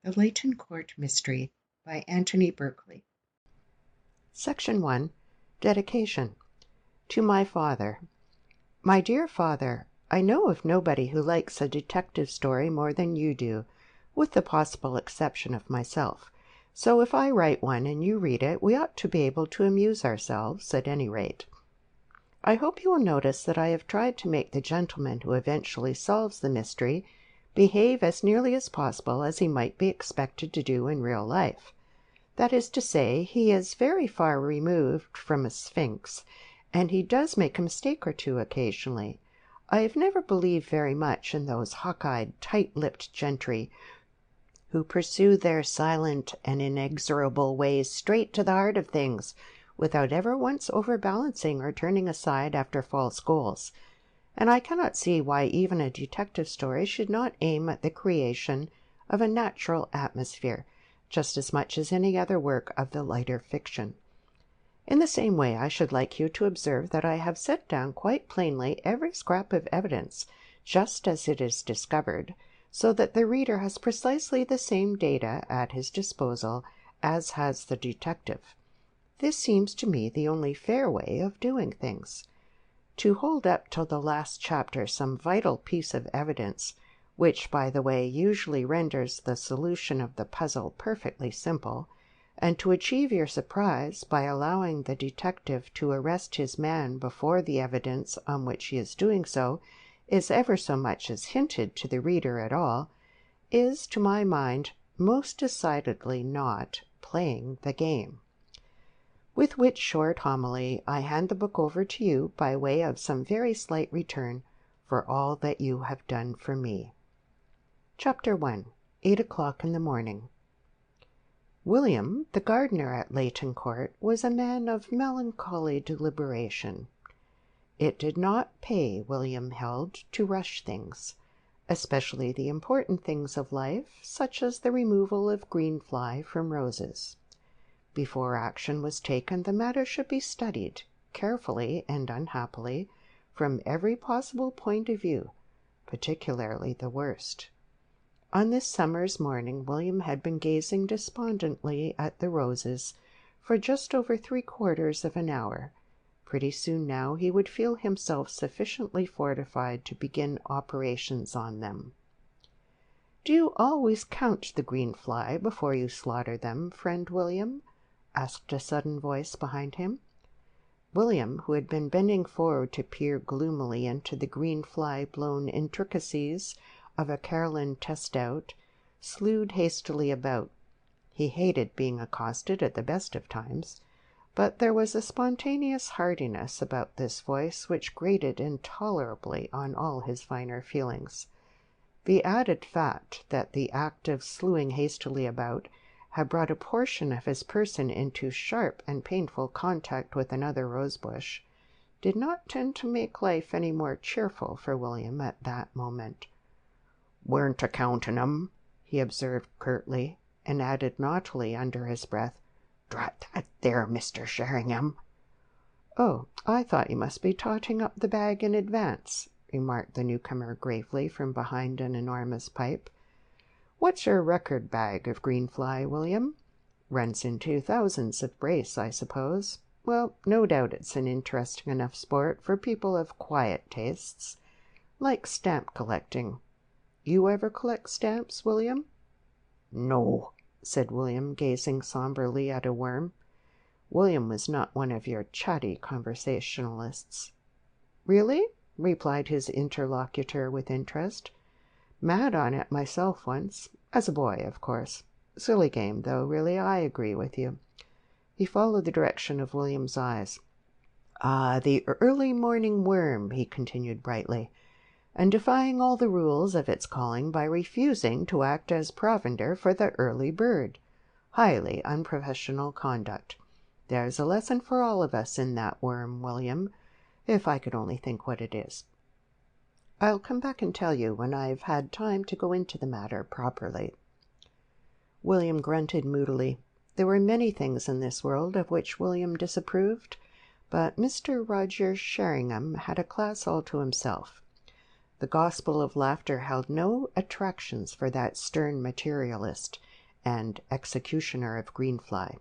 The Layton Court Mystery by Anthony Berkeley. Section 1. Dedication. To my father. My dear father, I know of nobody who likes a detective story more than you do, with the possible exception of myself. So if I write one and you read it, we ought to be able to amuse ourselves, at any rate. I hope you will notice that I have tried to make the gentleman who eventually solves the mystery behave as nearly as possible as he might be expected to do in real life. That is to say, he is very far removed from a sphinx, and he does make a mistake or two occasionally. I have never believed very much in those hawk-eyed, tight-lipped gentry who pursue their silent and inexorable way straight to the heart of things, without ever once overbalancing or turning aside after false goals. And I cannot see why even a detective story should not aim at the creation of a natural atmosphere, just as much as any other work of the lighter fiction. In the same way, I should like you to observe that I have set down quite plainly every scrap of evidence, just as it is discovered, so that the reader has precisely the same data at his disposal as has the detective. This seems to me the only fair way of doing things. To hold up till the last chapter some vital piece of evidence, which, by the way, usually renders the solution of the puzzle perfectly simple, and to achieve your surprise by allowing the detective to arrest his man before the evidence on which he is doing so is ever so much as hinted to the reader at all, is, to my mind, most decidedly not playing the game. With which short homily I hand the book over to you by way of some very slight return for all that you have done for me. Chapter 1. 8 o'clock in the morning. William, the gardener at Layton Court, was a man of melancholy deliberation. It did not pay, William held, to rush things, especially the important things of life, such as the removal of green fly from roses. Before action was taken, the matter should be studied, carefully and unhappily, from every possible point of view, particularly the worst. On this summer's morning William had been gazing despondently at the roses for just over 3/4 of an hour. Pretty soon now he would feel himself sufficiently fortified to begin operations on them. "Do you always count the green fly before you slaughter them, friend William?" asked a sudden voice behind him. William, who had been bending forward to peer gloomily into the green fly-blown intricacies of a Caroline test-out, slewed hastily about. He hated being accosted at the best of times, but there was a spontaneous heartiness about this voice which grated intolerably on all his finer feelings. The added fact that the act of slewing hastily about had brought a portion of his person into sharp and painful contact with another rosebush did not tend to make life any more cheerful for William at that moment. "Weren't a-counting 'em," he observed curtly, and added naughtily under his breath, "Drat that there Mr. Sheringham." "Oh, I thought you must be totting up the bag in advance," remarked the newcomer gravely from behind an enormous pipe. "What's your record bag of green fly, William? Runs into thousands of brace, I suppose. Well, no doubt it's an interesting enough sport for people of quiet tastes, like stamp collecting. You ever collect stamps, William?" "No," said William, gazing somberly at a worm. William was not one of your chatty conversationalists. "Really?" replied his interlocutor with interest. "Mad on it myself once. As a boy, of course. Silly game, though, really, I agree with you." He followed the direction of William's eyes. "Ah, the early morning worm," he continued brightly, "and defying all the rules of its calling by refusing to act as provender for the early bird. Highly unprofessional conduct. There's a lesson for all of us in that worm, William, if I could only think what it is. I'll come back and tell you when I've had time to go into the matter properly." William grunted moodily. There were many things in this world of which William disapproved, but Mr. Roger Sheringham had a class all to himself. The gospel of laughter held no attractions for that stern materialist, and executioner of Greenfly.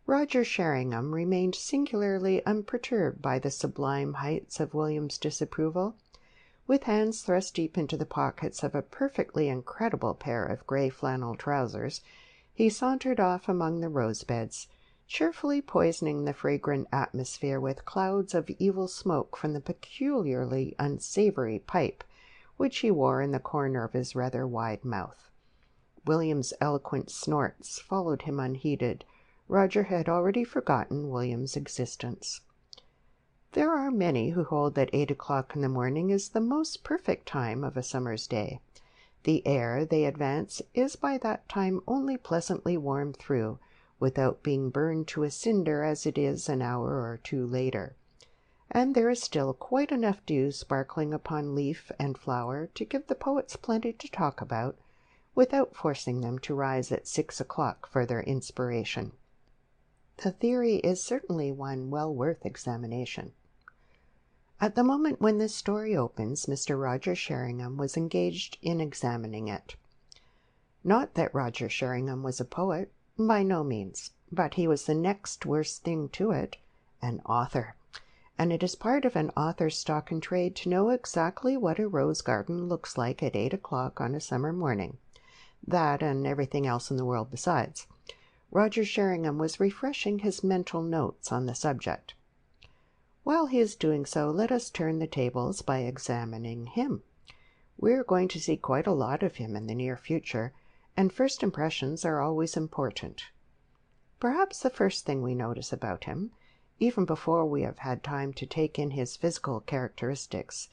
Roger Sheringham remained singularly unperturbed by the sublime heights of William's disapproval. With hands thrust deep into the pockets of a perfectly incredible pair of grey flannel trousers, he sauntered off among the rose-beds, cheerfully poisoning the fragrant atmosphere with clouds of evil smoke from the peculiarly unsavoury pipe which he wore in the corner of his rather wide mouth. William's eloquent snorts followed him unheeded. Roger had already forgotten William's existence. There are many who hold that 8 o'clock in the morning is the most perfect time of a summer's day. The air, they advance, is by that time only pleasantly warmed through, without being burned to a cinder as it is an hour or two later. And there is still quite enough dew sparkling upon leaf and flower to give the poets plenty to talk about, without forcing them to rise at 6 o'clock for their inspiration. The theory is certainly one well worth examination. At the moment when this story opens, Mr. Roger Sheringham was engaged in examining it. Not that Roger Sheringham was a poet, by no means, but he was the next worst thing to it, an author, and it is part of an author's stock in trade to know exactly what a rose garden looks like at 8 o'clock on a summer morning. That and everything else in the world besides. Roger Sheringham was refreshing his mental notes on the subject. While he is doing so, let us turn the tables by examining him. We're going to see quite a lot of him in the near future, and first impressions are always important. Perhaps the first thing we notice about him, even before we have had time to take in his physical characteristics,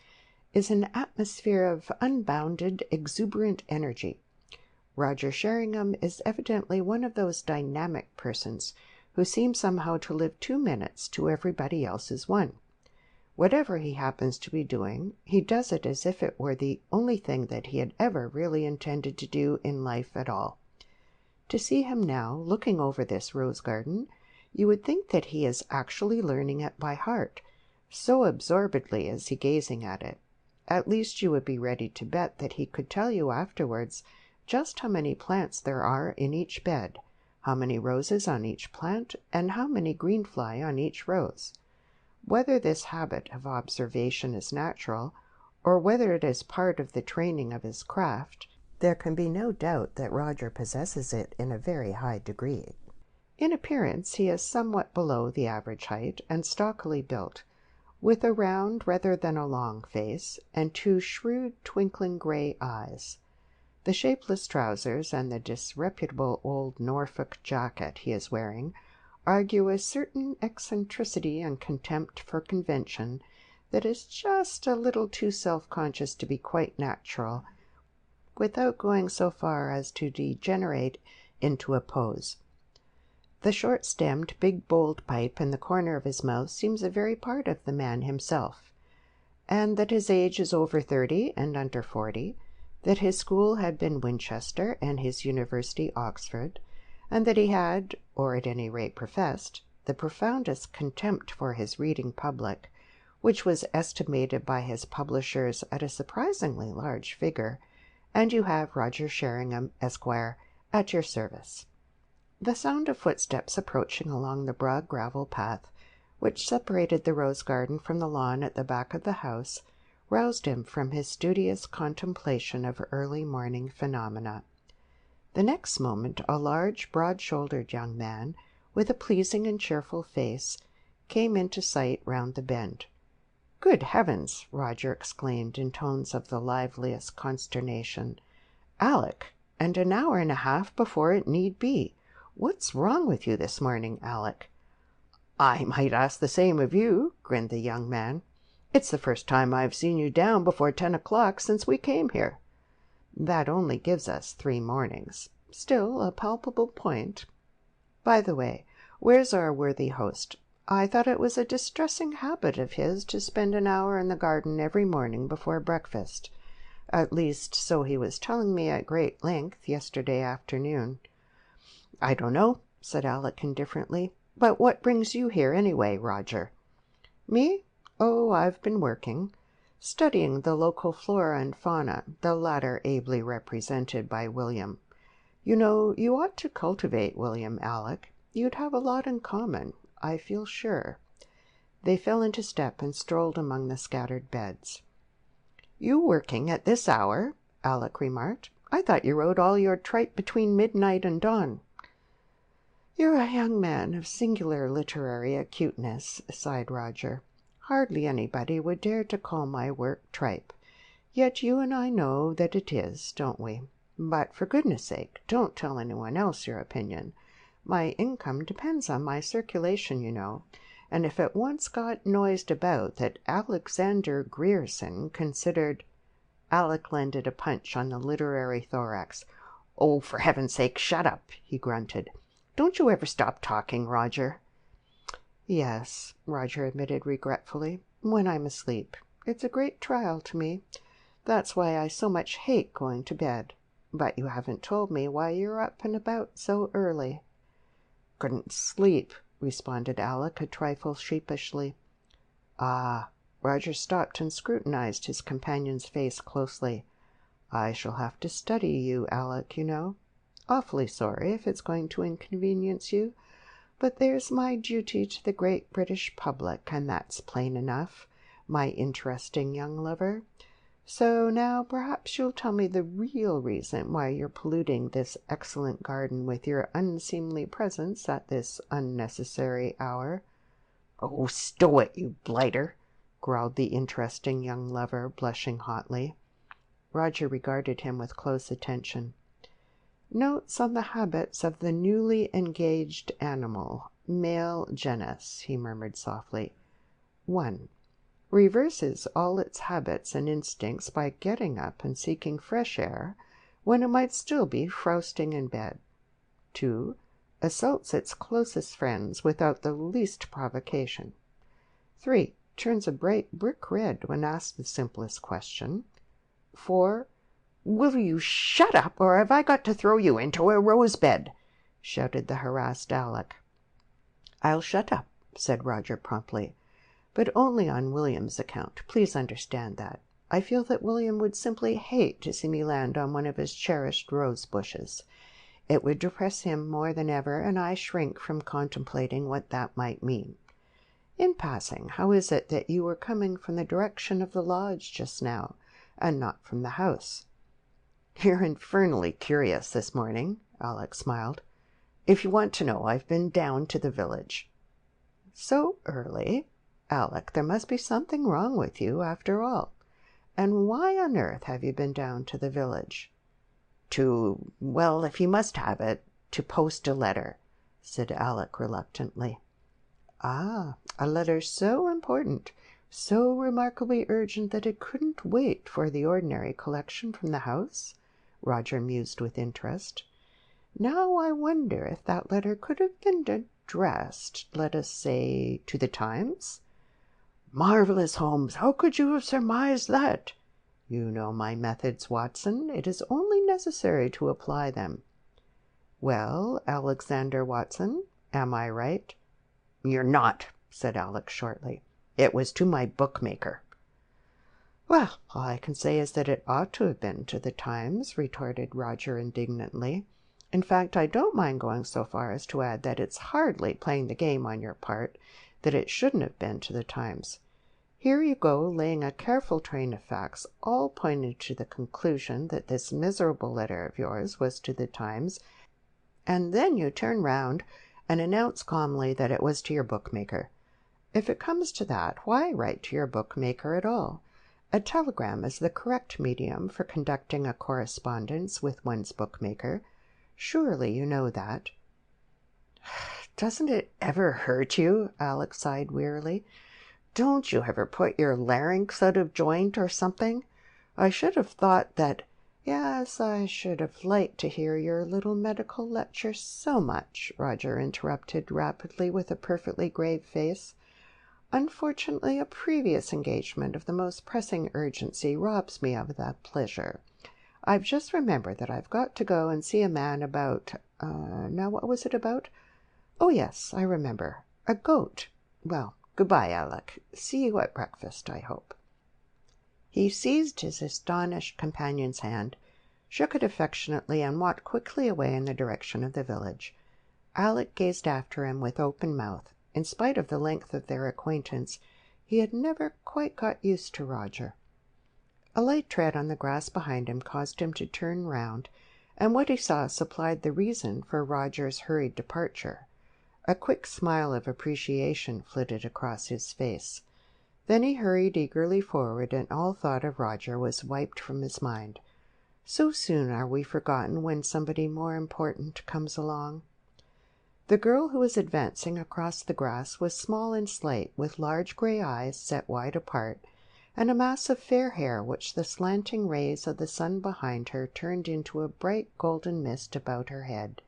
is an atmosphere of unbounded, exuberant energy. Roger Sheringham is evidently one of those dynamic persons who seem somehow to live 2 minutes to everybody else's one. Whatever he happens to be doing, he does it as if it were the only thing that he had ever really intended to do in life at all. To see him now, looking over this rose garden, you would think that he is actually learning it by heart, so absorbedly is he gazing at it. At least you would be ready to bet that he could tell you afterwards just how many plants there are in each bed, how many roses on each plant, and how many greenfly on each rose. Whether this habit of observation is natural, or whether it is part of the training of his craft, there can be no doubt that Roger possesses it in a very high degree. In appearance he is somewhat below the average height, and stockily built, with a round rather than a long face, and 2 shrewd, twinkling grey eyes. The shapeless trousers and the disreputable old Norfolk jacket he is wearing argue a certain eccentricity and contempt for convention that is just a little too self-conscious to be quite natural, without going so far as to degenerate into a pose. The short-stemmed, big bowled pipe in the corner of his mouth seems a very part of the man himself, and that his age is over 30 and under 40, that his school had been Winchester and his university Oxford, and that he had, or at any rate professed, the profoundest contempt for his reading public, which was estimated by his publishers at a surprisingly large figure, and you have Roger Sheringham, Esquire, at your service. The sound of footsteps approaching along the broad gravel path, which separated the rose garden from the lawn at the back of the house, roused him from his studious contemplation of early morning phenomena. The next moment a large, broad-shouldered young man, with a pleasing and cheerful face, came into sight round the bend. "Good heavens!" Roger exclaimed in tones of the liveliest consternation. "Alec, and an hour and a half before it need be! What's wrong with you this morning, Alec?" "I might ask the same of you," grinned the young man. "It's the first time I've seen you down before 10 o'clock since we came here." "That only gives us 3 mornings. Still a palpable point. By the way, where's our worthy host? I thought it was a distressing habit of his to spend an hour in the garden every morning before breakfast. At least, so he was telling me at great length yesterday afternoon." "I don't know," said Alec indifferently. "But what brings you here anyway, Roger?" "Me? Oh, I've been working, studying the local flora and fauna, the latter ably represented by William. You know, you ought to cultivate William, Alec. You'd have a lot in common, I feel sure." They fell into step and strolled among the scattered beds. "You working at this hour?" Alec remarked. "I thought you wrote all your tripe between midnight and dawn." "You're a young man of singular literary acuteness," sighed Roger. "Hardly anybody would dare to call my work tripe. Yet you and I know that it is, don't we? But for goodness sake, don't tell anyone else your opinion. My income depends on my circulation, you know, and if it once got noised about that Alexander Grierson considered—" Alec landed a punch on the literary thorax. "Oh, for heaven's sake, shut up," he grunted. "Don't you ever stop talking, Roger?" "Yes," Roger admitted regretfully, "when I'm asleep. It's a great trial to me. That's why I so much hate going to bed. But you haven't told me why you're up and about so early." "Couldn't sleep," responded Alec a trifle sheepishly. "Ah." Roger stopped and scrutinized his companion's face closely. "I shall have to study you, Alec, you know. Awfully sorry if it's going to inconvenience you, but there's my duty to the great British public, and that's plain enough, my interesting young lover. So now perhaps you'll tell me the real reason why you're polluting this excellent garden with your unseemly presence at this unnecessary hour." "Oh, stow it, you blighter," growled the interesting young lover, blushing hotly. Roger regarded him with close attention. "Notes on the habits of the newly engaged animal, male genus," he murmured softly. 1. Reverses all its habits and instincts by getting up and seeking fresh air when it might still be frowsting in bed. 2. Assaults its closest friends without the least provocation. 3. Turns a bright brick red when asked the simplest question. 4. "Will you shut up, or have I got to throw you into a rose bed?" shouted the harassed Alec. "I'll shut up," said Roger promptly, "but only on William's account. Please understand that. I feel that William would simply hate to see me land on one of his cherished rose bushes. It would depress him more than ever, and I shrink from contemplating what that might mean. In passing, how is it that you were coming from the direction of the lodge just now, and not from the house?" "You're infernally curious this morning," Alec smiled. "If you want to know, I've been down to the village." "So early? Alec, there must be something wrong with you, after all. And why on earth have you been down to the village?" Well, if you must have it, to post a letter," said Alec reluctantly. "Ah, a letter so important, so remarkably urgent that it couldn't wait for the ordinary collection from the house?" Roger mused with interest. "Now I wonder if that letter could have been addressed, let us say, to the Times?" "Marvelous, Holmes! How could you have surmised that?" "You know my methods, Watson. It is only necessary to apply them." "Well, Alexander Watson, am I right?" "You're not," said Alec shortly. "It was to my bookmaker." "Well, all I can say is that it ought to have been to the Times," retorted Roger indignantly. "In fact, I don't mind going so far as to add that it's hardly playing the game on your part that it shouldn't have been to the Times. Here you go, laying a careful train of facts, all pointing to the conclusion that this miserable letter of yours was to the Times, and then you turn round and announce calmly that it was to your bookmaker. If it comes to that, why write to your bookmaker at all? A telegram is the correct medium for conducting a correspondence with one's bookmaker. Surely you know that." "Doesn't it ever hurt you?" Alec sighed wearily. "Don't you ever put your larynx out of joint or something? I should have thought that—" "Yes, I should have liked to hear your little medical lecture so much," Roger interrupted rapidly with a perfectly grave face. "Unfortunately, a previous engagement of the most pressing urgency robs me of that pleasure. I've just remembered that I've got to go and see a man about—now what was it about? Oh, yes, I remember. A goat. Well, goodbye, Alec. See you at breakfast, I hope." He seized his astonished companion's hand, shook it affectionately, and walked quickly away in the direction of the village. Alec gazed after him with open mouth. In spite of the length of their acquaintance, he had never quite got used to Roger. A light tread on the grass behind him caused him to turn round, and what he saw supplied the reason for Roger's hurried departure. A quick smile of appreciation flitted across his face. Then he hurried eagerly forward, and all thought of Roger was wiped from his mind. So soon are we forgotten when somebody more important comes along. The girl who was advancing across the grass was small and slight, with large grey eyes set wide apart, and a mass of fair hair which the slanting rays of the sun behind her turned into a bright golden mist about her head.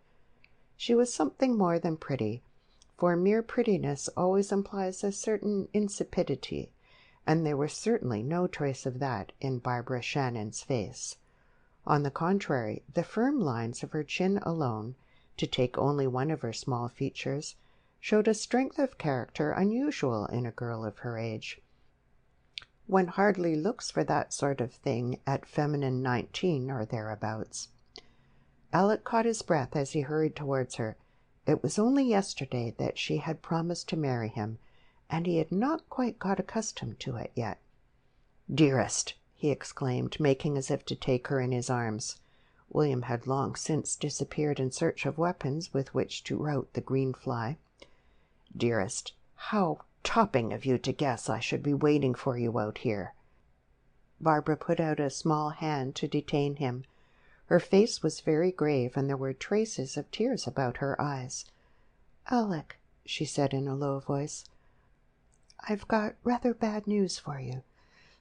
She was something more than pretty, for mere prettiness always implies a certain insipidity, and there was certainly no trace of that in Barbara Shannon's face. On the contrary, the firm lines of her chin alone, to take only one of her small features, showed a strength of character unusual in a girl of her age. One hardly looks for that sort of thing at feminine 19 or thereabouts. Alec caught his breath as he hurried towards her. It was only yesterday that she had promised to marry him, and he had not quite got accustomed to it yet. "Dearest!" he exclaimed, making as if to take her in his arms. William had long since disappeared in search of weapons with which to rout the green fly. "Dearest, how topping of you to guess I should be waiting for you out here." Barbara put out a small hand to detain him. Her face was very grave, and there were traces of tears about her eyes. "Alec," she said in a low voice, "I've got rather bad news for you.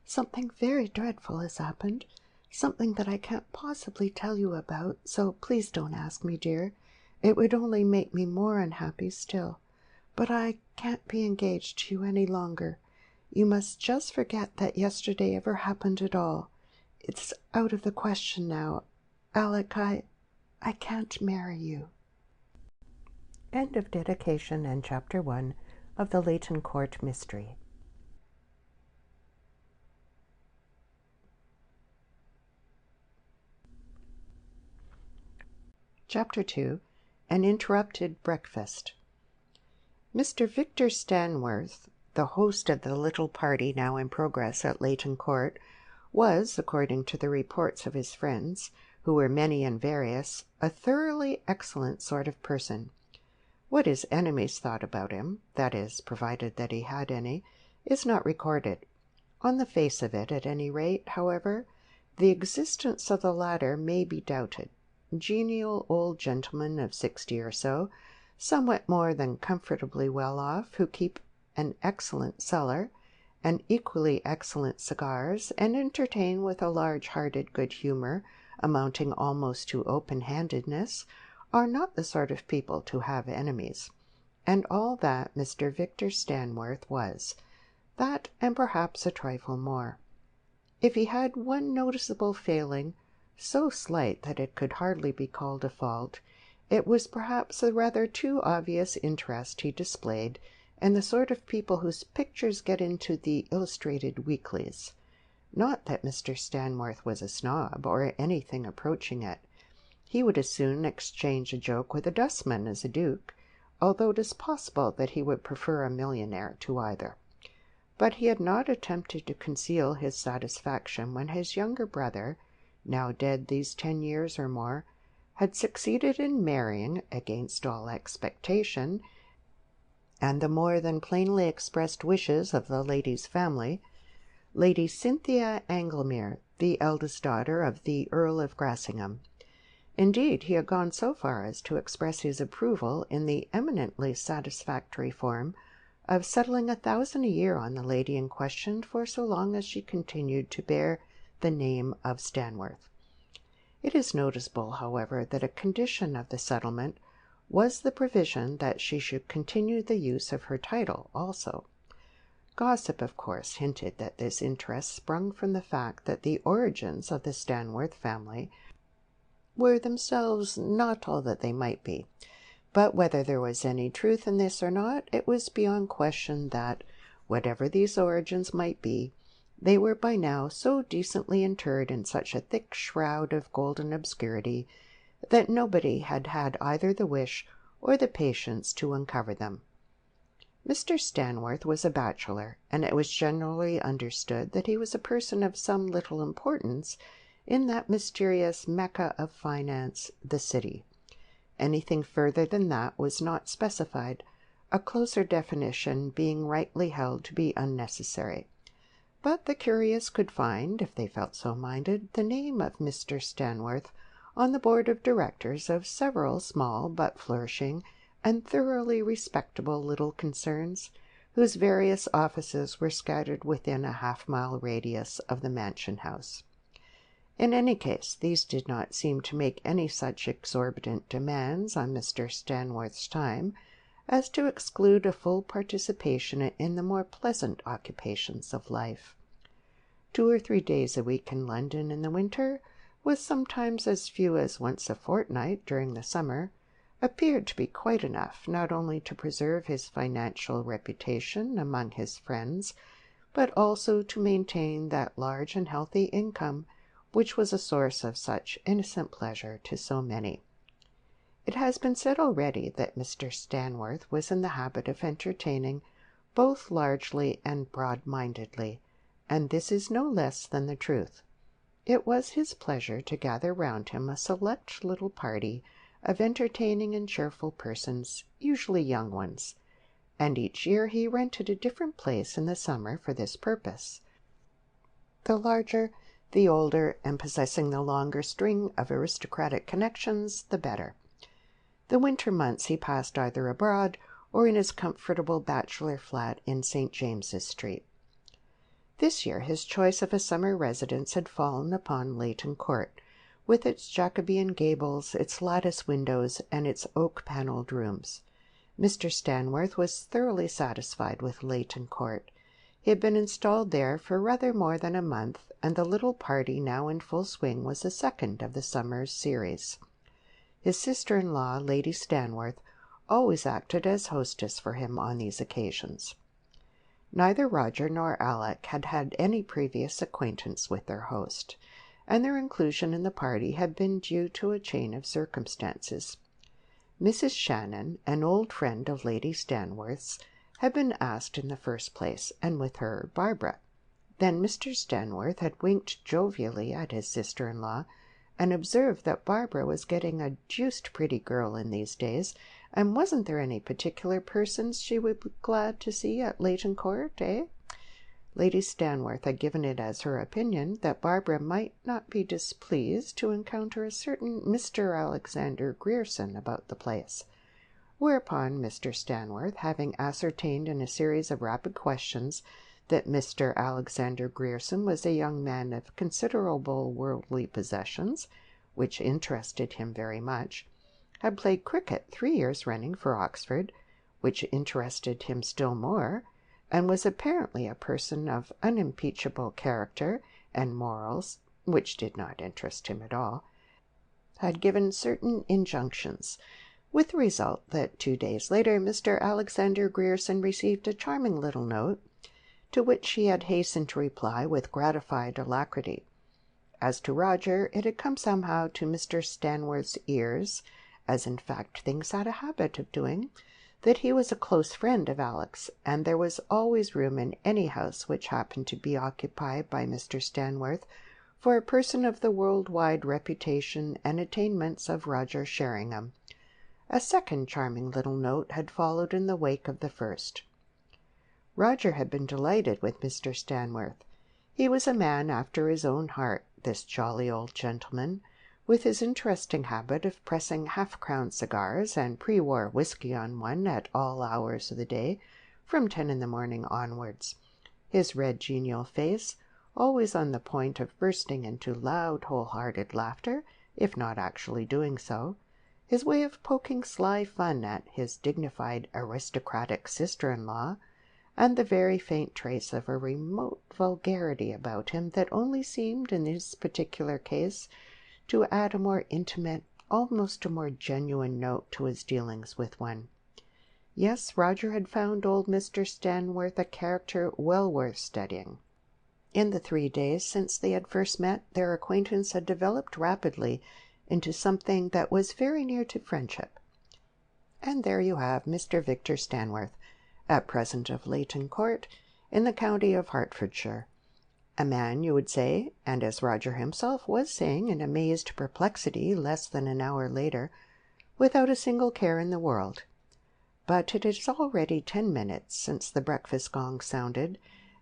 Something very dreadful has happened. Something that I can't possibly tell you about, so please don't ask me, dear. It would only make me more unhappy still. But I can't be engaged to you any longer. You must just forget that yesterday ever happened at all. It's out of the question now. Alec, I can't marry you." End of dedication and Chapter 1 of the Layton Court Mystery. Chapter 2. An Interrupted Breakfast. Mr. Victor Stanworth, the host of the little party now in progress at Layton Court, was, according to the reports of his friends, who were many and various, a thoroughly excellent sort of person. What his enemies thought about him, that is, provided that he had any, is not recorded. On the face of it, at any rate, however, the existence of the latter may be doubted. Genial old gentlemen of 60 or so, somewhat more than comfortably well off, who keep an excellent cellar, and equally excellent cigars, and entertain with a large-hearted good humour, amounting almost to open-handedness, are not the sort of people to have enemies. And all that Mr. Victor Stanworth was, that and perhaps a trifle more. If he had one noticeable failing, so slight that it could hardly be called a fault, it was perhaps a rather too obvious interest he displayed in the sort of people whose pictures get into the illustrated weeklies. Not that Mr. Stanworth was a snob, or anything approaching it. He would as soon exchange a joke with a dustman as a duke, although it is possible that he would prefer a millionaire to either. But he had not attempted to conceal his satisfaction when his younger brother, now dead these 10 years or more, had succeeded in marrying, against all expectation, and the more than plainly expressed wishes of the lady's family, Lady Cynthia Anglemere, the eldest daughter of the Earl of Grierson. Indeed, he had gone so far as to express his approval in the eminently satisfactory form of settling 1,000 a year on the lady in question for so long as she continued to bear the name of Stanworth. It is noticeable, however, that a condition of the settlement was the provision that she should continue the use of her title also. Gossip, of course, hinted that this interest sprung from the fact that the origins of the Stanworth family were themselves not all that they might be. But whether there was any truth in this or not, it was beyond question that, whatever these origins might be, They were by now so decently interred in such a thick shroud of golden obscurity that nobody had had either the wish or the patience to uncover them. Mr. Stanworth was a bachelor, and it was generally understood that he was a person of some little importance in that mysterious Mecca of finance, the City. Anything further than that was not specified, a closer definition being rightly held to be unnecessary. But the curious could find, if they felt so minded, the name of Mr. Stanworth on the board of directors of several small but flourishing and thoroughly respectable little concerns, whose various offices were scattered within a half-mile radius of the mansion house. In any case, these did not seem to make any such exorbitant demands on Mr. Stanworth's time as to exclude a full participation in the more pleasant occupations of life. 2 or 3 days a week in London in the winter, with sometimes as few as once a fortnight during the summer, appeared to be quite enough not only to preserve his financial reputation among his friends, but also to maintain that large and healthy income which was a source of such innocent pleasure to so many. It has been said already that Mr. Stanworth was in the habit of entertaining both largely and broad-mindedly, and this is no less than the truth. It was his pleasure to gather round him a select little party of entertaining and cheerful persons, usually young ones, and each year he rented a different place in the summer for this purpose. The larger, the older, and possessing the longer string of aristocratic connections, the better. The winter months he passed either abroad or in his comfortable bachelor flat in St. James's Street. This year his choice of a summer residence had fallen upon Layton Court, with its Jacobean gables, its lattice windows, and its oak-panelled rooms. Mr. Stanworth was thoroughly satisfied with Layton Court. He had been installed there for rather more than a month, and the little party now in full swing was the second of the summer's series. His sister-in-law, Lady Stanworth, always acted as hostess for him on these occasions. Neither Roger nor Alec had had any previous acquaintance with their host, and their inclusion in the party had been due to a chain of circumstances. Mrs. Shannon, an old friend of Lady Stanworth's, had been asked in the first place, and with her Barbara. Then Mr. Stanworth had winked jovially at his sister-in-law, and observed that Barbara was getting a deuced pretty girl in these days, and wasn't there any particular persons she would be glad to see at Layton Court, eh? Lady Stanworth had given it as her opinion that Barbara might not be displeased to encounter a certain Mr. Alexander Grierson about the place, whereupon Mr. Stanworth, having ascertained in a series of rapid questions that Mr. Alexander Grierson was a young man of considerable worldly possessions, which interested him very much, had played cricket 3 years running for Oxford, which interested him still more, and was apparently a person of unimpeachable character and morals, which did not interest him at all, had given certain injunctions, with the result that 2 days later Mr. Alexander Grierson received a charming little note, to which he had hastened to reply with gratified alacrity. As to Roger, it had come somehow to Mr. Stanworth's ears, as in fact things had a habit of doing, that he was a close friend of Alec's, and there was always room in any house which happened to be occupied by Mr. Stanworth for a person of the world-wide reputation and attainments of Roger Sheringham. A second charming little note had followed in the wake of the first. Roger had been delighted with Mr. Stanworth. He was a man after his own heart, this jolly old gentleman, with his interesting habit of pressing half-crown cigars and pre-war whisky on one at all hours of the day, from 10 in the morning onwards, his red genial face always on the point of bursting into loud whole-hearted laughter, if not actually doing so, his way of poking sly fun at his dignified aristocratic sister-in-law, and the very faint trace of a remote vulgarity about him that only seemed, in this particular case, to add a more intimate, almost a more genuine note to his dealings with one. Yes, Roger had found old Mr. Stanworth a character well worth studying. In the 3 days since they had first met, their acquaintance had developed rapidly into something that was very near to friendship. And there you have Mr. Victor Stanworth, at present of Layton Court, in the county of Hertfordshire. A man, you would say, and as Roger himself was saying in amazed perplexity less than an hour later, without a single care in the world. But it is already 10 minutes since the breakfast gong sounded,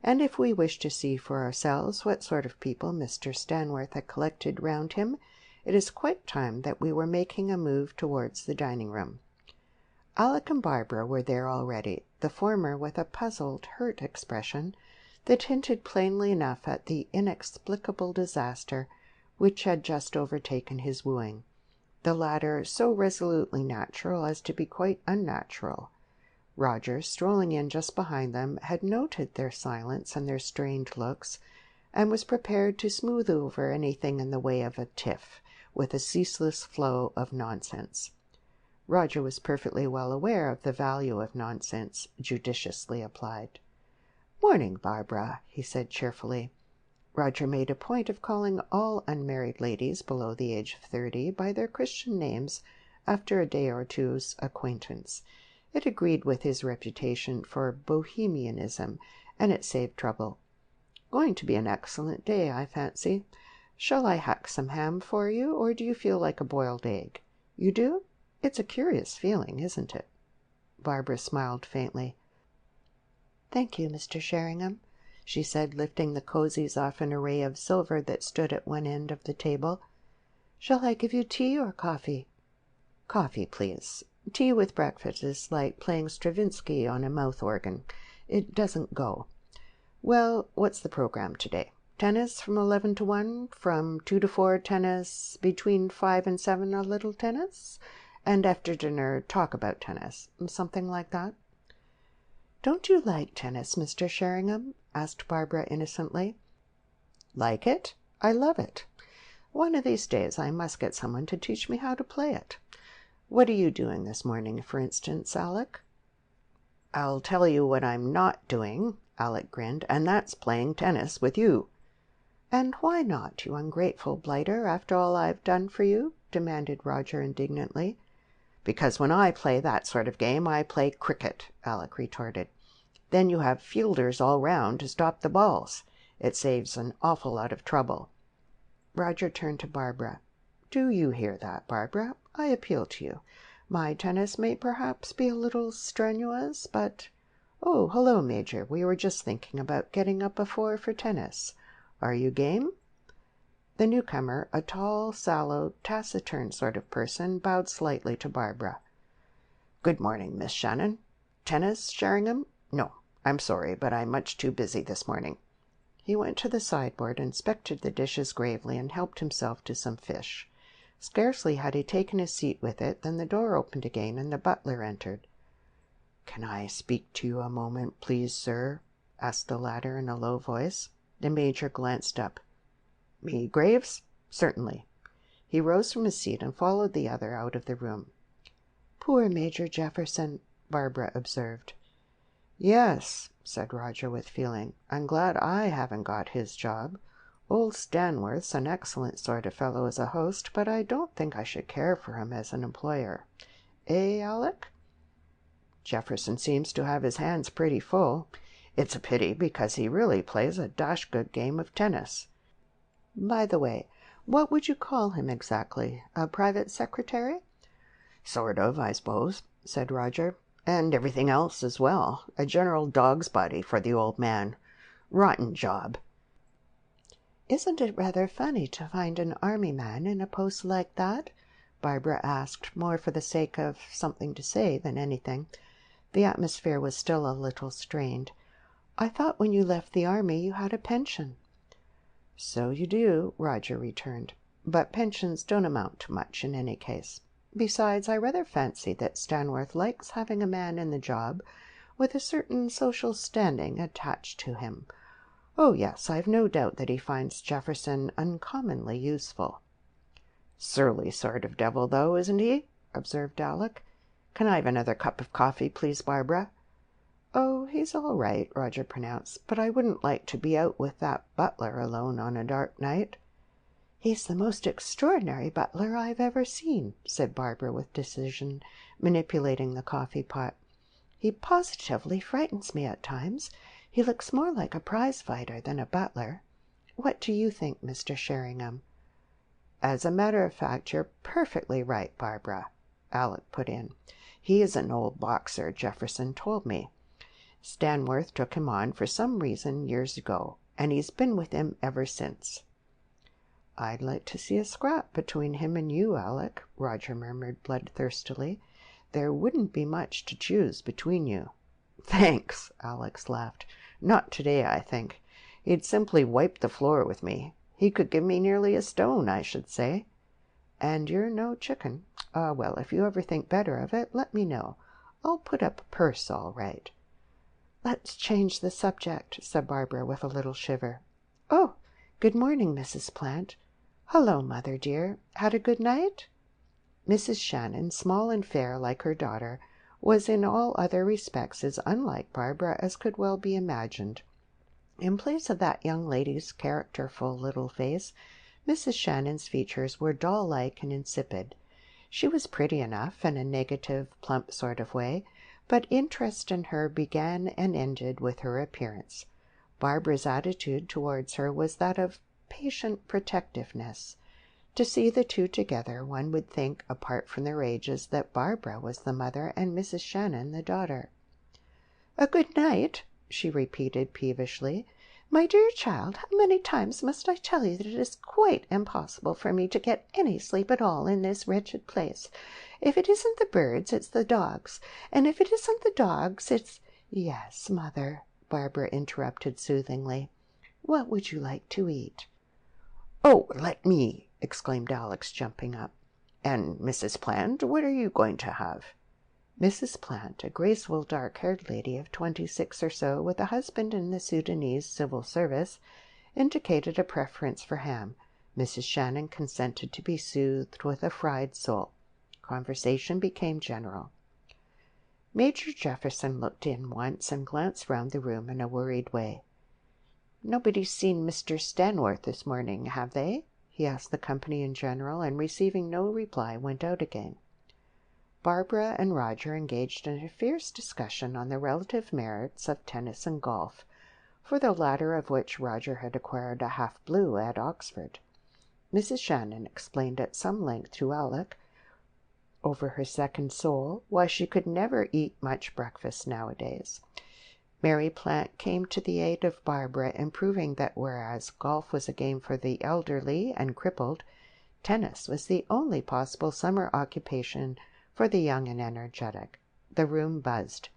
and if we wish to see for ourselves what sort of people Mr. Stanworth had collected round him, it is quite time that we were making a move towards the dining-room. Alec and Barbara were there already, the former with a puzzled, hurt expression that hinted plainly enough at the inexplicable disaster which had just overtaken his wooing, the latter so resolutely natural as to be quite unnatural. Roger, strolling in just behind them, had noted their silence and their strained looks, and was prepared to smooth over anything in the way of a tiff, with a ceaseless flow of nonsense. Roger was perfectly well aware of the value of nonsense, judiciously applied. "Morning, Barbara," he said cheerfully. Roger made a point of calling all unmarried ladies below the age of 30 by their Christian names after a day or two's acquaintance. It agreed with his reputation for bohemianism, and it saved trouble. "Going to be an excellent day, I fancy. Shall I hack some ham for you, or do you feel like a boiled egg? You do? It's a curious feeling, isn't it?" Barbara smiled faintly. "Thank you, Mr. Sheringham," she said, lifting the cozies off an array of silver that stood at one end of the table. "Shall I give you tea or coffee?" "Coffee, please. Tea with breakfast is like playing Stravinsky on a mouth organ. It doesn't go. Well, what's the program today? Tennis from 11 to 1, from 2 to 4 tennis, between 5 and 7 a little tennis, and after dinner talk about tennis, something like that?" "Don't you like tennis, Mr. Sheringham?" asked Barbara innocently. "Like it? I love it. One of these days I must get someone to teach me how to play it. What are you doing this morning, for instance, Alec?" "I'll tell you what I'm not doing," Alec grinned, "and that's playing tennis with you." "And why not, you ungrateful blighter, after all I've done for you?" demanded Roger indignantly. "Because when I play that sort of game I play cricket," Alec retorted. "Then you have fielders all round to stop the balls. It saves an awful lot of trouble." Roger turned to Barbara. "Do you hear that, Barbara? I appeal to you. My tennis may perhaps be a little strenuous, but— Oh, hello, Major. We were just thinking about getting up a 4 for tennis. Are you game?" The newcomer, a tall, sallow, taciturn sort of person, bowed slightly to Barbara. "Good morning, Miss Shannon. Tennis, Sheringham? No, I'm sorry, but I'm much too busy this morning." He went to the sideboard, inspected the dishes gravely, and helped himself to some fish. Scarcely had he taken his seat with it than the door opened again and the butler entered. "Can I speak to you a moment, please, sir?" asked the latter in a low voice. The Major glanced up. "Me, Graves? Certainly." He rose from his seat and followed the other out of the room. "Poor Major Jefferson," Barbara observed. "Yes," said Roger with feeling. "I'm glad I haven't got his job. Old Stanworth's an excellent sort of fellow as a host, but I don't think I should care for him as an employer. Eh, Alec? Jefferson seems to have his hands pretty full. It's a pity, because he really plays a dash good game of tennis. By the way, what would you call him exactly? A private secretary?" "Sort of, I suppose," said Roger. "And everything else as well. A general dog's body for the old man. Rotten job." "Isn't it rather funny to find an army man in a post like that?" Barbara asked, more for the sake of something to say than anything. The atmosphere was still a little strained. "I thought when you left the army you had a pension." "So you do," Roger returned. "But pensions don't amount to much in any case. Besides, I rather fancy that Stanworth likes having a man in the job with a certain social standing attached to him. Oh, yes, I've no doubt that he finds Jefferson uncommonly useful." "Surly sort of devil, though, isn't he?" observed Alec. "Can I have another cup of coffee, please, Barbara?" "Oh, he's all right," Roger pronounced, "but I wouldn't like to be out with that butler alone on a dark night." "He's the most extraordinary butler I've ever seen," said Barbara with decision, manipulating the coffee pot. "He positively frightens me at times. He looks more like a prize fighter than a butler. What do you think, Mr. Sheringham?" "As a matter of fact, you're perfectly right, Barbara," Alec put in. "He is an old boxer, Jefferson told me. Stanworth took him on for some reason years ago, and he's been with him ever since." "I'd like to see a scrap between him and you, Alec," Roger murmured bloodthirstily. "There wouldn't be much to choose between you." "Thanks," Alex laughed. "Not today, I think. He'd simply wipe the floor with me. He could give me nearly a stone, I should say." "And you're no chicken. Well, if you ever think better of it, let me know. I'll put up a purse all right." "Let's change the subject," said Barbara with a little shiver. "Oh, good morning, Mrs. Plant. Hello, Mother dear. Had a good night?" Mrs. Shannon, small and fair like her daughter, was in all other respects as unlike Barbara as could well be imagined. In place of that young lady's characterful little face, Mrs. Shannon's features were doll-like and insipid. She was pretty enough in a negative, plump sort of way, but interest in her began and ended with her appearance. Barbara's attitude towards her was that of patient protectiveness. To see the two together, one would think, apart from their ages, that Barbara was the mother and Mrs. Shannon the daughter. "A good night," she repeated peevishly. "My dear child, how many times must I tell you that it is quite impossible for me to get any sleep at all in this wretched place? If it isn't the birds, it's the dogs, and if it isn't the dogs, it's—" "Yes, Mother," Barbara interrupted soothingly. "What would you like to eat?" "Oh, let me!" exclaimed Alex, jumping up. "And Mrs. Plant, what are you going to have?" Mrs. Plant, a graceful dark-haired lady of 26 or so, with a husband in the Sudanese civil service, indicated a preference for ham. Mrs. Shannon consented to be soothed with a fried sole. Conversation became general. Major Jefferson looked in once and glanced round the room in a worried way. "Nobody's seen Mr. Stanworth this morning, have they?" he asked the company in general, and receiving no reply, went out again. Barbara and Roger engaged in a fierce discussion on the relative merits of tennis and golf, for the latter of which Roger had acquired a half-blue at Oxford. Mrs. Shannon explained at some length to Alec, over her second sole, why she could never eat much breakfast nowadays. Mary Plant came to the aid of Barbara in proving that whereas golf was a game for the elderly and crippled, tennis was the only possible summer occupation for the young and energetic. The room buzzed.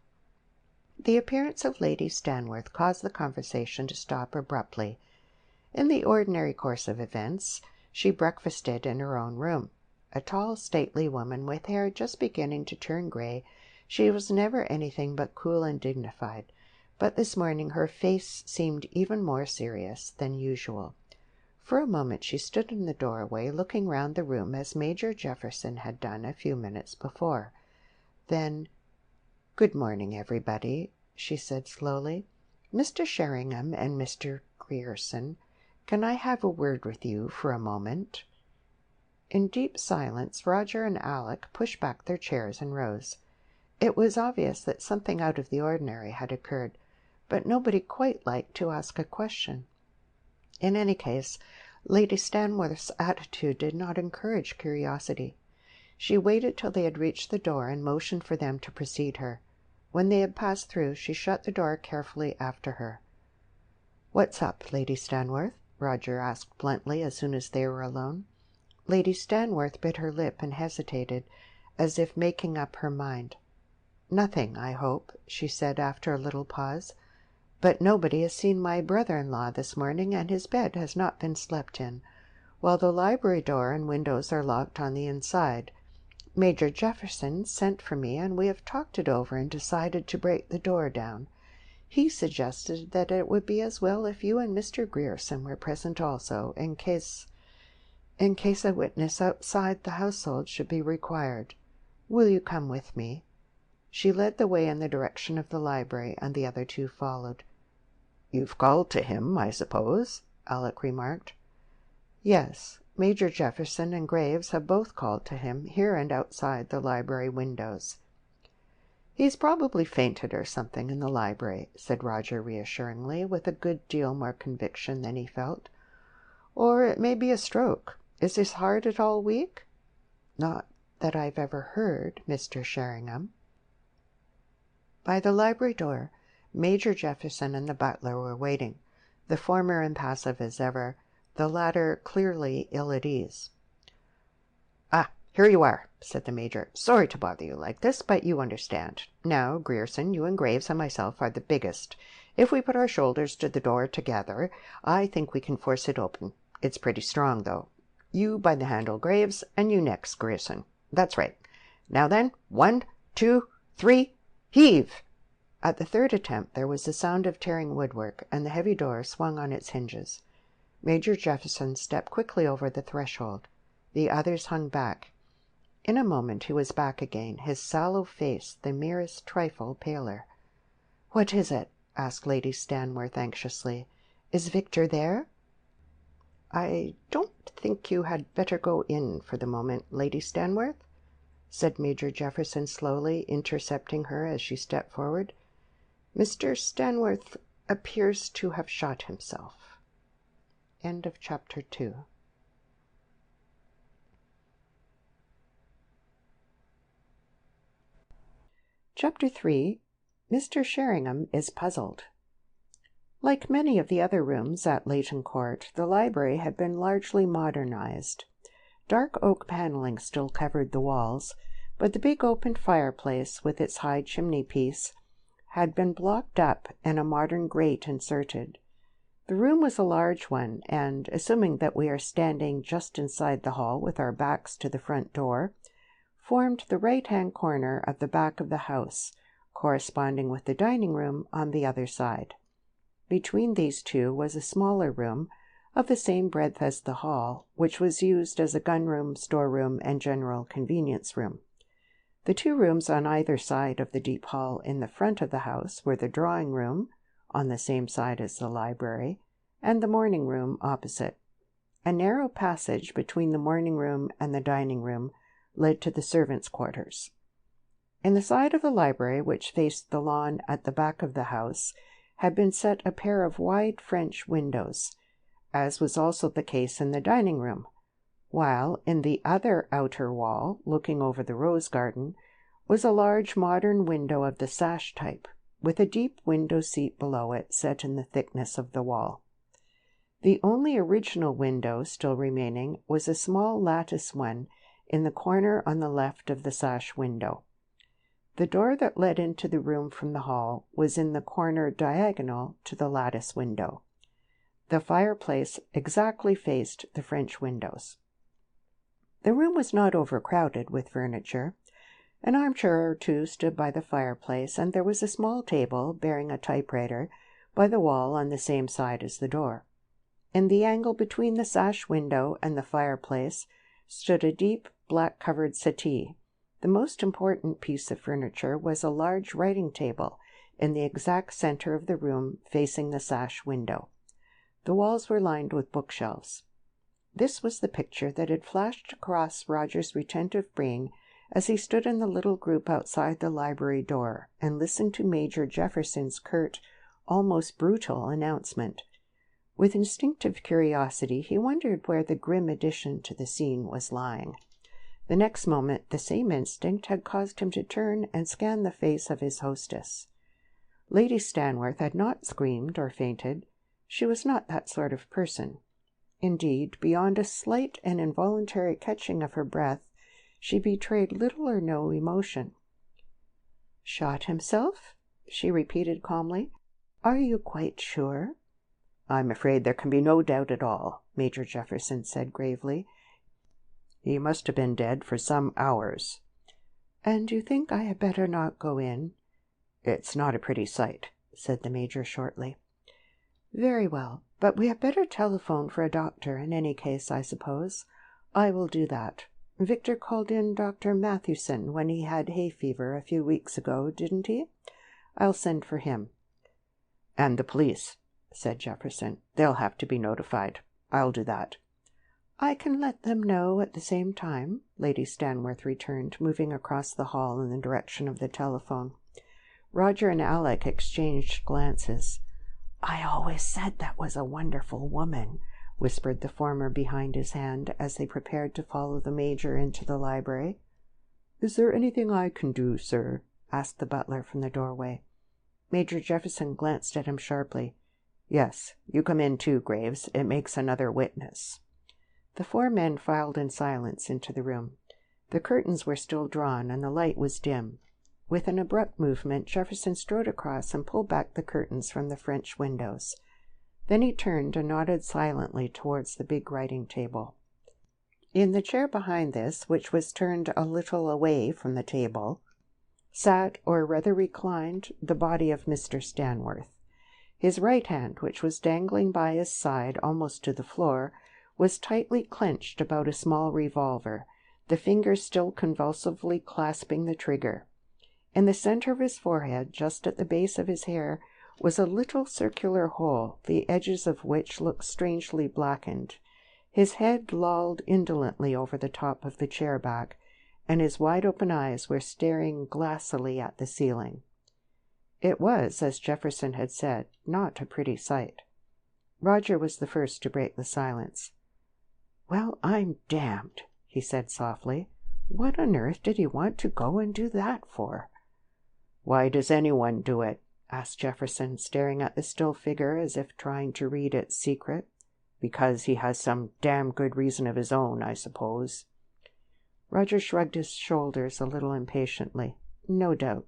The appearance of Lady Stanworth caused the conversation to stop abruptly. In the ordinary course of events, she breakfasted in her own room. A tall, stately woman with hair just beginning to turn gray, she was never anything but cool and dignified, but this morning her face seemed even more serious than usual. For a moment she stood in the doorway, looking round the room as Major Jefferson had done a few minutes before. Then, "Good morning, everybody," she said slowly. "Mr. Sheringham and Mr. Grierson, can I have a word with you for a moment?" In deep silence, Roger and Alec pushed back their chairs and rose. It was obvious that something out of the ordinary had occurred, but nobody quite liked to ask a question. In any case, Lady Stanworth's attitude did not encourage curiosity. She waited till they had reached the door and motioned for them to precede her. When they had passed through, she shut the door carefully after her. "What's up, Lady Stanworth?" Roger asked bluntly as soon as they were alone. Lady Stanworth bit her lip and hesitated, as if making up her mind. "Nothing, I hope," she said after a little pause. "But nobody has seen my brother-in-law this morning, and his bed has not been slept in, while the library door and windows are locked on the inside. Major Jefferson sent for me, and we have talked it over and decided to break the door down. He suggested that it would be as well if you and Mr. Grierson were present also, in case a witness outside the household should be required. Will you come with me?" She led the way in the direction of the library, and the other two followed. "You've called to him, I suppose?" Alec remarked. "Yes, Major Jefferson and Graves have both called to him, here and outside the library windows." "He's probably fainted or something in the library," said Roger reassuringly, with a good deal more conviction than he felt. "Or it may be a stroke. Is his heart at all weak?" "Not that I've ever heard, Mr. Sheringham." By the library door, Major Jefferson and the butler were waiting, the former impassive as ever, the latter clearly ill at ease. "Ah, here you are," said the Major. "Sorry to bother you like this, but you understand. Now, Grierson, you and Graves and myself are the biggest. If we put our shoulders to the door together, I think we can force it open. It's pretty strong, though. You by the handle, Graves, and you next, Grierson. That's right. Now then, 1, 2, 3, heave!" At the third attempt there was the sound of tearing woodwork, and the heavy door swung on its hinges. Major Jefferson stepped quickly over the threshold. The others hung back. In a moment he was back again, his sallow face the merest trifle paler. "What is it?" asked Lady Stanworth anxiously. "Is Victor there?" "I don't think you had better go in for the moment, Lady Stanworth," said Major Jefferson slowly, intercepting her as she stepped forward. "Mr. Stanworth appears to have shot himself." End of chapter 2. Chapter 3. Mr. Sheringham is Puzzled. Like many of the other rooms at Layton Court, the library had been largely modernized. Dark oak paneling still covered the walls, but the big open fireplace with its high chimney-piece had been blocked up and a modern grate inserted. The room was a large one, and, assuming that we are standing just inside the hall with our backs to the front door, formed the right-hand corner of the back of the house, corresponding with the dining room on the other side. Between these two was a smaller room, of the same breadth as the hall, which was used as a gun-room, store-room, and general convenience room. The two rooms on either side of the deep hall in the front of the house were the drawing-room, on the same side as the library, and the morning-room opposite. A narrow passage between the morning-room and the dining-room led to the servants' quarters. In the side of the library which faced the lawn at the back of the house had been set a pair of wide French windows, as was also the case in the dining-room, while in the other outer wall, looking over the rose garden, was a large modern window of the sash type, with a deep window seat below it set in the thickness of the wall. The only original window still remaining was a small lattice one in the corner on the left of the sash window. The door that led into the room from the hall was in the corner diagonal to the lattice window. The fireplace exactly faced the French windows. The room was not overcrowded with furniture. An armchair or two stood by the fireplace, and there was a small table, bearing a typewriter, by the wall on the same side as the door. In the angle between the sash window and the fireplace stood a deep, black-covered settee. The most important piece of furniture was a large writing table in the exact center of the room, facing the sash window. The walls were lined with bookshelves. This was the picture that had flashed across Roger's retentive brain as he stood in the little group outside the library door and listened to Major Jefferson's curt, almost brutal announcement. With instinctive curiosity, he wondered where the grim addition to the scene was lying. The next moment, the same instinct had caused him to turn and scan the face of his hostess. Lady Stanworth had not screamed or fainted. She was not that sort of person. Indeed, beyond a slight and involuntary catching of her breath, she betrayed little or no emotion. "Shot himself?" she repeated calmly. "Are you quite sure?" "I'm afraid there can be no doubt at all," Major Jefferson said gravely. "He must have been dead for some hours." "And you think I had better not go in?" "It's not a pretty sight," said the Major shortly. "Very well, but we had better telephone for a doctor in any case, I suppose. I will do that." Victor called in Dr. Mathewson when he had hay fever a few weeks ago, didn't he? I'll send for him." "And the police," said Jefferson. "They'll have to be notified. I'll do that." "I can let them know at the same time," Lady Stanworth returned, moving across the hall in the direction of the telephone. Roger and Alec exchanged glances. "I always said that was a wonderful woman," whispered the former behind his hand as they prepared to follow the Major into the library. "Is there anything I can do, sir?" asked the butler from the doorway. Major Jefferson glanced at him sharply. "Yes, you come in too, Graves. It makes another witness." The four men filed in silence into the room. The curtains were still drawn, and the light was dim. With an abrupt movement, Jefferson strode across and pulled back the curtains from the French windows. Then he turned and nodded silently towards the big writing table. In the chair behind this, which was turned a little away from the table, sat, or rather reclined, the body of Mr. Stanworth. His right hand, which was dangling by his side almost to the floor, was tightly clenched about a small revolver, the fingers still convulsively clasping the trigger. In the center of his forehead, just at the base of his hair, was a little circular hole, the edges of which looked strangely blackened. His head lolled indolently over the top of the chair back, and his wide-open eyes were staring glassily at the ceiling. It was, as Jefferson had said, not a pretty sight. Roger was the first to break the silence. "Well, I'm damned," he said softly. "What on earth did he want to go and do that for?" "Why does anyone do it?" asked Jefferson, staring at the still figure as if trying to read its secret. "Because he has some damn good reason of his own, I suppose." Roger shrugged his shoulders a little impatiently. "No doubt.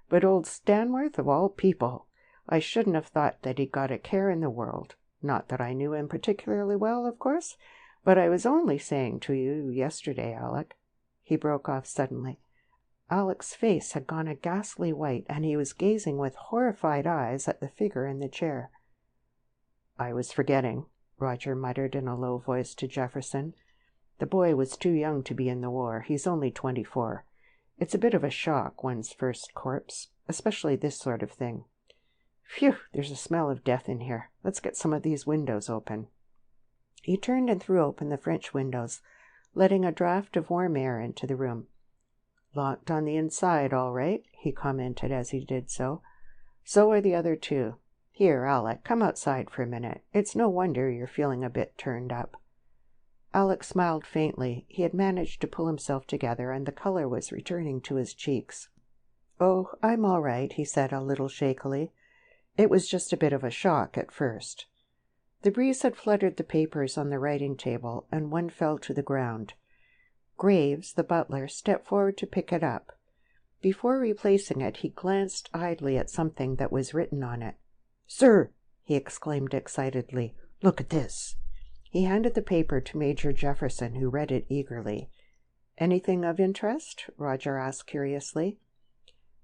But old Stanworth, of all people! I shouldn't have thought that he'd got a care in the world. Not that I knew him particularly well, of course, but I was only saying to you yesterday, Alec—" He broke off suddenly. Alec's face had gone a ghastly white, and he was gazing with horrified eyes at the figure in the chair. "I was forgetting," Roger muttered in a low voice to Jefferson. "The boy was too young to be in the war. He's only 24. It's a bit of a shock, one's first corpse, especially this sort of thing. Phew, there's a smell of death in here. Let's get some of these windows open." He turned and threw open the French windows, letting a draught of warm air into the room. "Locked on the inside, all right," he commented as he did so. "So are the other two. Here, Alec, come outside for a minute. It's no wonder you're feeling a bit turned up." Alec smiled faintly. He had managed to pull himself together, and the color was returning to his cheeks. "Oh, I'm all right," he said a little shakily. "It was just a bit of a shock at first." The breeze had fluttered the papers on the writing table, and one fell to the ground. Graves, the butler, stepped forward to pick it up. Before replacing it, he glanced idly at something that was written on it. "Sir," he exclaimed excitedly, "look at this." He handed the paper to Major Jefferson, who read it eagerly. "Anything of interest?" Roger asked curiously.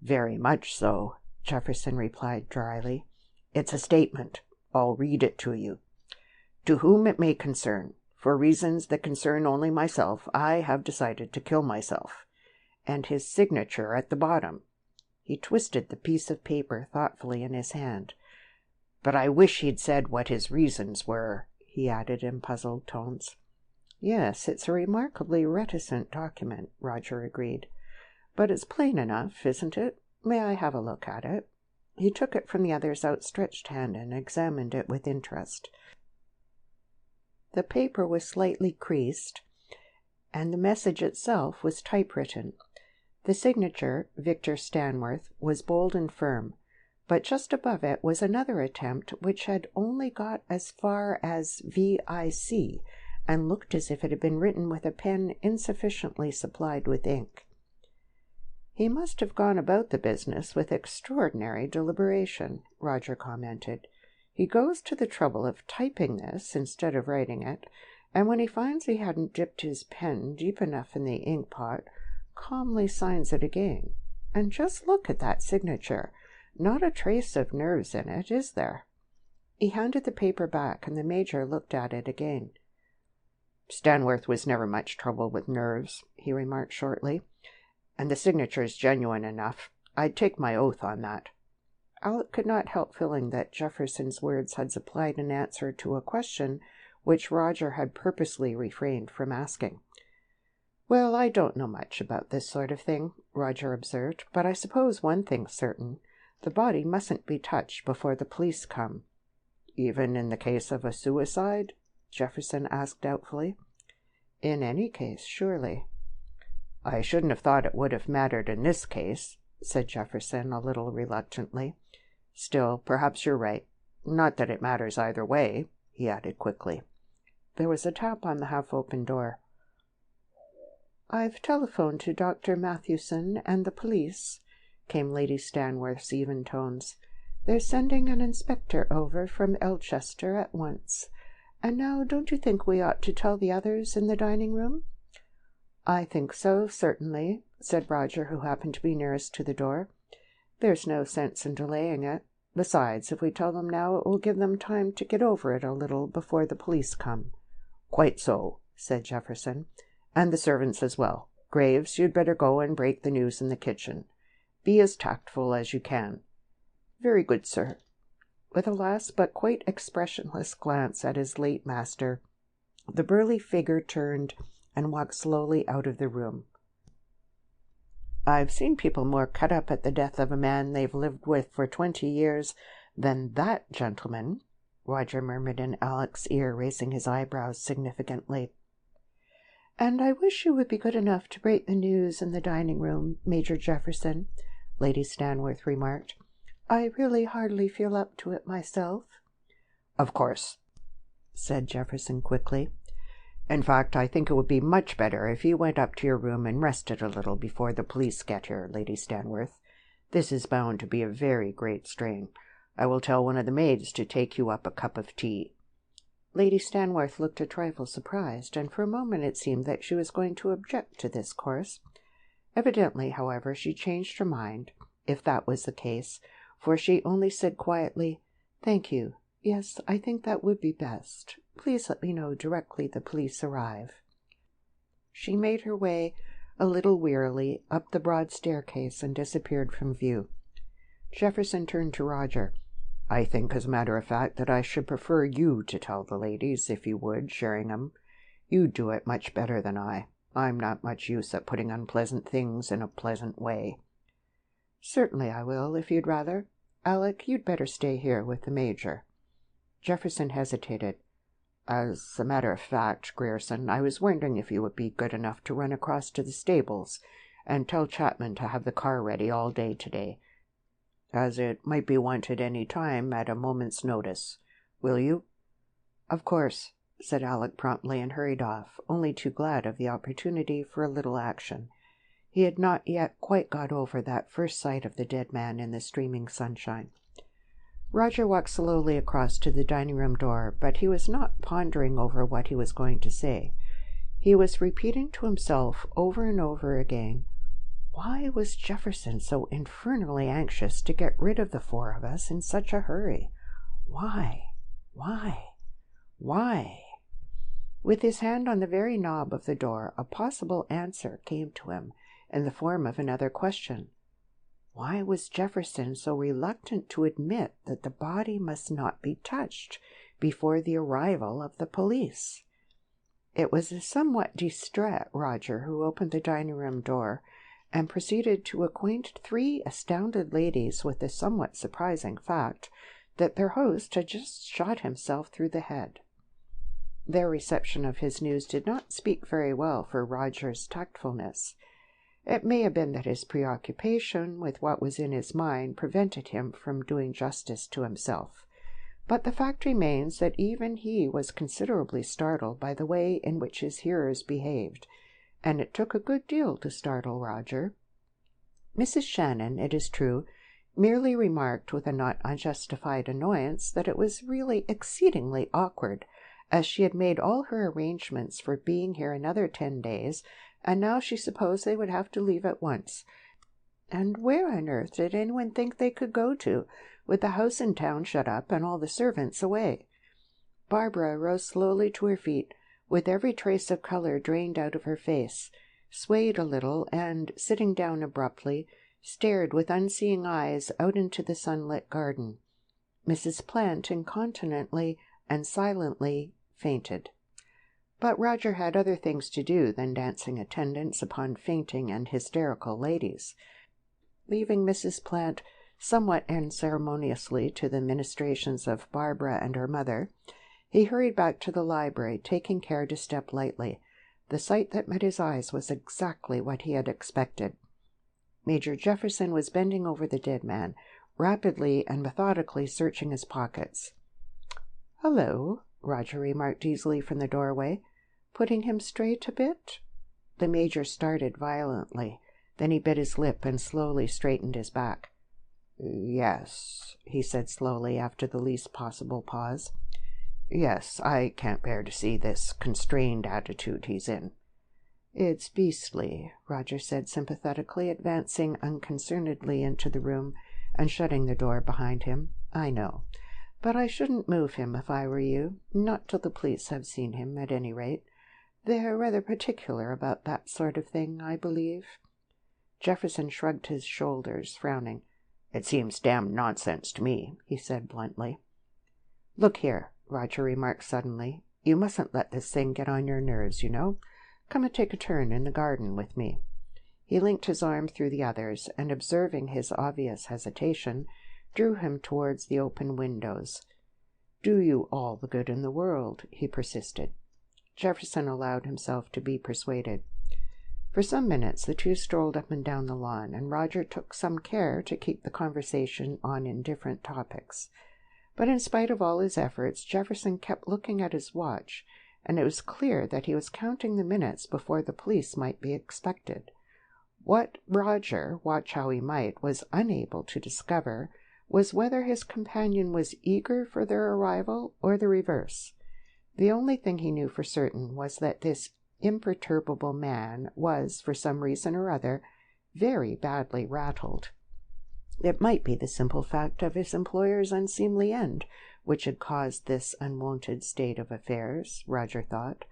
"Very much so," Jefferson replied dryly. "It's a statement. I'll read it to you. To whom it may concern, for reasons that concern only myself, I have decided to kill myself." And his signature at the bottom. He twisted the piece of paper thoughtfully in his hand. "But I wish he'd said what his reasons were," he added in puzzled tones. "Yes, it's a remarkably reticent document," Roger agreed. "But it's plain enough, isn't it? May I have a look at it?" He took it from the other's outstretched hand and examined it with interest. The paper was slightly creased, and the message itself was typewritten. The signature, Victor Stanworth, was bold and firm, but just above it was another attempt which had only got as far as VIC, and looked as if it had been written with a pen insufficiently supplied with ink. "He must have gone about the business with extraordinary deliberation," Roger commented. "He goes to the trouble of typing this instead of writing it, and when he finds he hadn't dipped his pen deep enough in the ink-pot, calmly signs it again. And just look at that signature. Not a trace of nerves in it, is there?" He handed the paper back, and the Major looked at it again. Stanworth was never much trouble with nerves, he remarked shortly, and the signature's genuine enough. I'd take my oath on that. Alec could not help feeling that Jefferson's words had supplied an answer to a question which Roger had purposely refrained from asking. "Well, I don't know much about this sort of thing," Roger observed, "but I suppose one thing's certain. The body mustn't be touched before the police come." "Even in the case of a suicide?" Jefferson asked doubtfully. "In any case, surely." "I shouldn't have thought it would have mattered in this case," said Jefferson a little reluctantly. "Still, perhaps you're right. Not that it matters either way," he added quickly. There was a tap on the half-open door. "I've telephoned to Dr. Mathewson and the police," came Lady Stanworth's even tones. "They're sending an inspector over from Elchester at once. And now don't you think we ought to tell the others in the dining-room?" "I think so, certainly," said Roger, who happened to be nearest to the door. "There's no sense in delaying it. Besides, if we tell them now, it will give them time to get over it a little before the police come." "Quite so," said Jefferson. "And the servants as well. Graves, you'd better go and break the news in the kitchen. Be as tactful as you can." "Very good, sir." With a last but quite expressionless glance at his late master, the burly figure turned and walked slowly out of the room. "I've seen people more cut up at the death of a man they've lived with for 20 years than that gentleman," Roger murmured in Alec's ear, raising his eyebrows significantly. "And I wish you would be good enough to break the news in the dining-room, Major Jefferson," Lady Stanworth remarked. "I really hardly feel up to it myself." "Of course," said Jefferson quickly. "In fact, I think it would be much better if you went up to your room and rested a little before the police get here, Lady Stanworth. This is bound to be a very great strain. I will tell one of the maids to take you up a cup of tea." Lady Stanworth looked a trifle surprised, and for a moment it seemed that she was going to object to this course. Evidently, however, she changed her mind, if that was the case, for she only said quietly, "Thank you. Yes, I think that would be best. Please let me know directly the police arrive." She made her way, a little wearily, up the broad staircase and disappeared from view. Jefferson turned to Roger. "I think, as a matter of fact, that I should prefer you to tell the ladies, if you would, Sheringham. You do it much better than I. I'm not much use at putting unpleasant things in a pleasant way." "Certainly I will, if you'd rather. Alec, you'd better stay here with the Major." Jefferson hesitated. "As a matter of fact, Grierson, I was wondering if you would be good enough to run across to the stables and tell Chapman to have the car ready all day today, as it might be wanted any time at a moment's notice. Will you?" "Of course," said Alec promptly, and hurried off, only too glad of the opportunity for a little action. He had not yet quite got over that first sight of the dead man in the streaming sunshine. Roger walked slowly across to the dining-room door, but he was not pondering over what he was going to say. He was repeating to himself over and over again, why was Jefferson so infernally anxious to get rid of the four of us in such a hurry? Why? With his hand on the very knob of the door, a possible answer came to him in the form of another question. Why was Jefferson so reluctant to admit that the body must not be touched before the arrival of the police? It was a somewhat distrait Roger who opened the dining-room door and proceeded to acquaint 3 astounded ladies with the somewhat surprising fact that their host had just shot himself through the head. Their reception of his news did not speak very well for Roger's tactfulness. It may have been that his preoccupation with what was in his mind prevented him from doing justice to himself, but the fact remains that even he was considerably startled by the way in which his hearers behaved, and it took a good deal to startle Roger. Mrs. Shannon, it is true, merely remarked with a not unjustified annoyance that it was really exceedingly awkward, as she had made all her arrangements for being here another 10 days, and now she supposed they would have to leave at once. And where on earth did anyone think they could go to, with the house in town shut up and all the servants away? Barbara rose slowly to her feet, with every trace of color drained out of her face, swayed a little, and, sitting down abruptly, stared with unseeing eyes out into the sunlit garden. Mrs. Plant incontinently and silently fainted. But Roger had other things to do than dancing attendance upon fainting and hysterical ladies. Leaving Mrs. Plant somewhat unceremoniously to the ministrations of Barbara and her mother, he hurried back to the library, taking care to step lightly. The sight that met his eyes was exactly what he had expected. Major Jefferson was bending over the dead man, rapidly and methodically searching his pockets. "Hello," Roger remarked easily from the doorway. "Putting him straight a bit?" The major started violently. Then he bit his lip and slowly straightened his back. "Yes," he said slowly, after the least possible pause. "Yes, I can't bear to see this constrained attitude he's in." "It's beastly," Roger said sympathetically, advancing unconcernedly into the room and shutting the door behind him. "I know. But I shouldn't move him if I were you. Not till the police have seen him, at any rate. They're rather particular about that sort of thing, I believe." Jefferson shrugged his shoulders, frowning. "It seems damned nonsense to me," he said bluntly. "Look here," Roger remarked suddenly. "You mustn't let this thing get on your nerves, you know. Come and take a turn in the garden with me." He linked his arm through the others, and observing his obvious hesitation, drew him towards the open windows. "Do you all the good in the world," he persisted. Jefferson allowed himself to be persuaded. For some minutes the two strolled up and down the lawn, and Roger took some care to keep the conversation on indifferent topics. But in spite of all his efforts, Jefferson kept looking at his watch, and it was clear that he was counting the minutes before the police might be expected. What Roger, watch how he might, was unable to discover was whether his companion was eager for their arrival or the reverse. The only thing he knew for certain was that this imperturbable man was, for some reason or other, very badly rattled. It might be the simple fact of his employer's unseemly end which had caused this unwonted state of affairs, Roger thought,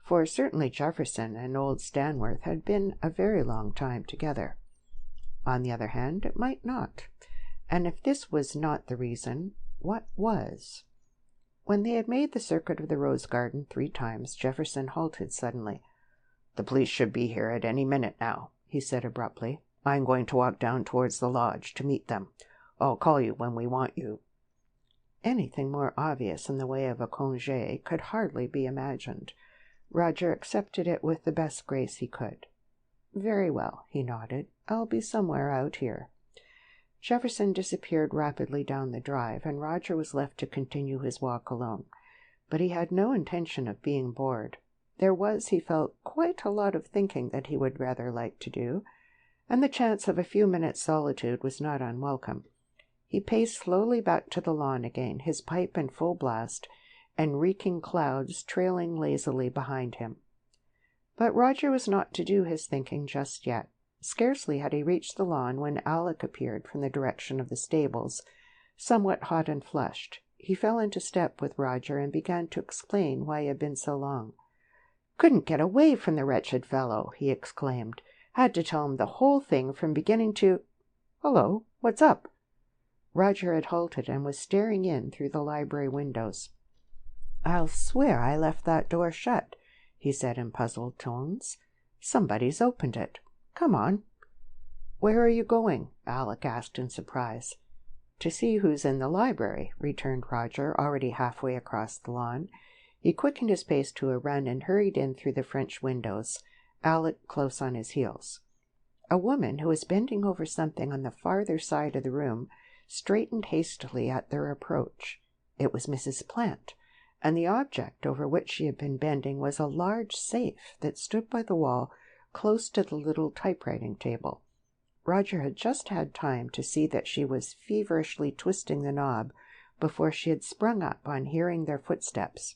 for certainly Jefferson and old Stanworth had been a very long time together. On the other hand, it might not, and if this was not the reason, what was? When they had made the circuit of the rose garden 3 times, Jefferson halted suddenly. "The police should be here at any minute now," he said abruptly. "I'm going to walk down towards the lodge to meet them. I'll call you when we want you." Anything more obvious in the way of a congé could hardly be imagined. Roger accepted it with the best grace he could. "Very well," he nodded. "I'll be somewhere out here." Jefferson disappeared rapidly down the drive, and Roger was left to continue his walk alone. But he had no intention of being bored. There was, he felt, quite a lot of thinking that he would rather like to do, and the chance of a few minutes' solitude was not unwelcome. He paced slowly back to the lawn again, his pipe in full blast, and reeking clouds trailing lazily behind him. But Roger was not to do his thinking just yet. Scarcely had he reached the lawn when Alec appeared from the direction of the stables, somewhat hot and flushed. He fell into step with Roger and began to explain why he had been so long. "Couldn't get away from the wretched fellow," he exclaimed. "Had to tell him the whole thing from beginning to— Hullo, what's up?" Roger had halted and was staring in through the library windows. "I'll swear I left that door shut," he said in puzzled tones. "Somebody's opened it. Come on." "Where are you going?" Alec asked in surprise. "To see who's in the library," returned Roger, already halfway across the lawn. He quickened his pace to a run and hurried in through the French windows, Alec close on his heels. A woman who was bending over something on the farther side of the room straightened hastily at their approach. It was Mrs. Plant, and the object over which she had been bending was a large safe that stood by the wall close to the little typewriting table. Roger had just had time to see that she was feverishly twisting the knob before she had sprung up on hearing their footsteps.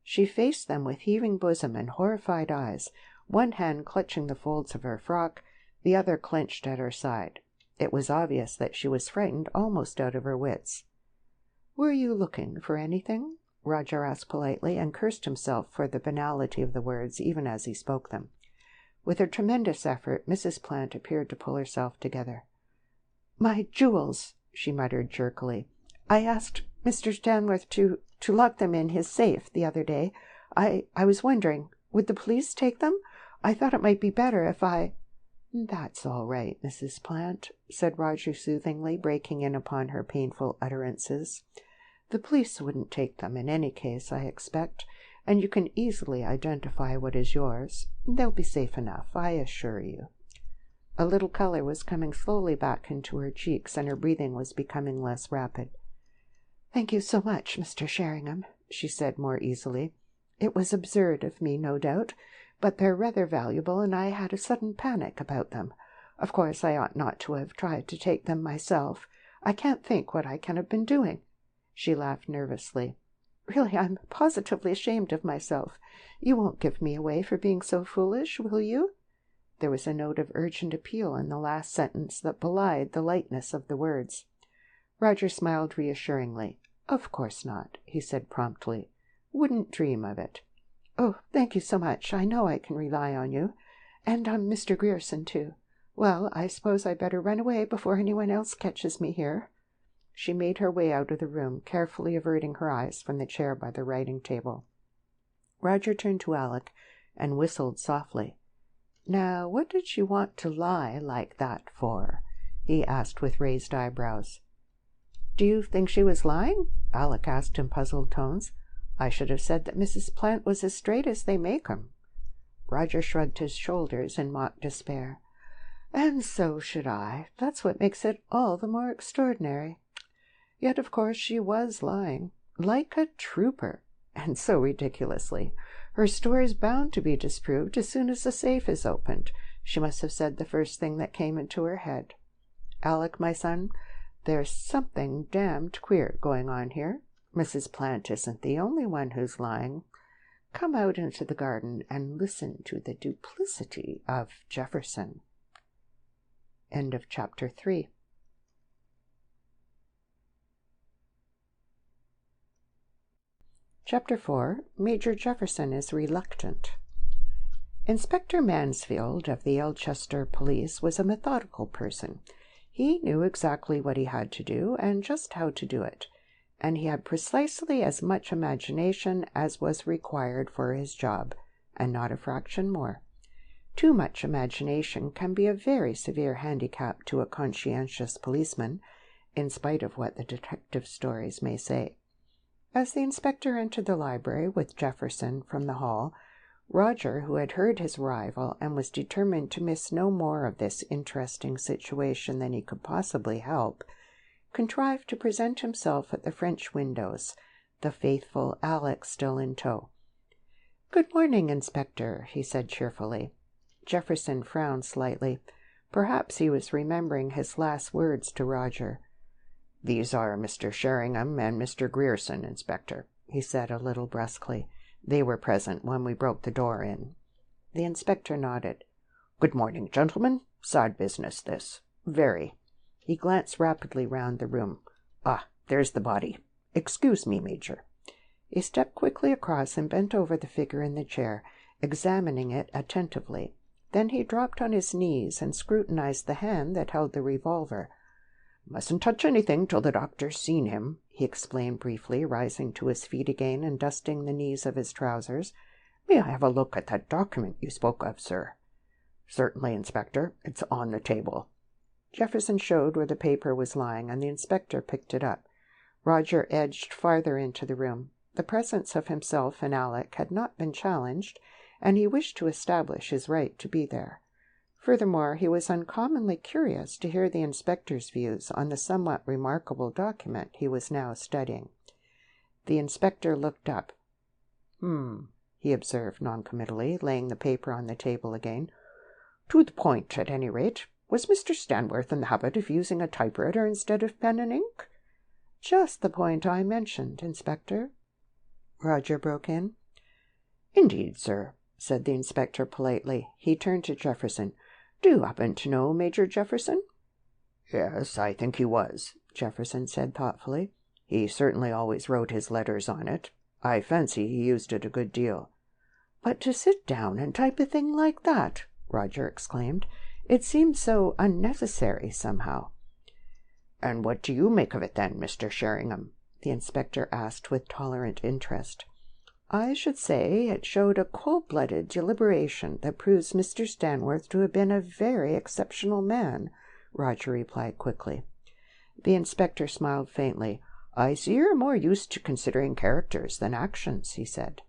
She faced them with heaving bosom and horrified eyes, one hand clutching the folds of her frock, the other clenched at her side. It was obvious that she was frightened almost out of her wits. "Were you looking for anything?" Roger asked politely, and cursed himself for the banality of the words even as he spoke them. With a tremendous effort, Mrs. Plant appeared to pull herself together. "My jewels," she muttered jerkily. "I asked Mr. Stanworth to lock them in his safe the other day. I was wondering, would the police take them? I thought it might be better if I—" "That's all right, Mrs. Plant," said Roger soothingly, breaking in upon her painful utterances. "The police wouldn't take them in any case, I expect, and you can easily identify what is yours. They'll be safe enough, I assure you." A little color was coming slowly back into her cheeks, and her breathing was becoming less rapid. "Thank you so much, Mr. Sheringham," she said more easily. "It was absurd of me, no doubt, but they're rather valuable, and I had a sudden panic about them. Of course, I ought not to have tried to take them myself. I can't think what I can have been doing." She laughed nervously. "Really, I'm positively ashamed of myself. You won't give me away for being so foolish, will you?" There was a note of urgent appeal in the last sentence that belied the lightness of the words. Roger smiled reassuringly. "Of course not," he said promptly. "Wouldn't dream of it." "Oh, thank you so much. I know I can rely on you. And on Mr. Grierson, too. Well, I suppose I'd better run away before anyone else catches me here." She made her way out of the room, carefully averting her eyes from the chair by the writing-table. Roger turned to Alec and whistled softly. "Now, what did she want to lie like that for?" he asked with raised eyebrows. "Do you think she was lying?" Alec asked in puzzled tones. "I should have said that Mrs. Plant was as straight as they make 'em." Roger shrugged his shoulders in mock despair. "And so should I. That's what makes it all the more extraordinary. Yet, of course, she was lying. Like a trooper. And so ridiculously. Her story's bound to be disproved as soon as the safe is opened. She must have said the first thing that came into her head. Alec, my son, there's something damned queer going on here. Mrs. Plant isn't the only one who's lying. Come out into the garden and listen to the duplicity of Jefferson." End of chapter 3. Chapter 4. Major Jefferson is Reluctant. Inspector Mansfield of the Elchester Police was a methodical person. He knew exactly what he had to do and just how to do it, and he had precisely as much imagination as was required for his job, and not a fraction more. Too much imagination can be a very severe handicap to a conscientious policeman, in spite of what the detective stories may say. As the inspector entered the library with Jefferson from the hall, Roger, who had heard his arrival and was determined to miss no more of this interesting situation than he could possibly help, contrived to present himself at the French windows, the faithful Alec still in tow. "Good morning, Inspector," he said cheerfully. Jefferson frowned slightly. Perhaps he was remembering his last words to Roger. "These are Mr. Sheringham and Mr. Grierson, Inspector," he said a little brusquely. "They were present when we broke the door in." The inspector nodded. "Good morning, gentlemen. Sad business, this. Very." He glanced rapidly round the room. "Ah, there's the body. Excuse me, Major." He stepped quickly across and bent over the figure in the chair, examining it attentively. Then he dropped on his knees and scrutinized the hand that held the revolver. "Mustn't touch anything till the doctor's seen him," he explained briefly, rising to his feet again and dusting the knees of his trousers. "May I have a look at that document you spoke of, sir?" "Certainly, Inspector. It's on the table." Jefferson showed where the paper was lying, and the inspector picked it up. Roger edged farther into the room. The presence of himself and Alec had not been challenged, and he wished to establish his right to be there. Furthermore, he was uncommonly curious to hear the inspector's views on the somewhat remarkable document he was now studying. The inspector looked up. He observed noncommittally, laying the paper on the table again. "To the point, at any rate. Was Mr. Stanworth in the habit of using a typewriter instead of pen and ink?" "Just the point I mentioned, Inspector," Roger broke in. "Indeed, sir," said the inspector politely. He turned to Jefferson. "Do you happen to know Major Jefferson?" "Yes, I think he was," Jefferson said thoughtfully. "He certainly always wrote his letters on it. I fancy he used it a good deal." "But to sit down and type a thing like that," Roger exclaimed. "It seems so unnecessary, somehow." "And what do you make of it, then, Mr. Sheringham?" the inspector asked with tolerant interest. "I should say it showed a cold-blooded deliberation that proves Mr. Stanworth to have been a very exceptional man," Roger replied quickly. The inspector smiled faintly. "I see you're more used to considering characters than actions," he said.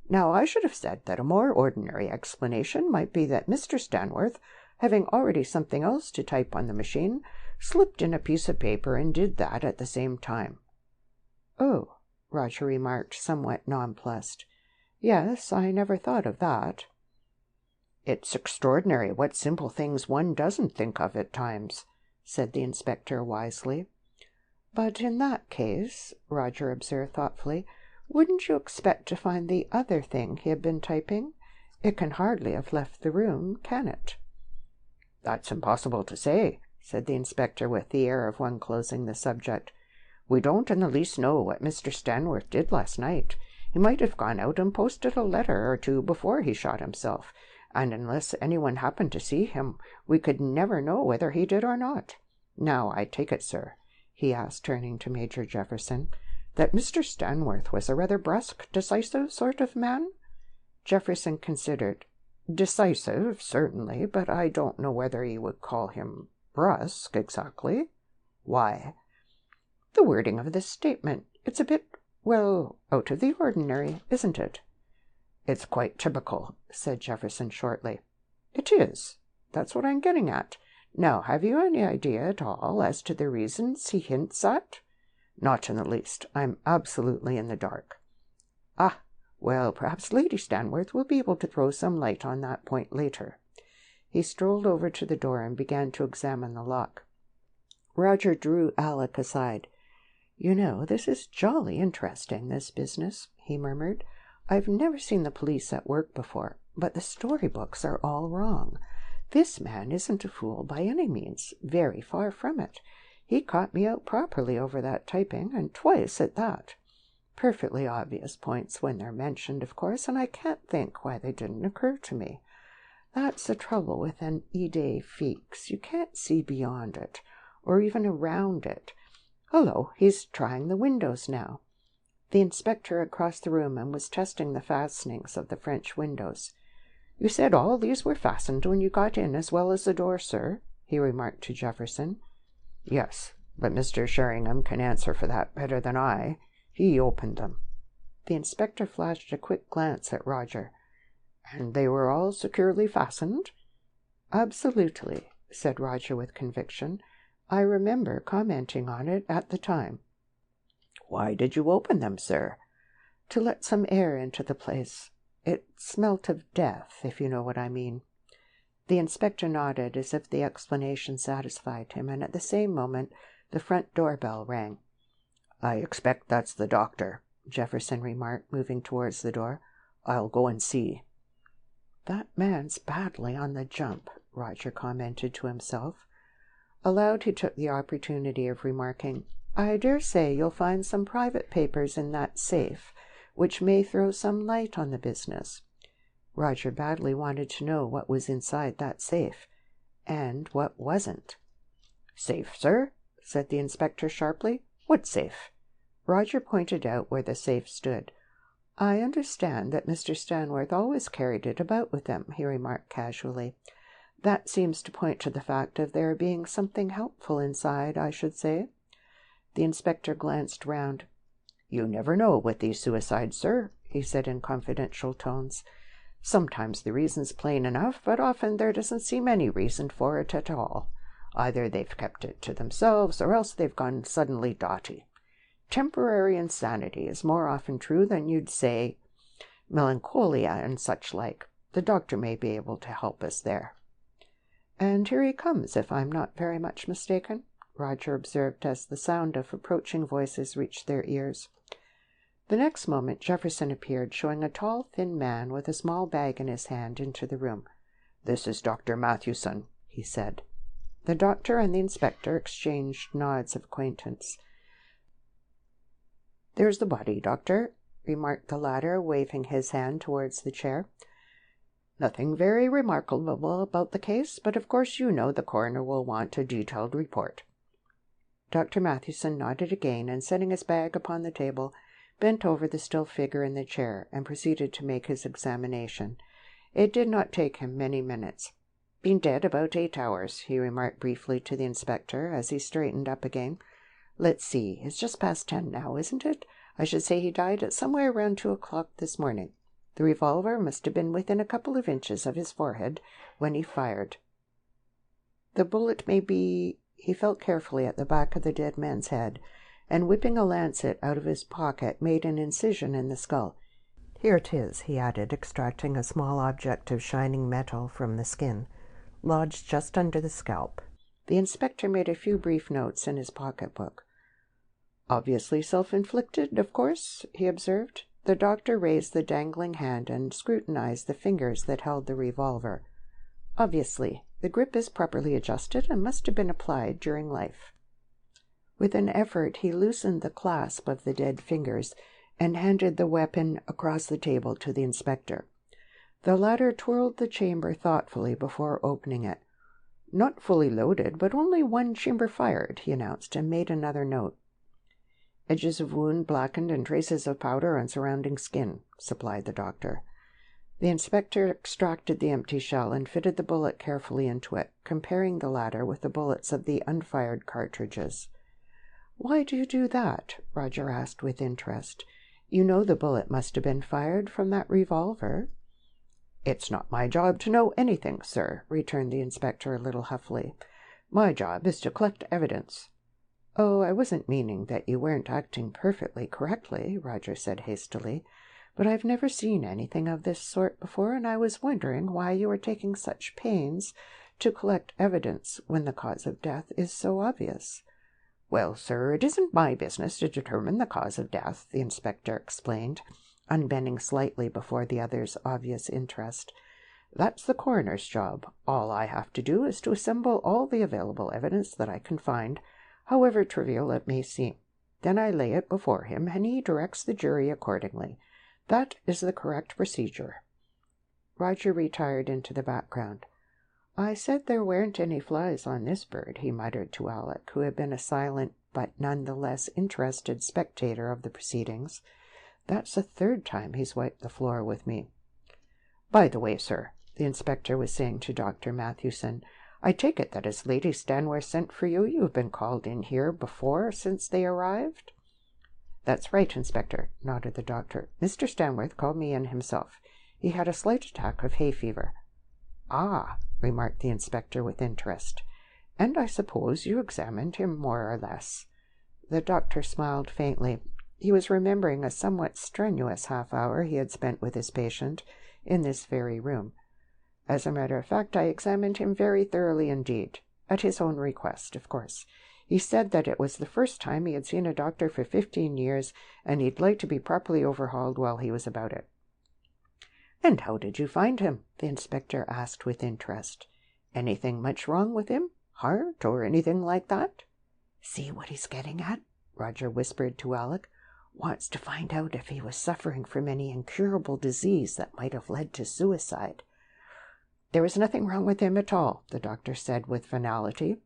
"Now, I should have said that a more ordinary explanation might be that Mr. Stanworth, having already something else to type on the machine, slipped in a piece of paper and did that at the same time." "Oh," Roger remarked, somewhat nonplussed. "Yes, I never thought of that." "It's extraordinary what simple things one doesn't think of at times," said the inspector wisely. "But in that case," Roger observed thoughtfully, "wouldn't you expect to find the other thing he had been typing? It can hardly have left the room, can it?" "That's impossible to say," said the inspector with the air of one closing the subject. "We don't in the least know what Mr. Stanworth did last night. He might have gone out and posted a letter or two before he shot himself, and unless anyone happened to see him, we could never know whether he did or not. Now, I take it, sir," he asked, turning to Major Jefferson, "that Mr. Stanworth was a rather brusque, decisive sort of man?" Jefferson considered. "Decisive, certainly, but I don't know whether you would call him brusque, exactly." "Why?" "The wording of this statement. It's a bit, well, out of the ordinary, isn't it?" "It's quite typical," said Jefferson shortly. "It is. That's what I'm getting at. Now, have you any idea at all as to the reasons he hints at?" "Not in the least. I'm absolutely in the dark." "Ah, well, perhaps Lady Stanworth will be able to throw some light on that point later." He strolled over to the door and began to examine the lock. Roger drew Alec aside. "You know, this is jolly interesting, this business," he murmured. "I've never seen the police at work before, but the storybooks are all wrong. This man isn't a fool by any means, very far from it. He caught me out properly over that typing, and twice at that. Perfectly obvious points when they're mentioned, of course, and I can't think why they didn't occur to me. That's the trouble with an idée fixe. You can't see beyond it, or even around it. Hullo, he's trying the windows now." The inspector had crossed the room and was testing the fastenings of the French windows. "You said all these were fastened when you got in as well as the door, sir?" he remarked to Jefferson. "Yes, but Mr. Sheringham can answer for that better than I. He opened them." The inspector flashed a quick glance at Roger. "And they were all securely fastened?" "Absolutely," said Roger with conviction. "I remember commenting on it at the time." "Why did you open them, sir?" "To let some air into the place. It smelt of death, if you know what I mean." The inspector nodded as if the explanation satisfied him, and at the same moment the front door bell rang. "I expect that's the doctor," Jefferson remarked, moving towards the door. "I'll go and see." "That man's badly on the jump," Roger commented to himself. Aloud he took the opportunity of remarking, "I dare say you'll find some private papers in that safe, which may throw some light on the business." Roger badly wanted to know what was inside that safe, and what wasn't. "Safe, sir?" said the inspector sharply. "What safe?" Roger pointed out where the safe stood. "I understand that Mr. Stanworth always carried it about with him," he remarked casually. "That seems to point to the fact of there being something helpful inside, I should say." The inspector glanced round. "You never know with these suicides, sir," he said in confidential tones. "Sometimes the reason's plain enough, but often there doesn't seem any reason for it at all. Either they've kept it to themselves, or else they've gone suddenly dotty. Temporary insanity is more often true than you'd say. Melancholia and such like. The doctor may be able to help us there." "And here he comes, if I'm not very much mistaken," Roger observed as the sound of approaching voices reached their ears. The next moment Jefferson appeared, showing a tall, thin man with a small bag in his hand into the room. "This is Dr. Mathewson," he said. The doctor and the inspector exchanged nods of acquaintance. "There's the body, doctor. remarked the latter, waving his hand towards the chair. "Nothing very remarkable about the case, but of course you know the coroner will want a detailed report." Dr. Mathewson nodded again, and setting his bag upon the table, bent over the still figure in the chair, and proceeded to make his examination. It did not take him many minutes. "Been dead about 8 hours," he remarked briefly to the inspector, as he straightened up again. "Let's see, it's just past 10 now, isn't it? I should say he died at somewhere around 2 o'clock this morning. The revolver must have been within a couple of inches of his forehead when he fired. The bullet may be—" He felt carefully at the back of the dead man's head, and whipping a lancet out of his pocket, made an incision in the skull. "Here it is," he added, extracting a small object of shining metal from the skin, lodged just under the scalp. The inspector made a few brief notes in his pocketbook. "Obviously self-inflicted, of course," he observed. The doctor raised the dangling hand and scrutinized the fingers that held the revolver. "Obviously. The grip is properly adjusted and must have been applied during life." With an effort he loosened the clasp of the dead fingers and handed the weapon across the table to the inspector. The latter twirled the chamber thoughtfully before opening it. "Not fully loaded, but only 1 chamber fired," he announced, and made another note. "Edges of wound blackened and traces of powder on surrounding skin," supplied the doctor. The inspector extracted the empty shell and fitted the bullet carefully into it, comparing the latter with the bullets of the unfired cartridges. "Why do you do that?" Roger asked with interest. "You know the bullet must have been fired from that revolver." "It's not my job to know anything, sir," returned the inspector a little huffily. "My job is to collect evidence." "Oh, I wasn't meaning that you weren't acting perfectly correctly," Roger said hastily. "But I've never seen anything of this sort before, and I was wondering why you were taking such pains to collect evidence when the cause of death is so obvious." "Well, sir, it isn't my business to determine the cause of death," the inspector explained, unbending slightly before the other's obvious interest. "That's the coroner's job. All I have to do is to assemble all the available evidence that I can find, however trivial it may seem. Then I lay it before him, and he directs the jury accordingly. That is the correct procedure." Roger retired into the background. "I said there weren't any flies on this bird," he muttered to Alec, who had been a silent but none the less interested spectator of the proceedings. "That's the 3rd time he's wiped the floor with me." "By the way, sir," the inspector was saying to Dr. Mathewson, "I take it that as Lady Stanworth sent for you, you've been called in here before since they arrived?" "That's right, Inspector," nodded the doctor. "Mr. Stanworth called me in himself. He had a slight attack of hay fever." "Ah," remarked the inspector with interest. "And I suppose you examined him more or less?" The doctor smiled faintly. He was remembering a somewhat strenuous half-hour he had spent with his patient in this very room. "As a matter of fact, I examined him very thoroughly indeed. At his own request, of course. He said that it was the first time he had seen a doctor for 15 years, and he'd like to be properly overhauled while he was about it." "And how did you find him?" the inspector asked with interest. "Anything much wrong with him? Heart or anything like that?" "See what he's getting at?" Roger whispered to Alec. "Wants to find out if he was suffering from any incurable disease that might have led to suicide." "There was nothing wrong with him at all," the doctor said with finality.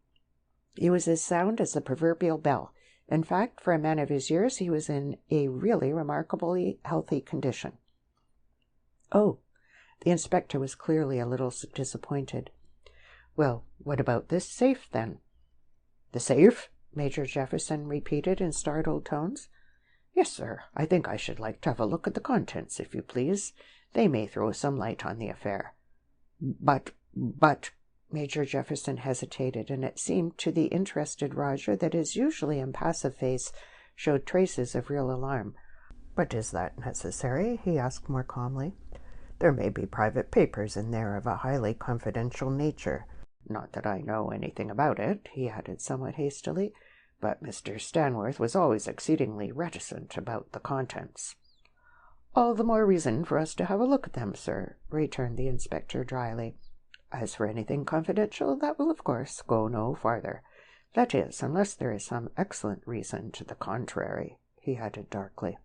"He was as sound as the proverbial bell. In fact, for a man of his years, he was in a really remarkably healthy condition." "Oh." The inspector was clearly a little disappointed. "Well, what about this safe, then?" "The safe?" Major Jefferson repeated in startled tones. "Yes, sir. I think I should like to have a look at the contents, if you please. They may throw some light on the affair." But, Major Jefferson hesitated, and it seemed to the interested Roger that his usually impassive face showed traces of real alarm. "But is that necessary?" he asked more calmly. "There may be private papers in there of a highly confidential nature. Not that I know anything about it," he added somewhat hastily, "but Mr. Stanworth was always exceedingly reticent about the contents." "All the more reason for us to have a look at them, sir," returned the inspector dryly. "As for anything confidential, that will, of course, go no farther. That is, unless there is some excellent reason to the contrary," he added darkly.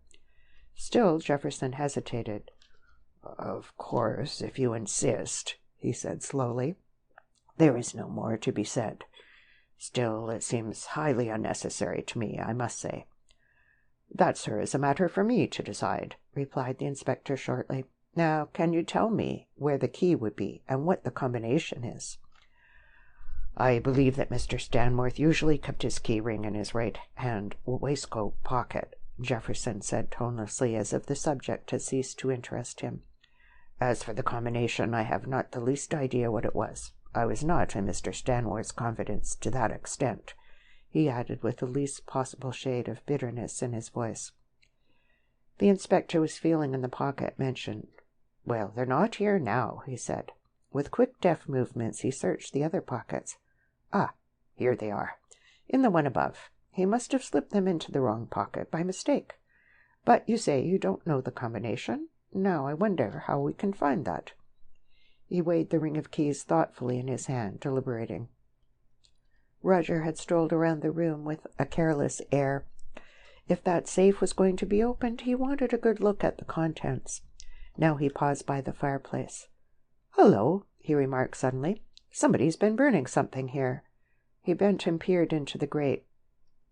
Still Jefferson hesitated. "Of course, if you insist," he said slowly, "there is no more to be said. Still, it seems highly unnecessary to me, I must say." "That, sir, is a matter for me to decide," replied the inspector shortly. "Now, can you tell me where the key would be, and what the combination is?" "I believe that Mr. Stanworth usually kept his key ring in his right-hand waistcoat pocket," Jefferson said tonelessly, as if the subject had ceased to interest him. "As for the combination, I have not the least idea what it was. I was not in Mr. Stanworth's confidence to that extent," he added with the least possible shade of bitterness in his voice. The inspector was feeling in the pocket mentioned. "Well, they're not here now," he said. With quick, deft movements, he searched the other pockets. "Ah, here they are, in the one above. He must have slipped them into the wrong pocket by mistake. But you say you don't know the combination? Now I wonder how we can find that." He weighed the ring of keys thoughtfully in his hand, deliberating. Roger had strolled around the room with a careless air. If that safe was going to be opened, he wanted a good look at the contents. Now he paused by the fireplace. "Hullo," he remarked suddenly. "Somebody's been burning something here." He bent and peered into the grate.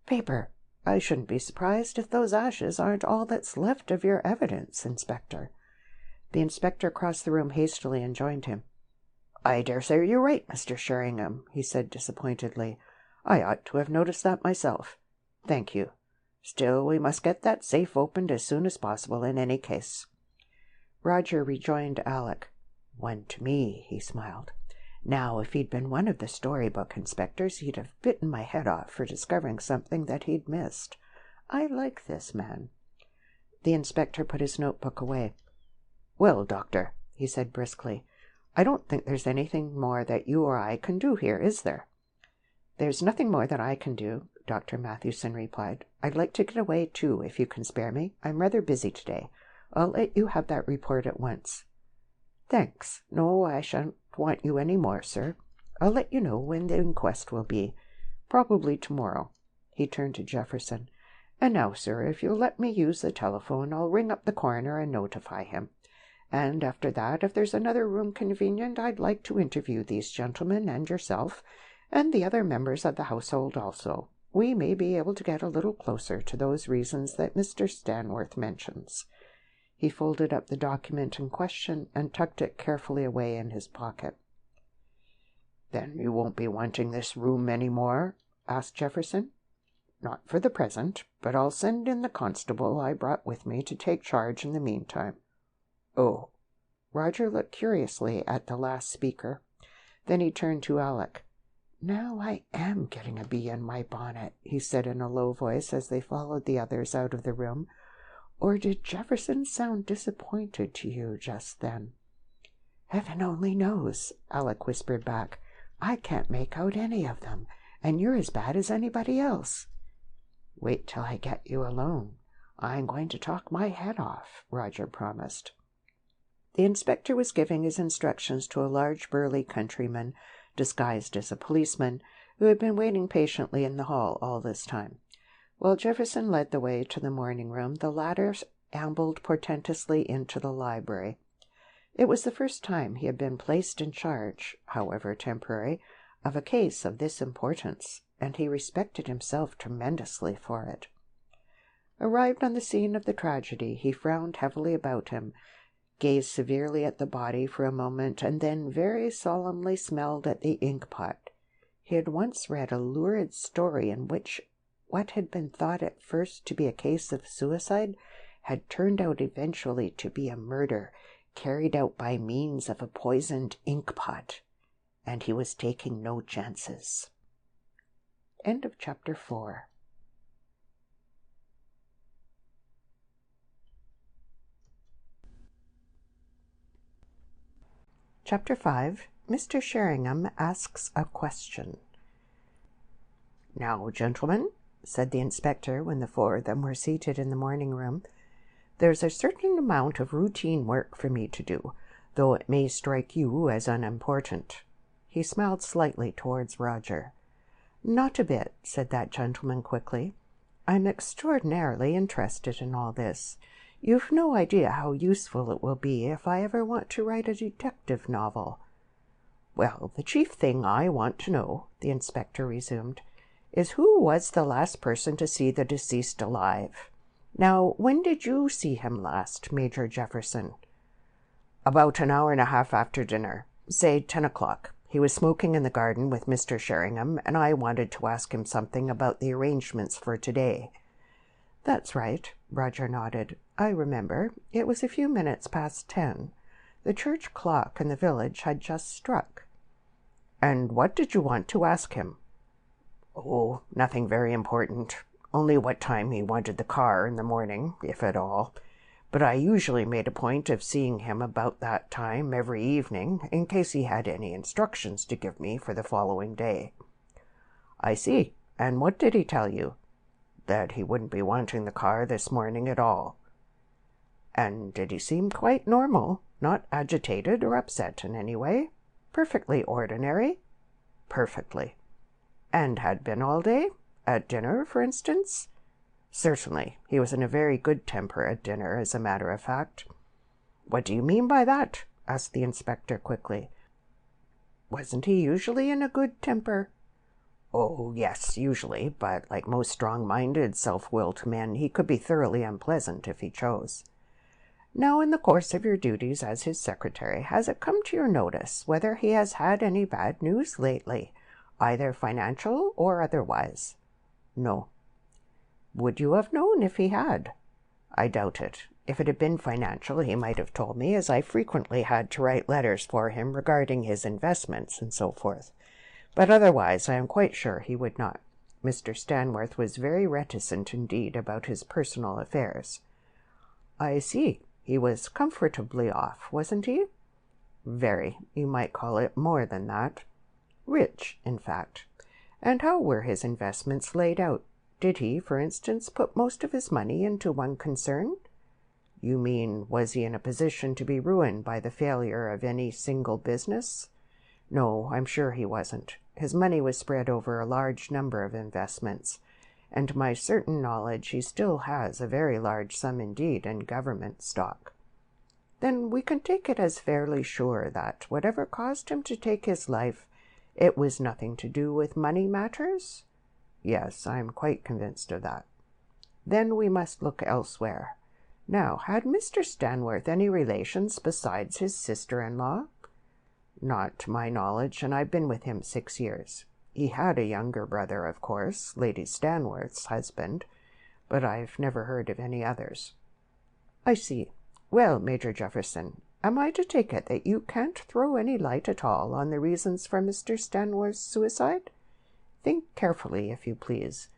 "Paper. I shouldn't be surprised if those ashes aren't all that's left of your evidence, Inspector." The inspector crossed the room hastily and joined him. "I dare say you're right, Mr. Sheringham," he said disappointedly. "I ought to have noticed that myself. Thank you. Still, we must get that safe opened as soon as possible in any case." Roger rejoined Alec. "One to me," he smiled. "Now, if he'd been one of the storybook inspectors, he'd have bitten my head off for discovering something that he'd missed. I like this man." The inspector put his notebook away. "Well, Doctor," he said briskly, "I don't think there's anything more that you or I can do here, is there?" "There's nothing more that I can do," Dr. Mathewson replied. "I'd like to get away, too, if you can spare me. I'm rather busy today. I'll let you have that report at once." "Thanks. No, I shan't want you any more, sir. I'll let you know when the inquest will be. Probably tomorrow." He turned to Jefferson. "And now, sir, if you'll let me use the telephone, I'll ring up the coroner and notify him. And after that, if there's another room convenient, I'd like to interview these gentlemen and yourself, and the other members of the household also. We may be able to get a little closer to those reasons that Mr. Stanworth mentions." He folded up the document in question and tucked it carefully away in his pocket. "Then you won't be wanting this room any more?" asked Jefferson. "Not for the present, but I'll send in the constable I brought with me to take charge in the meantime." "Oh." Roger looked curiously at the last speaker. Then he turned to Alec. "Now I am getting a bee in my bonnet," he said in a low voice as they followed the others out of the room. "Or did Jefferson sound disappointed to you just then?" "Heaven only knows," Alec whispered back. "I can't make out any of them, and you're as bad as anybody else." "Wait till I get you alone. I'm going to talk my head off," Roger promised. The inspector was giving his instructions to a large burly countryman, disguised as a policeman, who had been waiting patiently in the hall all this time. While Jefferson led the way to the morning room, the latter ambled portentously into the library. It was the first time he had been placed in charge, however temporary, of a case of this importance, and he respected himself tremendously for it. Arrived on the scene of the tragedy, he frowned heavily about him, gazed severely at the body for a moment, and then very solemnly smelled at the ink-pot. He had once read a lurid story in which what had been thought at first to be a case of suicide had turned out eventually to be a murder carried out by means of a poisoned ink-pot, and he was taking no chances. End of chapter 4. Chapter 5. Mr. Sheringham asks a question. "Now, gentlemen," said the inspector when the four of them were seated in the morning room, "there's a certain amount of routine work for me to do, though it may strike you as unimportant." He smiled slightly towards Roger. "Not a bit," said that gentleman quickly. "I'm extraordinarily interested in all this. You've no idea how useful it will be if I ever want to write a detective novel." "Well, the chief thing I want to know," the inspector resumed, "is who was the last person to see the deceased alive. Now, when did you see him last, Major Jefferson?" "About an hour and a half after dinner, say 10 o'clock. He was smoking in the garden with Mr. Sheringham, and I wanted to ask him something about the arrangements for today." "That's right," Roger nodded. "I remember. It was a few minutes past 10. The church clock in the village had just struck." "And what did you want to ask him?" "Oh, nothing very important. Only what time he wanted the car in the morning, if at all. But I usually made a point of seeing him about that time every evening, in case he had any instructions to give me for the following day." "I see. And what did he tell you?" "That he wouldn't be wanting the car this morning at all." "And did he seem quite normal? Not agitated or upset in any way? Perfectly ordinary?" "Perfectly." "And had been all day? At dinner, for instance?" "Certainly. He was in a very good temper at dinner, as a matter of fact." "What do you mean by that?" asked the inspector quickly. "Wasn't he usually in a good temper?" "Oh, yes, usually, but like most strong-minded, self-willed men, he could be thoroughly unpleasant if he chose." "Now, in the course of your duties as his secretary, has it come to your notice whether he has had any bad news lately, either financial or otherwise?" "No." "Would you have known if he had?" "I doubt it. If it had been financial, he might have told me, as I frequently had to write letters for him regarding his investments and so forth. But otherwise I am quite sure he would not. Mr. Stanworth was very reticent indeed about his personal affairs." "I see. He was comfortably off, wasn't he?" "Very. You might call it more than that. Rich, in fact. And how were his investments laid out? Did he, for instance, put most of his money into one concern?" "You mean, was he in a position to be ruined by the failure of any single business?" "No, I'm sure he wasn't. His money was spread over a large number of investments, and to my certain knowledge he still has a very large sum indeed in government stock." "Then we can take it as fairly sure that, whatever caused him to take his life, it was nothing to do with money matters?" "Yes, I am quite convinced of that." "Then we must look elsewhere. Now, had Mr. Stanworth any relations besides his sister-in-law?" "Not to my knowledge, and I've been with him 6 years. He had a younger brother, of course, Lady Stanworth's husband, but I've never heard of any others." "I see. Well, Major Jefferson, am I to take it that you can't throw any light at all on the reasons for Mr. Stanworth's suicide? Think carefully, if you please.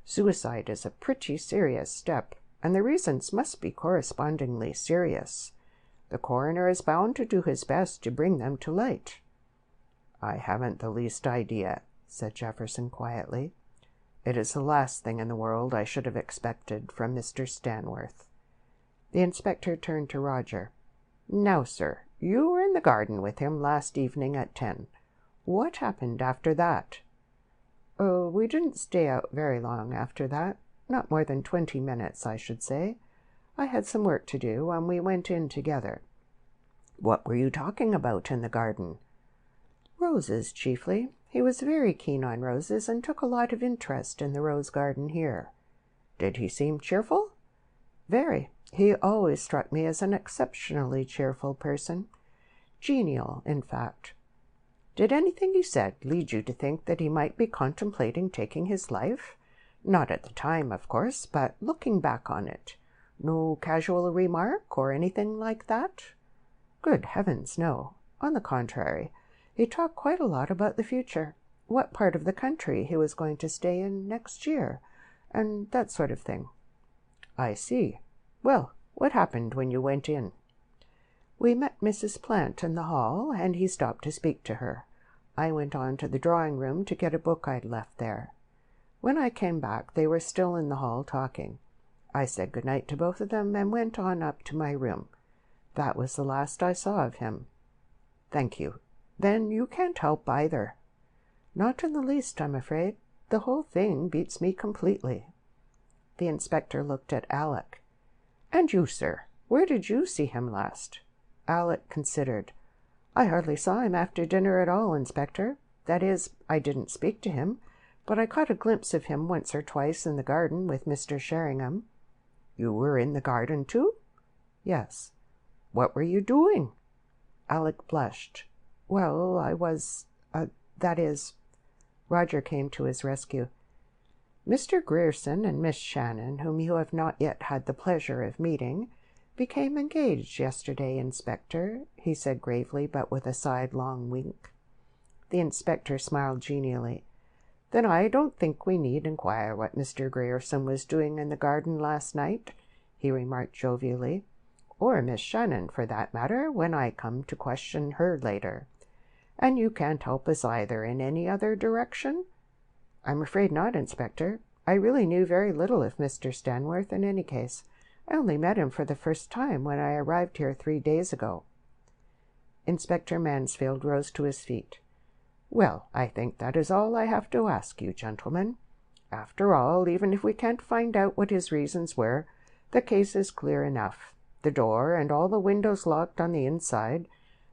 Suicide is a pretty serious step, and the reasons must be correspondingly serious. The coroner is bound to do his best to bring them to light." "I haven't the least idea," said Jefferson quietly. "It is the last thing in the world I should have expected from Mr. Stanworth." The inspector turned to Roger. "Now, sir, you were in the garden with him last evening at 10. What happened after that?" "Oh, we didn't stay out very long after that. Not more than 20 minutes, I should say. I had some work to do, and we went in together." "What were you talking about in the garden?" "Roses, chiefly. He was very keen on roses, and took a lot of interest in the rose garden here." "Did he seem cheerful?" "Very. He always struck me as an exceptionally cheerful person. Genial, in fact." "Did anything he said lead you to think that he might be contemplating taking his life? Not at the time, of course, but looking back on it. No casual remark or anything like that?" "Good heavens, no. On the contrary, he talked quite a lot about the future, what part of the country he was going to stay in next year, and that sort of thing." "I see. Well, what happened when you went in?" "We met Mrs. Plant in the hall, and he stopped to speak to her. I went on to the drawing-room to get a book I'd left there. When I came back, they were still in the hall talking. I said good night to both of them and went on up to my room. That was the last I saw of him." "Thank you. Then you can't help either." "Not in the least, I'm afraid. The whole thing beats me completely." The inspector looked at Alec. And you, sir, where did you see him last? Alec considered. I hardly saw him after dinner at all, Inspector. That is, I didn't speak to him, but I caught a glimpse of him once or twice in the garden with Mr. Sheringham. You were in the garden, too? Yes. What were you doing? Alec blushed. Well, I was, that is... Roger came to his rescue. Mr. Grierson and Miss Shannon, whom you have not yet had the pleasure of meeting, became engaged yesterday, Inspector, he said gravely, but with a sidelong wink. The inspector smiled genially. Then I don't think we need inquire what Mr. Grierson was doing in the garden last night, he remarked jovially, or Miss Shannon, for that matter, when I come to question her later. And you can't help us either in any other direction? I'm afraid not, Inspector. I really knew very little of Mr. Stanworth in any case. I only met him for the first time when I arrived here 3 days ago. Inspector Mansfield rose to his feet. Well, I think that is all I have to ask you, gentlemen. After all, even if we can't find out what his reasons were, the case is clear enough. The door and all the windows locked on the inside,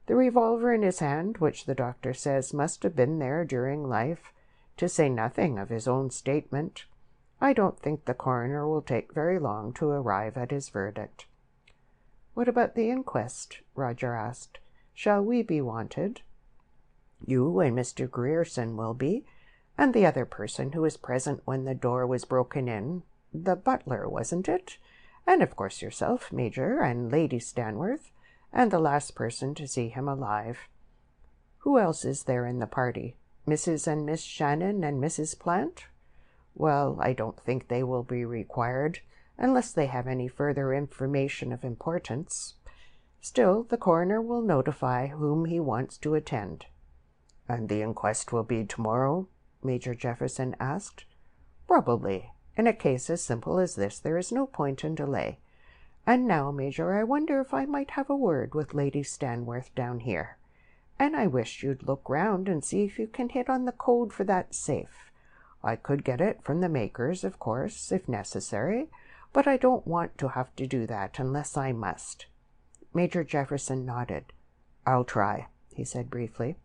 the revolver in his hand, which the doctor says must have been there during life, to say nothing of his own statement. I don't think the coroner will take very long to arrive at his verdict. What about the inquest? Roger asked. Shall we be wanted? You and Mr. Grierson will be, and the other person who was present when the door was broken in, the butler, wasn't it? And of course yourself, Major, and Lady Stanworth, and the last person to see him alive. Who else is there in the party? Mrs. and Miss Shannon and Mrs. Plant? Well, I don't think they will be required, unless they have any further information of importance. Still, the coroner will notify whom he wants to attend. And the inquest will be tomorrow? Major Jefferson asked. Probably. In a case as simple as this, there is no point in delay. And now, Major, I wonder if I might have a word with Lady Stanworth down here. And I wish you'd look round and see if you can hit on the code for that safe. I could get it from the makers, of course, if necessary, but I don't want to have to do that unless I must. Major Jefferson nodded. I'll try, he said briefly,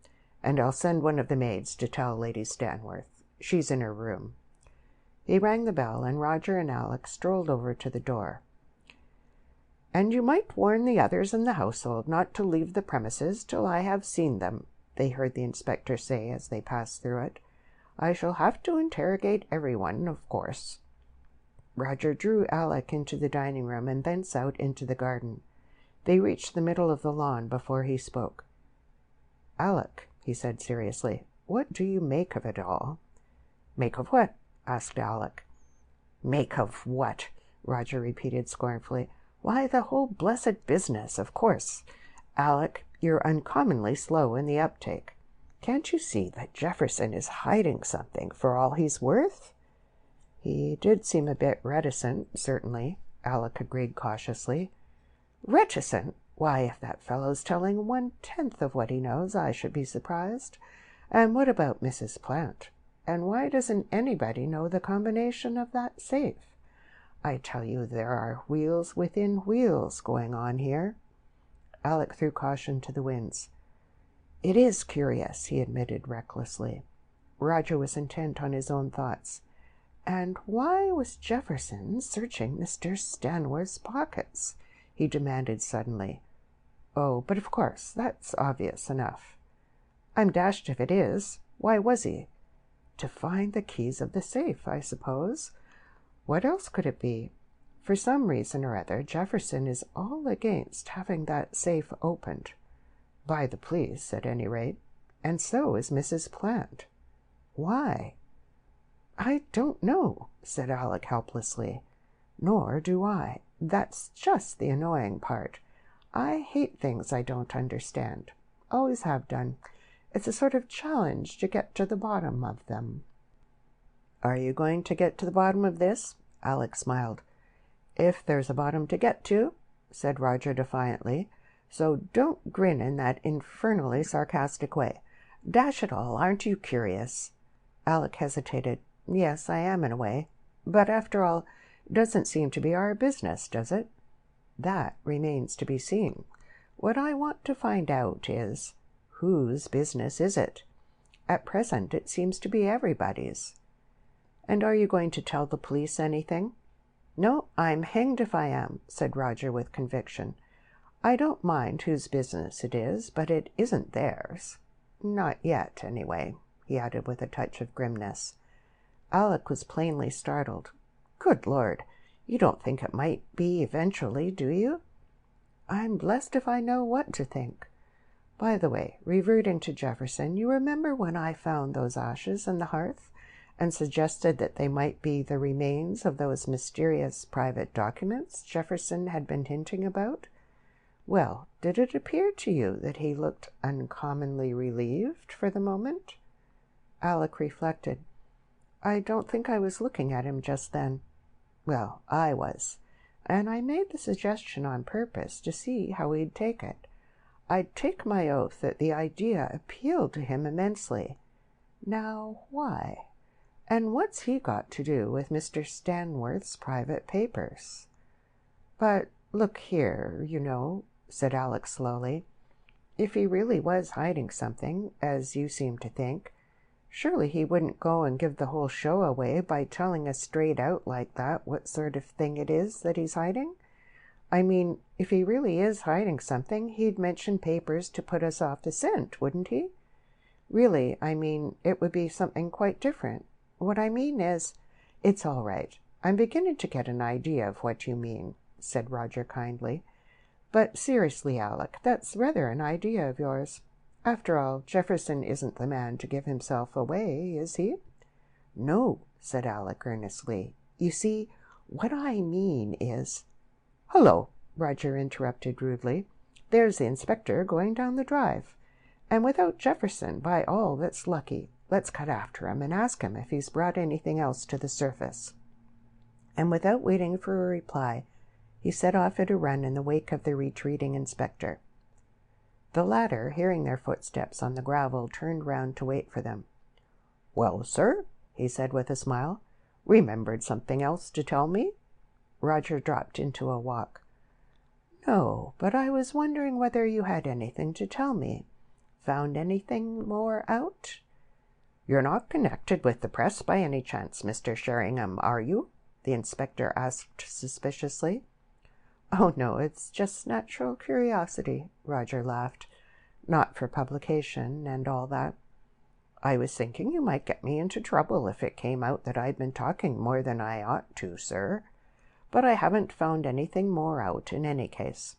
and I'll send one of the maids to tell Lady Stanworth. She's in her room. He rang the bell, and Roger and Alec strolled over to the door. And you might warn the others in the household not to leave the premises till I have seen them, they heard the inspector say as they passed through it. I shall have to interrogate everyone, of course. Roger drew Alec into the dining room and thence out into the garden. They reached the middle of the lawn before he spoke. Alec, he said seriously, what do you make of it all? Make of what? Asked Alec. Make of what? Roger repeated scornfully. Why, the whole blessed business, of course. Alec, you're uncommonly slow in the uptake. Can't you see that Jefferson is hiding something for all he's worth? He did seem a bit reticent, certainly, Alec agreed cautiously. Reticent? Why, if that fellow's telling 1/10 of what he knows, I should be surprised. And what about Mrs. Plant? And why doesn't anybody know the combination of that safe? I tell you, there are wheels within wheels going on here. Alec threw caution to the winds. It is curious, he admitted recklessly. Roger was intent on his own thoughts. And why was Jefferson searching Mr. Stanworth's pockets? He demanded suddenly. Oh, but of course, that's obvious enough. I'm dashed if it is. Why was he? To find the keys of the safe, I suppose. What else could it be? For some reason or other, Jefferson is all against having that safe opened. By the police, at any rate. And so is Mrs. Plant. Why? I don't know, said Alec helplessly. Nor do I. That's just the annoying part. I hate things I don't understand. Always have done. It's a sort of challenge to get to the bottom of them. Are you going to get to the bottom of this? Alec smiled. If there's a bottom to get to, said Roger defiantly. So don't grin in that infernally sarcastic way. Dash it all, aren't you curious? Alec hesitated. Yes, I am in a way. But after all, it doesn't seem to be our business, does it? That remains to be seen. What I want to find out is, whose business is it? At present it seems to be everybody's. And are you going to tell the police anything? No, I'm hanged if I am, said Roger with conviction. I don't mind whose business it is, but it isn't theirs. Not yet, anyway, he added with a touch of grimness. Alec was plainly startled. Good Lord, you don't think it might be eventually, do you? I'm blessed if I know what to think. By the way, reverting to Jefferson, you remember when I found those ashes in the hearth and suggested that they might be the remains of those mysterious private documents Jefferson had been hinting about? Well, did it appear to you that he looked uncommonly relieved for the moment? Alec reflected. I don't think I was looking at him just then. Well, I was, and I made the suggestion on purpose to see how he'd take it. I'd take my oath that the idea appealed to him immensely. Now, why? And what's he got to do with Mr. Stanworth's private papers? But look here, you know, said Alec slowly. If he really was hiding something, as you seem to think, surely he wouldn't go and give the whole show away by telling us straight out like that what sort of thing it is that he's hiding? I mean, if he really is hiding something, he'd mention papers to put us off the scent, wouldn't he? Really, I mean, it would be something quite different. What I mean is, it's all right. I'm beginning to get an idea of what you mean, said Roger kindly. But seriously, Alec, that's rather an idea of yours. After all, Jefferson isn't the man to give himself away, is he? No, said Alec earnestly. You see, what I mean is— Hullo, Roger interrupted rudely. There's the inspector going down the drive. And without Jefferson, by all that's lucky. Let's cut after him and ask him if he's brought anything else to the surface. And without waiting for a reply, he set off at a run in the wake of the retreating inspector. The latter, hearing their footsteps on the gravel, turned round to wait for them. Well, sir, he said with a smile, remembered something else to tell me? Roger dropped into a walk. No, but I was wondering whether you had anything to tell me. Found anything more out? You're not connected with the press by any chance, Mr. Sheringham, are you? The inspector asked suspiciously. Oh, no, it's just natural curiosity, Roger laughed. Not for publication and all that. I was thinking you might get me into trouble if it came out that I'd been talking more than I ought to, sir. But I haven't found anything more out in any case.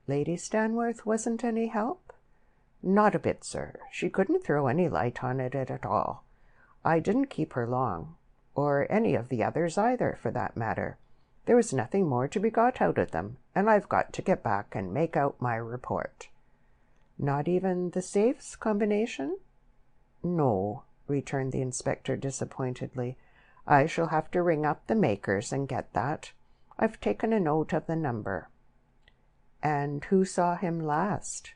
Lady Stanworth wasn't any help? Not a bit, sir. She couldn't throw any light on it at all. I didn't keep her long, or any of the others either, for that matter. There was nothing more to be got out of them, and I've got to get back and make out my report. Not even the safes combination? No, returned the inspector disappointedly. I shall have to ring up the makers and get that. I've taken a note of the number. And who saw him last?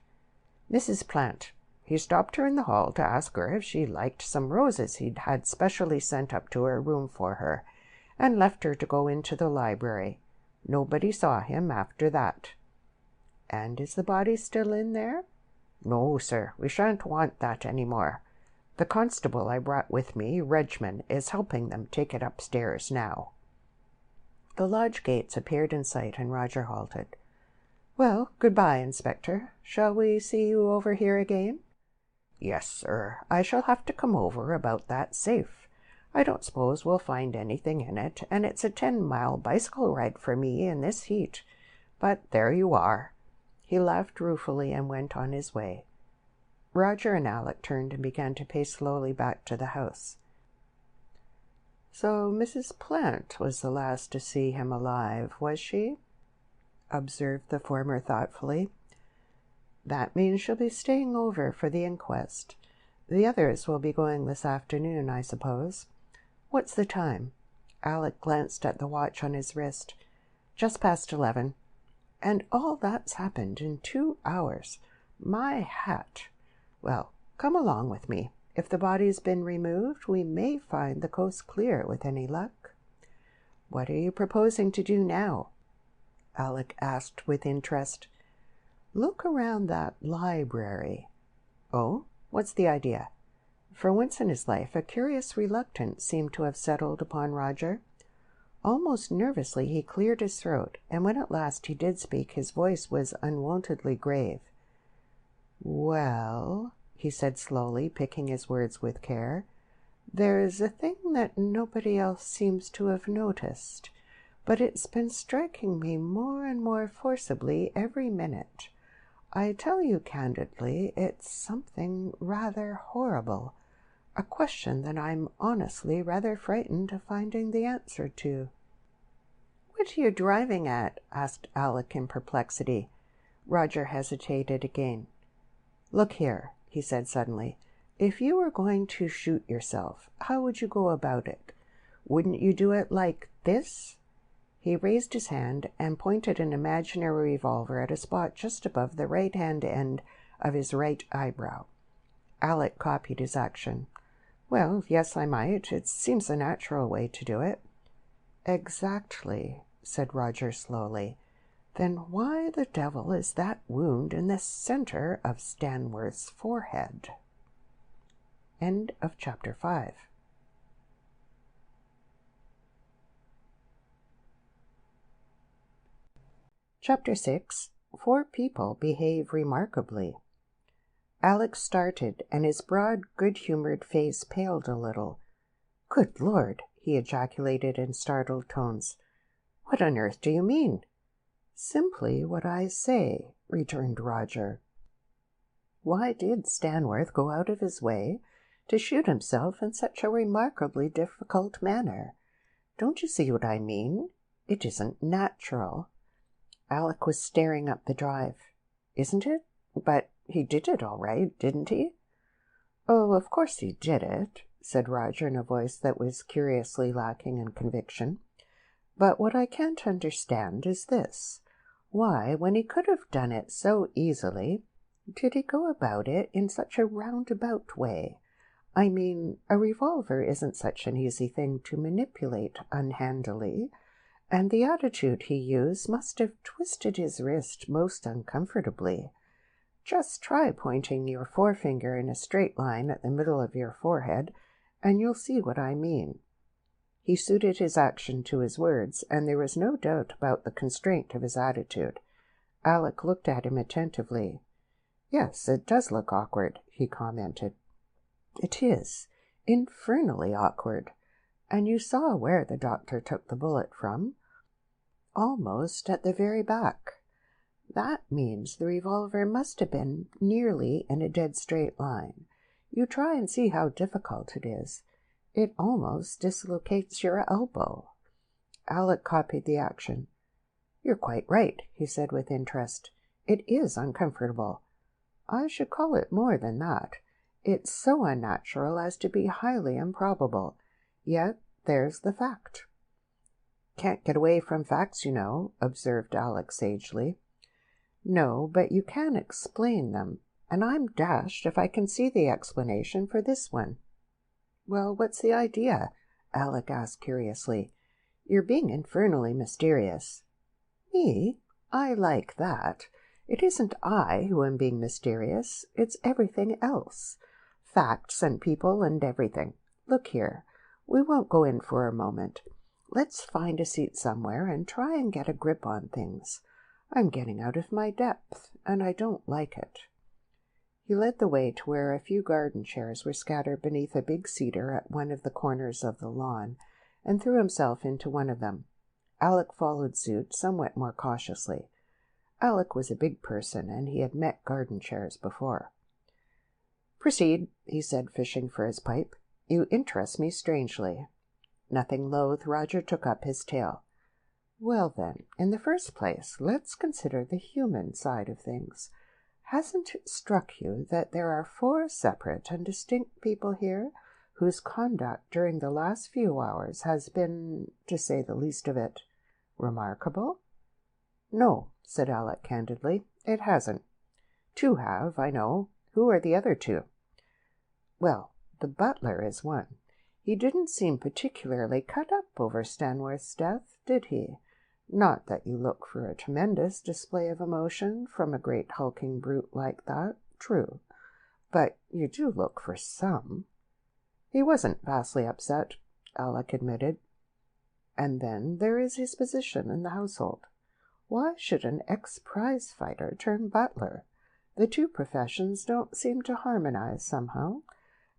Mrs. Plant. He stopped her in the hall to ask her if she liked some roses he'd had specially sent up to her room for her, and left her to go into the library. Nobody saw him after that. And is the body still in there? No, sir, we shan't want that any more. The constable I brought with me, Regman, is helping them take it upstairs now. The lodge gates appeared in sight, and Roger halted. Well, good-bye, Inspector. Shall we see you over here again? Yes, sir. I shall have to come over about that safe. I don't suppose we'll find anything in it, and it's a 10-mile bicycle ride for me in this heat. But there you are. He laughed ruefully and went on his way. Roger and Alec turned and began to pace slowly back to the house. So Mrs. Plant was the last to see him alive, was she? Observed the former thoughtfully. That means she'll be staying over for the inquest. The others will be going this afternoon, I suppose. What's the time? Alec glanced at the watch on his wrist. Just past 11. And all that's happened in 2 hours. My hat! Well, come along with me. If the body's been removed, we may find the coast clear with any luck. What are you proposing to do now? Alec asked with interest. "Look around that library." "Oh? What's the idea?" For once in his life, a curious reluctance seemed to have settled upon Roger. Almost nervously he cleared his throat, and when at last he did speak, his voice was unwontedly grave. "Well," he said slowly, picking his words with care, "there's a thing that nobody else seems to have noticed, but it's been striking me more and more forcibly every minute. I tell you candidly, it's something rather horrible, a question that I'm honestly rather frightened of finding the answer to." "What are you driving at?" asked Alec in perplexity. Roger hesitated again. "Look here," he said suddenly. "If you were going to shoot yourself, how would you go about it? Wouldn't you do it like this?" He raised his hand and pointed an imaginary revolver at a spot just above the right-hand end of his right eyebrow. Alec copied his action. "Well, yes, I might. It seems a natural way to do it." "Exactly," said Roger slowly. "Then why the devil is that wound in the center of Stanworth's forehead?" End of chapter 5. Chapter 6. 4 People Behave Remarkably. Alec started, and his broad, good-humored face paled a little. "Good Lord!" he ejaculated in startled tones. "What on earth do you mean?" "Simply what I say," returned Roger. "Why did Stanworth go out of his way to shoot himself in such a remarkably difficult manner? Don't you see what I mean? It isn't natural." Alec was staring up the drive. "Isn't it? But he did it all right, didn't he?" "Oh, of course he did it," said Roger in a voice that was curiously lacking in conviction. "But what I can't understand is this. Why, when he could have done it so easily, did he go about it in such a roundabout way? I mean, a revolver isn't such an easy thing to manipulate unhandily, and the attitude he used must have twisted his wrist most uncomfortably. Just try pointing your forefinger in a straight line at the middle of your forehead, and you'll see what I mean." He suited his action to his words, and there was no doubt about the constraint of his attitude. Alec looked at him attentively. "Yes, it does look awkward," he commented. "It is. Infernally awkward. And you saw where the doctor took the bullet from? Almost at the very back. That means the revolver must have been nearly in a dead straight line. You try and see how difficult it is. It almost dislocates your elbow." Alec copied the action. "You're quite right," he said with interest. "It is uncomfortable. I should call it more than that. It's so unnatural as to be highly improbable. Yet there's the fact." "Can't get away from facts, you know," observed Alec sagely. "No, but you can explain them, and I'm dashed if I can see the explanation for this one." "Well, what's the idea?" Alec asked curiously. "You're being infernally mysterious." "Me? I like that. It isn't I who am being mysterious. It's everything else. Facts and people and everything. Look here, we won't go in for a moment. Let's find a seat somewhere and try and get a grip on things. I'm getting out of my depth, and I don't like it." He led the way to where a few garden chairs were scattered beneath a big cedar at one of the corners of the lawn, and threw himself into one of them. Alec followed suit, somewhat more cautiously. Alec was a big person, and he had met garden chairs before. "Proceed," he said, fishing for his pipe. "You interest me strangely." Nothing loath, Roger took up his tale. "Well, then, in the first place, let's consider the human side of things. Hasn't it struck you that there are 4 separate and distinct people here whose conduct during the last few hours has been, to say the least of it, remarkable?" "No," said Alec candidly, "it hasn't. 2 have, I know. Who are the other 2? "Well, the butler is one. He didn't seem particularly cut up over Stanworth's death, did he? Not that you look for a tremendous display of emotion from a great hulking brute like that, true, but you do look for some." "He wasn't vastly upset," Alec admitted. "And then there is his position in the household. Why should an ex-prize fighter turn butler? The two professions don't seem to harmonize somehow.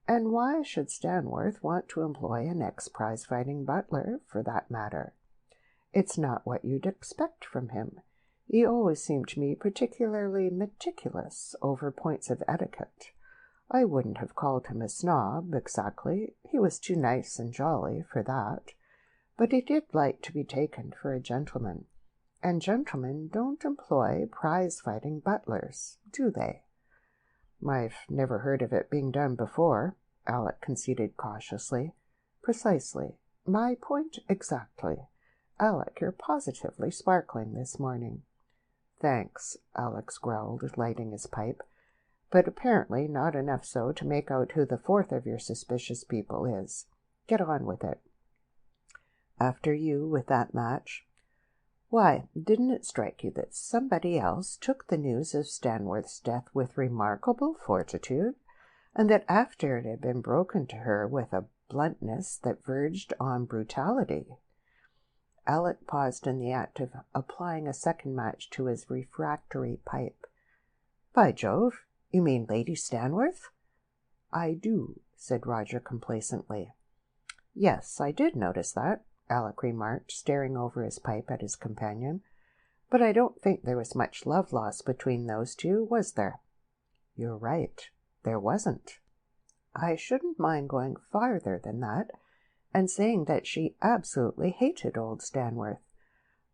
And why should Stanworth want to employ an ex-prize fighting butler, for that matter? It's not what you'd expect from him. He always seemed to me particularly meticulous over points of etiquette. I wouldn't have called him a snob, exactly. He was too nice and jolly for that. But he did like to be taken for a gentleman. And gentlemen don't employ prize-fighting butlers, do they?" "I've never heard of it being done before," Alec conceded cautiously. "Precisely. My point exactly. Alec, you're positively sparkling this morning." "Thanks," Alex growled, lighting his pipe, "but apparently not enough so to make out who the fourth of your suspicious people is. Get on with it." "After you with that match. Why, didn't it strike you that somebody else took the news of Stanworth's death with remarkable fortitude, and that after it had been broken to her with a bluntness that verged on brutality?" Alec paused in the act of applying a second match to his refractory pipe. "By Jove, you mean Lady Stanworth?" "I do," said Roger complacently. "Yes, I did notice that," Alec remarked, staring over his pipe at his companion. "But I don't think there was much love lost between those two, was there?" "You're right. There wasn't. I shouldn't mind going farther than that, and saying that she absolutely hated old Stanworth.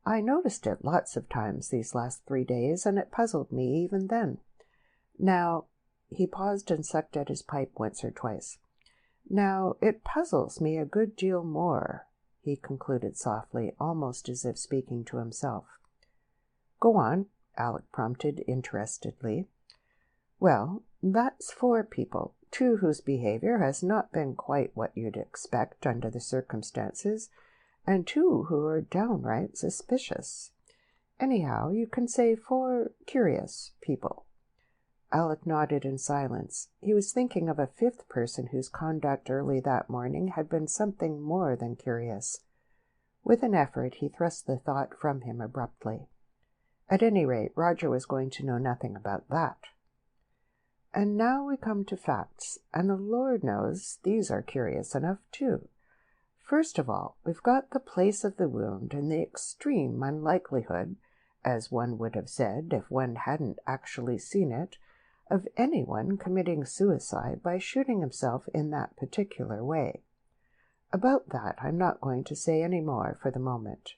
I noticed it lots of times these last 3 days, and it puzzled me even then. Now," he paused and sucked at his pipe once or twice. "Now, it puzzles me a good deal more," he concluded softly, almost as if speaking to himself. "Go on," Alec prompted interestedly. "Well, that's 4 people, 2 whose behavior has not been quite what you'd expect under the circumstances, and 2 who are downright suspicious. Anyhow, you can say 4 curious people." Alec nodded in silence. He was thinking of a 5th person whose conduct early that morning had been something more than curious. With an effort, he thrust the thought from him abruptly. At any rate, Roger was going to know nothing about that. "And now we come to facts, and the Lord knows these are curious enough, too. First of all, we've got the place of the wound and the extreme unlikelihood, as one would have said if one hadn't actually seen it, of anyone committing suicide by shooting himself in that particular way. About that I'm not going to say any more for the moment.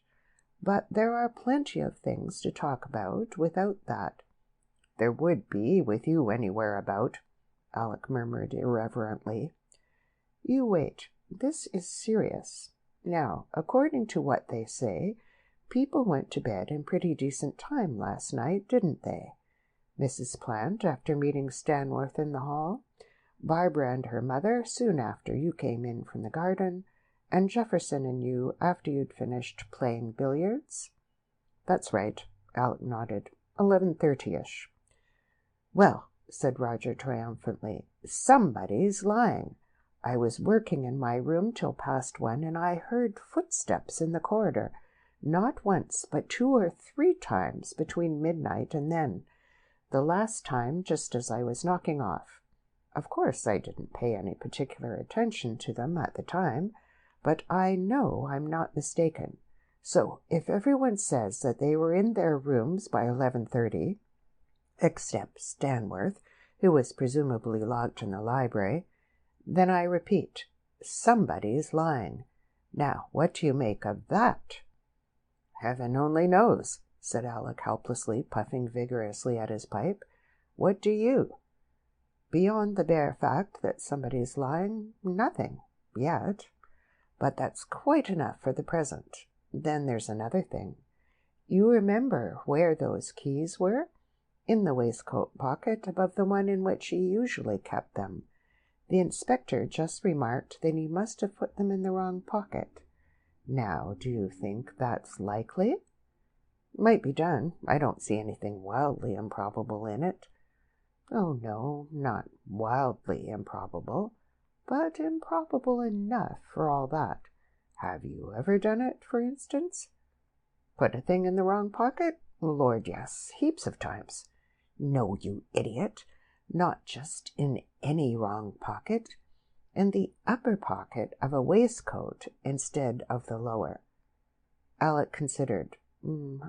But there are plenty of things to talk about without that." "There would be, with you anywhere about," Alec murmured irreverently. "You wait. This is serious. Now, according to what they say, people went to bed in pretty decent time last night, didn't they? Mrs. Plant after meeting Stanworth in the hall, Barbara and her mother soon after you came in from the garden, and Jefferson and you after you'd finished playing billiards?" "That's right," Alec nodded. 11:30-ish. "Well," said Roger triumphantly, "somebody's lying. I was working in my room till past 1, and I heard footsteps in the corridor, not once, but 2 or 3 times between midnight and then. The last time just as I was knocking off. Of course, I didn't pay any particular attention to them at the time, but I know I'm not mistaken. So if everyone says that they were in their rooms by 11:30, except Stanworth, who was presumably locked in the library, then I repeat, somebody's lying. Now, what do you make of that?" "Heaven only knows," said Alec helplessly, puffing vigorously at his pipe. "What do you?" "Beyond the bare fact that somebody's lying, nothing, yet. But that's quite enough for the present. Then there's another thing. You remember where those keys were? In the waistcoat pocket above the one in which he usually kept them. The inspector just remarked that he must have put them in the wrong pocket. Now, do you think that's likely?" Might be done. I don't see anything wildly improbable in it. Oh, no, not wildly improbable, but improbable enough for all that. Have you ever done it, for instance? Put a thing in the wrong pocket? Lord, yes, heaps of times. No, you idiot. Not just in any wrong pocket. In the upper pocket of a waistcoat instead of the lower. Alec considered.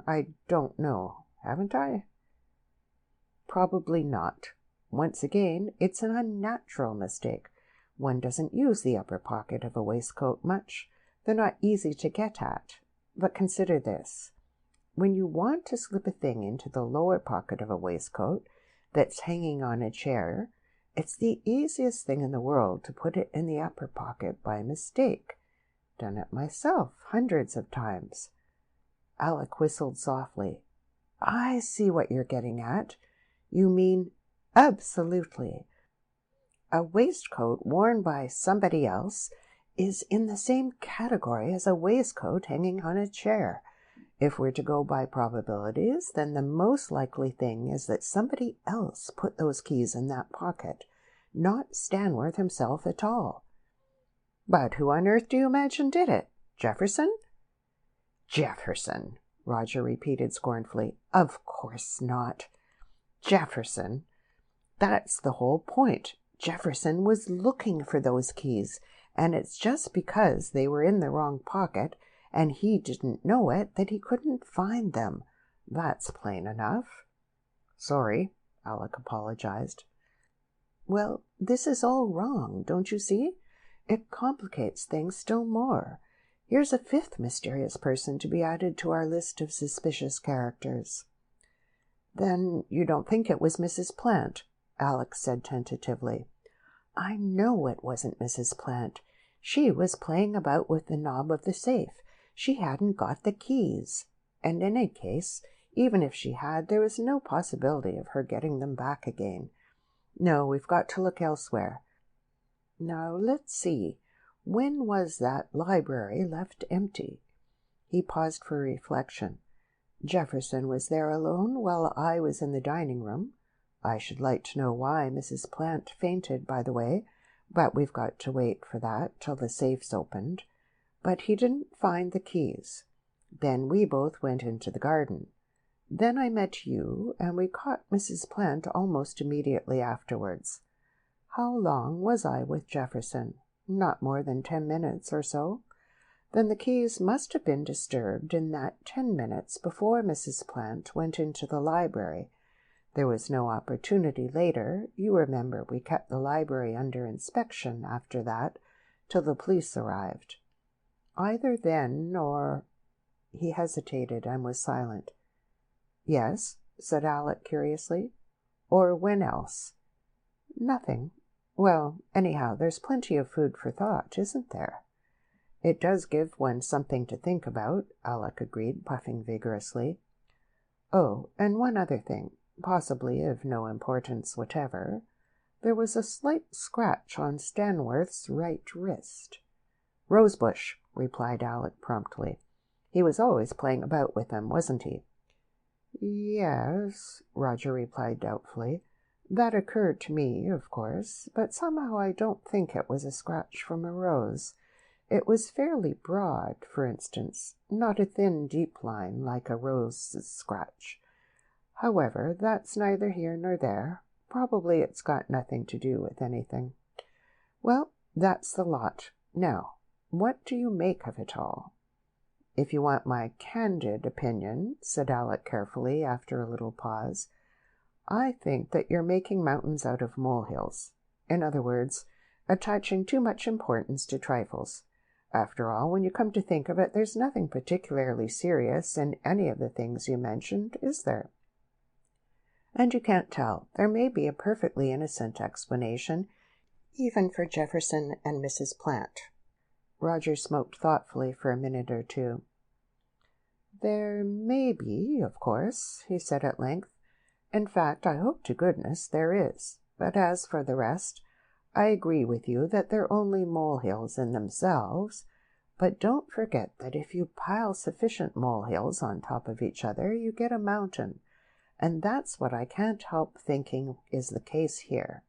I don't know. Haven't I? Probably not. Once again, it's an unnatural mistake. One doesn't use the upper pocket of a waistcoat much. They're not easy to get at. But consider this. When you want to slip a thing into the lower pocket of a waistcoat that's hanging on a chair, it's the easiest thing in the world to put it in the upper pocket by mistake. Done it myself hundreds of times. Alec whistled softly. I see what you're getting at. You mean absolutely. A waistcoat worn by somebody else is in the same category as a waistcoat hanging on a chair. If we're to go by probabilities, then the most likely thing is that somebody else put those keys in that pocket, not Stanworth himself at all. But who on earth do you imagine did it? Jefferson? Jefferson, Roger repeated scornfully. Of course not. Jefferson. That's the whole point. Jefferson was looking for those keys, and it's just because they were in the wrong pocket and he didn't know it that he couldn't find them. That's plain enough. Sorry, Alec apologized. Well, this is all wrong, don't you see? It complicates things still more. Here's a fifth mysterious person to be added to our list of suspicious characters. Then you don't think it was Mrs. Plant? Alec said tentatively. I know it wasn't Mrs. Plant. She was playing about with the knob of the safe. She hadn't got the keys. And in any case, even if she had, there was no possibility of her getting them back again. No, we've got to look elsewhere. Now, let's see. When was that library left empty? He paused for reflection. Jefferson was there alone while I was in the dining room. I should like to know why Mrs. Plant fainted, by the way, but we've got to wait for that till the safe's opened. But he didn't find the keys. Then we both went into the garden. Then I met you, and we caught Mrs. Plant almost immediately afterwards. How long was I with Jefferson? Not more than 10 minutes or so. Then the keys must have been disturbed in that 10 minutes before Mrs. Plant went into the library. There was no opportunity later. You remember we kept the library under inspection after that till the police arrived. Either then or— He hesitated and was silent. Yes, said Alec curiously. Or when else? Nothing. Well, anyhow, there's plenty of food for thought, isn't there? It does give one something to think about, Alec agreed, puffing vigorously. Oh, and one other thing, possibly of no importance whatever. There was a slight scratch on Stanworth's right wrist. Rosebush, replied Alec promptly. He was always playing about with them, wasn't he? Yes, Roger replied doubtfully. That occurred to me, of course, but somehow I don't think it was a scratch from a rose. It was fairly broad, for instance, not a thin, deep line like a rose's scratch. However, that's neither here nor there. Probably it's got nothing to do with anything. Well, that's the lot. Now, what do you make of it all? If you want my candid opinion, said Alec carefully after a little pause, I think that you're making mountains out of molehills. In other words, attaching too much importance to trifles. After all, when you come to think of it, there's nothing particularly serious in any of the things you mentioned, is there? And you can't tell. There may be a perfectly innocent explanation, even for Jefferson and Mrs. Plant. Roger smoked thoughtfully for a minute or two. There may be, of course, he said at length. In fact, I hope to goodness there is. But as for the rest, I agree with you that they're only molehills in themselves. But don't forget that if you pile sufficient molehills on top of each other, you get a mountain. And that's what I can't help thinking is the case here.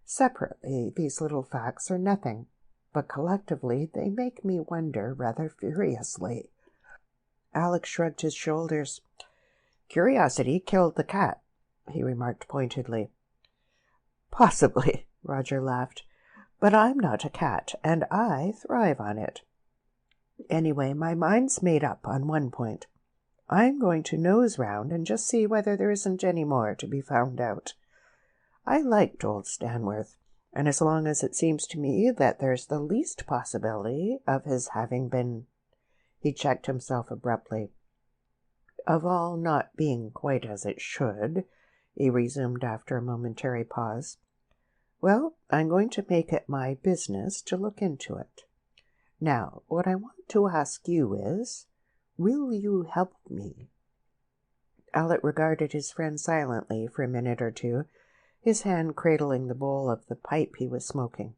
Separately, these little facts are nothing, but collectively they make me wonder rather furiously." Alec shrugged his shoulders. "Curiosity killed the cat," he remarked pointedly. "Possibly," Roger laughed, "but I'm not a cat, and I thrive on it. Anyway, my mind's made up on one point. I'm going to nose round and just see whether there isn't any more to be found out. I liked old Stanworth, and as long as it seems to me that there's the least possibility of his having been—" He checked himself abruptly. "Of all not being quite as it should," he resumed after a momentary pause. "Well, I'm going to make it my business to look into it. Now, what I want to ask you is, will you help me?" Alec regarded his friend silently for a minute or two, his hand cradling the bowl of the pipe he was smoking.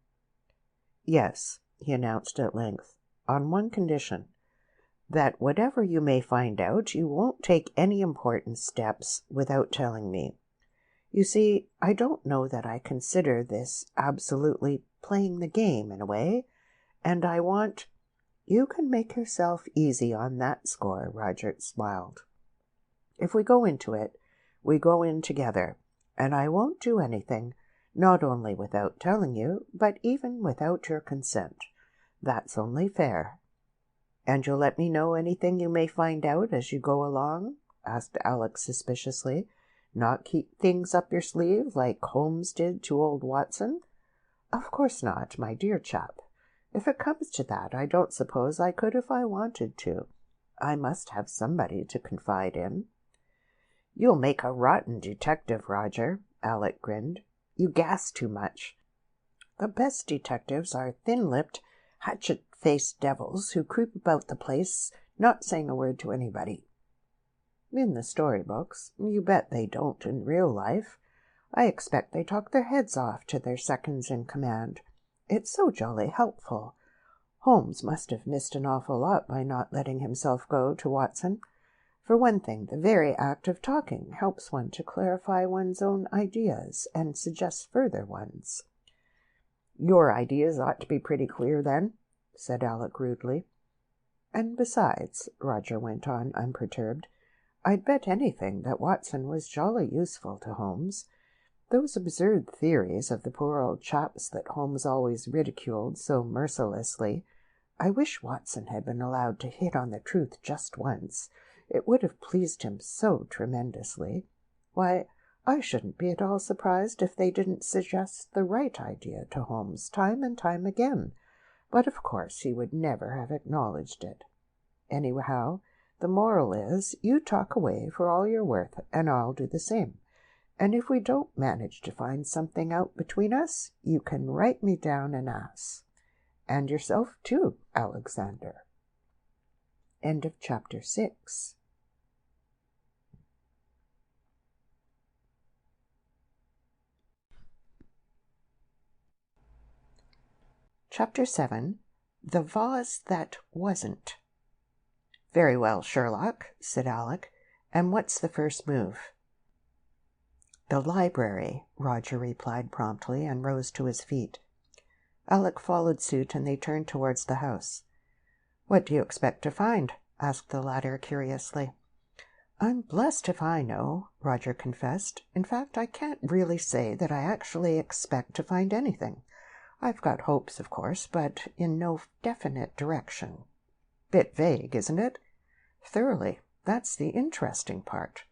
"Yes," he announced at length, "on one condition, that whatever you may find out, you won't take any important steps without telling me. You see, I don't know that I consider this absolutely playing the game in a way, and I want—" "You can make yourself easy on that score," Roger smiled. "If we go into it, we go in together, and I won't do anything, not only without telling you, but even without your consent. That's only fair." "And you'll let me know anything you may find out as you go along?" asked Alec suspiciously. "Not keep things up your sleeve like Holmes did to old Watson?" "Of course not, my dear chap. If it comes to that, I don't suppose I could if I wanted to. I must have somebody to confide in." "You'll make a rotten detective, Roger," Alec grinned. "You gas too much. The best detectives are thin-lipped, hatchet-faced devils who creep about the place, not saying a word to anybody." "In the storybooks. You bet they don't in real life. I expect they talk their heads off to their seconds in command. It's so jolly helpful. Holmes must have missed an awful lot by not letting himself go to Watson. For one thing, the very act of talking helps one to clarify one's own ideas and suggest further ones." "Your ideas ought to be pretty clear, then," said Alec rudely. "And besides," Roger went on, unperturbed, "I'd bet anything that Watson was jolly useful to Holmes. Those absurd theories of the poor old chap's that Holmes always ridiculed so mercilessly, I wish Watson had been allowed to hit on the truth just once. It would have pleased him so tremendously. Why, I shouldn't be at all surprised if they didn't suggest the right idea to Holmes time and time again, but of course he would never have acknowledged it. Anyhow, the moral is, you talk away for all you're worth, and I'll do the same. And if we don't manage to find something out between us, you can write me down an ass. And yourself too, Alexander." End of chapter 6. Chapter 7. The Vase That Wasn't. "Very well, Sherlock," said Alec. "And what's the first move?" "The library," Roger replied promptly, and rose to his feet. Alec followed suit, and they turned towards the house. "What do you expect to find?" asked the latter curiously. "I'm blessed if I know," Roger confessed. "In fact, I can't really say that I actually expect to find anything. I've got hopes, of course, but in no definite direction." "Bit vague, isn't it?" "Thoroughly. That's the interesting part.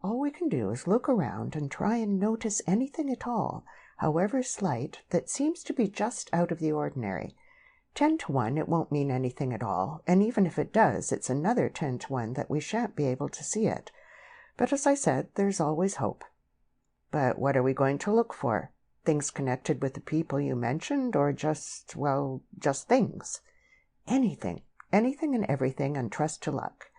All we can do is look around and try and notice anything at all, however slight, that seems to be just out of the ordinary. 10 to 1 it won't mean anything at all, and even if it does, it's another 10 to 1 that we shan't be able to see it. But as I said, there's always hope." "But what are we going to look for? Things connected with the people you mentioned, or just things?" "Anything and everything, and trust to luck.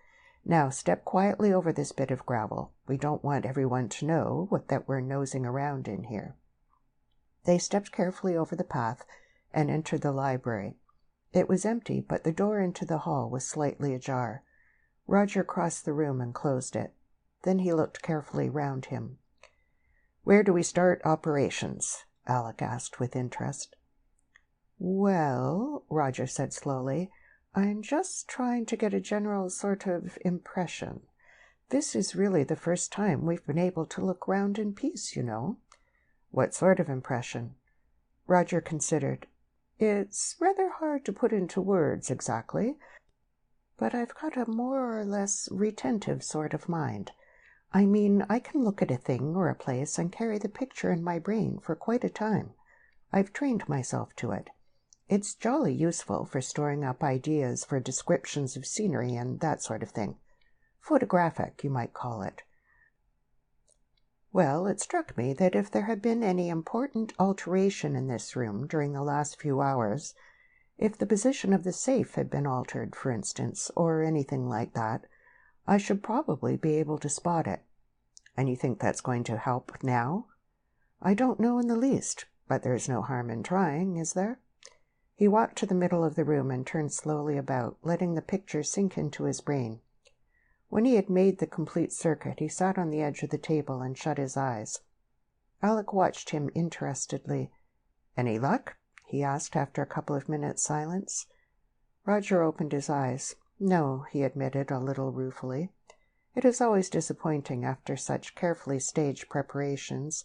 Now step quietly over this bit of gravel. We don't want everyone to know that we're nosing around in here." They stepped carefully over the path and entered the library. It was empty, but the door into the hall was slightly ajar. Roger crossed the room and closed it. Then he looked carefully round him. "Where do we start operations?" Alec asked with interest. "Well," Roger said slowly, "I'm just trying to get a general sort of impression. This is really the first time we've been able to look round in peace, you know." "What sort of impression?" Roger considered. "It's rather hard to put into words exactly, but I've got a more or less retentive sort of mind. I mean, I can look at a thing or a place and carry the picture in my brain for quite a time. I've trained myself to it. It's jolly useful for storing up ideas for descriptions of scenery and that sort of thing. Photographic, you might call it. Well, it struck me that if there had been any important alteration in this room during the last few hours, if the position of the safe had been altered, for instance, or anything like that, I should probably be able to spot it." "And you think that's going to help now?" "I don't know in the least, but there's no harm in trying, is there?" He walked to the middle of the room and turned slowly about, letting the picture sink into his brain. When he had made the complete circuit, he sat on the edge of the table and shut his eyes. Alec watched him interestedly. "Any luck?" he asked after a couple of minutes' silence. Roger opened his eyes. "No," he admitted a little ruefully. It is always disappointing after such carefully staged preparations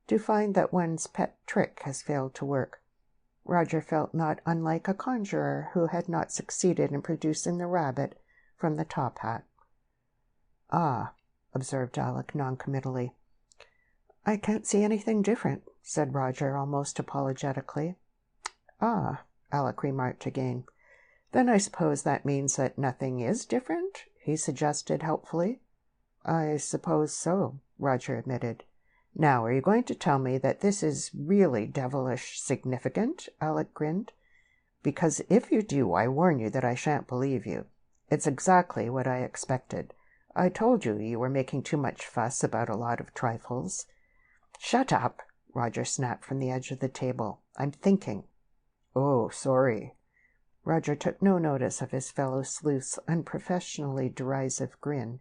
to find that one's pet trick has failed to work. Roger felt not unlike a conjurer who had not succeeded in producing the rabbit from the top hat. "Ah," observed Alec noncommittally. "I can't see anything different," said Roger almost apologetically. "Ah," Alec remarked again. "Then I suppose that means that nothing is different?" he suggested helpfully. "I suppose so," Roger admitted. "Now, are you going to tell me that this is really devilish significant?" Alec grinned. "Because if you do, I warn you that I shan't believe you. It's exactly what I expected. I told you you were making too much fuss about a lot of trifles." "Shut up!" Roger snapped from the edge of the table. "I'm thinking." "Oh, sorry." Roger took no notice of his fellow sleuth's unprofessionally derisive grin.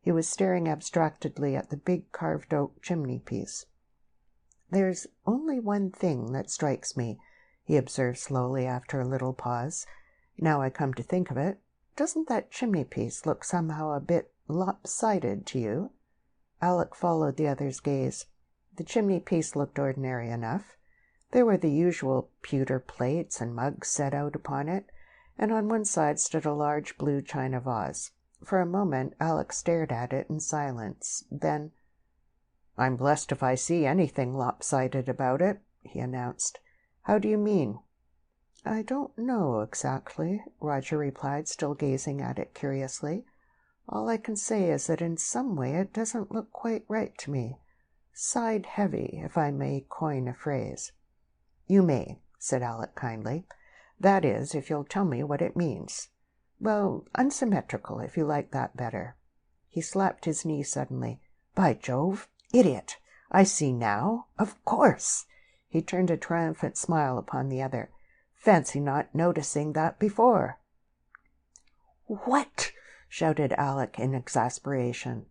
He was staring abstractedly at the big carved oak chimney-piece. "There's only one thing that strikes me," he observed slowly after a little pause. "Now I come to think of it, doesn't that chimney-piece look somehow a bit lopsided to you?" Alec followed the other's gaze. The chimney-piece looked ordinary enough. There were the usual pewter plates and mugs set out upon it, and on one side stood a large blue china vase. For a moment Alec stared at it in silence. Then, "I'm blessed if I see anything lopsided about it," he announced. "How do you mean?" "I don't know exactly," Roger replied, still gazing at it curiously. "All I can say is that in some way it doesn't look quite right to me. Side-heavy, if I may coin a phrase." "You may," said Alec kindly. "That is, if you'll tell me what it means. Well, unsymmetrical, if you like that better." He slapped his knee suddenly. "By Jove! Idiot! I see now. Of course!" He turned a triumphant smile upon the other. "Fancy not noticing that before." "What?" shouted Alec in exasperation.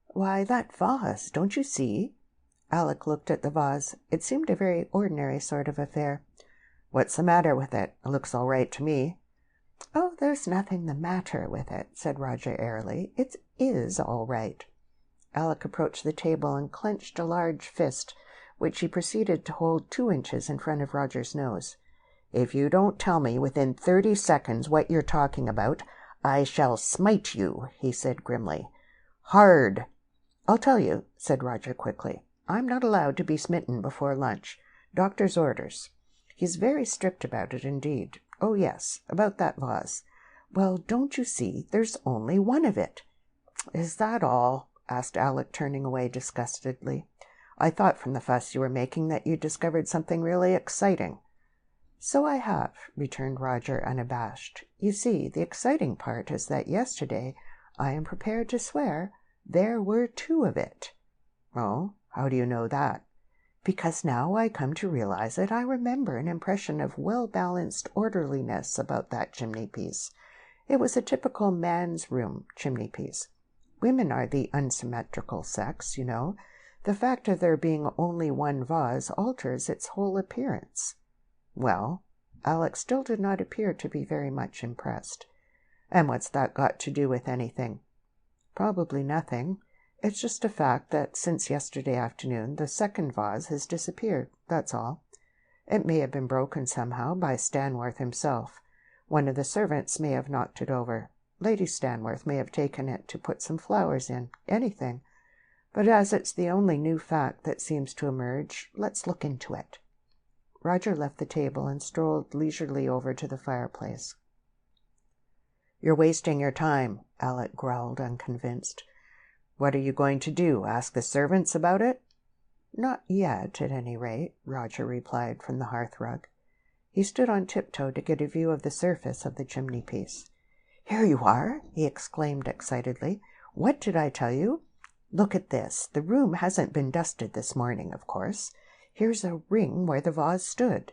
"Why, that vase, don't you see?" Alec looked at the vase. It seemed a very ordinary sort of affair. "What's the matter with it? It looks all right to me." "Oh, there's nothing the matter with it," said Roger airily. "It is all right." Alec approached the table and clenched a large fist, which he proceeded to hold 2 inches in front of Roger's nose. "If you don't tell me within 30 seconds what you're talking about, I shall smite you," he said grimly. "Hard." "I'll tell you," said Roger quickly. "I'm not allowed to be smitten before lunch. Doctor's orders. He's very strict about it indeed. Oh, yes, about that vase. Well, don't you see, there's only one of it." "Is that all?" asked Alec, turning away disgustedly. "I thought from the fuss you were making that you discovered something really exciting." "So I have," returned Roger, unabashed. "You see, the exciting part is that yesterday, I am prepared to swear, there were 2 of it." "Oh, how do you know that?" because now I come to realize it, I remember an impression of well-balanced orderliness about that chimney-piece. It was a typical man's room chimney-piece. Women are the unsymmetrical sex, you know. The fact of there being only one vase alters its whole appearance. Well, Alex still did not appear to be very much impressed. And what's that got to do with anything? Probably nothing. It's just a fact that since yesterday afternoon the second vase has disappeared, that's all. It may have been broken somehow by Stanworth himself. One of the servants may have knocked it over. Lady Stanworth may have taken it to put some flowers in, anything. But as it's the only new fact that seems to emerge, let's look into it. Roger left the table and strolled leisurely over to the fireplace. "You're wasting your time," Alec growled, unconvinced. "What are you going to do, ask the servants about it?" "Not yet, at any rate," Roger replied from the hearthrug. He stood on tiptoe to get a view of the surface of the chimney-piece. "Here you are!" he exclaimed excitedly. "What did I tell you? Look at this. The room hasn't been dusted this morning, of course. Here's a ring where the vase stood."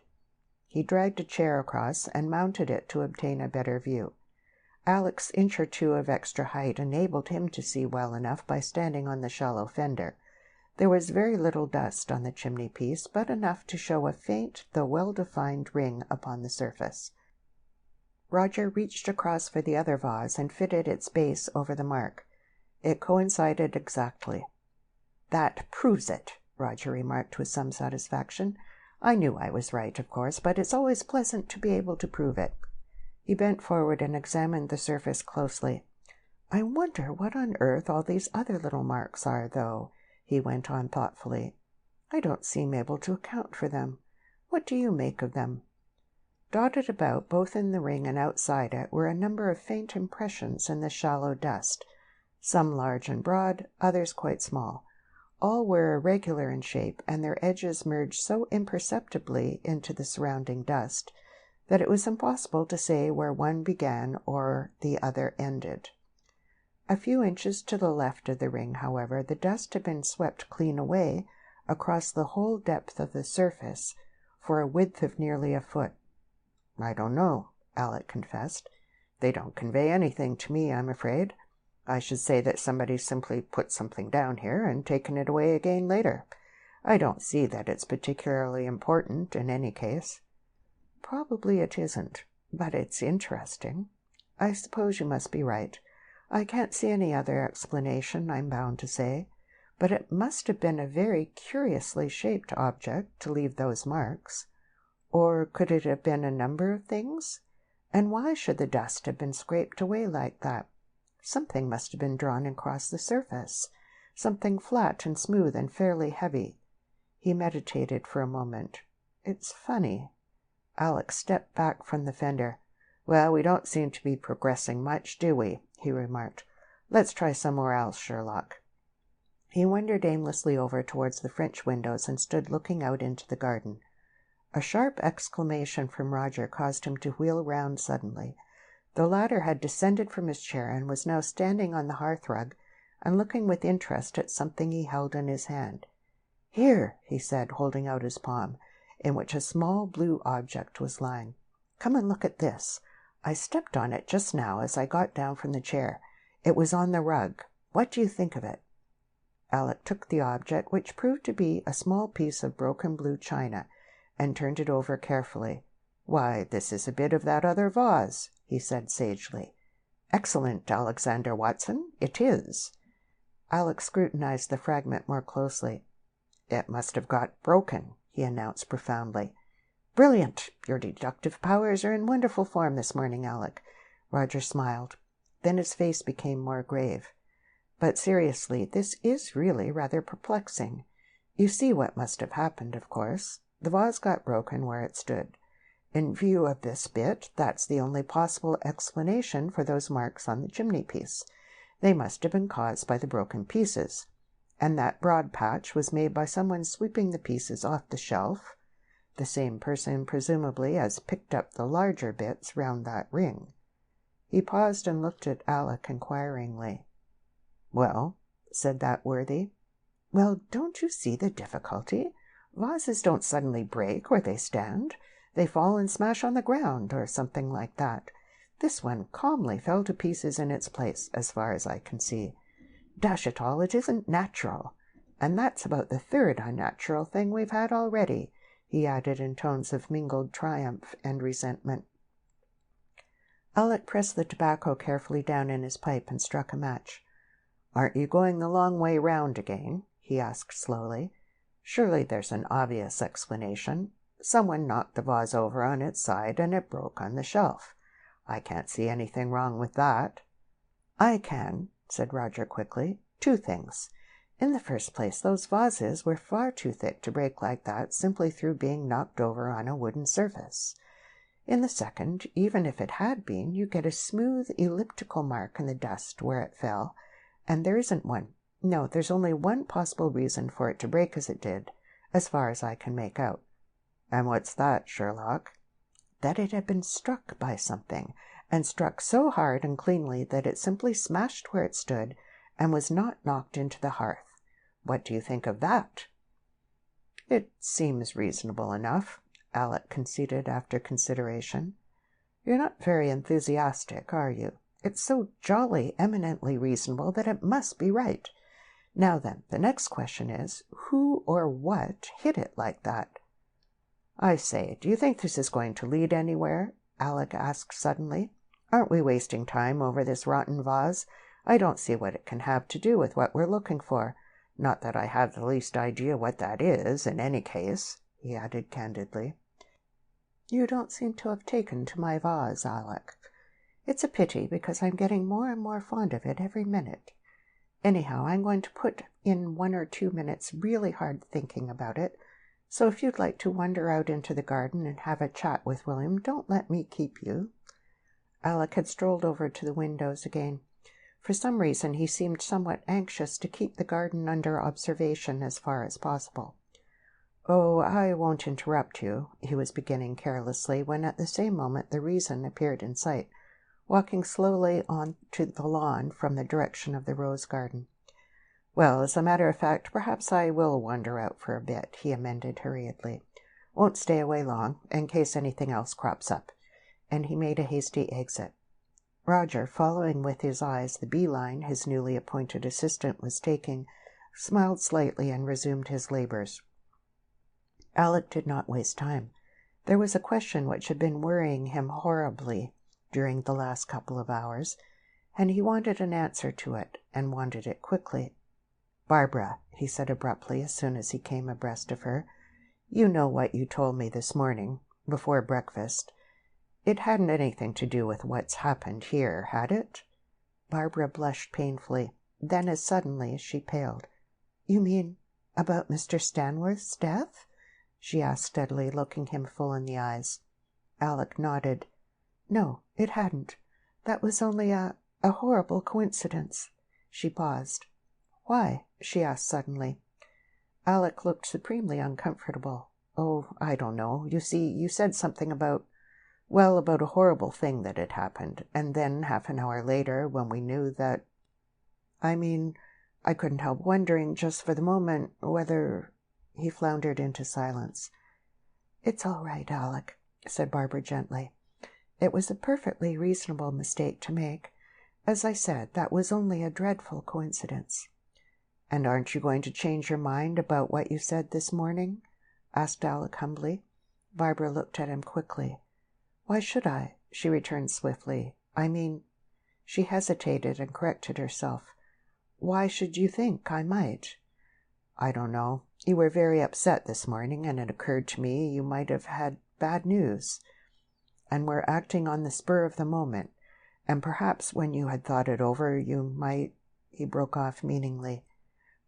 He dragged a chair across and mounted it to obtain a better view. Alec's inch or two of extra height enabled him to see well enough by standing on the shallow fender. There was very little dust on the chimney-piece, but enough to show a faint though well-defined ring upon the surface. Roger reached across for the other vase and fitted its base over the mark. It coincided exactly. "That proves it," Roger remarked with some satisfaction. "I knew I was right, of course, but it's always pleasant to be able to prove it." He bent forward and examined the surface closely. "I wonder what on earth all these other little marks are, though," he went on thoughtfully. "I don't seem able to account for them. What do you make of them?" Dotted about, both in the ring and outside it, were a number of faint impressions in the shallow dust, some large and broad, others quite small. All were irregular in shape, and their edges merged so imperceptibly into the surrounding dust that it was impossible to say where one began or the other ended. A few inches to the left of the ring, however, the dust had been swept clean away across the whole depth of the surface for a width of nearly a foot. "I don't know," Alec confessed. "They don't convey anything to me, I'm afraid. I should say that somebody simply put something down here and taken it away again later. I don't see that it's particularly important in any case." "Probably it isn't, but it's interesting. I suppose you must be right. I can't see any other explanation, I'm bound to say. But it must have been a very curiously shaped object to leave those marks. Or could it have been a number of things? And why should the dust have been scraped away like that? Something must have been drawn across the surface, something flat and smooth and fairly heavy." He meditated for a moment. "It's funny." Alec stepped back from the fender. "Well, we don't seem to be progressing much, do we?" he remarked. "Let's try somewhere else, Sherlock." He wandered aimlessly over towards the French windows and stood looking out into the garden. A sharp exclamation from Roger caused him to wheel round suddenly. The latter had descended from his chair and was now standing on the hearthrug and looking with interest at something he held in his hand. "Here," he said, holding out his palm, in which a small blue object was lying. "Come and look at this. I stepped on it just now as I got down from the chair. It was on the rug. What do you think of it?" Alec took the object, which proved to be a small piece of broken blue china, and turned it over carefully. "Why, this is a bit of that other vase," he said sagely. "Excellent, Alexander Watson, it is." Alec scrutinized the fragment more closely. "It must have got broken," he announced profoundly. "Brilliant! Your deductive powers are in wonderful form this morning, Alec." Roger smiled. Then his face became more grave. "But seriously, this is really rather perplexing. You see what must have happened, of course. The vase got broken where it stood. In view of this bit, that's the only possible explanation for those marks on the chimney-piece. They must have been caused by the broken pieces. And that broad patch was made by someone sweeping the pieces off the shelf, the same person, presumably, as picked up the larger bits round that ring." He paused and looked at Alec inquiringly. "Well," said that worthy. "Well, don't you see the difficulty? Vases don't suddenly break where they stand. They fall and smash on the ground, or something like that. This one calmly fell to pieces in its place, as far as I can see. Dash it all, it isn't natural. And that's about the third unnatural thing we've had already," he added in tones of mingled triumph and resentment. Alec pressed the tobacco carefully down in his pipe and struck a match. "Aren't you going the long way round again?" he asked slowly. "Surely there's an obvious explanation. Someone knocked the vase over on its side and it broke on the shelf. I can't see anything wrong with that." "I can," said Roger quickly. "Two things. In the first place, those vases were far too thick to break like that simply through being knocked over on a wooden surface. In the second, even if it had been, you get a smooth elliptical mark in the dust where it fell, and there isn't one. No, there's only one possible reason for it to break as it did, as far as I can make out." "And what's that, Sherlock?" "That it had been struck by something, and struck so hard and cleanly that it simply smashed where it stood and was not knocked into the hearth. What do you think of that?" "It seems reasonable enough," Alec conceded after consideration. "You're not very enthusiastic, are you? It's so jolly eminently reasonable that it must be right. Now then, the next question is, who or what hit it like that?" "I say, do you think this is going to lead anywhere?" Alec asked suddenly. "Aren't we wasting time over this rotten vase? I don't see what it can have to do with what we're looking for. Not that I have the least idea what that is, in any case," he added candidly. "You don't seem to have taken to my vase, Alec. It's a pity, because I'm getting more and more fond of it every minute. Anyhow, I'm going to put in 1 or 2 minutes really hard thinking about it, so if you'd like to wander out into the garden and have a chat with William, don't let me keep you." Alec had strolled over to the windows again. For some reason he seemed somewhat anxious to keep the garden under observation as far as possible. "Oh, I won't interrupt you," he was beginning carelessly, when at the same moment the reason appeared in sight, walking slowly on to the lawn from the direction of the rose garden. "Well, as a matter of fact, perhaps I will wander out for a bit," he amended hurriedly. "Won't stay away long, in case anything else crops up." And he made a hasty exit. Roger, following with his eyes the bee-line his newly appointed assistant was taking, smiled slightly and resumed his labors. Alec did not waste time. There was a question which had been worrying him horribly during the last couple of hours, and he wanted an answer to it, and wanted it quickly. "Barbara," he said abruptly as soon as he came abreast of her, "you know what you told me this morning, before breakfast. It hadn't anything to do with what's happened here, had it?" Barbara blushed painfully. Then, as suddenly, she paled. "You mean about Mr. Stanworth's death?" she asked steadily, looking him full in the eyes. Alec nodded. "No, it hadn't. That was only a horrible coincidence." She paused. "Why?" she asked suddenly. Alec looked supremely uncomfortable. "Oh, I don't know. You see, you said something about a horrible thing that had happened, and then half an hour later, when we knew that... I couldn't help wondering just for the moment whether..." He floundered into silence. "It's all right, Alec," said Barbara gently. "It was a perfectly reasonable mistake to make. As I said, that was only a dreadful coincidence." "And aren't you going to change your mind about what you said this morning?" asked Alec humbly. Barbara looked at him quickly. "Why should I?" she returned swiftly. She hesitated and corrected herself. "Why should you think I might?" "I don't know. You were very upset this morning, and it occurred to me you might have had bad news, and were acting on the spur of the moment, and perhaps when you had thought it over you might..." He broke off meaningly.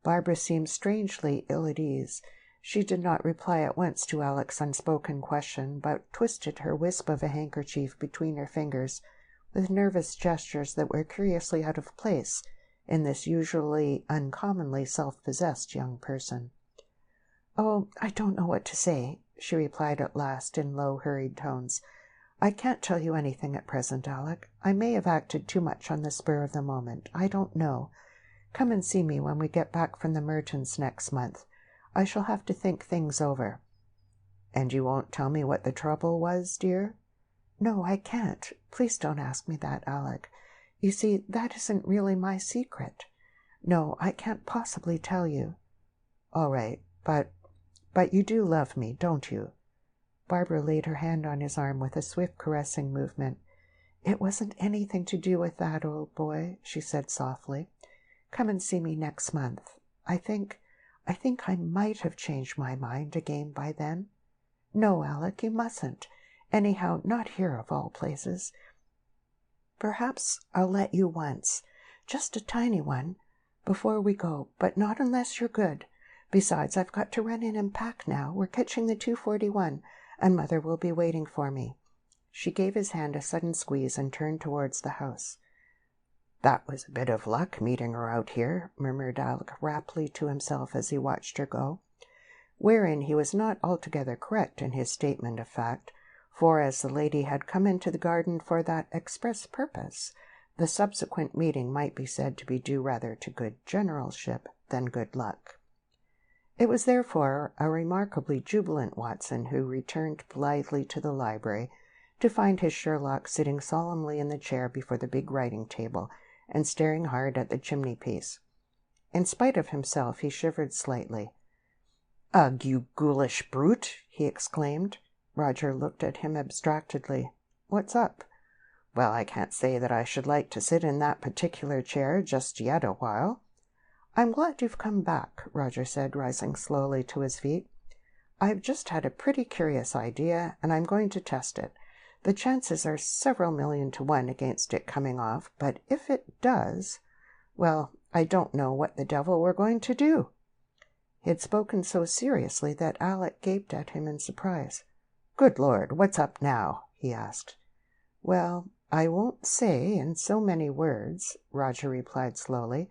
Barbara seemed strangely ill at ease. She did not reply at once to Alec's unspoken question, but twisted her wisp of a handkerchief between her fingers with nervous gestures that were curiously out of place in this usually uncommonly self-possessed young person. "Oh, I don't know what to say," she replied at last in low, hurried tones. "I can't tell you anything at present, Alec. I may have acted too much on the spur of the moment. I don't know. Come and see me when we get back from the Mertons next month. I shall have to think things over." "And you won't tell me what the trouble was, dear?" "No, I can't. Please don't ask me that, Alec. You see, that isn't really my secret. No, I can't possibly tell you." "All right, but you do love me, don't you?" Barbara laid her hand on his arm with a swift, caressing movement. "It wasn't anything to do with that, old boy," she said softly. "Come and see me next month. I think I might have changed my mind again by then." "No, Alec, you mustn't. Anyhow, not here of all places. Perhaps I'll let you once, just a tiny one, before we go, but not unless you're good. Besides, I've got to run in and pack now. We're catching the 2:41, and Mother will be waiting for me." She gave his hand a sudden squeeze and turned towards the house. "That was a bit of luck, meeting her out here," murmured Alec raptly to himself as he watched her go, wherein he was not altogether correct in his statement of fact, for as the lady had come into the garden for that express purpose, the subsequent meeting might be said to be due rather to good generalship than good luck. It was therefore a remarkably jubilant Watson who returned blithely to the library to find his Sherlock sitting solemnly in the chair before the big writing table and staring hard at the chimney-piece. In spite of himself, he shivered slightly. "Ugh, you ghoulish brute!" he exclaimed. Roger looked at him abstractedly. "What's up?" "Well, I can't say that I should like to sit in that particular chair just yet a while." "I'm glad you've come back," Roger said, rising slowly to his feet. "I've just had a pretty curious idea, and I'm going to test it. The chances are several million to 1 against it coming off, but if it does, well, I don't know what the devil we're going to do." He had spoken so seriously that Alec gaped at him in surprise. "Good Lord, what's up now?" he asked. "Well, I won't say in so many words," Roger replied slowly,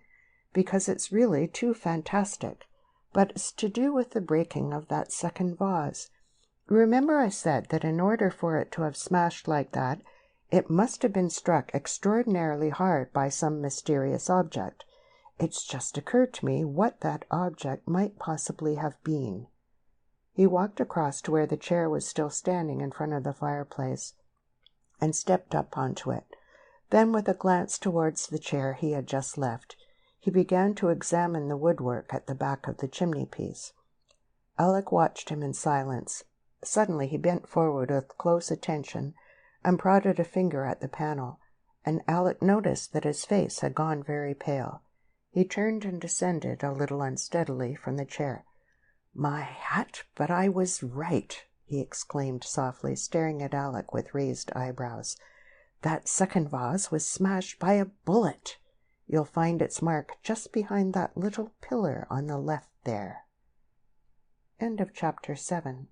"because it's really too fantastic, but it's to do with the breaking of that second vase. Remember I said that in order for it to have smashed like that, it must have been struck extraordinarily hard by some mysterious object. It's just occurred to me what that object might possibly have been." He walked across to where the chair was still standing in front of the fireplace and stepped up onto it. Then, with a glance towards the chair he had just left, he began to examine the woodwork at the back of the chimney-piece. Alec watched him in silence. Suddenly he bent forward with close attention and prodded a finger at the panel, and Alec noticed that his face had gone very pale. He turned and descended a little unsteadily from the chair. "My hat, but I was right," he exclaimed softly, staring at Alec with raised eyebrows. "That second vase was smashed by a bullet. You'll find its mark just behind that little pillar on the left there." End of chapter 7.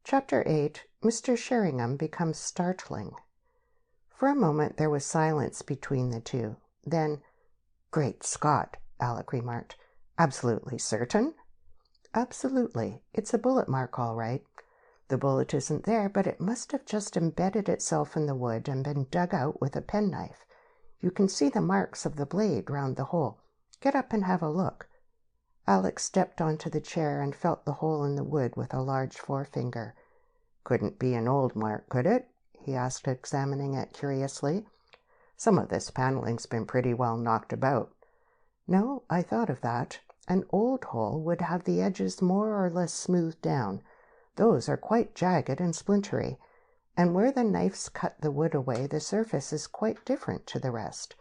Chapter 8. Mr. Sheringham becomes startling. For a moment there was silence between the two. Then, "Great Scott," Alec remarked. "Absolutely certain?" "Absolutely. It's a bullet mark, all right. The bullet isn't there, but it must have just embedded itself in the wood and been dug out with a penknife. You can see the marks of the blade round the hole. Get up and have a look." Alec stepped onto the chair and felt the hole in the wood with a large forefinger. "Couldn't be an old mark, could it?" he asked, examining it curiously. "Some of this panelling's been pretty well knocked about." "No, I thought of that. An old hole would have the edges more or less smoothed down. Those are quite jagged and splintery, and where the knife's cut the wood away, the surface is quite different to the rest.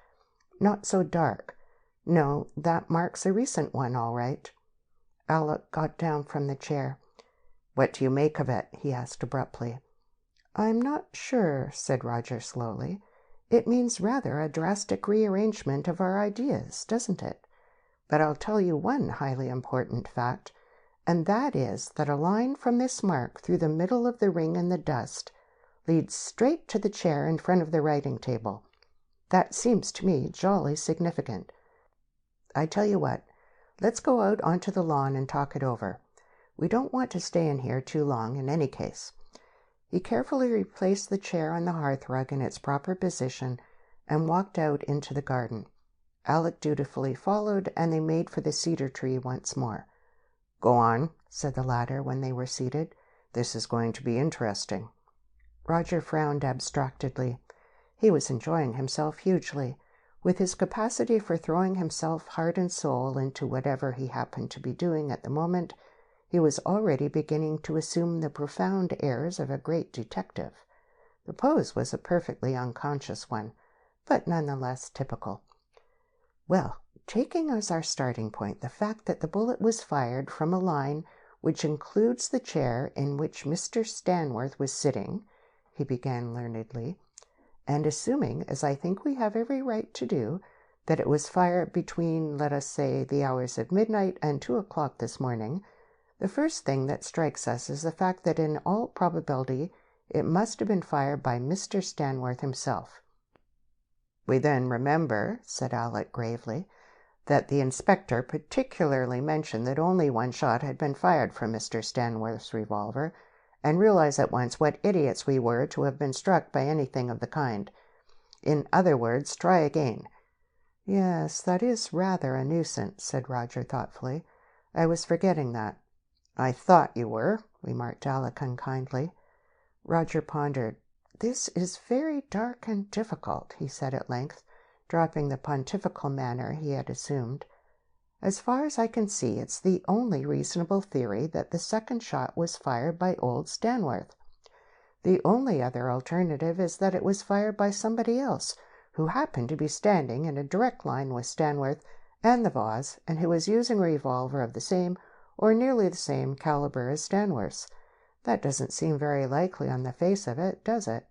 Not so dark. No, that mark's a recent one, all right." Alec got down from the chair. "What do you make of it?" he asked abruptly. "I'm not sure," said Roger slowly. "It means rather a drastic rearrangement of our ideas, doesn't it? But I'll tell you one highly important fact, and that is that a line from this mark through the middle of the ring in the dust leads straight to the chair in front of the writing table. That seems to me jolly significant. I tell you what, let's go out onto the lawn and talk it over. We don't want to stay in here too long in any case." He carefully replaced the chair on the hearthrug in its proper position and walked out into the garden. Alec dutifully followed, and they made for the cedar tree once more. "Go on," said the latter when they were seated. "This is going to be interesting." Roger frowned abstractedly. He was enjoying himself hugely. With his capacity for throwing himself heart and soul into whatever he happened to be doing at the moment, he was already beginning to assume the profound airs of a great detective. The pose was a perfectly unconscious one, but none the less typical. "Well, taking as our starting point the fact that the bullet was fired from a line which includes the chair in which Mr. Stanworth was sitting," he began learnedly, "and assuming, as I think we have every right to do, that it was fired between, let us say, the hours of midnight and 2 o'clock this morning, the first thing that strikes us is the fact that in all probability it must have been fired by Mr. Stanworth himself." "We then remember," said Alec gravely, "that the inspector particularly mentioned that only one shot had been fired from Mr. Stanworth's revolver, and realize at once what idiots we were to have been struck by anything of the kind. In other words, try again." "Yes, that is rather a nuisance," said Roger thoughtfully. "I was forgetting that." "I thought you were," remarked Alec unkindly. Roger pondered. "This is very dark and difficult," he said at length, dropping the pontifical manner he had assumed. "As far as I can see, it's the only reasonable theory that the second shot was fired by old Stanworth. The only other alternative is that it was fired by somebody else, who happened to be standing in a direct line with Stanworth and the vase, and who was using a revolver of the same, or nearly the same, caliber as Stanworth's. That doesn't seem very likely on the face of it, does it?"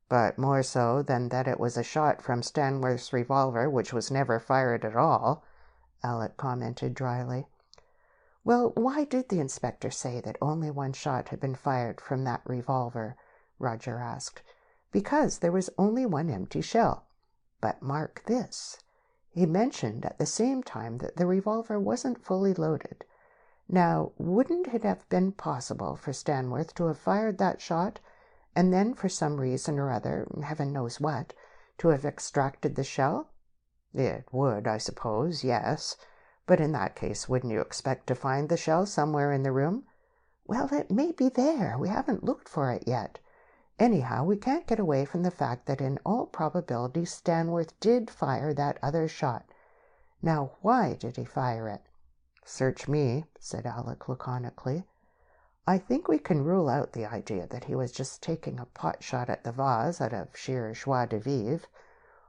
"But more so than that it was a shot from Stanworth's revolver which was never fired at all," Alec commented dryly. "Well, why did the inspector say that only one shot had been fired from that revolver?" Roger asked. "Because there was only one empty shell. But mark this. He mentioned at the same time that the revolver wasn't fully loaded. Now, wouldn't it have been possible for Stanworth to have fired that shot, and then for some reason or other, heaven knows what, to have extracted the shell?" "It would, I suppose, yes. But in that case, wouldn't you expect to find the shell somewhere in the room?" "Well, it may be there. We haven't looked for it yet. Anyhow, we can't get away from the fact that in all probability Stanworth did fire that other shot. Now, why did he fire it?" "Search me," said Alec laconically. "I think we can rule out the idea that he was just taking a pot shot at the vase out of sheer joie de vivre,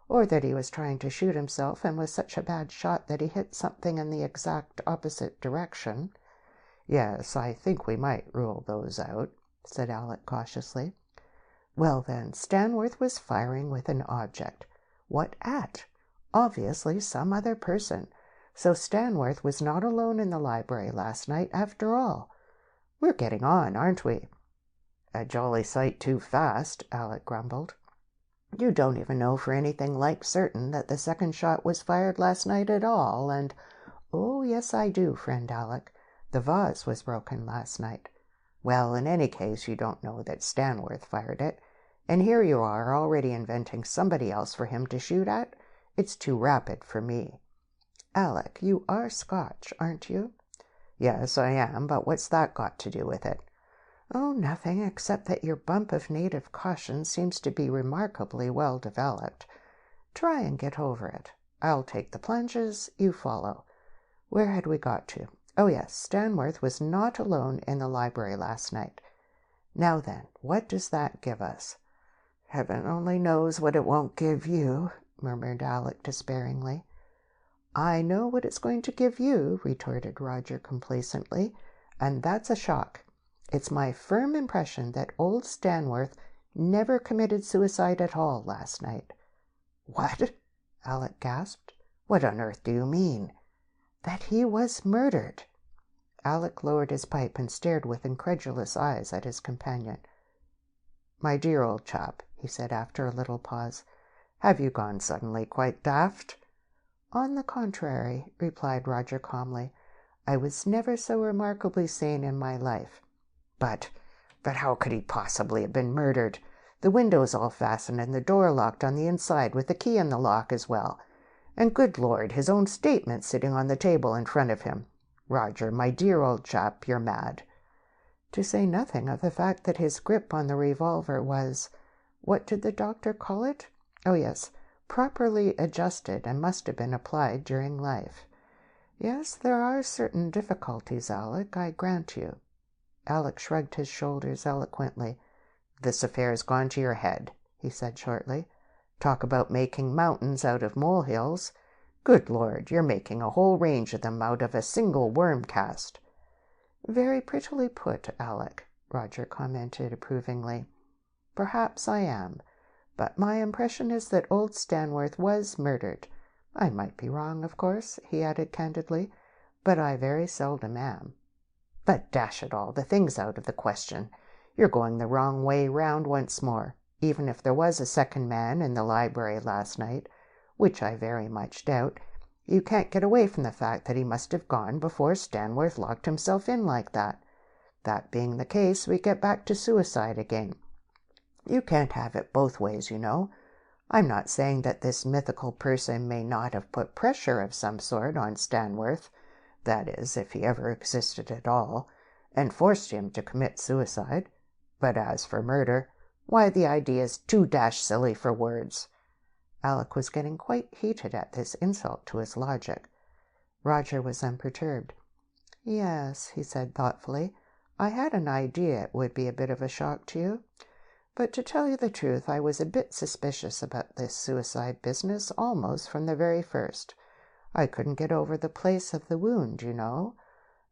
or that he was trying to shoot himself and was such a bad shot that he hit something in the exact opposite direction." "Yes, I think we might rule those out," said Alec cautiously. "Well, then, Stanworth was firing with an object. What at? Obviously some other person. So Stanworth was not alone in the library last night, after all. We're getting on, aren't we?" "A jolly sight too fast," Alec grumbled. "You don't even know for anything like certain that the second shot was fired last night at all, and—" "Oh, yes, I do, friend Alec. The vase was broken last night." "Well, in any case, you don't know that Stanworth fired it, and here you are already inventing somebody else for him to shoot at. It's too rapid for me." "Alec, you are Scotch, aren't you?" "Yes, I am, but what's that got to do with it?" "Oh, nothing, except that your bump of native caution seems to be remarkably well developed. Try and get over it. I'll take the plunges, you follow. Where had we got to? Oh, yes, Stanworth was not alone in the library last night. Now then, what does that give us?" "Heaven only knows what it won't give you," murmured Alec despairingly. "I know what it's going to give you," retorted Roger complacently, "and that's a shock. It's my firm impression that old Stanworth never committed suicide at all last night." "What?" Alec gasped. "What on earth do you mean?" "That he was murdered." Alec lowered his pipe and stared with incredulous eyes at his companion. "My dear old chap," he said after a little pause, "have you gone suddenly quite daft?" "On the contrary," replied Roger calmly, "I was never so remarkably sane in my life." But how could he possibly have been murdered? The window's all fastened and the door locked on the inside with the key in the lock as well. And good Lord, his own statement sitting on the table in front of him. Roger, my dear old chap, you're mad." To say nothing of the fact that his grip on the revolver was, what did the doctor call it? Oh, yes, properly adjusted and must have been applied during life. Yes, there are certain difficulties, Alec, I grant you. Alec shrugged his shoulders eloquently. "This affair's gone to your head," he said shortly. "Talk about making mountains out of molehills. Good Lord, you're making a whole range of them out of a single worm cast." "Very prettily put, Alec," Roger commented approvingly. "Perhaps I am, but my impression is that old Stanworth was murdered. I might be wrong, of course," he added candidly, "but I very seldom am." "But dash it all, the thing's out of the question. You're going the wrong way round once more. Even if there was a second man in the library last night, which I very much doubt, you can't get away from the fact that he must have gone before Stanworth locked himself in like that. That being the case, we get back to suicide again. You can't have it both ways, you know. I'm not saying that this mythical person may not have put pressure of some sort on Stanworth, that is, if he ever existed at all, and forced him to commit suicide. But as for murder, why, the idea's too dash silly for words." Alec was getting quite heated at this insult to his logic. Roger was unperturbed. "Yes," he said thoughtfully, "I had an idea it would be a bit of a shock to you. But to tell you the truth, I was a bit suspicious about this suicide business almost from the very first. I couldn't get over the place of the wound, you know.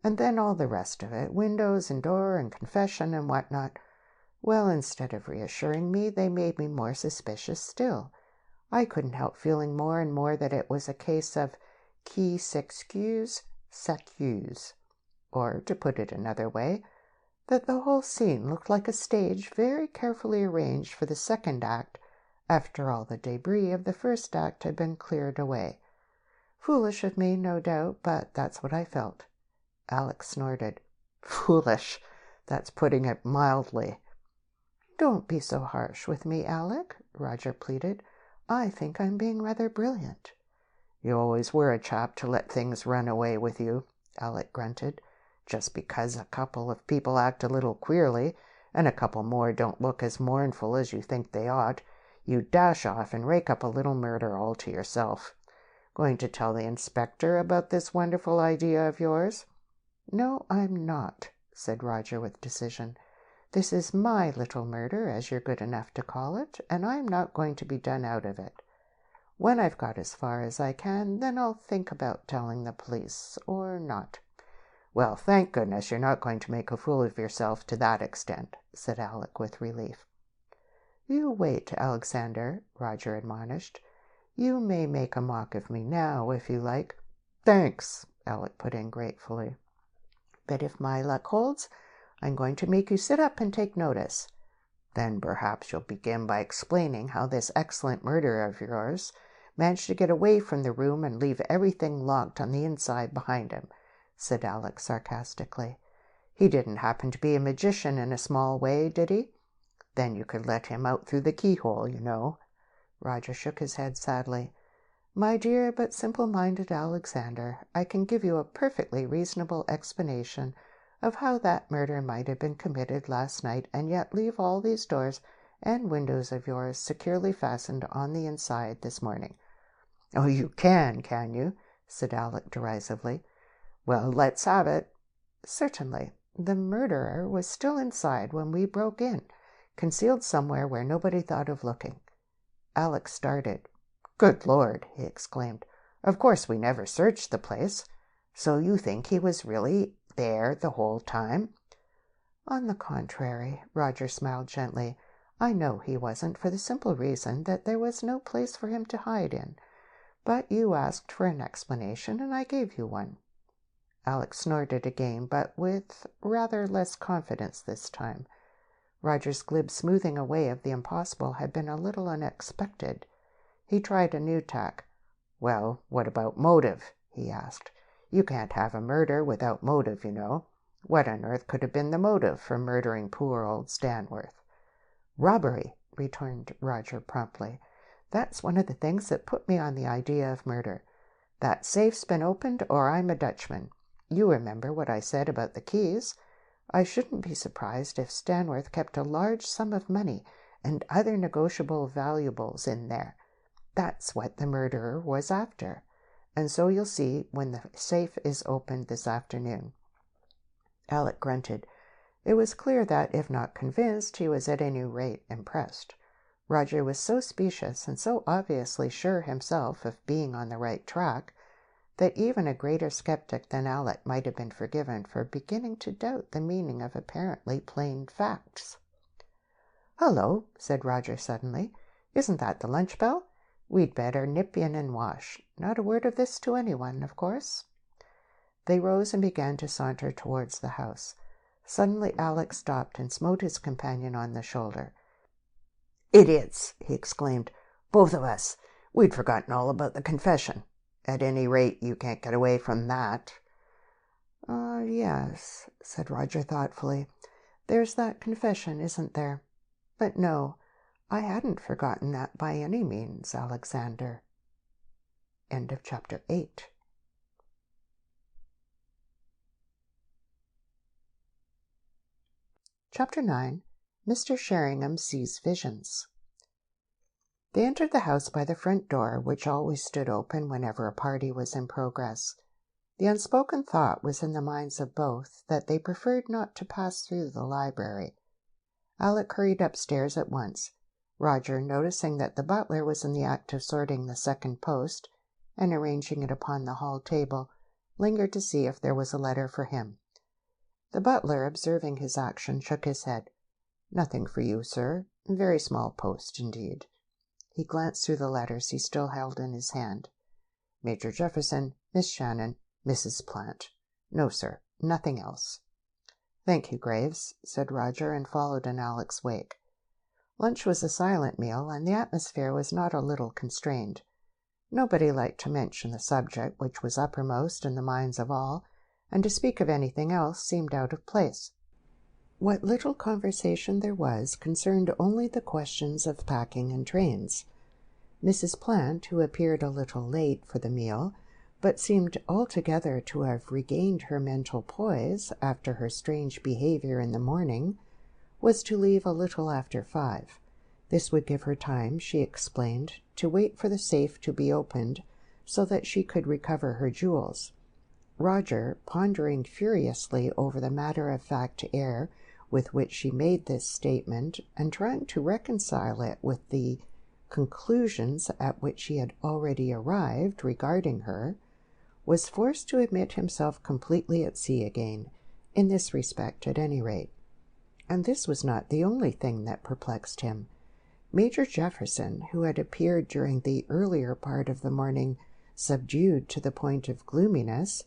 And then all the rest of it, windows and door and confession and what-not. Well, instead of reassuring me, they made me more suspicious still. I couldn't help feeling more and more that it was a case of qui s'excuse, s'accuse. Or, to put it another way, that the whole scene looked like a stage very carefully arranged for the second act, after all the debris of the first act had been cleared away. Foolish of me, no doubt, but that's what I felt." Alec snorted. "Foolish! That's putting it mildly." "Don't be so harsh with me, Alec," Roger pleaded. "I think I'm being rather brilliant." "You always were a chap to let things run away with you," Alec grunted. "Just because a couple of people act a little queerly, and a couple more don't look as mournful as you think they ought, you dash off and rake up a little murder all to yourself. Going to tell the inspector about this wonderful idea of yours?" "No, I'm not," said Roger with decision. "This is my little murder, as you're good enough to call it, and I'm not going to be done out of it. When I've got as far as I can, then I'll think about telling the police, or not." "Well, thank goodness you're not going to make a fool of yourself to that extent," said Alec with relief. "You wait, Alexander," Roger admonished. "You may make a mock of me now, if you like." "Thanks," Alec put in gratefully. "But if my luck holds, I'm going to make you sit up and take notice. Then perhaps you'll begin by explaining how this excellent murderer of yours managed to get away from the room and leave everything locked on the inside behind him," said Alec sarcastically. "He didn't happen to be a magician in a small way, did he? Then you could let him out through the keyhole, you know." Roger shook his head sadly. "My dear but simple-minded Alexander, I can give you a perfectly reasonable explanation of how that murder might have been committed last night and yet leave all these doors and windows of yours securely fastened on the inside this morning." "Oh, you can you?" said Alec derisively. "Well, let's have it." "Certainly. The murderer was still inside when we broke in, concealed somewhere where nobody thought of looking." Alec started. "Good Lord!" he exclaimed. "Of course we never searched the place. So you think he was really there the whole time?" "On the contrary," Roger smiled gently, "I know he wasn't, for the simple reason that there was no place for him to hide in. But you asked for an explanation, and I gave you one." Alec snorted again, but with rather less confidence this time. Roger's glib smoothing away of the impossible had been a little unexpected. He tried a new tack. "Well, what about motive?" he asked. "You can't have a murder without motive, you know. What on earth could have been the motive for murdering poor old Stanworth?" "Robbery," returned Roger promptly. "That's one of the things that put me on the idea of murder. That safe's been opened, or I'm a Dutchman. You remember what I said about the keys. I shouldn't be surprised if Stanworth kept a large sum of money and other negotiable valuables in there. That's what the murderer was after. And so you'll see when the safe is opened this afternoon." Alec grunted. It was clear that, if not convinced, he was at any rate impressed. Roger was so specious and so obviously sure himself of being on the right track that even a greater skeptic than Alec might have been forgiven for beginning to doubt the meaning of apparently plain facts. "Hullo," said Roger suddenly. "Isn't that the lunch bell? We'd better nip in and wash. Not a word of this to anyone, of course." They rose and began to saunter towards the house. Suddenly Alec stopped and smote his companion on the shoulder. "Idiots!" he exclaimed. "Both of us! We'd forgotten all about the confession. At any rate, you can't get away from that." Yes," said Roger thoughtfully. "There's that confession, isn't there? But no, I hadn't forgotten that by any means, Alexander." End of chapter 8. Chapter 9. Mr. Sheringham Sees Visions. They entered the house by the front door, which always stood open whenever a party was in progress. The unspoken thought was in the minds of both that they preferred not to pass through the library. Alec hurried upstairs at once. Roger, noticing that the butler was in the act of sorting the second post and arranging it upon the hall table, lingered to see if there was a letter for him. The butler, observing his action, shook his head. "Nothing for you, sir. Very small post, indeed." He glanced through the letters he still held in his hand. "Major Jefferson, Miss Shannon, Mrs. Plant. No, sir, nothing else." "Thank you, Graves," said Roger, and followed in Alec's wake. Lunch was a silent meal, and the atmosphere was not a little constrained. Nobody liked to mention the subject which was uppermost in the minds of all, and to speak of anything else seemed out of place. What little conversation there was concerned only the questions of packing and trains. Mrs. Plant, who appeared a little late for the meal, but seemed altogether to have regained her mental poise after her strange behavior in the morning, was to leave a little after 5. This would give her time, she explained, to wait for the safe to be opened so that she could recover her jewels. Roger, pondering furiously over the matter-of-fact air with which she made this statement and trying to reconcile it with the conclusions at which he had already arrived regarding her, was forced to admit himself completely at sea again, in this respect at any rate. And this was not the only thing that perplexed him. Major Jefferson, who had appeared during the earlier part of the morning subdued to the point of gloominess,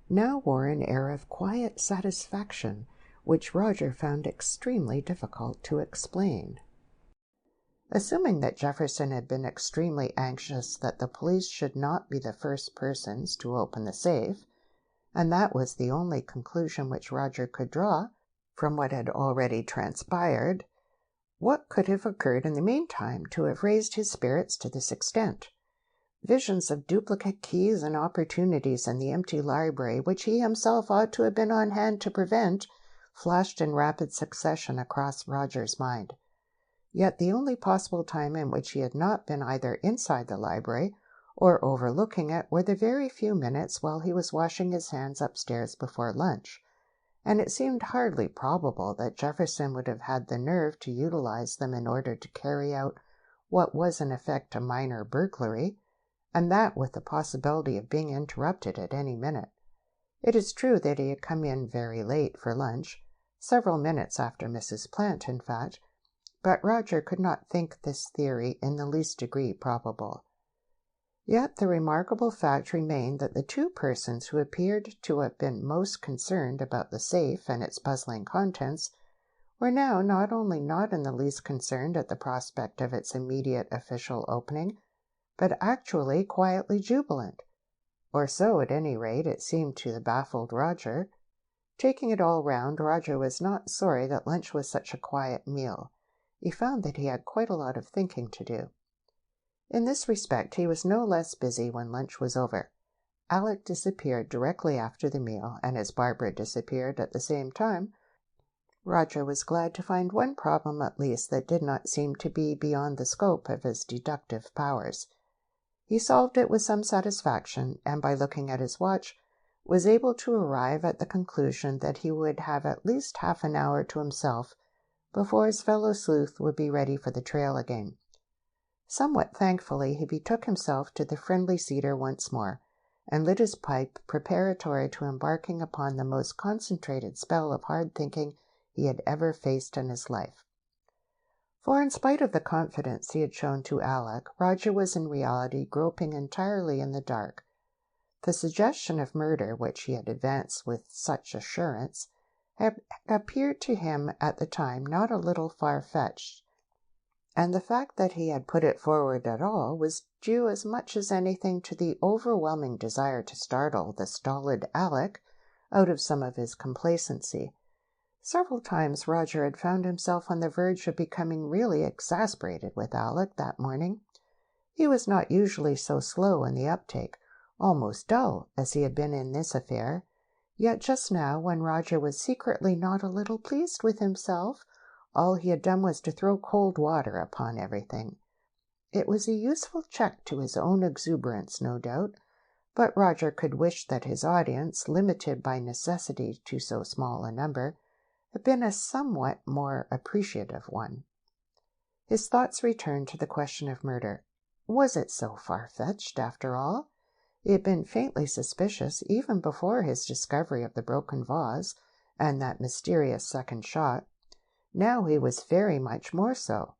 now wore an air of quiet satisfaction, which Roger found extremely difficult to explain. Assuming that Jefferson had been extremely anxious that the police should not be the first persons to open the safe, and that was the only conclusion which Roger could draw from what had already transpired, what could have occurred in the meantime to have raised his spirits to this extent? Visions of duplicate keys and opportunities in the empty library, which he himself ought to have been on hand to prevent, flashed in rapid succession across Roger's mind. Yet the only possible time in which he had not been either inside the library or overlooking it were the very few minutes while he was washing his hands upstairs before lunch, and it seemed hardly probable that Jefferson would have had the nerve to utilize them in order to carry out what was in effect a minor burglary, and that with the possibility of being interrupted at any minute. It is true that he had come in very late for lunch, several minutes after Mrs. Plant, in fact, but Roger could not think this theory in the least degree probable. Yet the remarkable fact remained that the two persons who appeared to have been most concerned about the safe and its puzzling contents were now not only not in the least concerned at the prospect of its immediate official opening, but actually quietly jubilant. Or so, at any rate, it seemed to the baffled Roger. Taking it all round, Roger was not sorry that lunch was such a quiet meal. he found that he had quite a lot of thinking to do. In this respect, he was no less busy when lunch was over. Alec disappeared directly after the meal, and as Barbara disappeared at the same time, Roger was glad to find one problem at least that did not seem to be beyond the scope of his deductive powers. He solved it with some satisfaction, and by looking at his watch, was able to arrive at the conclusion that he would have at least half an hour to himself before his fellow sleuth would be ready for the trail again. Somewhat thankfully, he betook himself to the friendly cedar once more, and lit his pipe preparatory to embarking upon the most concentrated spell of hard thinking he had ever faced in his life. For in spite of the confidence he had shown to Alec, Roger was in reality groping entirely in the dark. The suggestion of murder, which he had advanced with such assurance, had appeared to him at the time not a little far-fetched, and the fact that he had put it forward at all was due as much as anything to the overwhelming desire to startle the stolid Alec out of some of his complacency. Several times Roger had found himself on the verge of becoming really exasperated with Alec that morning. He was not usually so slow in the uptake, almost dull, as he had been in this affair. Yet just now, when Roger was secretly not a little pleased with himself, all he had done was to throw cold water upon everything. It was a useful check to his own exuberance, no doubt, but Roger could wish that his audience, limited by necessity to so small a number, had been a somewhat more appreciative one. His thoughts returned to the question of murder. Was it so far-fetched, after all? He had been faintly suspicious even before his discovery of the broken vase and that mysterious second shot. Now he was very much more so.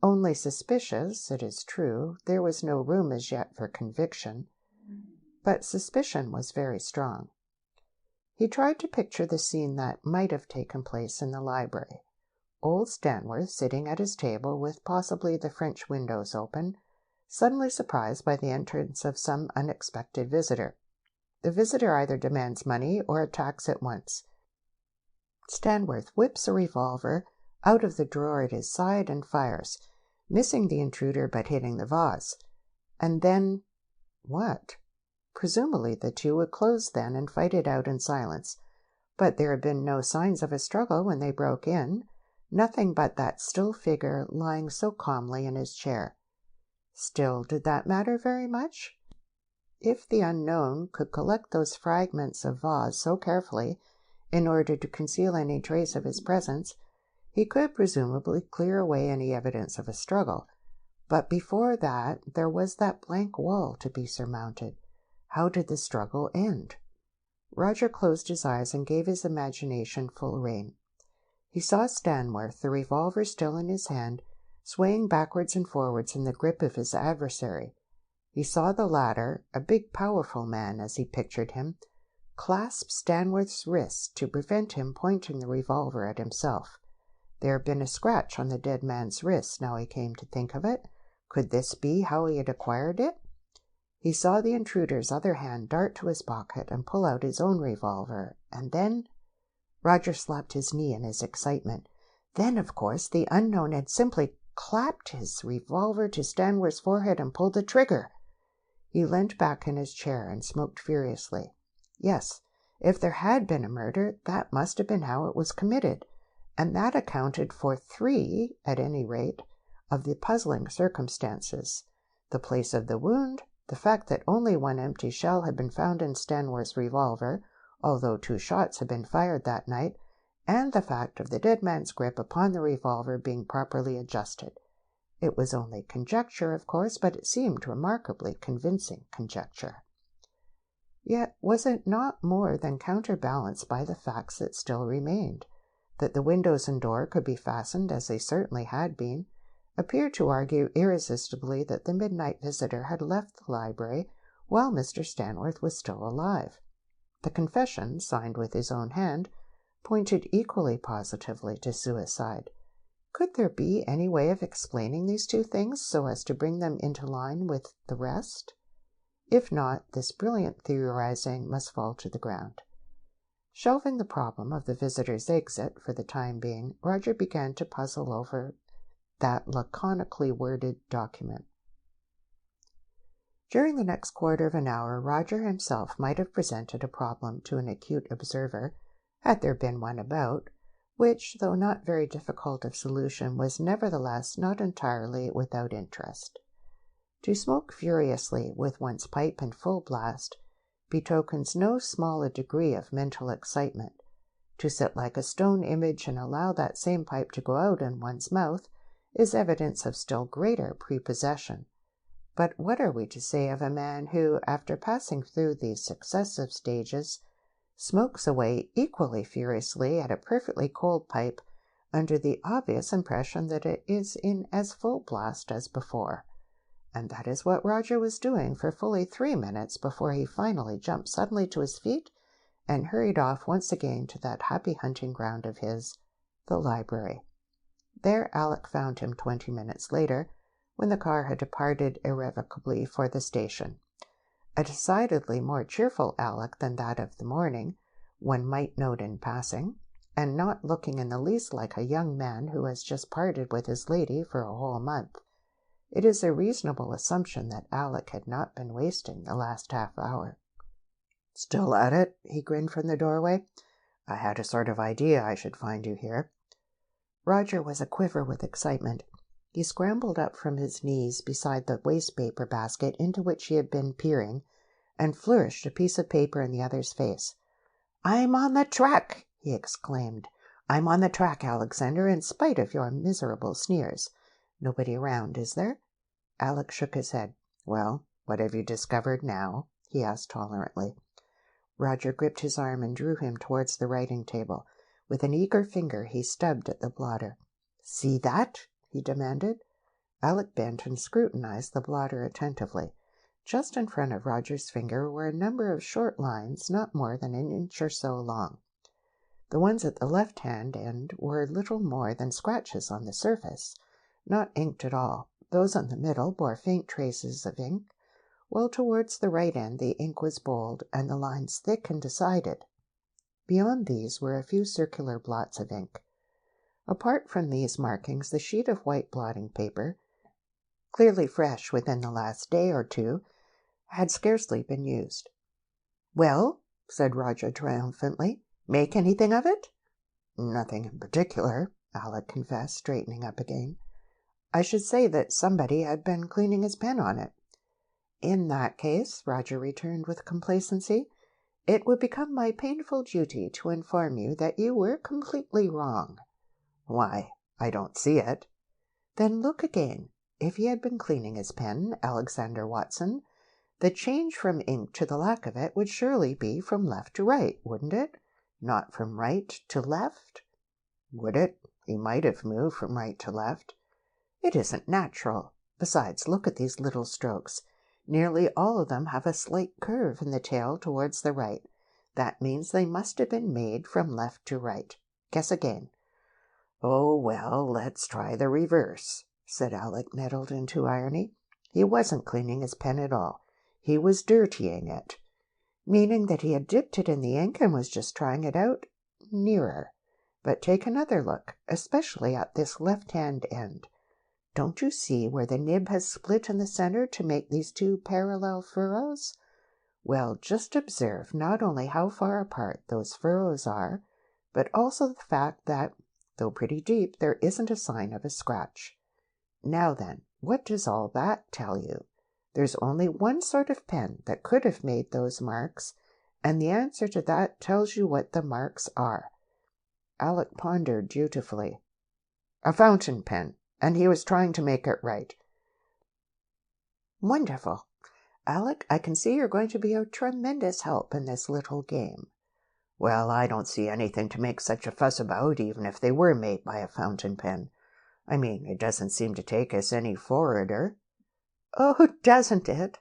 Only suspicious, it is true. There was no room as yet for conviction, but suspicion was very strong. He tried to picture the scene that might have taken place in the library. Old Stanworth, sitting at his table with possibly the French windows open, suddenly surprised by the entrance of some unexpected visitor. The visitor either demands money or attacks at once. Stanworth whips a revolver out of the drawer at his side and fires, missing the intruder but hitting the vase. And then what? Presumably the two would close then and fight it out in silence. But there had been no signs of a struggle when they broke in, nothing but that still figure lying so calmly in his chair. Still, did that matter very much? If the unknown could collect those fragments of vase so carefully in order to conceal any trace of his presence, he could presumably clear away any evidence of a struggle. But before that, there was that blank wall to be surmounted. How did the struggle end? Roger closed his eyes and gave his imagination full rein. He saw Stanworth, the revolver still in his hand, swaying backwards and forwards in the grip of his adversary. He saw the latter, a big, powerful man as he pictured him, clasp Stanworth's wrist to prevent him pointing the revolver at himself. There had been a scratch on the dead man's wrist, now he came to think of it. Could this be how he had acquired it? He saw the intruder's other hand dart to his pocket and pull out his own revolver, and then— Roger slapped his knee in his excitement. Then, of course, the unknown had simply clapped his revolver to Stanworth's forehead and pulled the trigger. He leant back in his chair and smoked furiously. Yes, if there had been a murder, that must have been how it was committed, and that accounted for 3, at any rate, of the puzzling circumstances: the place of the wound, the fact that only one empty shell had been found in Stanworth's revolver, although 2 shots had been fired that night, and the fact of the dead man's grip upon the revolver being properly adjusted. It was only conjecture, of course, but it seemed remarkably convincing conjecture. Yet was it not more than counterbalanced by the facts that still remained? That the windows and door could be fastened, as they certainly had been, appeared to argue irresistibly that the midnight visitor had left the library while Mr. Stanworth was still alive. The confession, signed with his own hand, pointed equally positively to suicide. Could there be any way of explaining these 2 things so as to bring them into line with the rest? If not, this brilliant theorizing must fall to the ground. Shelving the problem of the visitor's exit for the time being, Roger began to puzzle over that laconically worded document. During the next quarter of an hour, Roger himself might have presented a problem to an acute observer, had there been one about, which, though not very difficult of solution, was nevertheless not entirely without interest. To smoke furiously with one's pipe in full blast betokens no small a degree of mental excitement. To sit like a stone image and allow that same pipe to go out in one's mouth is evidence of still greater prepossession. But what are we to say of a man who, after passing through these successive stages, smokes away equally furiously at a perfectly cold pipe under the obvious impression that it is in as full blast as before? And that is what Roger was doing for fully 3 minutes before he finally jumped suddenly to his feet and hurried off once again to that happy hunting ground of his, the library. There Alec found him 20 minutes later, when the car had departed irrevocably for the station. A decidedly more cheerful Alec than that of the morning, one might note in passing, and not looking in the least like a young man who has just parted with his lady for a whole month. It is a reasonable assumption that Alec had not been wasting the last half-hour. "Still at it?" he grinned from the doorway. "I had a sort of idea I should find you here." Roger was aquiver with excitement. He scrambled up from his knees beside the waste-paper basket into which he had been peering, and flourished a piece of paper in the other's face. "I'm on the track!" he exclaimed. "I'm on the track, Alexander, in spite of your miserable sneers. Nobody around, is there?" Alec shook his head. "Well, what have you discovered now?" he asked tolerantly. Roger gripped his arm and drew him towards the writing-table. With an eager finger he stubbed at the blotter. "See that?" he demanded. Alec bent and scrutinized the blotter attentively. Just in front of Roger's finger were a number of short lines not more than an inch or so long. The ones at the left-hand end were little more than scratches on the surface, not inked at all. Those on the middle bore faint traces of ink, while towards the right end the ink was bold and the lines thick and decided. Beyond these were a few circular blots of ink. Apart from these markings, the sheet of white blotting paper, clearly fresh within the last day or two, had scarcely been used. "Well," said Roger triumphantly, "make anything of it?" "Nothing in particular," Alec confessed, straightening up again. "I should say that somebody had been cleaning his pen on it." "In that case," Roger returned with complacency, "it would become my painful duty to inform you that you were completely wrong." "Why, I don't see it." "Then look again. If he had been cleaning his pen, Alexander Watson, the change from ink to the lack of it would surely be from left to right, wouldn't it? Not from right to left?" "Would it? He might have moved from right to left." "It isn't natural. Besides, look at these little strokes. Nearly all of them have a slight curve in the tail towards the right. That means they must have been made from left to right. Guess again." "Oh, well, let's try the reverse," said Alec, nettled into irony. "He wasn't cleaning his pen at all. He was dirtying it." "Meaning that he had dipped it in the ink and was just trying it out?" "Nearer. But take another look, especially at this left-hand end. Don't you see where the nib has split in the center to make these two parallel furrows? Well, just observe not only how far apart those furrows are, but also the fact that, though pretty deep, there isn't a sign of a scratch. Now then, what does all that tell you? There's only one sort of pen that could have made those marks, and the answer to that tells you what the marks are." Alec pondered dutifully. "A fountain pen, and he was trying to make it right." "Wonderful. Alec, I can see you're going to be a tremendous help in this little game." "Well, I don't see anything to make such a fuss about, even if they were made by a fountain pen. I mean, it doesn't seem to take us any forwarder." "Oh, doesn't it?"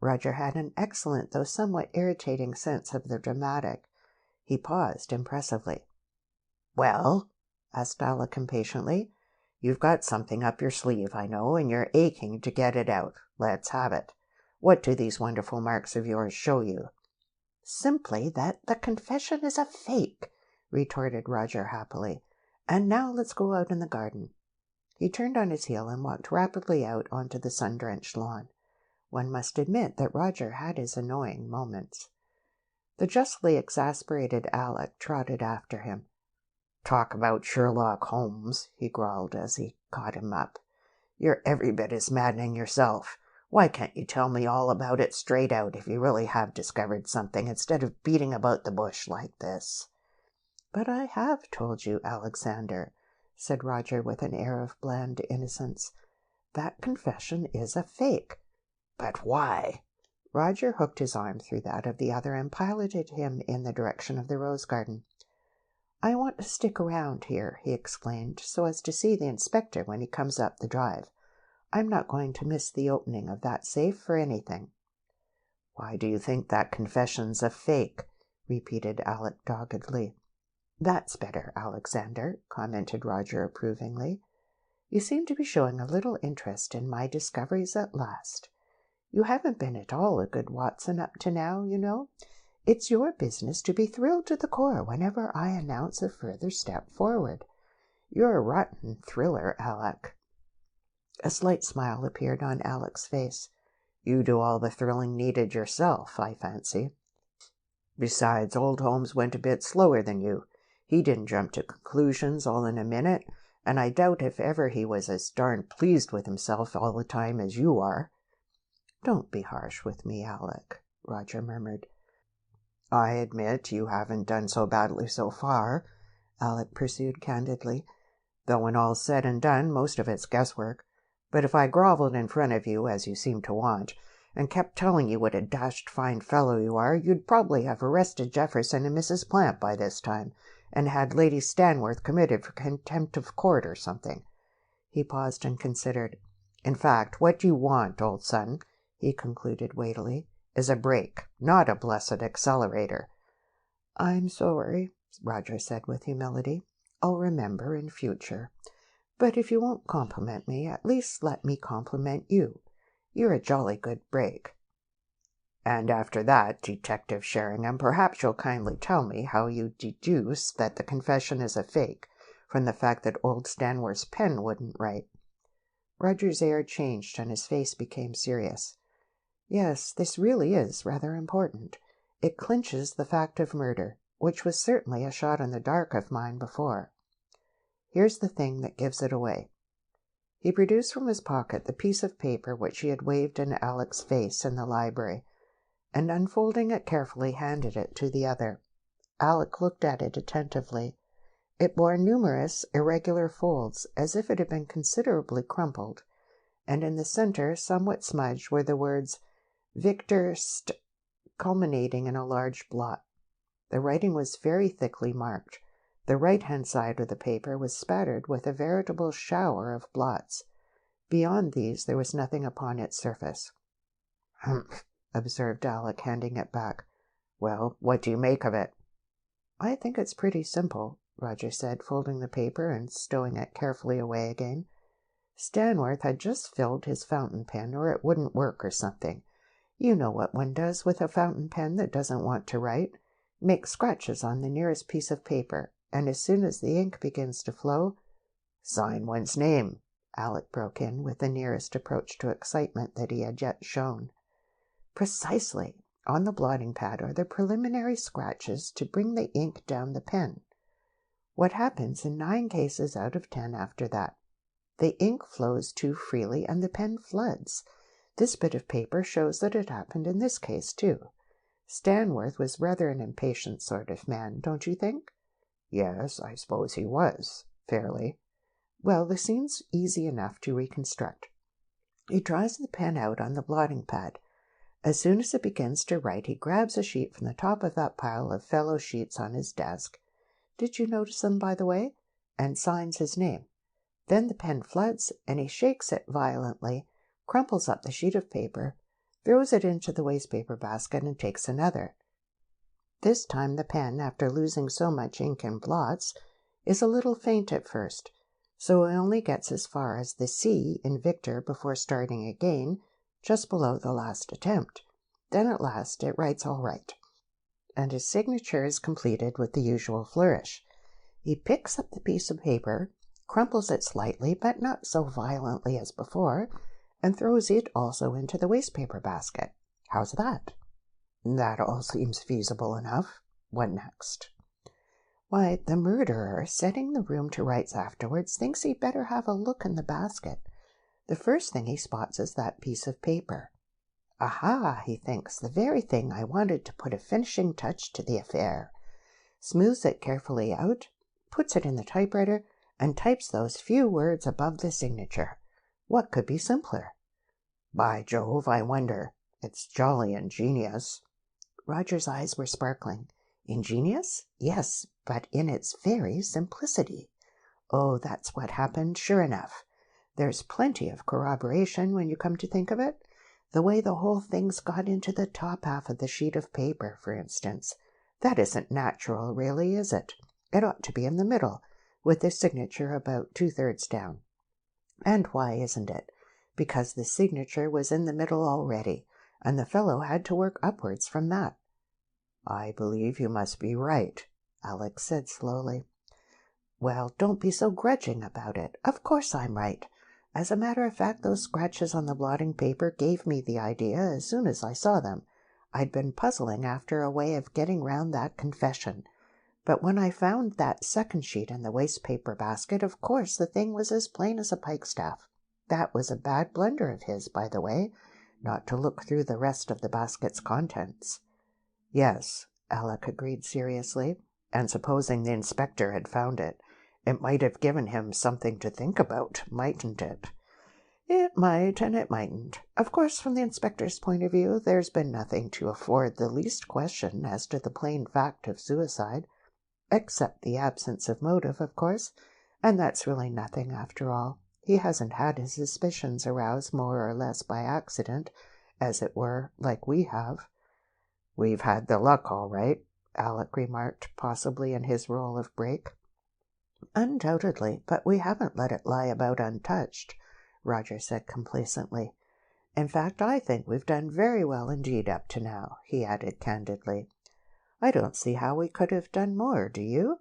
Roger had an excellent, though somewhat irritating sense of the dramatic. He paused impressively. "Well?" asked Alec impatiently. "You've got something up your sleeve, I know, and you're aching to get it out. Let's have it. What do these wonderful marks of yours show you?" "Simply that the confession is a fake," retorted Roger happily. "And now let's go out in the garden." He turned on his heel and walked rapidly out onto the sun-drenched lawn. One must admit that Roger had his annoying moments. The justly exasperated Alec trotted after him. "Talk about Sherlock Holmes," he growled as he caught him up. "You're every bit as maddening yourself. Why can't you tell me all about it straight out if you really have discovered something, instead of beating about the bush like this?" "But I have told you, Alexander," said Roger with an air of bland innocence. "That confession is a fake." "But why?" Roger hooked his arm through that of the other and piloted him in the direction of the rose garden. "I want to stick around here," he explained, "so as to see the inspector when he comes up the drive. I'm not going to miss the opening of that safe for anything." "Why do you think that confession's a fake?" repeated Alec doggedly. "That's better, Alexander," commented Roger approvingly. "You seem to be showing a little interest in my discoveries at last. You haven't been at all a good Watson up to now, you know. It's your business to be thrilled to the core whenever I announce a further step forward. You're a rotten thriller, Alec." A slight smile appeared on Alec's face. "You do all the thrilling needed yourself, I fancy. Besides, old Holmes went a bit slower than you. He didn't jump to conclusions all in a minute, and I doubt if ever he was as darned pleased with himself all the time as you are." "Don't be harsh with me, Alec," Roger murmured. "I admit you haven't done so badly so far," Alec pursued candidly, "though when all's said and done, most of it's guesswork. But if I groveled in front of you, as you seem to want, and kept telling you what a dashed fine fellow you are, you'd probably have arrested Jefferson and Mrs. Plant by this time, and had Lady Stanworth committed for contempt of court or something." He paused and considered. "In fact, what you want, old son," he concluded weightily, "is a brake, not a blessed accelerator." "I'm sorry," Roger said with humility. "I'll remember in future. But if you won't compliment me, at least let me compliment you. You're a jolly good brake." "And after that, Detective Sheringham, perhaps you'll kindly tell me how you deduce that the confession is a fake from the fact that old Stanworth's pen wouldn't write." Roger's air changed and his face became serious. "Yes, this really is rather important. It clinches the fact of murder, which was certainly a shot in the dark of mine before. Here's the thing that gives it away." He produced from his pocket the piece of paper which he had waved in Alec's face in the library, and unfolding it carefully handed it to the other. Alec looked at it attentively. It bore numerous irregular folds, as if it had been considerably crumpled, and in the center, somewhat smudged, were the words Victor culminating in a large blot. The writing was very thickly marked. The right-hand side of the paper was spattered with a veritable shower of blots. Beyond these there was nothing upon its surface. "Humph," observed Alec, handing it back. "Well, what do you make of it?" "I think it's pretty simple," Roger said, folding the paper and stowing it carefully away again. "Stanworth had just filled his fountain pen, or it wouldn't work or something. You know what one does with a fountain pen that doesn't want to write. Make scratches on the nearest piece of paper, and as soon as the ink begins to flow—" "Sign one's name," Alec broke in, with the nearest approach to excitement that he had yet shown. "Precisely. On the blotting pad are the preliminary scratches to bring the ink down the pen. What happens in 9 cases out of 10 after that? The ink flows too freely and the pen floods. This bit of paper shows that it happened in this case, too. Stanworth was rather an impatient sort of man, don't you think?" "Yes, I suppose he was, fairly." "Well, the scene's easy enough to reconstruct. He draws the pen out on the blotting pad. As soon as it begins to write, he grabs a sheet from the top of that pile of fellow sheets on his desk. Did you notice them, by the way? And signs his name. Then the pen floods, and he shakes it violently, crumples up the sheet of paper, throws it into the wastepaper basket, and takes another. This time the pen, after losing so much ink and blots, is a little faint at first, so he only gets as far as the C in Victor before starting again, just below the last attempt. Then at last it writes all right, and his signature is completed with the usual flourish. He picks up the piece of paper, crumples it slightly, but not so violently as before, and throws it also into the wastepaper basket. How's that? That all seems feasible enough. What next? Why, the murderer, setting the room to rights afterwards, thinks he'd better have a look in the basket. The first thing he spots is that piece of paper. Aha, he thinks, the very thing I wanted to put a finishing touch to the affair. Smooths it carefully out, puts it in the typewriter, and types those few words above the signature. What could be simpler? By Jove, I wonder. It's jolly ingenious. Roger's eyes were sparkling. Ingenious? Yes, but in its very simplicity. Oh, that's what happened, sure enough. There's plenty of corroboration when you come to think of it. The way the whole thing's got into the top half of the sheet of paper, for instance. That isn't natural, really, is it? It ought to be in the middle, with the signature about 2/3 down. And why isn't it? Because the signature was in the middle already, and the fellow had to work upwards from that. I believe you must be right, Alex said slowly. Well, don't be so grudging about it. Of course I'm right. As a matter of fact, those scratches on the blotting paper gave me the idea as soon as I saw them. I'd been puzzling after a way of getting round that confession. But when I found that second sheet in the wastepaper basket, of course the thing was as plain as a pikestaff. That was a bad blunder of his, by the way, not to look through the rest of the basket's contents. Yes, Alec agreed seriously, and supposing the inspector had found it, it might have given him something to think about, mightn't it? It might and it mightn't. Of course, from the inspector's point of view, there's been nothing to afford the least question as to the plain fact of suicide, except the absence of motive, of course, and that's really nothing after all. He hasn't had his suspicions aroused more or less by accident, as it were, like we have. We've had the luck, all right, Alec remarked, possibly in his role of brake. Undoubtedly, but we haven't let it lie about untouched, Roger said complacently. In fact, I think we've done very well indeed up to now, he added candidly. I don't see how we could have done more, do you?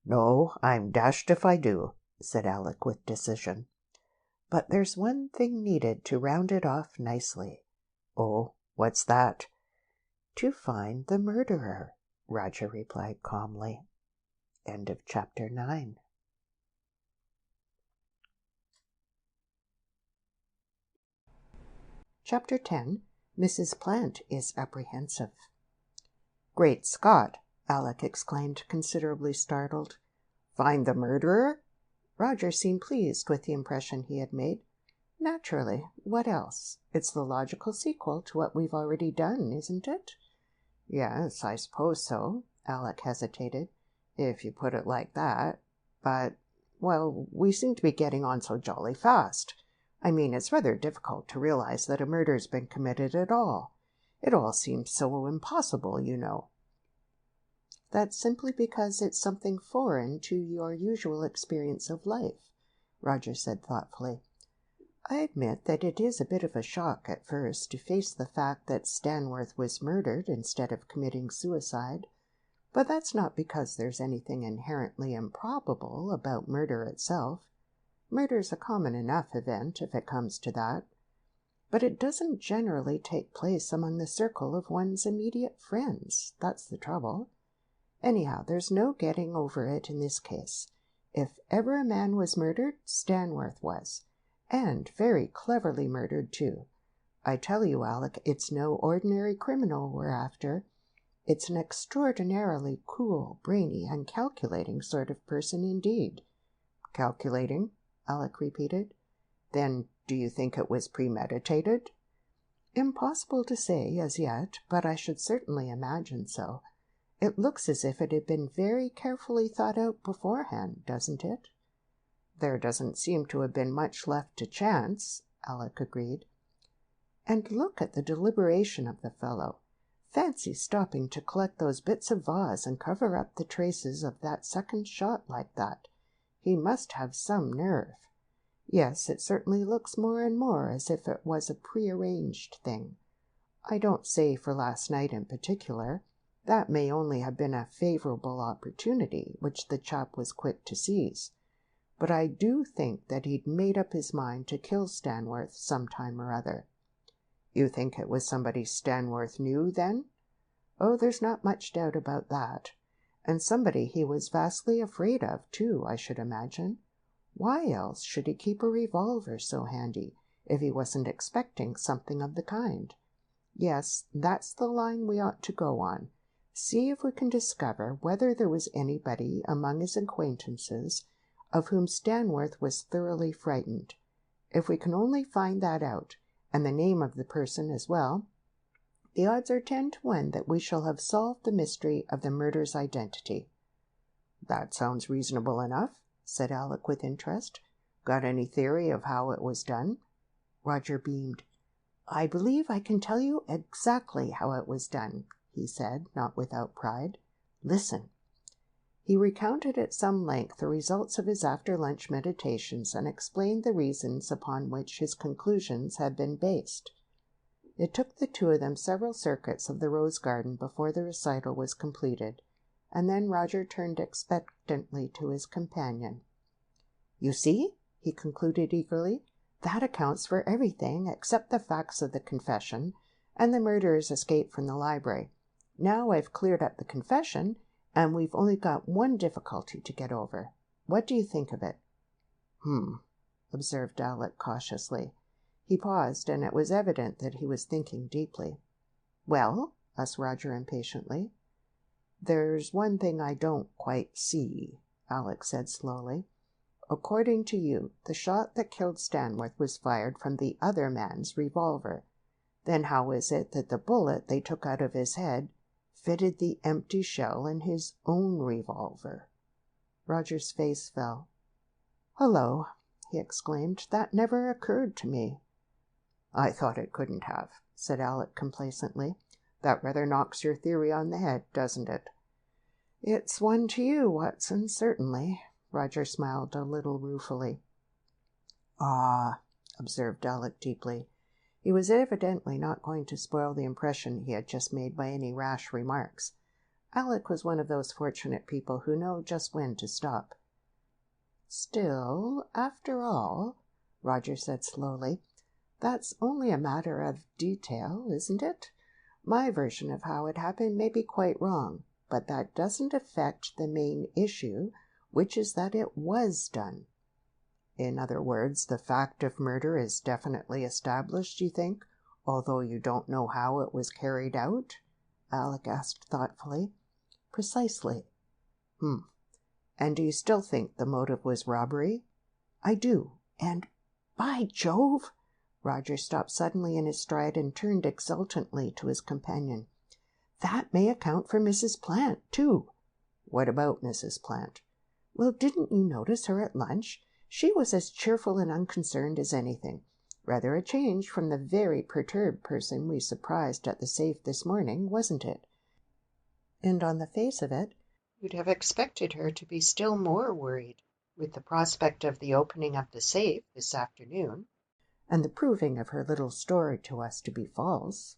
No, I'm dashed if I do, said Alec with decision. But there's one thing needed to round it off nicely. Oh, what's that? To find the murderer, Roger replied calmly. End of chapter 9. Chapter 10. Mrs. Plant is Apprehensive. Great Scott! Alec exclaimed, considerably startled. Find the murderer? Roger seemed pleased with the impression he had made. Naturally. What else? It's the logical sequel to what we've already done, isn't it? Yes, I suppose so. Alec hesitated. If you put it like that. But, well, we seem to be getting on so jolly fast. I mean, it's rather difficult to realize that a murder's been committed at all. It all seems so impossible, you know. That's simply because it's something foreign to your usual experience of life, Roger said thoughtfully. I admit that it is a bit of a shock at first to face the fact that Stanworth was murdered instead of committing suicide, but that's not because there's anything inherently improbable about murder itself. Murder's a common enough event, if it comes to that. But it doesn't generally take place among the circle of one's immediate friends. That's the trouble. Anyhow, there's no getting over it in this case. If ever a man was murdered, Stanworth was. And very cleverly murdered, too. I tell you, Alec, it's no ordinary criminal we're after. It's an extraordinarily cool, brainy, and calculating sort of person indeed. Calculating? Alec repeated. Then do you think it was premeditated? Impossible to say as yet, but I should certainly imagine so. It looks as if it had been very carefully thought out beforehand, doesn't it? There doesn't seem to have been much left to chance, Alec agreed. And look at the deliberation of the fellow. Fancy stopping to collect those bits of vase and cover up the traces of that second shot like that. He must have some nerve. Yes, it certainly looks more and more as if it was a prearranged thing. I don't say for last night in particular. That may only have been a favorable opportunity, which the chap was quick to seize. but I do think that he'd made up his mind to kill Stanworth some time or other." "You think it was somebody Stanworth knew, then?" "Oh, there's not much doubt about that. And somebody he was vastly afraid of, too, I should imagine. Why else should he keep a revolver so handy, if he wasn't expecting something of the kind? Yes, that's the line we ought to go on. See if we can discover whether there was anybody among his acquaintances of whom Stanworth was thoroughly frightened. If we can only find that out, and the name of the person as well, the odds are 10 to 1 that we shall have solved the mystery of the murder's identity." "That sounds reasonable enough," said Alec with interest. "Got any theory of how it was done?" Roger beamed. "I believe I can tell you exactly how it was done," he said, not without pride. "Listen." He recounted at some length the results of his after-lunch meditations and explained the reasons upon which his conclusions had been based. It took the two of them several circuits of the rose garden before the recital was completed, and then Roger turned expectantly to his companion. "You see," he concluded eagerly, "that accounts for everything except the facts of the confession and the murderer's escape from the library. Now I've cleared up the confession, and we've only got one difficulty to get over. What do you think of it?" Observed Alec cautiously. He paused, and it was evident that he was thinking deeply. "Well?" asked Roger impatiently. "There's one thing I don't quite see," Alec said slowly. "According to you, the shot that killed Stanworth was fired from the other man's revolver. Then how is it that the bullet they took out of his head fitted the empty shell in his own revolver?" Roger's face fell. "Hullo!" he exclaimed. "That never occurred to me." "I thought it couldn't have," said Alec complacently. "That rather knocks your theory on the head, doesn't it?" "It's one to you, Watson, certainly." Roger smiled a little ruefully. "Ah," observed Alec deeply. He was evidently not going to spoil the impression he had just made by any rash remarks. Alec was one of those fortunate people who know just when to stop. "Still, after all," Roger said slowly, "that's only a matter of detail, isn't it? My version of how it happened may be quite wrong, but that doesn't affect the main issue, which is that it was done." "In other words, the fact of murder is definitely established, you think, although you don't know how it was carried out?" Alec asked thoughtfully. "Precisely." "And do you still think the motive was robbery?" "I do. And, by Jove!" Roger stopped suddenly in his stride and turned exultantly to his companion. "That may account for Mrs. Plant, too." "What about Mrs. Plant?" "Well, didn't you notice her at lunch? She was as cheerful and unconcerned as anything. Rather a change from the very perturbed person we surprised at the safe this morning, wasn't it? And on the face of it, you'd have expected her to be still more worried with the prospect of the opening of the safe this afternoon, and the proving of her little story to us to be false.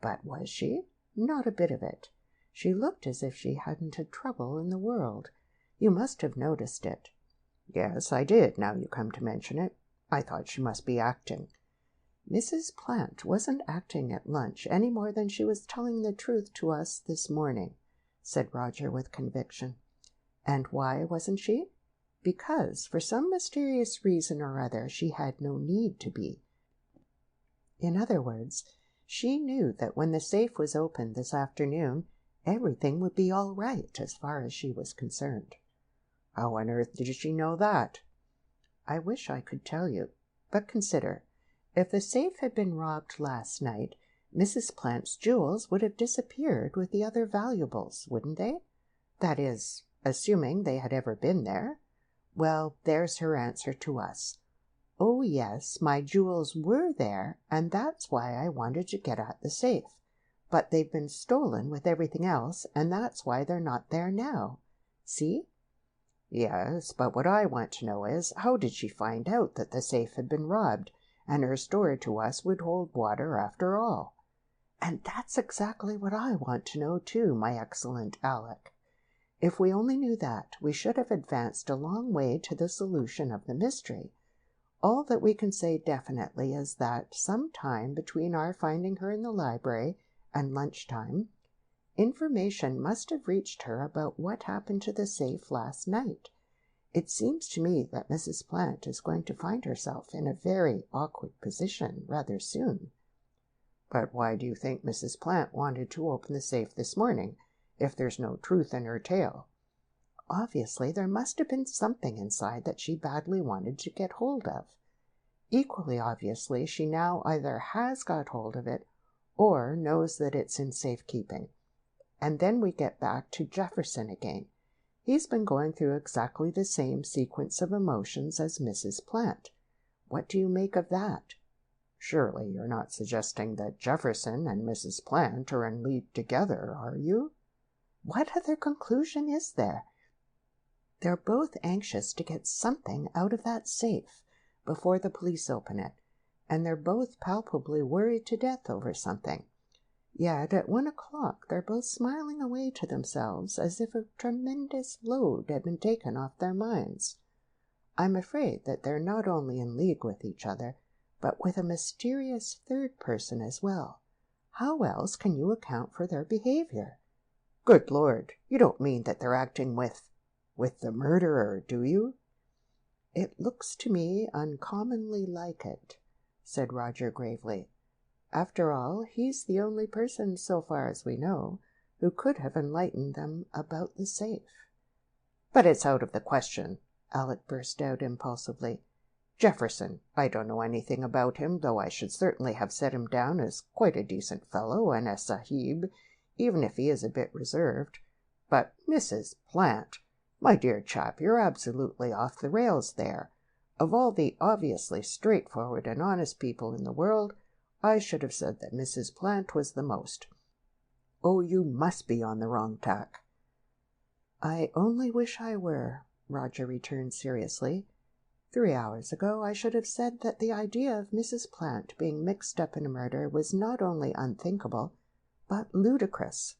But was she? Not a bit of it. She looked as if she hadn't a trouble in the world. You must have noticed it." "Yes, I did, now you come to mention it. I thought she must be acting." "Mrs. Plant wasn't acting at lunch any more than she was telling the truth to us this morning," said Roger with conviction. "And why wasn't she? Because, for some mysterious reason or other, she had no need to be. In other words, she knew that when the safe was opened this afternoon, everything would be all right as far as she was concerned." "How on earth did she know that?" "I wish I could tell you. But consider, if the safe had been robbed last night, Mrs. Plant's jewels would have disappeared with the other valuables, wouldn't they? That is, assuming they had ever been there. Well, there's her answer to us. Oh, yes, my jewels were there, and that's why I wanted to get at the safe. But they've been stolen with everything else, and that's why they're not there now. See?" "Yes, but what I want to know is, how did she find out that the safe had been robbed, and her story to us would hold water after all?" "And that's exactly what I want to know, too, my excellent Alec. If we only knew that, we should have advanced a long way to the solution of the mystery. All that we can say definitely is that some time between our finding her in the library and lunchtime, information must have reached her about what happened to the safe last night. It seems to me that Mrs. Plant is going to find herself in a very awkward position rather soon." "But why do you think Mrs. Plant wanted to open the safe this morning, if there's no truth in her tale?" "Obviously there must have been something inside that she badly wanted to get hold of. Equally obviously, she now either has got hold of it or knows that it's in safekeeping. And then we get back to Jefferson again. He's been going through exactly the same sequence of emotions as Mrs. Plant. What do you make of that?" "Surely you're not suggesting that Jefferson and Mrs. Plant are in league together, are you?" "What other conclusion is there? They're both anxious to get something out of that safe before the police open it, and they're both palpably worried to death over something. Yet at 1 o'clock they're both smiling away to themselves as if a tremendous load had been taken off their minds. I'm afraid that they're not only in league with each other, but with a mysterious third person as well. How else can you account for their behavior?" "Good Lord, you don't mean that they're acting with the murderer, do you?" "It looks to me uncommonly like it," said Roger gravely. "After all, he's the only person, so far as we know, who could have enlightened them about the safe." "But it's out of the question," Alec burst out impulsively. "Jefferson, I don't know anything about him, though I should certainly have set him down as quite a decent fellow and a sahib, even if he is a bit reserved. But Mrs. Plant, my dear chap, you're absolutely off the rails there. Of all the obviously straightforward and honest people in the world, I should have said that Mrs. Plant was the most. Oh, you must be on the wrong tack." "I only wish I were," Roger returned seriously. 3 hours ago I should have said that the idea of Mrs. Plant being mixed up in a murder was not only unthinkable, but ludicrous.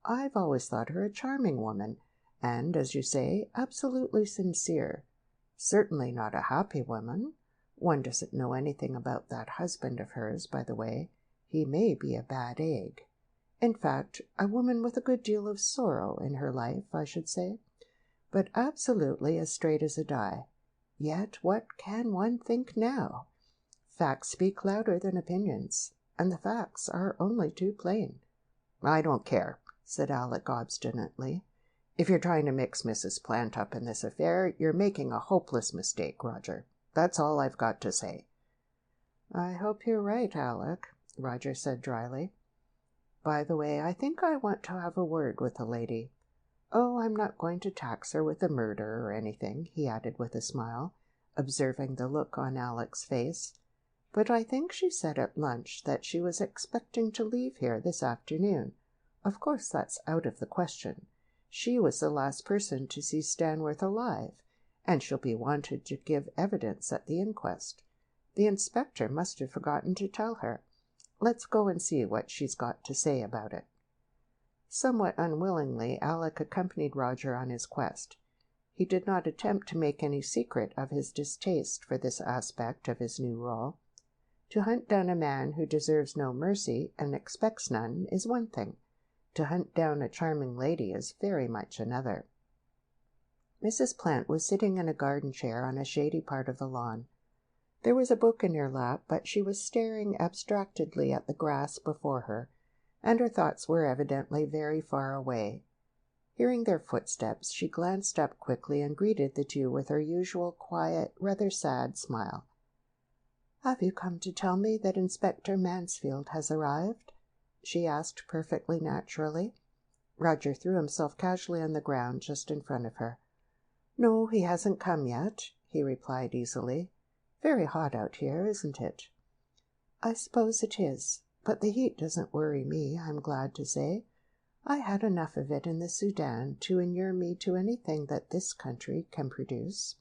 I've always thought her a charming woman, and, as you say, absolutely sincere. Certainly not a happy woman. One doesn't know anything about that husband of hers, by the way. He may be a bad egg. In fact, a woman with a good deal of sorrow in her life, I should say, but absolutely as straight as a die. Yet what can one think now? Facts speak louder than opinions, and the facts are only too plain." "I don't care," said Alec obstinately. "If you're trying to mix Mrs. Plant up in this affair, you're making a hopeless mistake, Roger. That's all I've got to say." "I hope you're right, Alec," Roger said dryly. "By the way, I think I want to have a word with the lady. Oh, I'm not going to tax her with the murder or anything," he added with a smile, observing the look on Alec's face. "But I think she said at lunch that she was expecting to leave here this afternoon. Of course that's out of the question. She was the last person to see Stanworth alive, and she'll be wanted to give evidence at the inquest. The inspector must have forgotten to tell her. Let's go and see what she's got to say about it." Somewhat unwillingly, Alec accompanied Roger on his quest. He did not attempt to make any secret of his distaste for this aspect of his new role. To hunt down a man who deserves no mercy and expects none is one thing. To hunt down a charming lady is very much another. Mrs. Plant was sitting in a garden chair on a shady part of the lawn. There was a book in her lap, but she was staring abstractedly at the grass before her, and her thoughts were evidently very far away. Hearing their footsteps, she glanced up quickly and greeted the two with her usual quiet, rather sad smile. "Have you come to tell me that Inspector Mansfield has arrived?" she asked perfectly naturally. Roger threw himself casually on the ground just in front of her. "No, he hasn't come yet," he replied easily. "Very hot out here, isn't it?" "I suppose it is, but the heat doesn't worry me, I'm glad to say. I had enough of it in the Sudan to inure me to anything that this country can produce."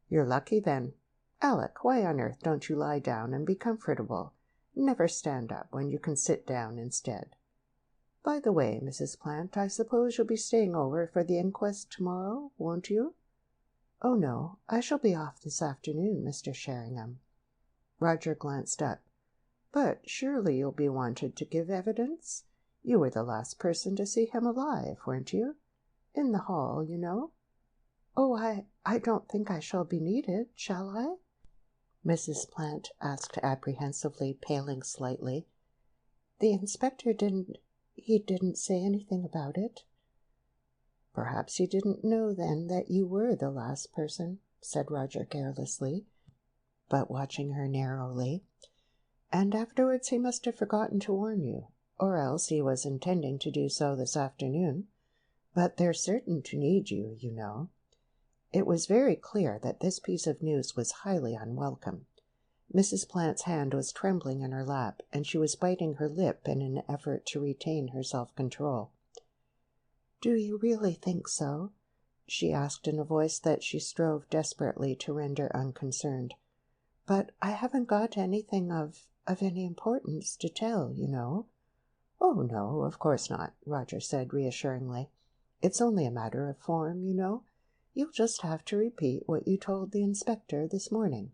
"You're lucky, then. Alec, why on earth don't you lie down and be comfortable? Never stand up when you can sit down instead." By the way, Mrs. Plant, I suppose you'll be staying over for the inquest tomorrow, won't you?" "Oh, no, I shall be off this afternoon, Mr. Sheringham." Roger glanced up. "But surely you'll be wanted to give evidence? You were the last person to see him alive, weren't you? In the hall, you know." "Oh, I don't think I shall be needed, shall I?" Mrs. Plant asked apprehensively, paling slightly. "The inspector didn't say anything about it." "Perhaps he didn't know then that you were the last person," said Roger carelessly, but watching her narrowly. "And afterwards he must have forgotten to warn you, or else he was intending to do so this afternoon. But they're certain to need you, you know." It was very clear that this piece of news was highly unwelcome. Mrs. Plant's hand was trembling in her lap, and she was biting her lip in an effort to retain her self-control. "Do you really think so?" she asked in a voice that she strove desperately to render unconcerned. "But I haven't got anything of any importance to tell, you know." "Oh, no, of course not," Roger said reassuringly. "It's only a matter of form, you know. You'll just have to repeat what you told the inspector this morning."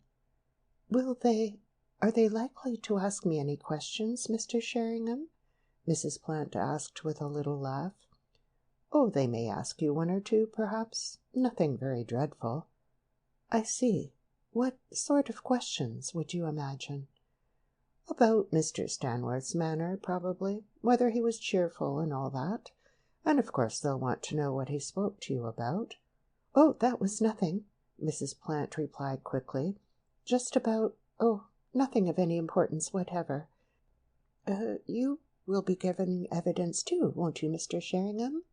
Are they likely to ask me any questions, Mr. Sheringham?" Mrs. Plant asked with a little laugh. "Oh, they may ask you one or two, perhaps. Nothing very dreadful." "I see. What sort of questions would you imagine?" "About Mr. Stanworth's manner, probably, whether he was cheerful and all that. And of course they'll want to know what he spoke to you about." "Oh, that was nothing," Mrs. Plant replied quickly. "Just nothing of any importance whatever. You will be giving evidence too, won't you, Mr. Sheringham?"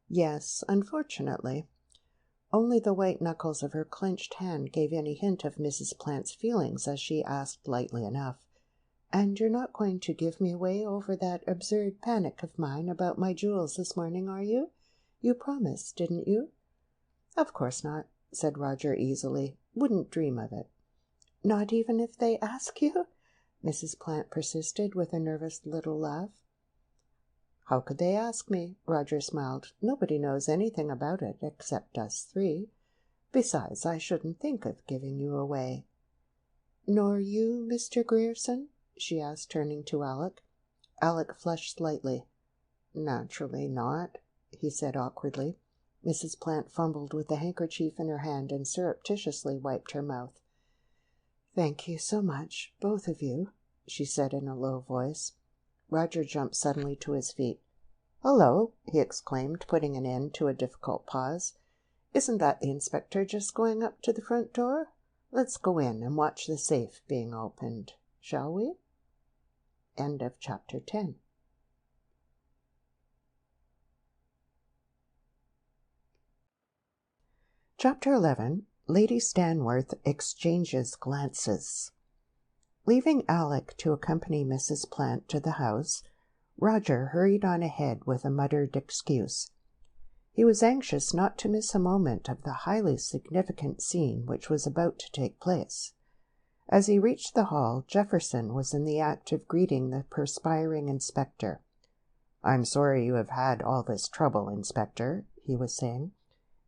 "Yes, unfortunately." Only the white knuckles of her clenched hand gave any hint of Mrs. Plant's feelings as she asked lightly enough, "And you're not going to give me away over that absurd panic of mine about my jewels this morning, are you? You promised, didn't you?" "Of course not," said Roger easily. "Wouldn't dream of it." "Not even if they ask you?" Mrs. Plant persisted with a nervous little laugh. "How could they ask me?" Roger smiled. "Nobody knows anything about it except us three. Besides, I shouldn't think of giving you away." "Nor you, Mr. Grierson?" she asked, turning to Alec. Alec flushed slightly. "Naturally not," he said awkwardly. Mrs. Plant fumbled with the handkerchief in her hand and surreptitiously wiped her mouth. "Thank you so much, both of you," she said in a low voice. Roger jumped suddenly to his feet. "Hullo!" he exclaimed, putting an end to a difficult pause. "Isn't that the inspector just going up to the front door? Let's go in and watch the safe being opened, shall we?" End of chapter 10. Chapter 11. Lady Stanworth exchanges glances. Leaving Alec to accompany Mrs. Plant to the house, Roger hurried on ahead with a muttered excuse. He was anxious not to miss a moment of the highly significant scene which was about to take place. As he reached the hall, Jefferson was in the act of greeting the perspiring inspector. "I'm sorry you have had all this trouble, Inspector," he was saying.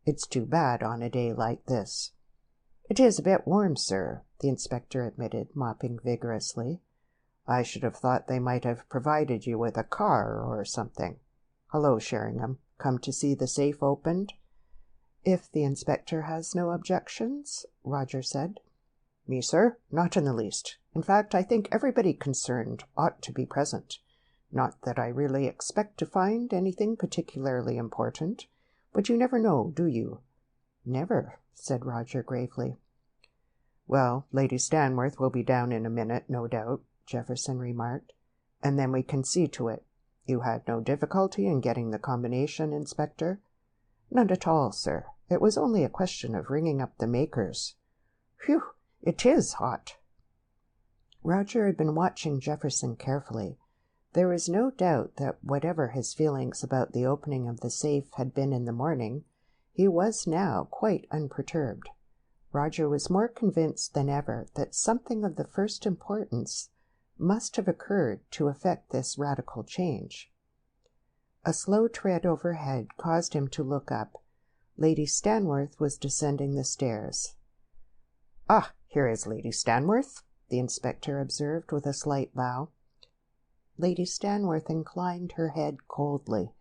"It's too bad on a day like this." "It is a bit warm, sir," the inspector admitted, mopping vigorously. "I should have thought they might have provided you with a car or something. Hello, Sheringham. Come to see the safe opened?" "If the inspector has no objections," Roger said. "Me, sir? Not in the least. In fact, I think everybody concerned ought to be present. Not that I really expect to find anything particularly important, but you never know, do you?" "Never," said Roger gravely. "Well, Lady Stanworth will be down in a minute, no doubt," Jefferson remarked, "and then we can see to it. You had no difficulty in getting the combination, Inspector?" "None at all, sir. It was only a question of ringing up the makers." "Whew! It is hot." Roger had been watching Jefferson carefully. There was no doubt that whatever his feelings about the opening of the safe had been in the morning, he was now quite unperturbed. Roger was more convinced than ever that something of the first importance must have occurred to effect this radical change. A slow tread overhead caused him to look up. Lady Stanworth was descending the stairs. "Ah, here is Lady Stanworth," the inspector observed with a slight bow. Lady Stanworth inclined her head coldly.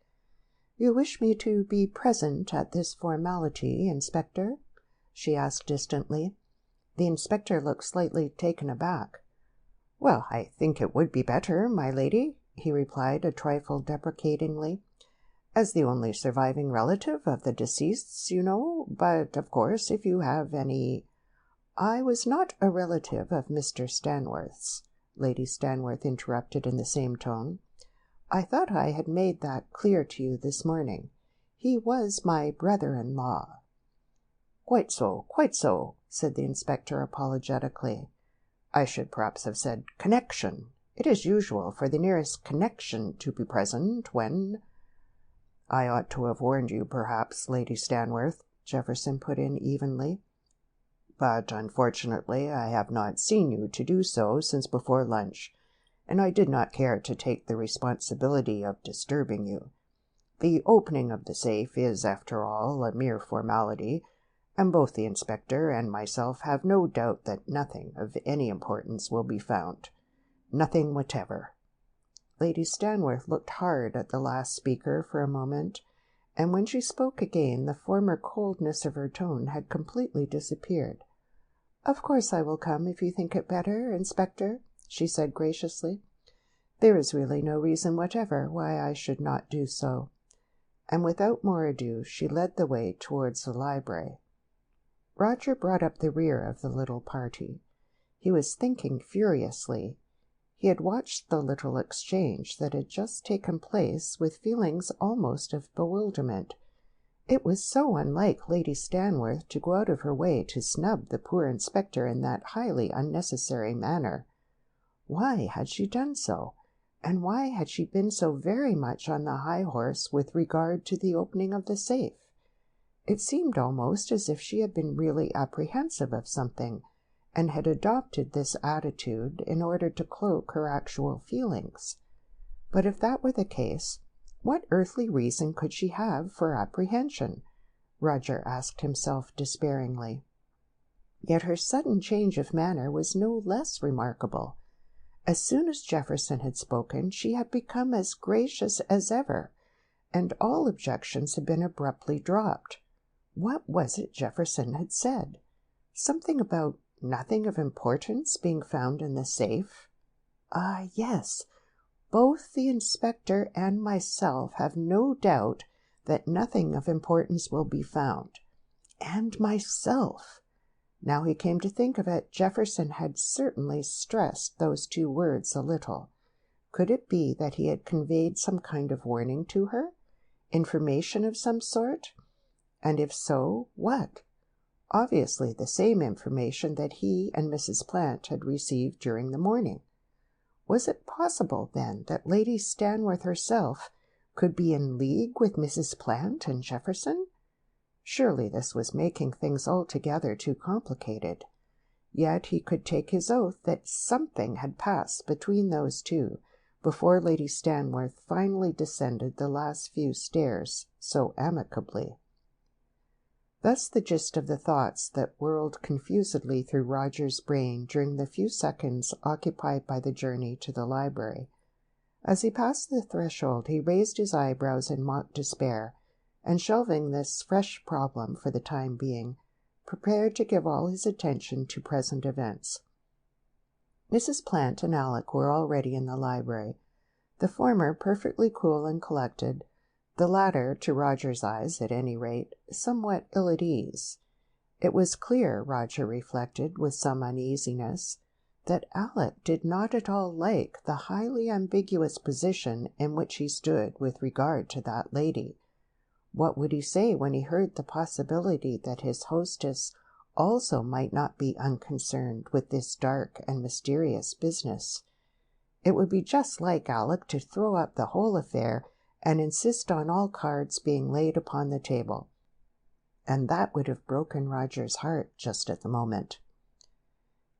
"You wish me to be present at this formality, Inspector?" she asked distantly. The inspector looked slightly taken aback. "Well, I think it would be better, my lady," he replied a trifle deprecatingly. "As the only surviving relative of the deceased's, you know. But, of course, if you have any—" "I was not a relative of Mr. Stanworth's," Lady Stanworth interrupted in the same tone. "I thought I had made that clear to you this morning. He was my brother-in-law." "Quite so," said the inspector apologetically. "I should perhaps have said connection. It is usual for the nearest connection to be present when—" "I ought to have warned you, perhaps, Lady Stanworth," Jefferson put in evenly. "But unfortunately I have not seen you to do so since before lunch, and I did not care to take the responsibility of disturbing you. The opening of the safe is, after all, a mere formality, and both the inspector and myself have no doubt that nothing of any importance will be found. Nothing whatever." Lady Stanworth looked hard at the last speaker for a moment, and when she spoke again the former coldness of her tone had completely disappeared. "Of course I will come if you think it better, Inspector," she said graciously. "There is really no reason whatever why I should not do so." And without more ado she led the way towards the library. Roger brought up the rear of the little party. He was thinking furiously. He had watched the little exchange that had just taken place with feelings almost of bewilderment. It was so unlike Lady Stanworth to go out of her way to snub the poor inspector in that highly unnecessary manner. Why had she done so? And why had she been so very much on the high horse with regard to the opening of the safe? It seemed almost as if she had been really apprehensive of something, and had adopted this attitude in order to cloak her actual feelings. But if that were the case, what earthly reason could she have for apprehension? Roger asked himself despairingly. Yet her sudden change of manner was no less remarkable. As soon as Jefferson had spoken, she had become as gracious as ever, and all objections had been abruptly dropped. What was it Jefferson had said? Something about nothing of importance being found in the safe? Ah, yes. Both the inspector and myself have no doubt that nothing of importance will be found. And myself. Now he came to think of it, Jefferson had certainly stressed those two words a little. Could it be that he had conveyed some kind of warning to her? Information of some sort? And if so, what? Obviously the same information that he and Mrs. Plant had received during the morning. Was it possible, then, that Lady Stanworth herself could be in league with Mrs. Plant and Jefferson? Surely this was making things altogether too complicated. Yet he could take his oath that something had passed between those two before Lady Stanworth finally descended the last few stairs so amicably. Thus the gist of the thoughts that whirled confusedly through Roger's brain during the few seconds occupied by the journey to the library. As he passed the threshold he raised his eyebrows in mock despair, and shelving this fresh problem for the time being, prepared to give all his attention to present events. Mrs. Plant and Alec were already in the library, the former perfectly cool and collected, the latter, to Roger's eyes at any rate, somewhat ill at ease. It was clear, Roger reflected with some uneasiness, that Alec did not at all like the highly ambiguous position in which he stood with regard to that lady. What would he say when he heard the possibility that his hostess also might not be unconcerned with this dark and mysterious business? It would be just like Alec to throw up the whole affair and insist on all cards being laid upon the table. And that would have broken Roger's heart just at the moment.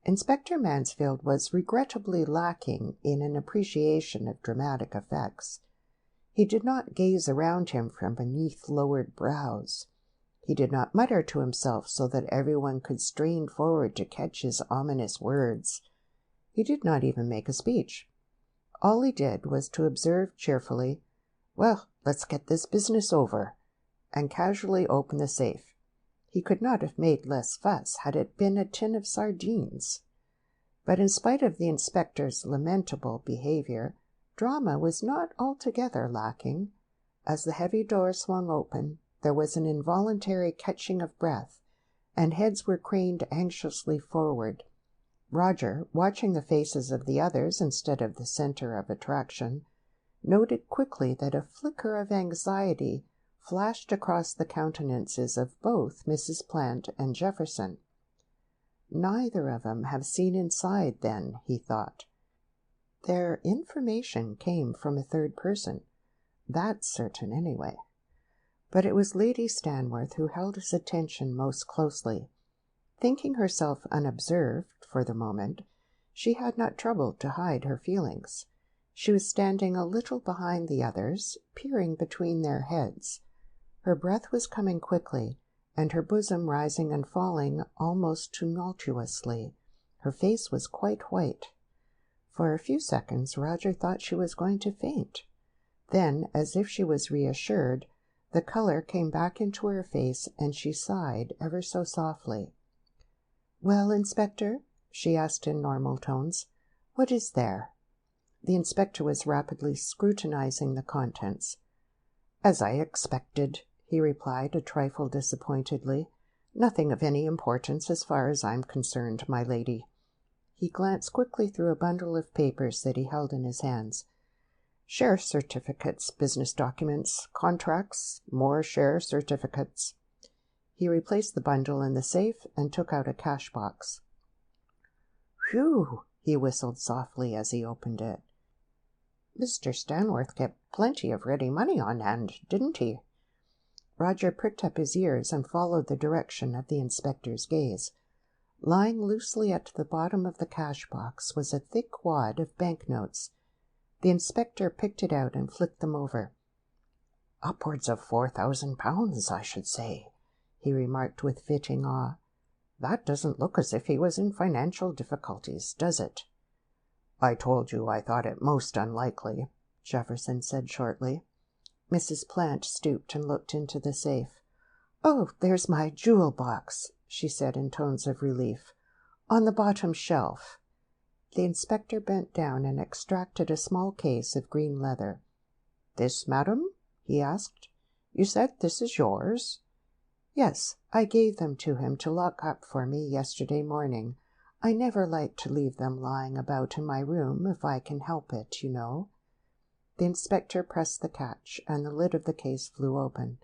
Inspector Mansfield was regrettably lacking in an appreciation of dramatic effects. He did not gaze around him from beneath lowered brows. He did not mutter to himself so that everyone could strain forward to catch his ominous words. He did not even make a speech. All he did was to observe cheerfully, "Well, let's get this business over," and casually open the safe. He could not have made less fuss had it been a tin of sardines. But in spite of the inspector's lamentable behavior, drama was not altogether lacking. As the heavy door swung open, there was an involuntary catching of breath, and heads were craned anxiously forward. Roger, watching the faces of the others instead of the center of attraction, noted quickly that a flicker of anxiety flashed across the countenances of both Mrs. Plant and Jefferson. Neither of them have seen inside, then, he thought. Their information came from a third person. That's certain, anyway. But it was Lady Stanworth who held his attention most closely. Thinking herself unobserved for the moment, she had not troubled to hide her feelings. She was standing a little behind the others, peering between their heads. Her breath was coming quickly, and her bosom rising and falling almost tumultuously. Her face was quite white. For a few seconds Roger thought she was going to faint. Then, as if she was reassured, the color came back into her face, and she sighed ever so softly. "Well, Inspector?" she asked in normal tones. "What is there?" The inspector was rapidly scrutinizing the contents. "As I expected," he replied, a trifle disappointedly. "Nothing of any importance as far as I'm concerned, my lady." He glanced quickly through a bundle of papers that he held in his hands. "Share certificates, business documents, contracts, more share certificates." He replaced the bundle in the safe and took out a cash box. "Whew!" he whistled softly as he opened it. "Mr. Stanworth kept plenty of ready money on hand, didn't he?" Roger pricked up his ears and followed the direction of the inspector's gaze. Lying loosely at the bottom of the cash box was a thick wad of banknotes. The inspector picked it out and flicked them over. "Upwards of £4,000, I should say," he remarked with fitting awe. "That doesn't look as if he was in financial difficulties, does it?" "I told you I thought it most unlikely," Jefferson said shortly. Mrs. Plant stooped and looked into the safe. "Oh, there's my jewel box," she said in tones of relief. "On the bottom shelf." The inspector bent down and extracted a small case of green leather. "This, madam?" he asked. "You said this is yours?" "Yes, I gave them to him to lock up for me yesterday morning. I never like to leave them lying about in my room if I can help it, you know." The inspector pressed the catch, and the lid of the case flew open.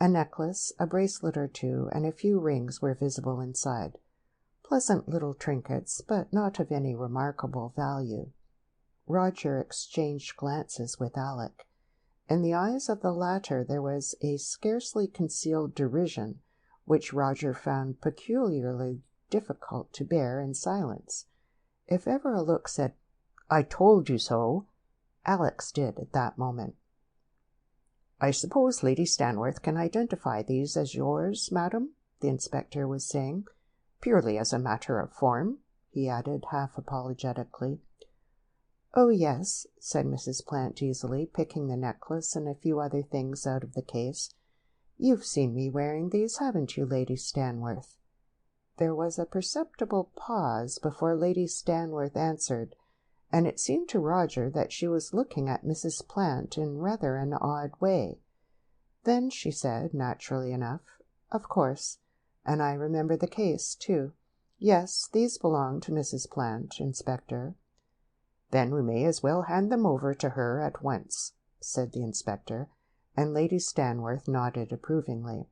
A necklace, a bracelet or two, and a few rings were visible inside. Pleasant little trinkets, but not of any remarkable value. Roger exchanged glances with Alec. In the eyes of the latter there was a scarcely concealed derision, which Roger found peculiarly difficult to bear in silence. If ever a look said, "I told you so," Alec's did at that moment. "I suppose Lady Stanworth can identify these as yours, madam?" the inspector was saying. "Purely as a matter of form," he added half apologetically. "Oh, yes," said Mrs. Plant easily, picking the necklace and a few other things out of the case. "You've seen me wearing these, haven't you, Lady Stanworth?" There was a perceptible pause before Lady Stanworth answered, and it seemed to Roger that she was looking at Mrs. Plant in rather an odd way. Then she said, naturally enough, "Of course, and I remember the case, too. Yes, these belong to Mrs. Plant, Inspector." "Then we may as well hand them over to her at once," said the inspector, and Lady Stanworth nodded approvingly.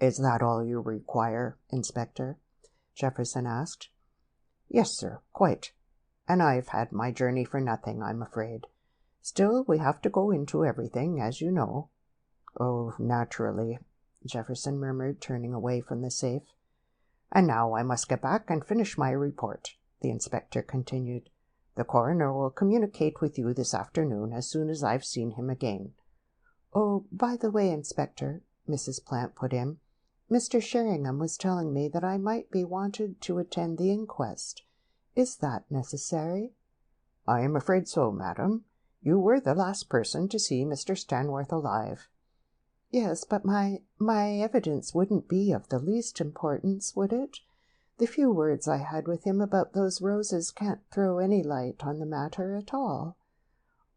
"Is that all you require, Inspector?" Jefferson asked. "Yes, sir, quite. And I've had my journey for nothing, I'm afraid. Still, we have to go into everything, as you know." "Oh, naturally," Jefferson murmured, turning away from the safe. "And now I must get back and finish my report," the inspector continued. The coroner will communicate with you this afternoon as soon as I've seen him again." "Oh, by the way, Inspector," Mrs. Plant put in, "Mr. Sheringham was telling me that I might be wanted to attend the inquest. Is that necessary?" "I am afraid so, madam. You were the last person to see Mr. Stanworth alive." "Yes, but my evidence wouldn't be of the least importance, would it? The few words I had with him about those roses can't throw any light on the matter at all."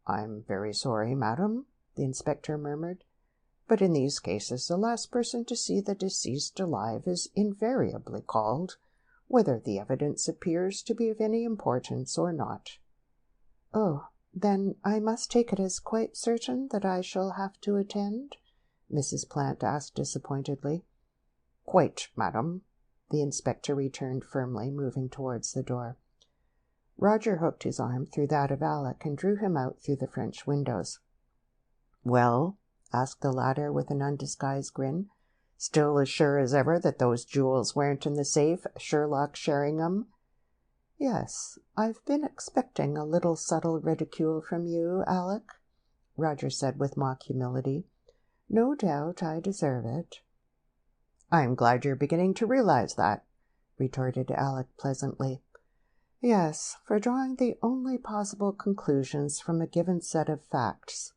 "I'm very sorry, madam," the inspector murmured, "but in these cases the last person to see the deceased alive is invariably called, whether the evidence appears to be of any importance or not." "Oh, then I must take it as quite certain that I shall have to attend?" Mrs. Plant asked disappointedly. "Quite, madam," the inspector returned firmly, moving towards the door. Roger hooked his arm through that of Alec and drew him out through the French windows. "Well?" asked the latter with an undisguised grin. "Still as sure as ever that those jewels weren't in the safe, Sherlock Sheringham?" "Yes, I've been expecting a little subtle ridicule from you, Alec," Roger said with mock humility. "No doubt I deserve it." "I'm glad you're beginning to realize that," retorted Alec pleasantly. "Yes, for drawing the only possible conclusions from a given set of facts.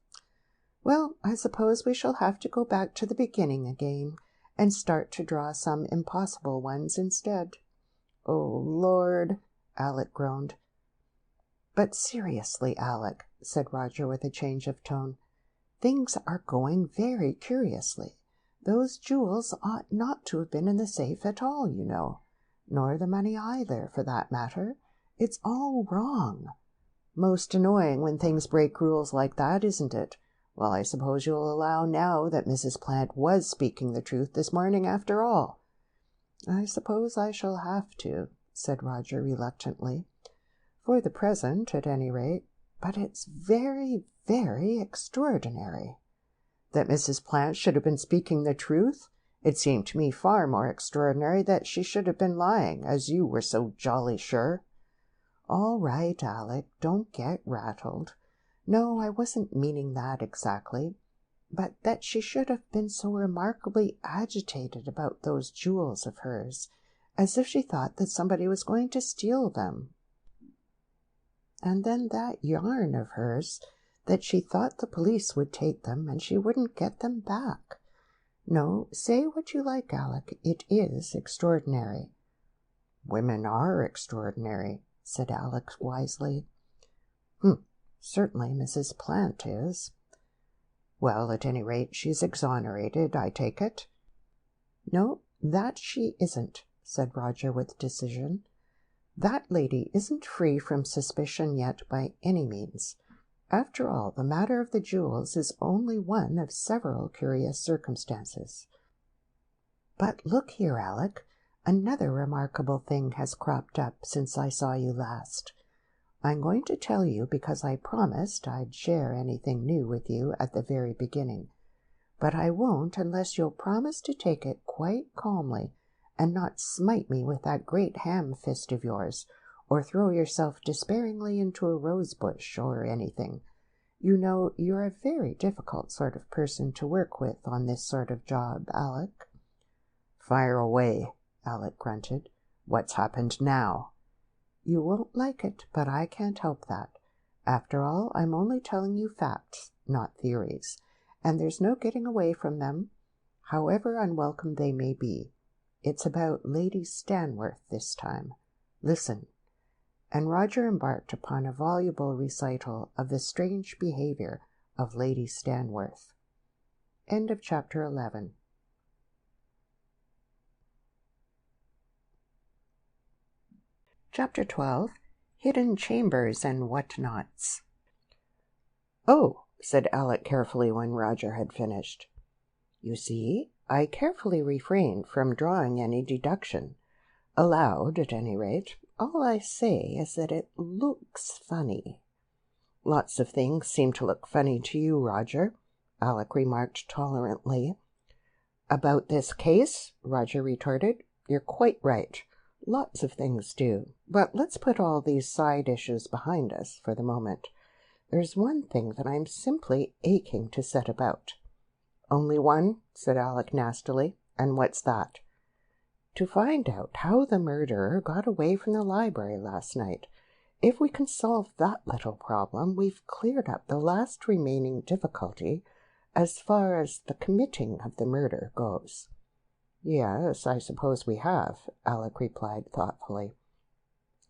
Well, I suppose we shall have to go back to the beginning again and start to draw some impossible ones instead." "Oh, Lord," Alec groaned. "But seriously, Alec," said Roger with a change of tone, "things are going very curiously. Those jewels ought not to have been in the safe at all, you know. Nor the money either, for that matter. It's all wrong." "Most annoying when things break rules like that, isn't it? Well, I suppose you'll allow now that Mrs. Plant was speaking the truth this morning after all." "I suppose I shall have to," said Roger reluctantly. "For the present, at any rate. But it's very, very extraordinary." "That Mrs. Plant should have been speaking the truth? It seemed to me far more extraordinary that she should have been lying, as you were so jolly sure." "All right, Alec, don't get rattled. No, I wasn't meaning that exactly. But that she should have been so remarkably agitated about those jewels of hers, as if she thought that somebody was going to steal them. And then that yarn of hers, that she thought the police would take them and she wouldn't get them back. No, say what you like, Alec, it is extraordinary." "Women are extraordinary," said Alec wisely. Certainly Mrs. Plant is." "Well, at any rate, she's exonerated, I take it?" "No, that she isn't," said Roger with decision. "That lady isn't free from suspicion yet by any means. After all, the matter of the jewels is only one of several curious circumstances. But look here, Alec, another remarkable thing has cropped up since I saw you last. I'm going to tell you because I promised I'd share anything new with you at the very beginning. But I won't unless you'll promise to take it quite calmly and not smite me with that great ham fist of yours, or throw yourself despairingly into a rose bush or anything. You know, you're a very difficult sort of person to work with on this sort of job, Alec." "Fire away," Alec grunted. "What's happened now?" "You won't like it, but I can't help that. After all, I'm only telling you facts, not theories, and there's no getting away from them, however unwelcome they may be. It's about Lady Stanworth this time. Listen." And Roger embarked upon a voluble recital of the strange behavior of Lady Stanworth. End of chapter 11. Chapter 12. Hidden Chambers and Whatnots. "Oh," said Alec carefully when Roger had finished. "You see, I carefully refrained from drawing any deduction. Aloud, at any rate. All I say is that it looks funny." "Lots of things seem to look funny to you, Roger," Alec remarked tolerantly. "About this case," Roger retorted, "you're quite right. Lots of things do, but let's put all these side issues behind us for the moment. There's one thing that I'm simply aching to set about." "Only one?" said Alec nastily. "And what's that?" "To find out how the murderer got away from the library last night. If we can solve that little problem, we've cleared up the last remaining difficulty as far as the committing of the murder goes." "Yes, I suppose we have," Alec replied thoughtfully.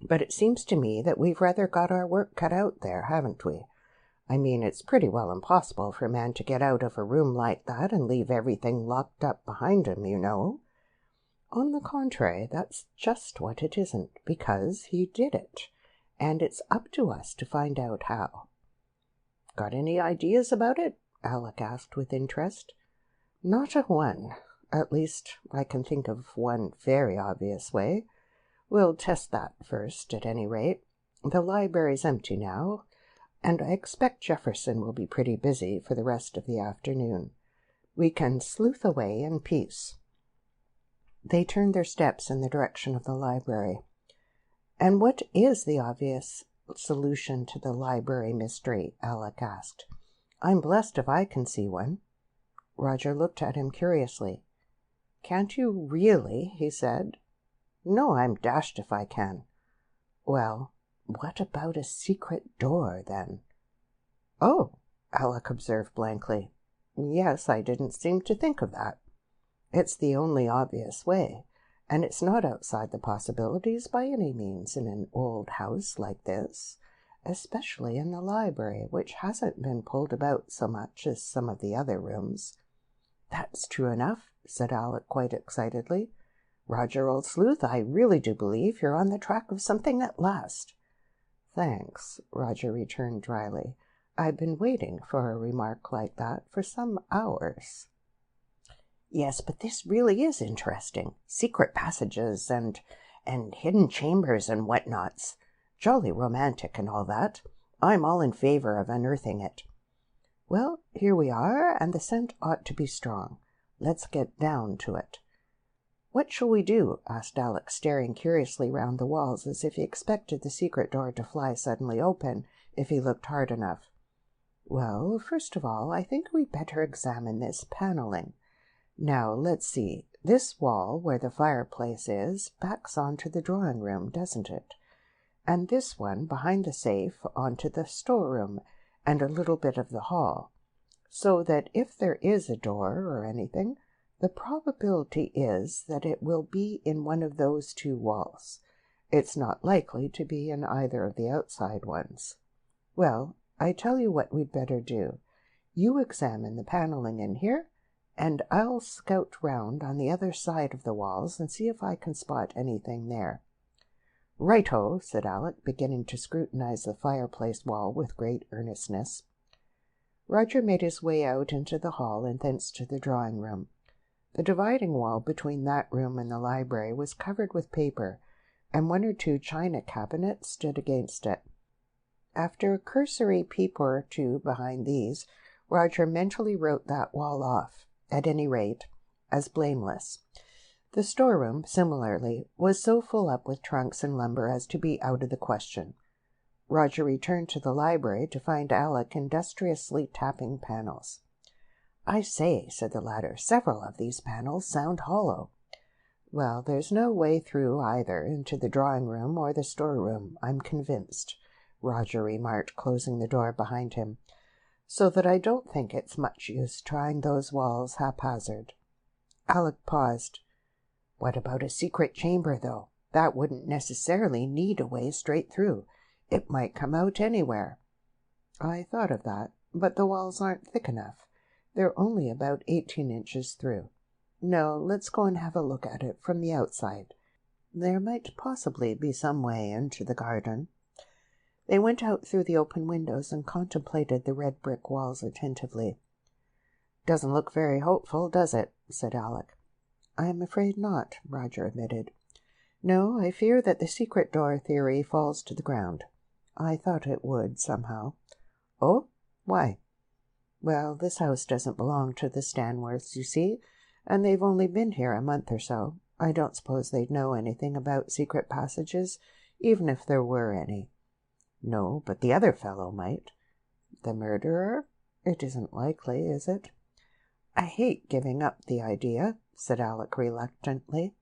"But it seems to me that we've rather got our work cut out there, haven't we? I mean, it's pretty well impossible for a man to get out of a room like that and leave everything locked up behind him, you know." "On the contrary, that's just what it isn't, because he did it, and it's up to us to find out how." "Got any ideas about it?" Alec asked with interest. "Not a one. At least, I can think of one very obvious way. We'll test that first, at any rate. The library's empty now, and I expect Jefferson will be pretty busy for the rest of the afternoon. We can sleuth away in peace." They turned their steps in the direction of the library. "And what is the obvious solution to the library mystery?" Alec asked. "I'm blessed if I can see one." Roger looked at him curiously. "Can't you really?" he said. "No, I'm dashed if I can." "Well, what about a secret door, then?" "Oh," Alec observed blankly. "Yes, I didn't seem to think of that. It's the only obvious way, and it's not outside the possibilities by any means in an old house like this, especially in the library, which hasn't been pulled about so much as some of the other rooms." "That's true enough," said Alec quite excitedly. "Roger, old sleuth, I really do believe you're on the track of something at last." "Thanks," Roger returned dryly. "I've been waiting for a remark like that for some hours." "Yes, but this really is interesting. Secret passages and hidden chambers and whatnots. Jolly romantic and all that. I'm all in favor of unearthing it." "Well, here we are, and the scent ought to be strong. Let's get down to it." "What shall we do?" asked Alec, staring curiously round the walls as if he expected the secret door to fly suddenly open if he looked hard enough. "Well, first of all, I think we'd better examine this paneling. Now, let's see. This wall, where the fireplace is, backs onto the drawing-room, doesn't it? And this one, behind the safe, onto the storeroom and a little bit of the hall. So that if there is a door or anything, the probability is that it will be in one of those two walls. It's not likely to be in either of the outside ones. Well, I tell you what we'd better do. You examine the paneling in here, and I'll scout round on the other side of the walls and see if I can spot anything there." "Right-o," said Alec, beginning to scrutinize the fireplace wall with great earnestness. Roger made his way out into the hall and thence to the drawing-room. The dividing wall between that room and the library was covered with paper, and one or two china cabinets stood against it. After a cursory peep or two behind these, Roger mentally wrote that wall off, at any rate, as blameless. The storeroom, similarly, was so full up with trunks and lumber as to be out of the question. Roger returned to the library to find Alec industriously tapping panels. "I say," said the latter, "several of these panels sound hollow." "Well, there's no way through either into the drawing-room or the storeroom, I'm convinced," Roger remarked, closing the door behind him, "so that I don't think it's much use trying those walls haphazard." Alec paused. "What about a secret chamber, though? That wouldn't necessarily need a way straight through. It might come out anywhere." "I thought of that, but the walls aren't thick enough. They're only about 18 inches through. No, let's go and have a look at it from the outside. There might possibly be some way into the garden." They went out through the open windows and contemplated the red brick walls attentively. "Doesn't look very hopeful, does it?" said Alec. "I'm afraid not," Roger admitted. "No, I fear that the secret door theory falls to the ground. I thought it would, somehow." "Oh? Why?" "Well, this house doesn't belong to the Stanworths, you see, and they've only been here a month or so. I don't suppose they'd know anything about secret passages, even if there were any. No, but the other fellow might. The murderer? It isn't likely, is it? I hate giving up the idea, said Alec reluctantly.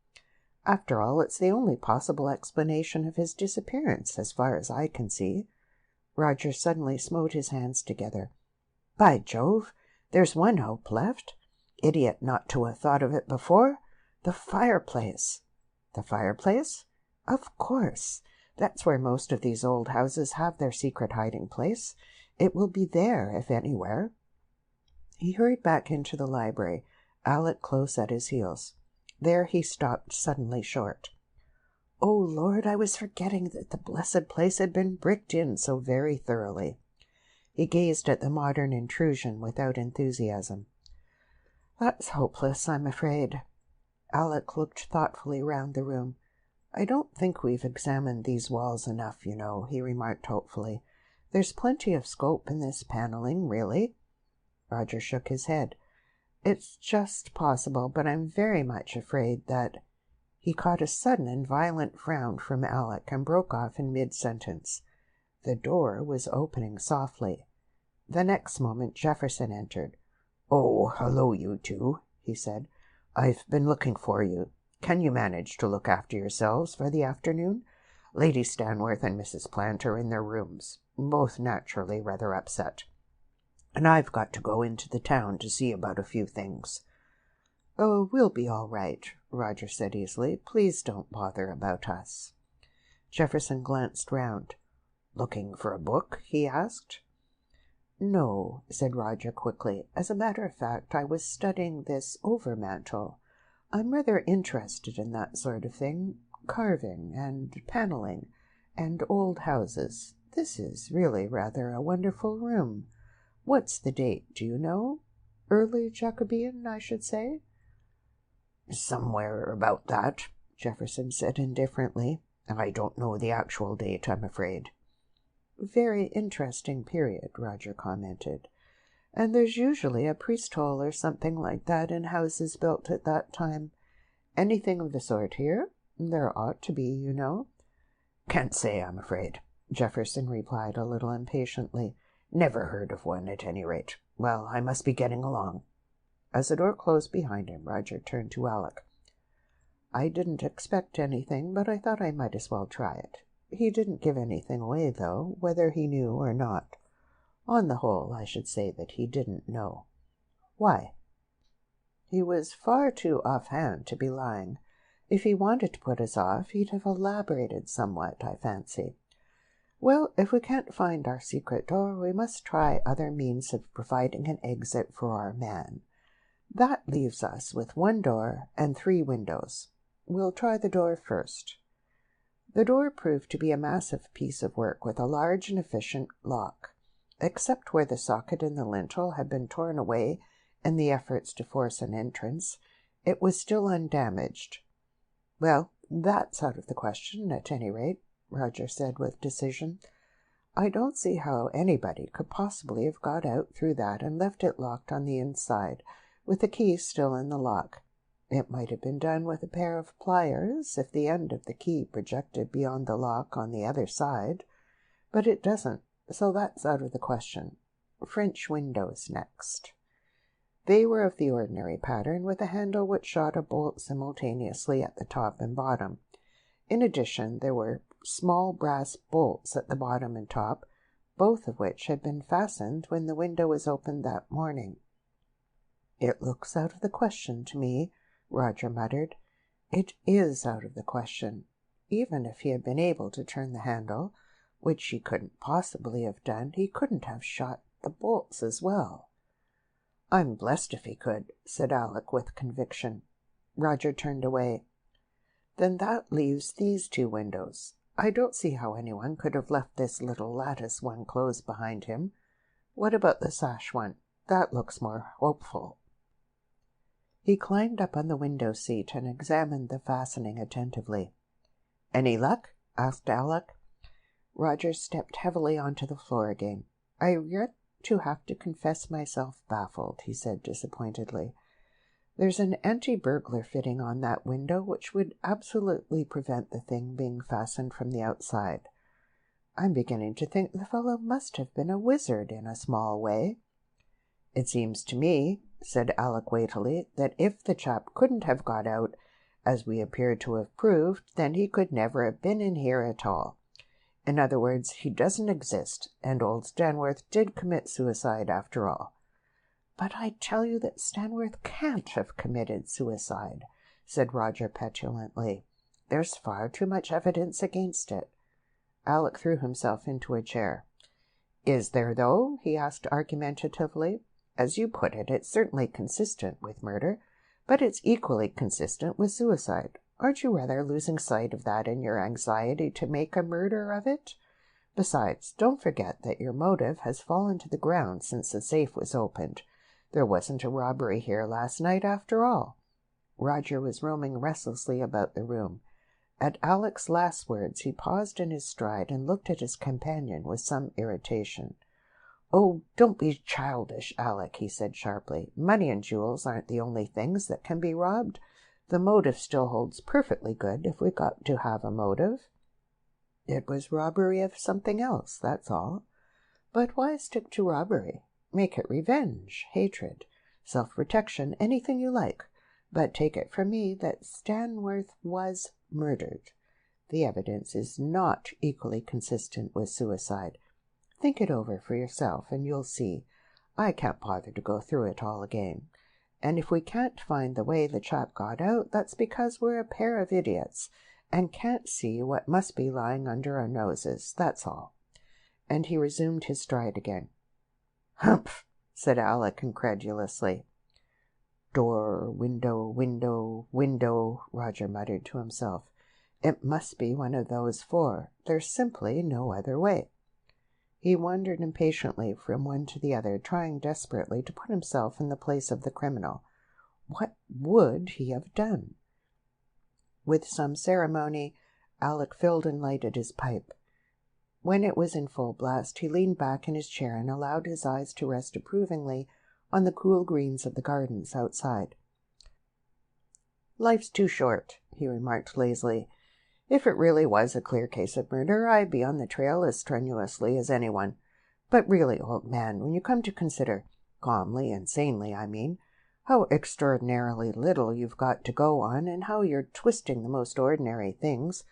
After all, it's the only possible explanation of his disappearance, as far as I can see. Roger suddenly smote his hands together. By Jove, there's one hope left. Idiot not to have thought of it before. The fireplace. The fireplace? Of course. That's where most of these old houses have their secret hiding place. It will be there, if anywhere. He hurried back into the library, Alec close at his heels. There he stopped suddenly short. Oh, Lord, I was forgetting that the blessed place had been bricked in so very thoroughly. He gazed at the modern intrusion without enthusiasm. That's hopeless, I'm afraid. Alec looked thoughtfully round the room. I don't think we've examined these walls enough, you know, he remarked hopefully. There's plenty of scope in this panelling, really. Roger shook his head. It's just possible, but I'm very much afraid that... He caught a sudden and violent frown from Alec and broke off in mid-sentence. The door was opening softly. The next moment Jefferson entered. Oh, hello, you two, he said. I've been looking for you. Can you manage to look after yourselves for the afternoon? Lady Stanworth and Mrs. Plant are in their rooms, both naturally rather upset. And I've got to go into the town to see about a few things. Oh, we'll be all right, Roger said easily. Please don't bother about us. Jefferson glanced round. Looking for a book? He asked. No, said Roger quickly. As a matter of fact, I was studying this overmantel. I'm rather interested in that sort of thing, carving and panelling and old houses. This is really rather a wonderful room. What's the date, do you know? Early Jacobean, I should say? Somewhere about that, Jefferson said indifferently. I don't know the actual date, I'm afraid. Very interesting period, Roger commented. And there's usually a priest hole or something like that in houses built at that time. Anything of the sort here? There ought to be, you know. Can't say, I'm afraid, Jefferson replied a little impatiently. Never heard of one, at any rate. Well, I must be getting along. As the door closed behind him, Roger turned to Alec. I didn't expect anything, but I thought I might as well try it. He didn't give anything away, though, whether he knew or not. On the whole, I should say that he didn't know. Why? He was far too offhand to be lying. If he wanted to put us off, he'd have elaborated somewhat, I fancy. Well, if we can't find our secret door, we must try other means of providing an exit for our man. That leaves us with one door and 3 windows. We'll try the door first. The door proved to be a massive piece of work with a large and efficient lock. Except where the socket in the lintel had been torn away in the efforts to force an entrance, it was still undamaged. Well, that's out of the question, at any rate, Roger said with decision. I don't see how anybody could possibly have got out through that and left it locked on the inside, with the key still in the lock. It might have been done with a pair of pliers, if the end of the key projected beyond the lock on the other side, but it doesn't, so that's out of the question. French windows next. They were of the ordinary pattern, with a handle which shot a bolt simultaneously at the top and bottom. In addition, there were small brass bolts at the bottom and top, both of which had been fastened when the window was opened that morning. It looks out of the question to me, Roger muttered. It is out of the question. Even if he had been able to turn the handle, which he couldn't possibly have done, he couldn't have shot the bolts as well. I'm blessed if he could, said Alec with conviction. Roger turned away. Then that leaves these 2 windows. I don't see how anyone could have left this little lattice one closed behind him. What about the sash one? That looks more hopeful. He climbed up on the window seat and examined the fastening attentively. Any luck? Asked Alec. Roger stepped heavily onto the floor again. I regret to have to confess myself baffled, he said disappointedly. There's an anti-burglar fitting on that window which would absolutely prevent the thing being fastened from the outside. I'm beginning to think the fellow must have been a wizard in a small way." "It seems to me," said Alec weightily, "that if the chap couldn't have got out, as we appear to have proved, then he could never have been in here at all. In other words, he doesn't exist, and old Stanworth did commit suicide after all." "But I tell you that Stanworth can't have committed suicide," said Roger petulantly. "There's far too much evidence against it." Alec threw himself into a chair. "Is there, though?" he asked argumentatively. "As you put it, it's certainly consistent with murder, but it's equally consistent with suicide. Aren't you rather losing sight of that in your anxiety to make a murder of it? Besides, don't forget that your motive has fallen to the ground since the safe was opened. There wasn't a robbery here last night after all." Roger was roaming restlessly about the room. At Alec's last words he paused in his stride and looked at his companion with some irritation. "Oh, don't be childish, Alec," he said sharply. "Money and jewels aren't the only things that can be robbed. The motive still holds perfectly good if we got to have a motive. It was robbery of something else, that's all. But why stick to robbery? Make it revenge, hatred, self-protection, anything you like. But take it from me that Stanworth was murdered. The evidence is not equally consistent with suicide. Think it over for yourself, and you'll see. I can't bother to go through it all again. And if we can't find the way the chap got out, that's because we're a pair of idiots, and can't see what must be lying under our noses, that's all." And he resumed his stride again. "Humph!" said Alec incredulously. "Door, window, window, window," Roger muttered to himself. "It must be one of those four. There's simply no other way." He wandered impatiently from one to the other, trying desperately to put himself in the place of the criminal. What would he have done? With some ceremony, Alec filled and lighted his pipe. When it was in full blast, he leaned back in his chair and allowed his eyes to rest approvingly on the cool greens of the gardens outside. "Life's too short," he remarked lazily. "If it really was a clear case of murder, I'd be on the trail as strenuously as anyone. But really, old man, when you come to consider, calmly and sanely, I mean, how extraordinarily little you've got to go on, and how you're twisting the most ordinary things,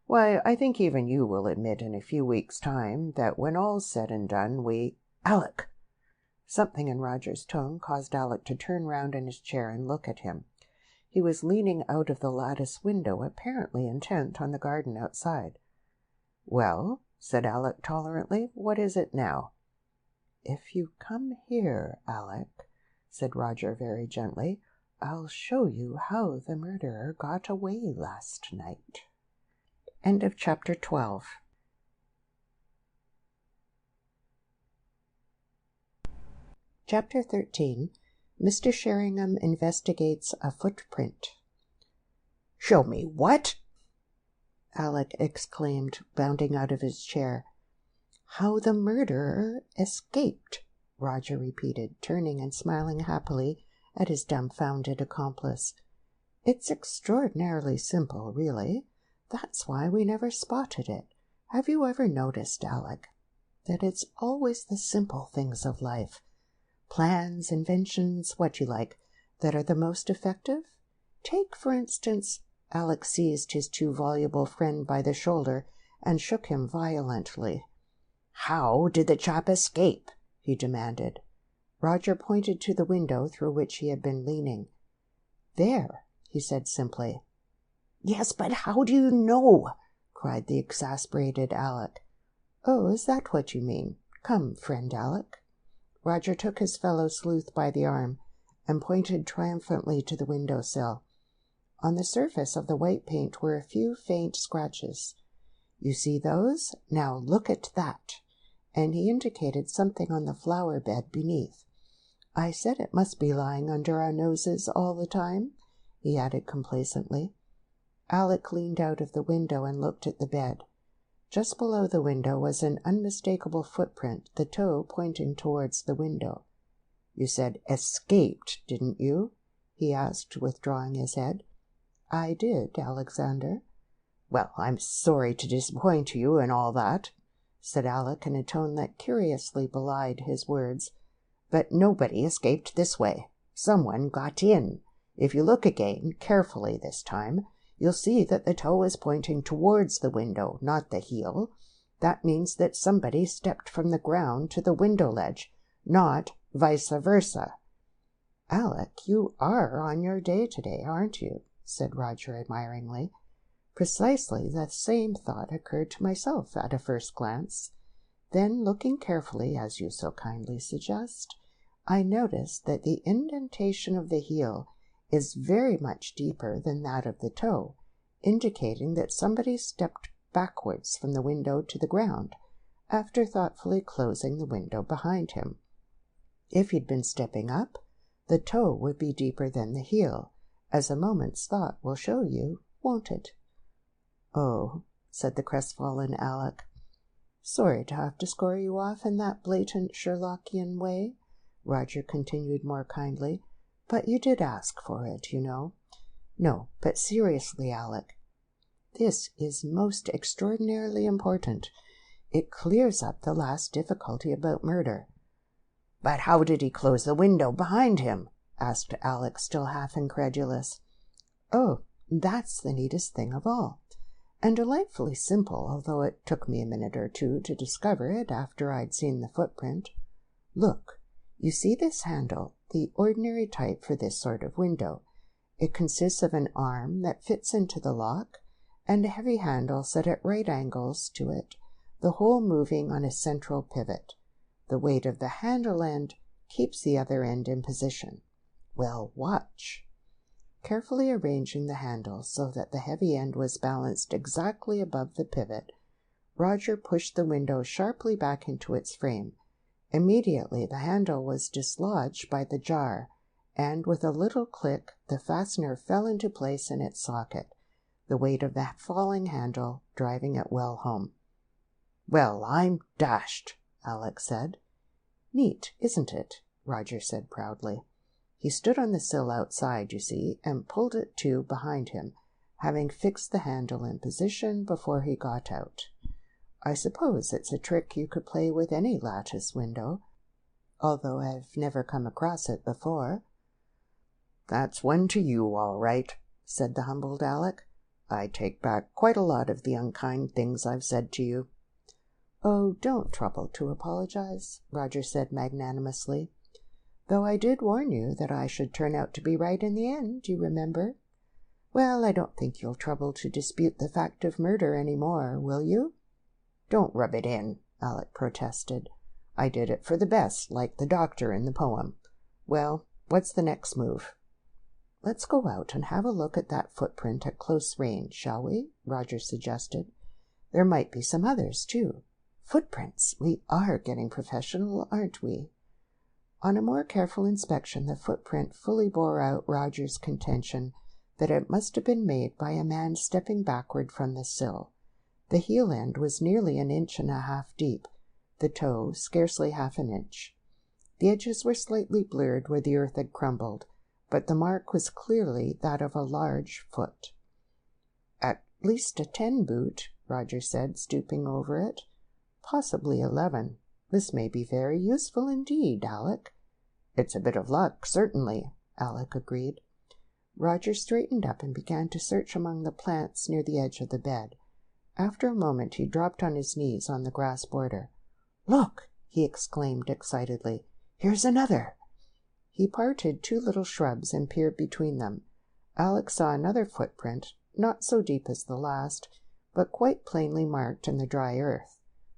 why, I think even you will admit in a few weeks' time that when all's said and done, Alec!" Something in Roger's tone caused Alec to turn round in his chair and look at him. He was leaning out of the lattice window, apparently intent on the garden outside. "Well," said Alec tolerantly, "what is it now?" "If you come here, Alec," said Roger very gently, "I'll show you how the murderer got away last night." End of chapter 12. Chapter 13. Mr. Sheringham investigates a footprint. "Show me what?" Alec exclaimed, bounding out of his chair. "How the murderer escaped," Roger repeated, turning and smiling happily at his dumbfounded accomplice. "It's extraordinarily simple, really. That's why we never spotted it. Have you ever noticed, Alec, that it's always the simple things of life, plans, inventions, what you like, that are the most effective? Take, for instance—" Alec seized his too voluble friend by the shoulder and shook him violently. "How did the chap escape?" he demanded. Roger pointed to the window through which he had been leaning. "There," he said simply. "Yes, but how do you know?" cried the exasperated Alec. "Oh, is that what you mean? Come, friend Alec." Roger took his fellow sleuth by the arm and pointed triumphantly to the window-sill. On the surface of the white paint were a few faint scratches. "You see those? Now look at that." And he indicated something on the flower bed beneath. "I said it must be lying under our noses all the time," he added complacently. Alec leaned out of the window and looked at the bed. Just below the window was an unmistakable footprint, the toe pointing towards the window. "You said escaped, didn't you?" he asked, withdrawing his head. "I did, Alexander." "Well, I'm sorry to disappoint you and all that," said Alec in a tone that curiously belied his words. "But nobody escaped this way. Someone got in. If you look again, carefully this time, you'll see that the toe is pointing towards the window, not the heel. That means that somebody stepped from the ground to the window ledge, not vice versa." "Alec, you are on your day today, aren't you?" said Roger admiringly. "Precisely the same thought occurred to myself at a first glance. Then, looking carefully, as you so kindly suggest, I noticed that the indentation of the heel is very much deeper than that of the toe, indicating that somebody stepped backwards from the window to the ground, after thoughtfully closing the window behind him. If he'd been stepping up, the toe would be deeper than the heel, as a moment's thought will show you, won't it?" "Oh," said the crestfallen Alec. "Sorry to have to score you off in that blatant Sherlockian way," Roger continued more kindly, "but you did ask for it, you know. No, but seriously, Alec, this is most extraordinarily important. It clears up the last difficulty about murder." "But how did he close the window behind him?" asked Alec, still half incredulous. "Oh, that's the neatest thing of all, and delightfully simple, although it took me a minute or two to discover it after I'd seen the footprint. Look, you see this handle, the ordinary type for this sort of window. It consists of an arm that fits into the lock, and a heavy handle set at right angles to it, the whole moving on a central pivot. The weight of the handle end keeps the other end in position. Well, watch." Carefully arranging the handle so that the heavy end was balanced exactly above the pivot, Roger pushed the window sharply back into its frame. Immediately the handle was dislodged by the jar, and with a little click the fastener fell into place in its socket, the weight of the falling handle driving it well home. "Well, I'm dashed," Alec said. "Neat, isn't it?" Roger said proudly. He stood on the sill outside, you see, and pulled it to behind him, having fixed the handle in position before he got out. "I suppose it's a trick you could play with any lattice window, although I've never come across it before." "That's one to you, all right," said the humbled Alec. "I take back quite a lot of the unkind things I've said to you." "Oh, don't trouble to apologize," Roger said magnanimously. "Though I did warn you that I should turn out to be right in the end, you remember. Well, I don't think you'll trouble to dispute the fact of murder any more, will you?" "Don't rub it in," Alec protested. "I did it for the best, like the doctor in the poem. Well, what's the next move?" "Let's go out and have a look at that footprint at close range, shall we?" Roger suggested. "There might be some others, too. Footprints! We are getting professional, aren't we?" On a more careful inspection, the footprint fully bore out Roger's contention that it must have been made by a man stepping backward from the sill. The heel end was nearly 1.5 inches deep, the toe scarcely half an inch. The edges were slightly blurred where the earth had crumbled, but the mark was clearly that of a large foot. "At least a 10 boot," Roger said, stooping over it. "Possibly 11. This may be very useful indeed, Alec." "It's a bit of luck, certainly," Alec agreed. Roger straightened up and began to search among the plants near the edge of the bed. After a moment he dropped on his knees on the grass border. "Look!" he exclaimed excitedly. "Here's another!" He parted 2 little shrubs and peered between them. Alec saw another footprint, not so deep as the last, but quite plainly marked in the dry earth.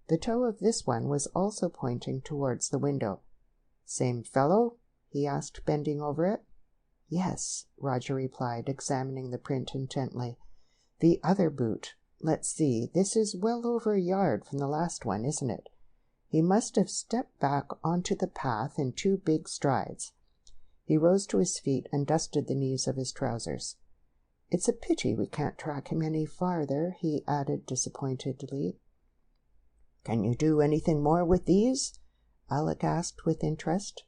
The toe of this one was also pointing towards the window. "Same fellow?" he asked, bending over it. "Yes," Roger replied, examining the print intently. "The other boot. Let's see, this is well over a yard from the last one, isn't it? He must have stepped back onto the path in 2 big strides." He rose to his feet and dusted the knees of his trousers. "It's a pity we can't track him any farther," he added disappointedly. "Can you do anything more with these?" Alec asked with interest.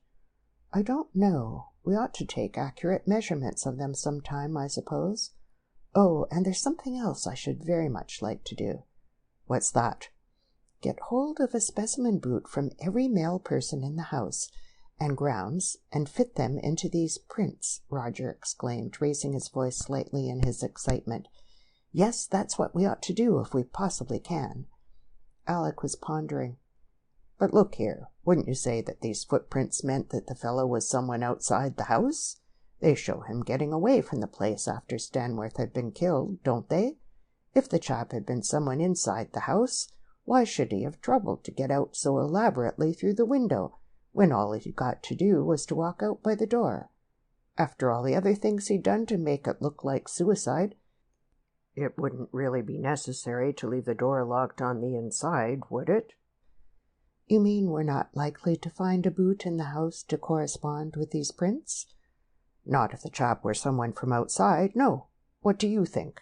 "I don't know," We ought to take accurate measurements of them sometime, I suppose. Oh, and there's something else I should very much like to do." "What's that?" "Get hold of a specimen boot from every male person in the house and grounds and fit them into these prints," Roger exclaimed, raising his voice slightly in his excitement. "Yes, that's what we ought to do if we possibly can." Alec was pondering. "But look here, wouldn't you say that these footprints meant that the fellow was someone outside the house? They show him getting away from the place after Stanworth had been killed, don't they? If the chap had been someone inside the house, why should he have troubled to get out so elaborately through the window, when all he got to do was to walk out by the door? After all the other things he'd done to make it look like suicide, it wouldn't really be necessary to leave the door locked on the inside, would it?" "You mean we're not likely to find a boot in the house to correspond with these prints?" "Not if the chap were someone from outside, no. What do you think?"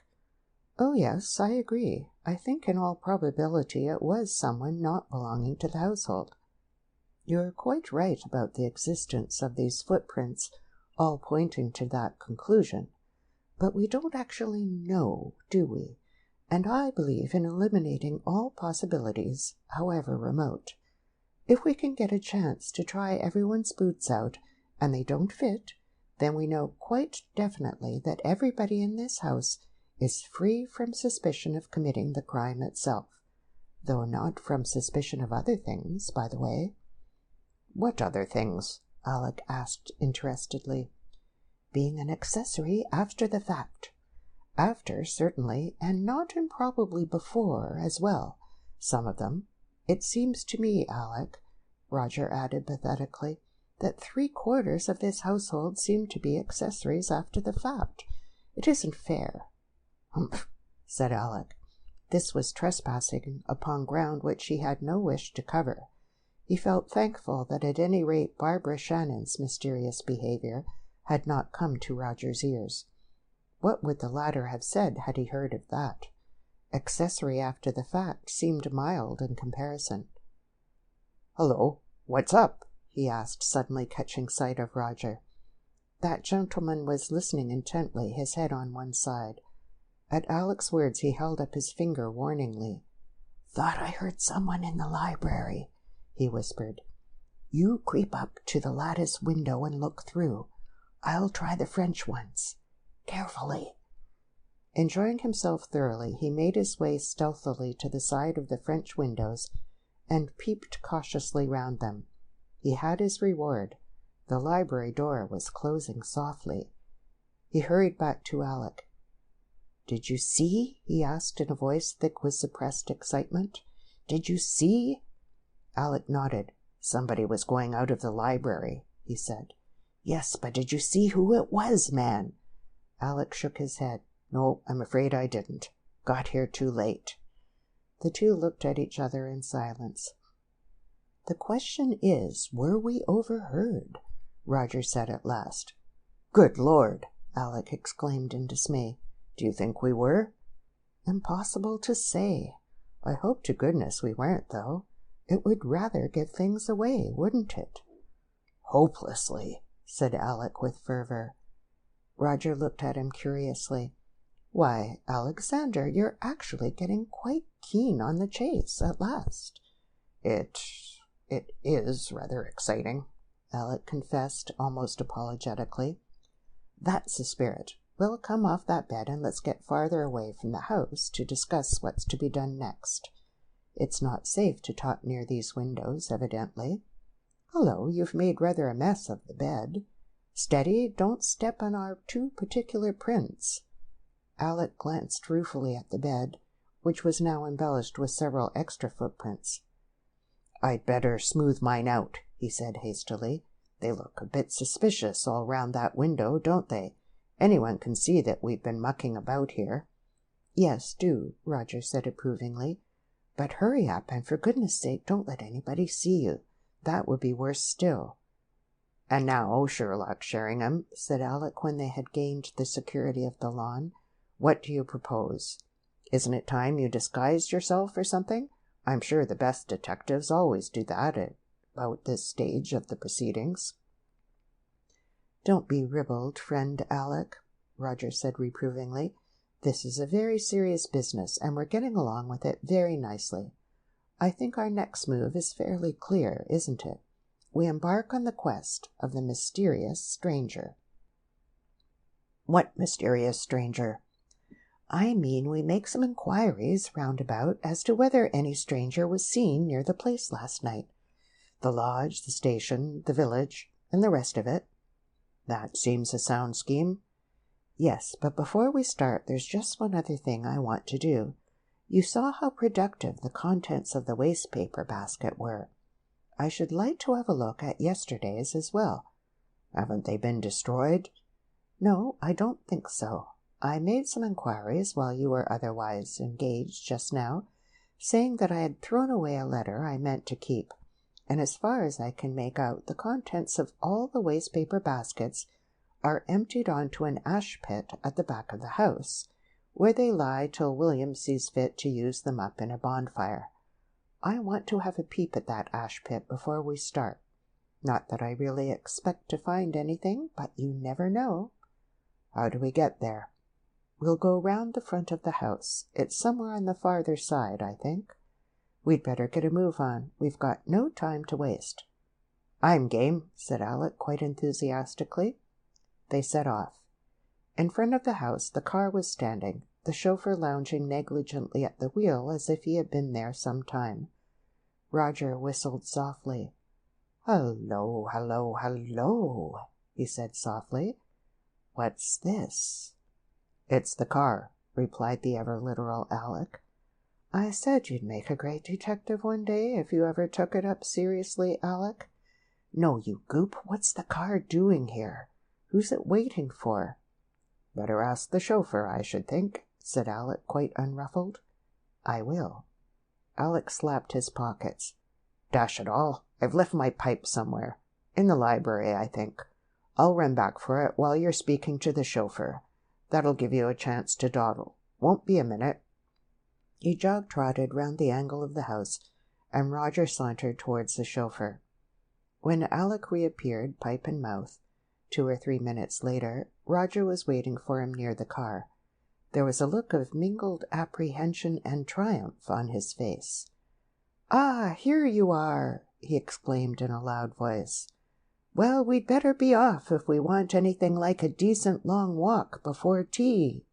"Oh, yes, I agree. I think in all probability it was someone not belonging to the household. You're quite right about the existence of these footprints, all pointing to that conclusion. But we don't actually know, do we? And I believe in eliminating all possibilities, however remote. If we can get a chance to try everyone's boots out, and they don't fit, then we know quite definitely that everybody in this house is free from suspicion of committing the crime itself, though not from suspicion of other things, by the way." "What other things?" Alec asked interestedly. "Being an accessory after the fact. After, certainly, and not improbably before as well, some of them. It seems to me, Alec," Roger added pathetically, "that 3/4 of this household seem to be accessories after the fact. It isn't fair." "Humph," said Alec. This was trespassing upon ground which he had no wish to cover. He felt thankful that at any rate Barbara Shannon's mysterious behavior had not come to Roger's ears. What would the latter have said had he heard of that? Accessory after the fact seemed mild in comparison. "Hello, what's up?" he asked, suddenly catching sight of Roger. That gentleman was listening intently, his head on one side. At Alec's words he held up his finger warningly. "Thought I heard someone in the library," he whispered. "You creep up to the lattice window and look through. I'll try the French ones. Carefully." Enjoying himself thoroughly, he made his way stealthily to the side of the French windows and peeped cautiously round them. He had his reward. The library door was closing softly. He hurried back to Alec. "Did you see?" he asked in a voice thick with suppressed excitement. "Did you see?" Alec nodded. "Somebody was going out of the library," he said. "Yes, but did you see who it was, man?" Alec shook his head. "No, I'm afraid I didn't. Got here too late." The two looked at each other in silence. "The question is, were we overheard?" Roger said at last. "Good Lord!" Alec exclaimed in dismay. "Do you think we were?" "Impossible to say. I hope to goodness we weren't, though. It would rather give things away, wouldn't it?" "Hopelessly," said Alec with fervor. Roger looked at him curiously. "Why, Alexander, you're actually getting quite keen on the chase at last." It is rather exciting," Alec confessed, almost apologetically. "That's the spirit. We'll come off that bed and let's get farther away from the house to discuss what's to be done next. It's not safe to talk near these windows, evidently. Hullo, you've made rather a mess of the bed. Steady, don't step on our 2 particular prints." Alec glanced ruefully at the bed, which was now embellished with several extra footprints. "I'd better smooth mine out," he said hastily. "They look a bit suspicious all round that window, don't they? Anyone can see that we've been mucking about here." "Yes, do," Roger said approvingly. "But hurry up, and for goodness sake don't let anybody see you. That would be worse still." "And now, Sherlock Sheringham," said Alec when they had gained the security of the lawn, "what do you propose? Isn't it time you disguised yourself or something? I'm sure the best detectives always do that at about this stage of the proceedings." "Don't be ribald, friend Alec," Roger said reprovingly. "This is a very serious business, and we're getting along with it very nicely. I think our next move is fairly clear, isn't it? We embark on the quest of the mysterious stranger." "What mysterious stranger?" "I mean we make some inquiries roundabout as to whether any stranger was seen near the place last night. The lodge, the station, the village, and the rest of it." "That seems a sound scheme." "Yes, but before we start there's just one other thing I want to do. You saw how productive the contents of the waste paper basket were. I should like to have a look at yesterday's as well." "Haven't they been destroyed?" "No, I don't think so. I made some inquiries while you were otherwise engaged just now, saying that I had thrown away a letter I meant to keep, and as far as I can make out, the contents of all the waste paper baskets are emptied onto an ash pit at the back of the house, where they lie till William sees fit to use them up in a bonfire. I want to have a peep at that ash pit before we start. Not that I really expect to find anything, but you never know." "How do we get there?" "We'll go round the front of the house. It's somewhere on the farther side, I think. We'd better get a move on. We've got no time to waste." "I'm game," said Alec quite enthusiastically. They set off. In front of the house the car was standing, the chauffeur lounging negligently at the wheel as if he had been there some time. Roger whistled softly. "Hello, hello, hello," he said softly. "What's this?" "It's the car," replied the ever-literal Alec. "I said you'd make a great detective one day if you ever took it up seriously, Alec. No, you goop, what's the car doing here? Who's it waiting for?" "Better ask the chauffeur, I should think," said Alec, quite unruffled. "I will." Alec slapped his pockets. "Dash it all, I've left my pipe somewhere. In the library, I think. I'll run back for it while you're speaking to the chauffeur. That'll give you a chance to dawdle. Won't be a minute." He jog-trotted round the angle of the house, and Roger sauntered towards the chauffeur. When Alec reappeared, pipe in mouth, 2 or 3 minutes later, Roger was waiting for him near the car. There was a look of mingled apprehension and triumph on his face. "Ah, here you are!" he exclaimed in a loud voice. "Well, we'd better be off if we want anything like a decent long walk before tea."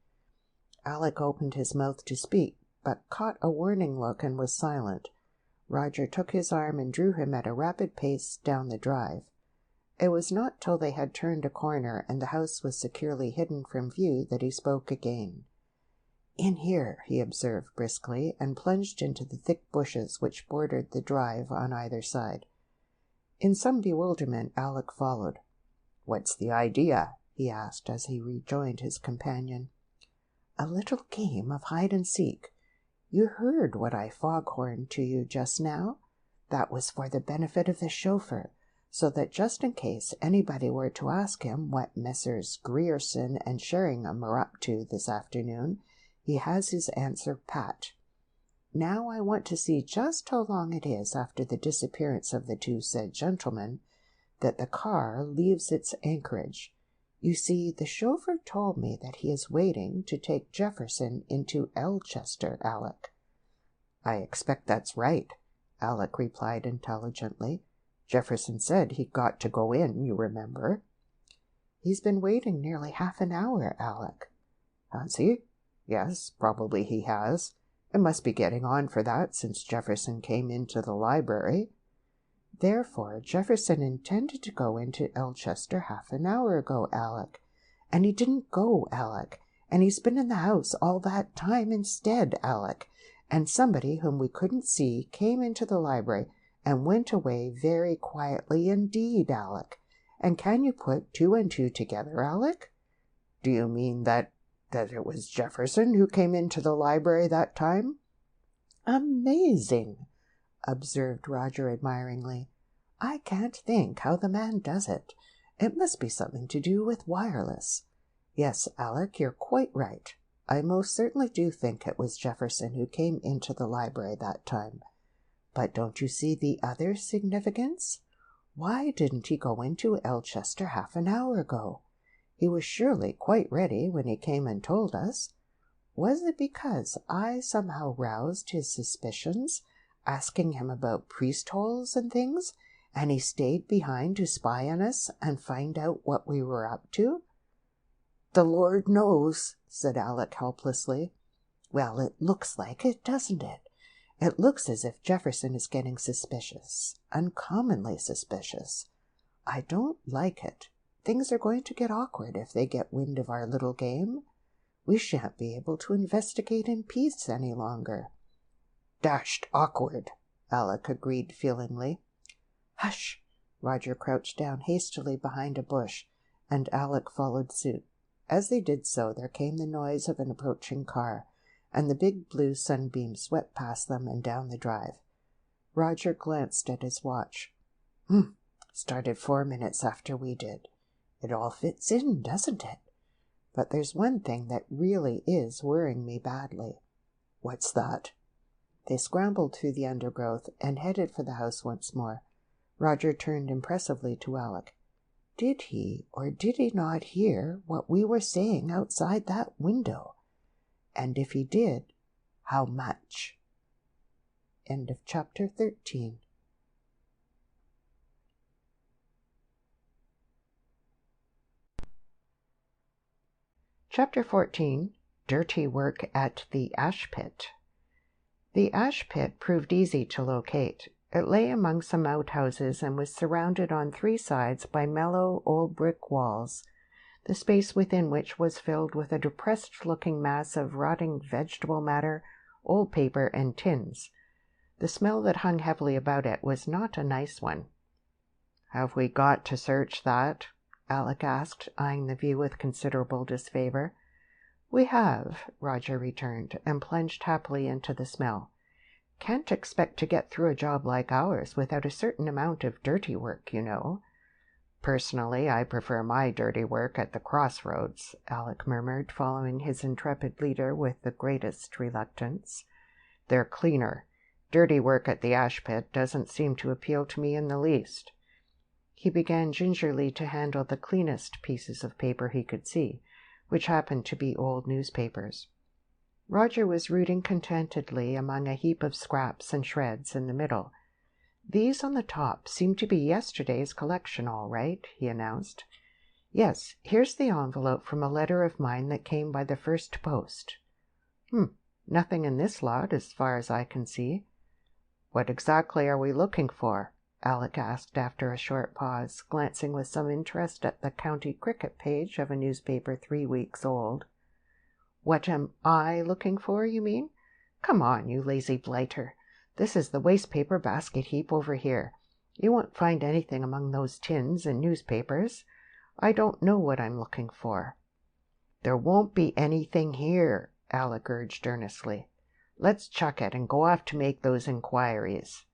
Alec opened his mouth to speak, but caught a warning look and was silent. Roger took his arm and drew him at a rapid pace down the drive. It was not till they had turned a corner and the house was securely hidden from view that he spoke again. "In here," he observed briskly, and plunged into the thick bushes which bordered the drive on either side. In some bewilderment Alec followed. "What's the idea?" he asked as he rejoined his companion. "A little game of hide-and-seek. You heard what I foghorned to you just now? That was for the benefit of the chauffeur, so that just in case anybody were to ask him what Messrs. Grierson and Sheringham are up to this afternoon, he has his answer pat. Now I want to see just how long it is after the disappearance of the two said gentlemen that the car leaves its anchorage. You see, the chauffeur told me that he is waiting to take Jefferson into Elchester, Alec." "I expect that's right," Alec replied intelligently. "Jefferson said he'd got to go in, you remember." "He's been waiting nearly half an hour, Alec." "Has he?" "Yes, probably he has. It must be getting on for that since Jefferson came into the library." "Therefore Jefferson intended to go into Elchester half an hour ago, Alec. And he didn't go, Alec. And he's been in the house all that time instead, Alec. And somebody whom we couldn't see came into the library and went away very quietly indeed, Alec. And can you put 2 and 2 together, Alec?" "Do you mean that it was Jefferson who came into the library that time?" "Amazing!" observed Roger admiringly. "I can't think how the man does it. It must be something to do with wireless. Yes, Alec, you're quite right. I most certainly do think it was Jefferson who came into the library that time. But don't you see the other significance? Why didn't he go into Elchester half an hour ago? He was surely quite ready when he came and told us. Was it because I somehow roused his suspicions, asking him about priest holes and things, and he stayed behind to spy on us and find out what we were up to?" "The Lord knows," said Alec helplessly. "Well, it looks like it, doesn't it? It looks as if Jefferson is getting suspicious, uncommonly suspicious. I don't like it. Things are going to get awkward if they get wind of our little game. We shan't be able to investigate in peace any longer." "Dashed awkward," Alec agreed feelingly. "Hush!" Roger crouched down hastily behind a bush, and Alec followed suit. As they did so, there came the noise of an approaching car, and the big blue sunbeam swept past them and down the drive. Roger glanced at his watch. Started 4 minutes after we did. It all fits in, doesn't it? But there's one thing that really is worrying me badly." "What's that?" They scrambled through the undergrowth and headed for the house once more. Roger turned impressively to Alec. "Did he or did he not hear what we were saying outside that window? And if he did, how much?" End of chapter 13. Chapter 14. Dirty Work at the Ash Pit. The ash pit proved easy to locate. It lay among some outhouses and was surrounded on 3 sides by mellow old brick walls, the space within which was filled with a depressed-looking mass of rotting vegetable matter, old paper, and tins. The smell that hung heavily about it was not a nice one. "Have we got to search that?" Alec asked, eyeing the view with considerable disfavor. "We have," Roger returned, and plunged happily into the smell. "Can't expect to get through a job like ours without a certain amount of dirty work, you know." "Personally, I prefer my dirty work at the crossroads," Alec murmured, following his intrepid leader with the greatest reluctance. "They're cleaner. Dirty work at the ash pit doesn't seem to appeal to me in the least." He began gingerly to handle the cleanest pieces of paper he could see, which happened to be old newspapers. Roger was rooting contentedly among a heap of scraps and shreds in the middle. "These on the top seem to be yesterday's collection, all right," he announced. "Yes, here's the envelope from a letter of mine that came by the first post." Nothing in this lot, as far as I can see." "What exactly are we looking for?" Alec asked after a short pause, glancing with some interest at the county cricket page of a newspaper 3 weeks old. "What am I looking for, you mean? Come on, you lazy blighter. This is the waste paper basket heap over here. You won't find anything among those tins and newspapers. I don't know what I'm looking for." "There won't be anything here," Alec urged earnestly. "Let's chuck it and go off to make those inquiries."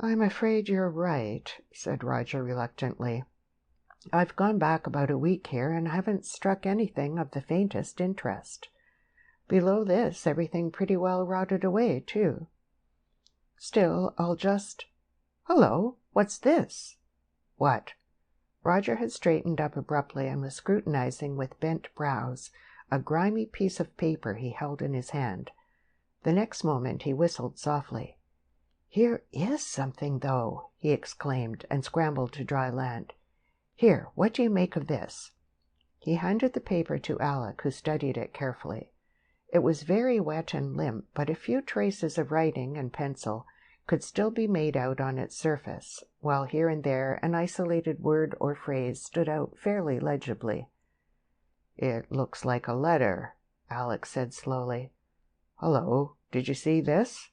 "I'm afraid you're right," said Roger reluctantly. "I've gone back about a week here and haven't struck anything of the faintest interest. Below this, everything pretty well rotted away, too. Still, I'll just— Hullo, what's this?" "What?" Roger had straightened up abruptly and was scrutinizing with bent brows a grimy piece of paper he held in his hand. The next moment he whistled softly. "Here is something, though," he exclaimed, and scrambled to dry land. "Here, what do you make of this?" He handed the paper to Alec, who studied it carefully. It was very wet and limp, but a few traces of writing and pencil could still be made out on its surface, while here and there an isolated word or phrase stood out fairly legibly. "It looks like a letter," Alec said slowly. "Hullo, did you see this?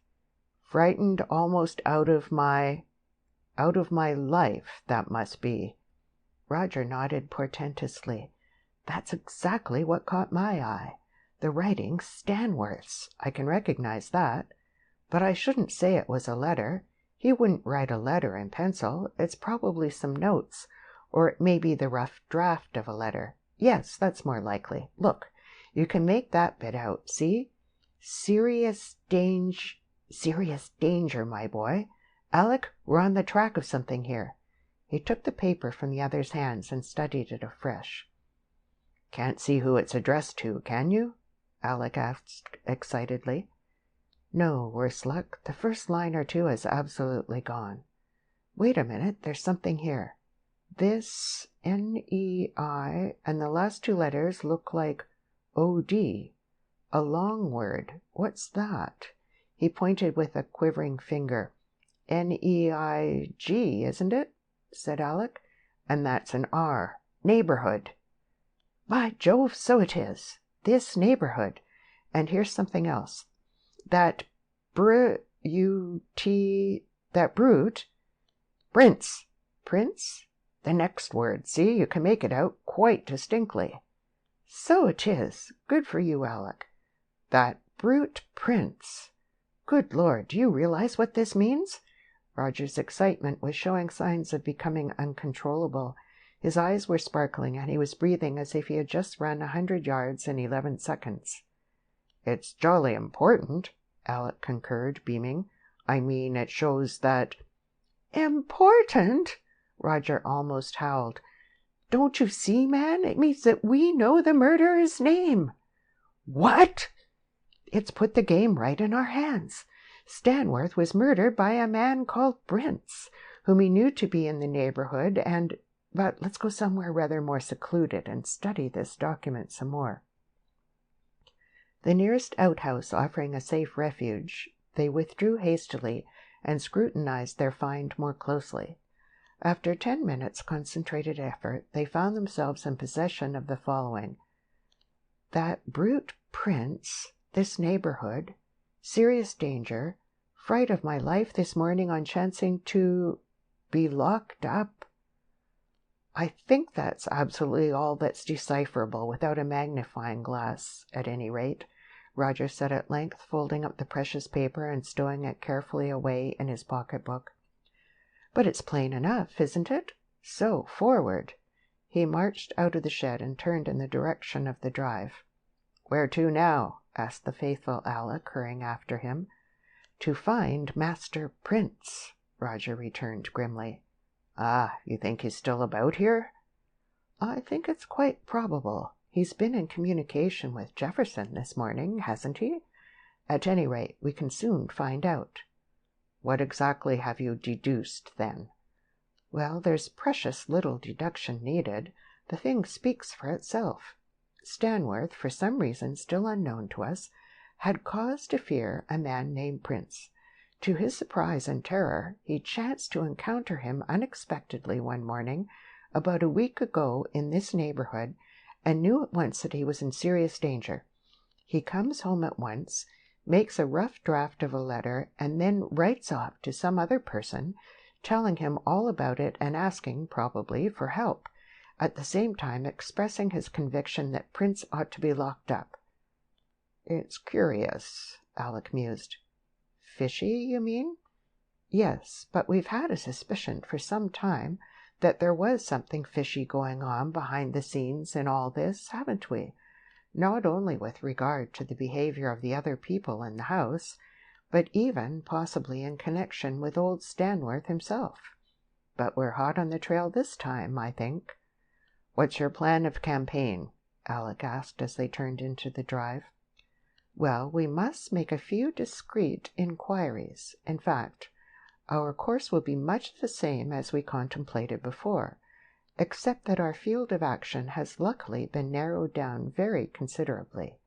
Frightened almost out of my life, that must be." Roger nodded portentously. "That's exactly what caught my eye. The writing's Stanworth's. I can recognize that. But I shouldn't say it was a letter. He wouldn't write a letter in pencil. It's probably some notes, or it may be the rough draft of a letter. Yes, that's more likely. Look, you can make that bit out, see? Serious danger, my boy. Alec, we're on the track of something here. He took the paper from the other's hands and studied it afresh. "Can't see who it's addressed to, can you?" Alec asked excitedly. "No, worse luck. The first line or two is absolutely gone. Wait a minute, there's something here. This N-E-I, and the last two letters look like O-D. A long word. What's that?" He pointed with a quivering finger. "N-E-I-G, isn't it?" said Alec. "And that's an R. Neighborhood." "By Jove, so it is. This neighborhood. And here's something else. That brute. Prince. Prince? The next word. See, you can make it out quite distinctly." "So it is. Good for you, Alec. That brute Prince. Good Lord, do you realize what this means?" Roger's excitement was showing signs of becoming uncontrollable. His eyes were sparkling, and he was breathing as if he had just run 100 yards in 11 seconds. "It's jolly important," Alec concurred, beaming. "I mean, it shows that—" "Important?" Roger almost howled. "Don't you see, man? It means that we know the murderer's name." "What?" "It's put the game right in our hands. Stanworth was murdered by a man called Prince, whom he knew to be in the neighborhood, and— But let's go somewhere rather more secluded and study this document some more." The nearest outhouse offering a safe refuge, they withdrew hastily and scrutinized their find more closely. After 10 minutes' concentrated effort, they found themselves in possession of the following: "That brute Prince, this neighborhood, serious danger, fright of my life this morning on chancing to be locked up." "I think that's absolutely all that's decipherable without a magnifying glass, at any rate," Roger said at length, folding up the precious paper and stowing it carefully away in his pocketbook. "But it's plain enough, isn't it? So, forward." He marched out of the shed and turned in the direction of the drive. "Where to now?" asked the faithful Alec, hurrying after him. "To find Master Prince," Roger returned grimly. "Ah, you think he's still about here?" "I think it's quite probable. He's been in communication with Jefferson this morning, hasn't he? At any rate, we can soon find out." "What exactly have you deduced, then?" "Well, there's precious little deduction needed. The thing speaks for itself. Stanworth, for some reason still unknown to us, had cause to fear a man named Prince. To his surprise and terror, he chanced to encounter him unexpectedly one morning about a week ago in this neighborhood, and knew at once that he was in serious danger. He comes home at once, makes a rough draft of a letter, and then writes off to some other person, telling him all about it and asking, probably, for help, at the same time expressing his conviction that Prince ought to be locked up." "It's curious," Alec mused. "Fishy, you mean?" "Yes, but we've had a suspicion for some time that there was something fishy going on behind the scenes in all this, haven't we? Not only with regard to the behavior of the other people in the house, but even, possibly, in connection with old Stanworth himself. But we're hot on the trail this time, I think." "What's your plan of campaign?" Alec asked as they turned into the drive. "Well, we must make a few discreet inquiries. In fact, our course will be much the same as we contemplated before, except that our field of action has luckily been narrowed down very considerably.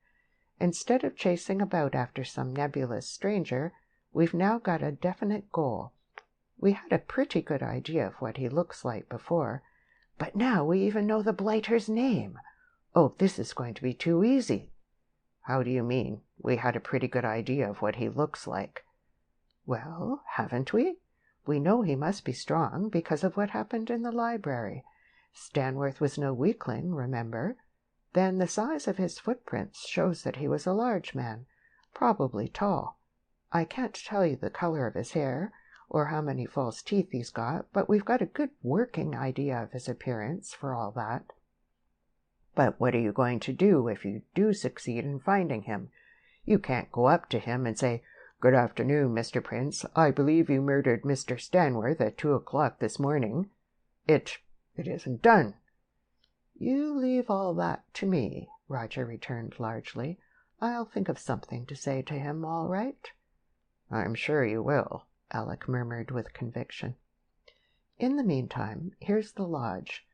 Instead of chasing about after some nebulous stranger, we've now got a definite goal. We had a pretty good idea of what he looks like before, but now we even know the blighter's name. Oh, this is going to be too easy." "How do you mean, we had a pretty good idea of what he looks like?" "Well, haven't we? We know he must be strong because of what happened in the library. Stanworth was no weakling, remember. Then the size of his footprints shows that he was a large man, probably tall. I can't tell you the color of his hair or how many false teeth he's got, but we've got a good working idea of his appearance for all that." "But what are you going to do if you do succeed in finding him? You can't go up to him and say, 'Good afternoon, Mr. Prince. I believe you murdered Mr. Stanworth at 2 o'clock this morning.'" It isn't done." "You leave all that to me," Roger returned largely. "I'll think of something to say to him, all right." "I'm sure you will," Alec murmured with conviction. "In the meantime, here's the lodge.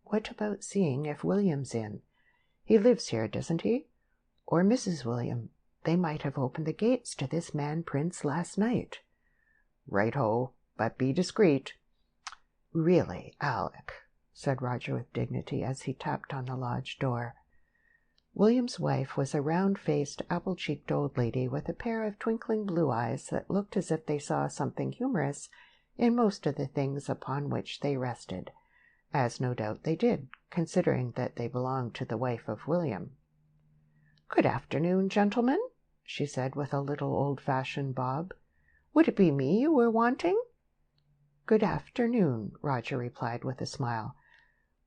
What about seeing if William's in? He lives here, doesn't he? Or Mrs. William? They might have opened the gates to this man Prince last night." "Right-ho, but be discreet." "Really, Alec," said Roger with dignity as he tapped on the lodge door. William's wife was a round-faced, apple-cheeked old lady with a pair of twinkling blue eyes that looked as if they saw something humorous in most of the things upon which they rested, as no doubt they did, considering that they belonged to the wife of William. "Good afternoon, gentlemen," she said with a little old-fashioned bob. "Would it be me you were wanting?" "Good afternoon," Roger replied with a smile.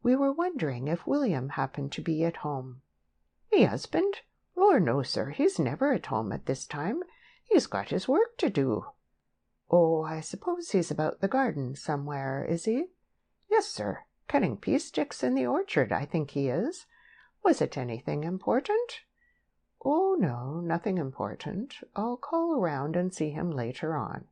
"We were wondering if William happened to be at home." "Me husband? Lor, no, sir, he's never at home at this time. He's got his work to do." "Oh, I suppose he's about the garden somewhere, is he?" "Yes, sir, cutting pea sticks in the orchard, I think he is. Was it anything important?" "Oh, no, nothing important. I'll call around and see him later on."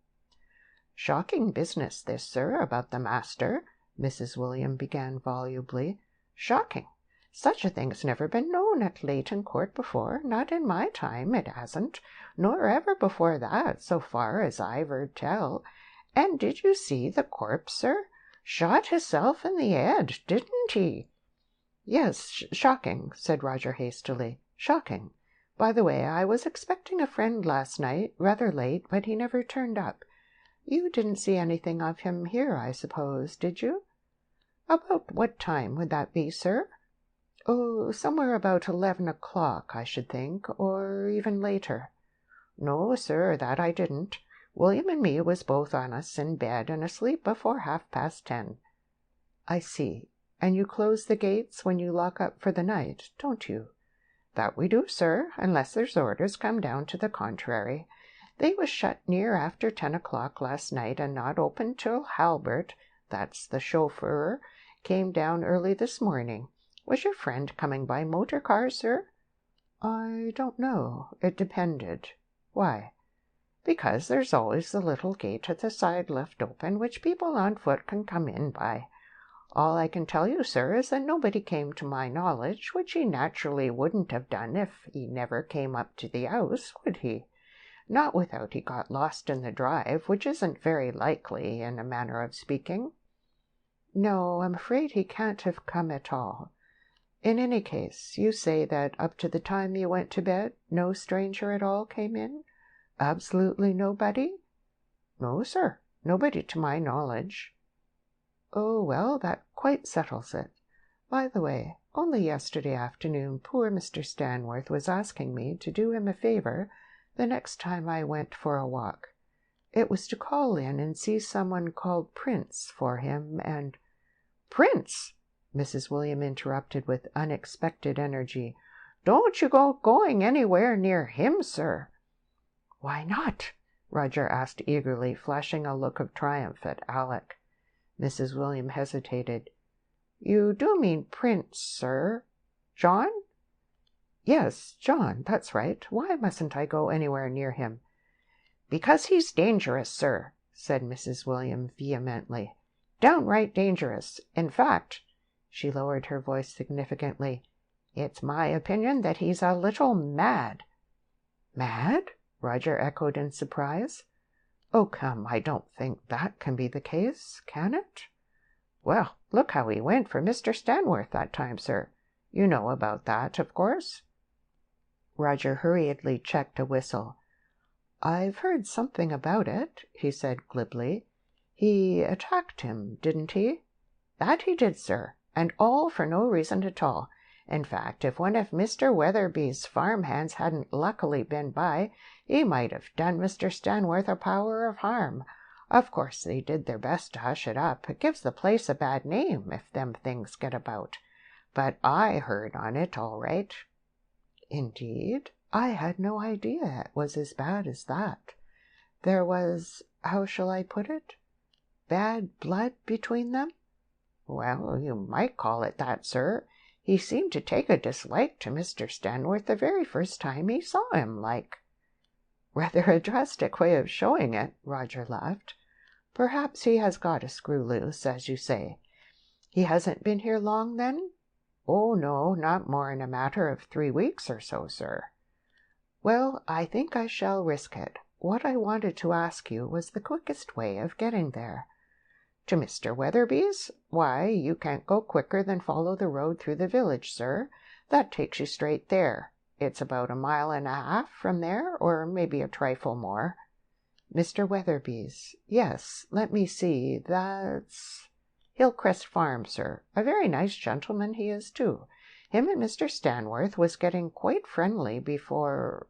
"Shocking business this, sir, about the master," Mrs. William began volubly. "Shocking. Such a thing's never been known at Layton Court before, not in my time, it hasn't, nor ever before that, so far as I've heard tell. And did you see the corpse, sir? Shot hisself in the head, didn't he?" "Yes, shocking," said Roger hastily. "Shocking. By the way, I was expecting a friend last night, rather late, but he never turned up. You didn't see anything of him here, I suppose, did you?" "About what time would that be, sir?" "Oh, somewhere about 11 o'clock, I should think, or even later." "No, sir, that I didn't. William and me was both on us in bed and asleep before 10:30. "I see. And you close the gates when you lock up for the night, don't you?" "That we do, sir, unless there's orders come down to the contrary. They was shut near after 10 o'clock last night and not opened till Halbert, that's the chauffeur, came down early this morning. Was your friend coming by motor car, sir?" "I don't know. It depended. Why?" "Because there's always the little gate at the side left open, which people on foot can come in by. All I can tell you, sir, is that nobody came to my knowledge, which he naturally wouldn't have done if he never came up to the house, would he? Not without he got lost in the drive, which isn't very likely, in a manner of speaking." "No, I'm afraid he can't have come at all. In any case, you say that up to the time you went to bed, no stranger at all came in? Absolutely nobody?" "No, sir, nobody to my knowledge." "Oh, well, that quite settles it. By the way, only yesterday afternoon poor Mr. Stanworth was asking me to do him a favor the next time I went for a walk. It was to call in and see someone called Prince for him, and—" "Prince!" Mrs. William interrupted with unexpected energy. "Don't you go going anywhere near him, sir." "Why not?" Roger asked eagerly, flashing a look of triumph at Alec. Mrs. William hesitated. "You do mean Prince, sir? John?" "Yes, John, that's right. Why mustn't I go anywhere near him?" "Because he's dangerous, sir," said Mrs. William vehemently. "Downright dangerous. In fact," she lowered her voice significantly, "it's my opinion that he's a little mad." "Mad?" Roger echoed in surprise. "Oh, come, I don't think that can be the case, can it?" "Well, look how he went for Mr. Stanworth that time, sir. You know about that, of course." Roger hurriedly checked a whistle. "I've heard something about it," he said glibly. "He attacked him, didn't he?" "That he did, sir, and all for no reason at all. In fact, if one of Mr. Weatherby's farm hands hadn't luckily been by, he might have done Mr. Stanworth a power of harm. Of course they did their best to hush it up. It gives the place a bad name if them things get about. But I heard on it all right." "Indeed? I had no idea it was as bad as that. There was, how shall I put it, bad blood between them?" Well, you might call it that, sir. He seemed to take a dislike to Mr. Stanworth the very first time he saw him, like." "Rather a drastic way of showing it," Roger laughed. "Perhaps he has got a screw loose, as you say. He hasn't been here long, then?" "Oh, no, not more in a matter of 3 weeks or so, sir." "Well, I think I shall risk it. What I wanted to ask you was the quickest way of getting there." "To Mr. Weatherby's? Why, you can't go quicker than follow the road through the village, sir. That takes you straight there. It's about 1.5 miles from there, or maybe a trifle more." "Mr. Weatherby's? Yes, let me see, that's Hillcrest Farm, sir. A very nice gentleman he is, too. Him and Mr. Stanworth was getting quite friendly before...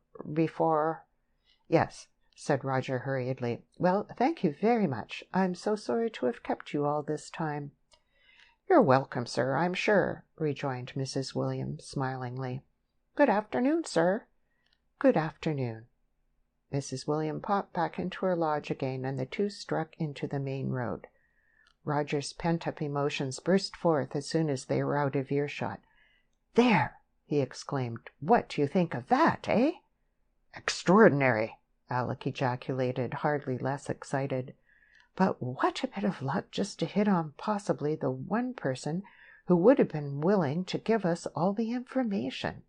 "Yes," said Roger hurriedly. "Well, thank you very much. I'm so sorry to have kept you all this time." "You're welcome, sir, I'm sure," rejoined Mrs. Williams smilingly. "Good afternoon, sir." "Good afternoon." Mrs. William popped back into her lodge again, and the two struck into the main road. Roger's pent-up emotions burst forth as soon as they were out of earshot. "There!" he exclaimed. "What do you think of that, eh?" "Extraordinary!" Alec ejaculated, hardly less excited. "But what a bit of luck just to hit on possibly the one person who would have been willing to give us all the information.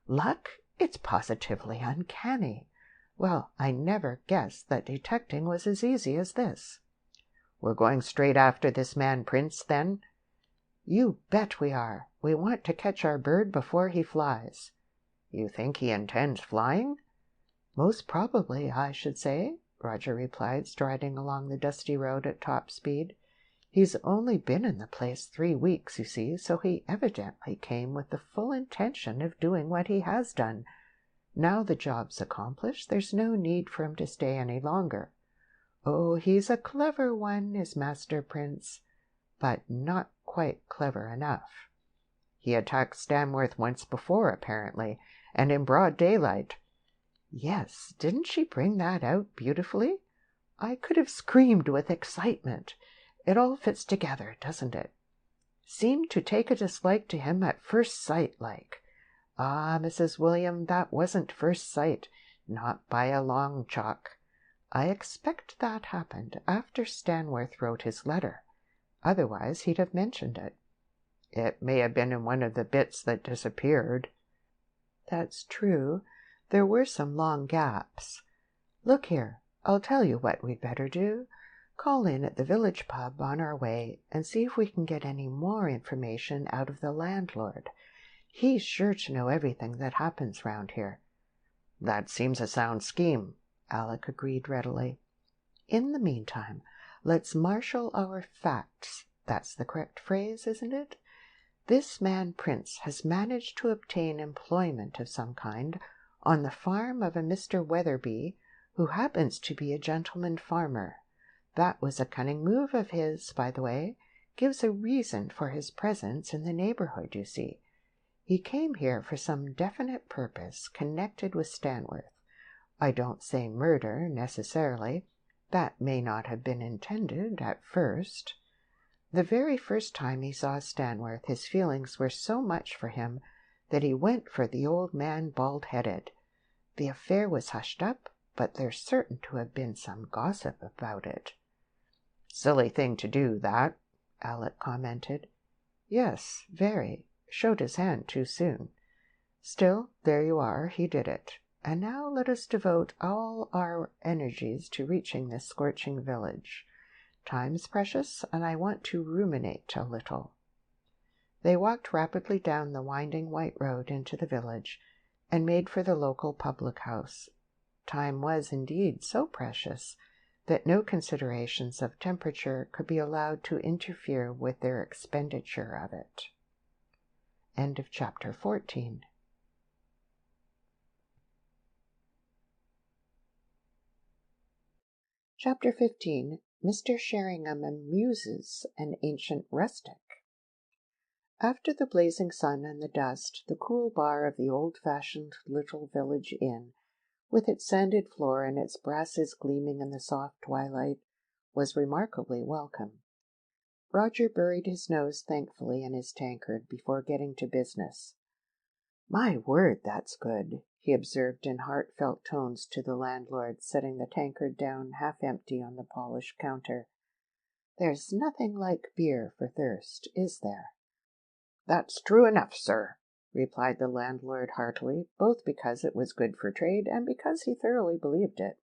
Luck? It's positively uncanny. Well, I never guessed that detecting was as easy as this." "We're going straight after this man Prince, then?" "You bet we are. We want to catch our bird before he flies." "You think he intends flying?" "Most probably, I should say," Roger replied, striding along the dusty road at top speed. "He's only been in the place 3 weeks, you see, so he evidently came with the full intention of doing what he has done. Now the job's accomplished, there's no need for him to stay any longer. Oh, he's a clever one, is Master Prince, but not quite clever enough." "He attacked Stanworth once before, apparently, and in broad daylight." "Yes, didn't she bring that out beautifully? I could have screamed with excitement. It all fits together, doesn't it? Seemed to take a dislike to him at first sight, like. Ah, Mrs. William, that wasn't first sight, not by a long chalk. I expect that happened after Stanworth wrote his letter. Otherwise he'd have mentioned it." "It may have been in one of the bits that disappeared." "That's true. There were some long gaps. Look here, I'll tell you what we'd better do. Call in at the village pub on our way and see if we can get any more information out of the landlord. He's sure to know everything that happens round here." "That seems a sound scheme," Alec agreed readily. "In the meantime, let's marshal our facts. That's the correct phrase, isn't it? This man Prince has managed to obtain employment of some kind on the farm of a Mr. Weatherby, who happens to be a gentleman farmer. That was a cunning move of his, by the way. Gives a reason for his presence in the neighborhood, you see. He came here for some definite purpose connected with Stanworth. I don't say murder, necessarily. That may not have been intended at first. The very first time he saw Stanworth, his feelings were so much for him that he went for the old man bald-headed. The affair was hushed up, but there's certain to have been some gossip about it." "Silly thing to do, that," Alec commented. "Yes, very. Showed his hand too soon. Still, there you are, he did it. And now let us devote all our energies to reaching this scorching village. Time's precious, and I want to ruminate a little." They walked rapidly down the winding white road into the village, and made for the local public house. Time was indeed so precious that no considerations of temperature could be allowed to interfere with their expenditure of it. End of chapter 14. Chapter 15. Mr. Sheringham Amuses an Ancient Rustic. After the blazing sun and the dust, the cool bar of the old-fashioned little village inn, with its sanded floor and its brasses gleaming in the soft twilight, was remarkably welcome. Roger buried his nose thankfully in his tankard before getting to business. "My word, that's good," he observed in heartfelt tones to the landlord, setting the tankard down half empty on the polished counter. "There's nothing like beer for thirst, is there?" "That's true enough, sir," replied the landlord heartily, both because it was good for trade and because he thoroughly believed it.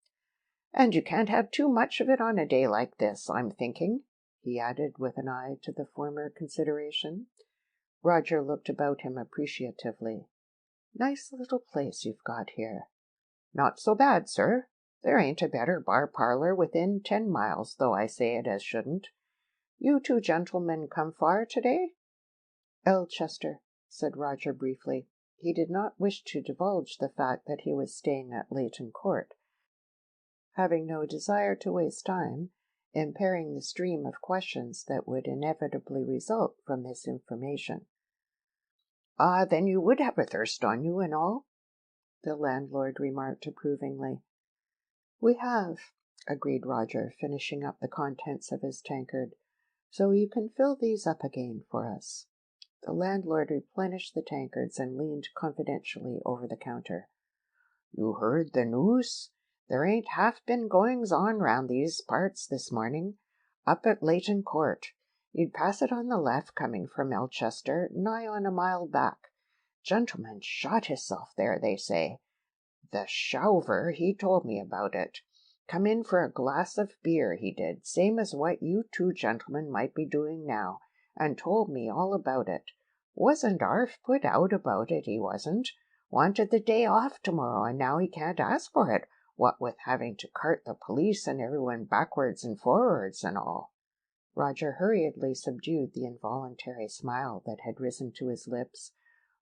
"And you can't have too much of it on a day like this, I'm thinking," he added with an eye to the former consideration. Roger looked about him appreciatively. "Nice little place you've got here." "Not so bad, sir. There ain't a better bar-parlour within 10 miles, though I say it as shouldn't. You two gentlemen come far to-day?" "Elchester," said Roger briefly. He did not wish to divulge the fact that he was staying at Layton Court, having no desire to waste time impairing the stream of questions that would inevitably result from this information. "Ah, then you would have a thirst on you and all?" the landlord remarked approvingly. "We have," agreed Roger, finishing up the contents of his tankard. "So you can fill these up again for us." The landlord replenished the tankards and leaned confidentially over the counter. "You heard the news? There ain't half been goings-on round these parts this morning. Up at Layton Court. You'd pass it on the left coming from Elchester, nigh on a mile back. Gentleman shot hisself there, they say. The shouver, he told me about it. Come in for a glass of beer, he did, same as what you two gentlemen might be doing now, and told me all about it. Wasn't 'arf put out about it, he wasn't. Wanted the day off tomorrow, and now he can't ask for it, what with having to cart the police and everyone backwards and forwards and all." Roger hurriedly subdued the involuntary smile that had risen to his lips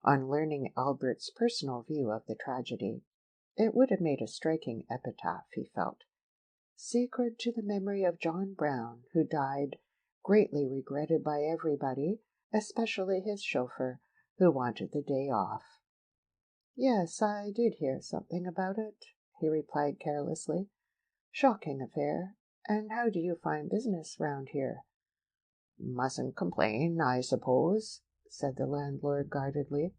on learning Albert's personal view of the tragedy. It would have made a striking epitaph, he felt. "Sacred to the memory of John Brown, who died, greatly regretted by everybody, especially his chauffeur, who wanted the day off." "Yes, I did hear something about it," he replied carelessly. "Shocking affair. And how do you find business round here?" "Mustn't complain, I suppose," said the landlord guardedly.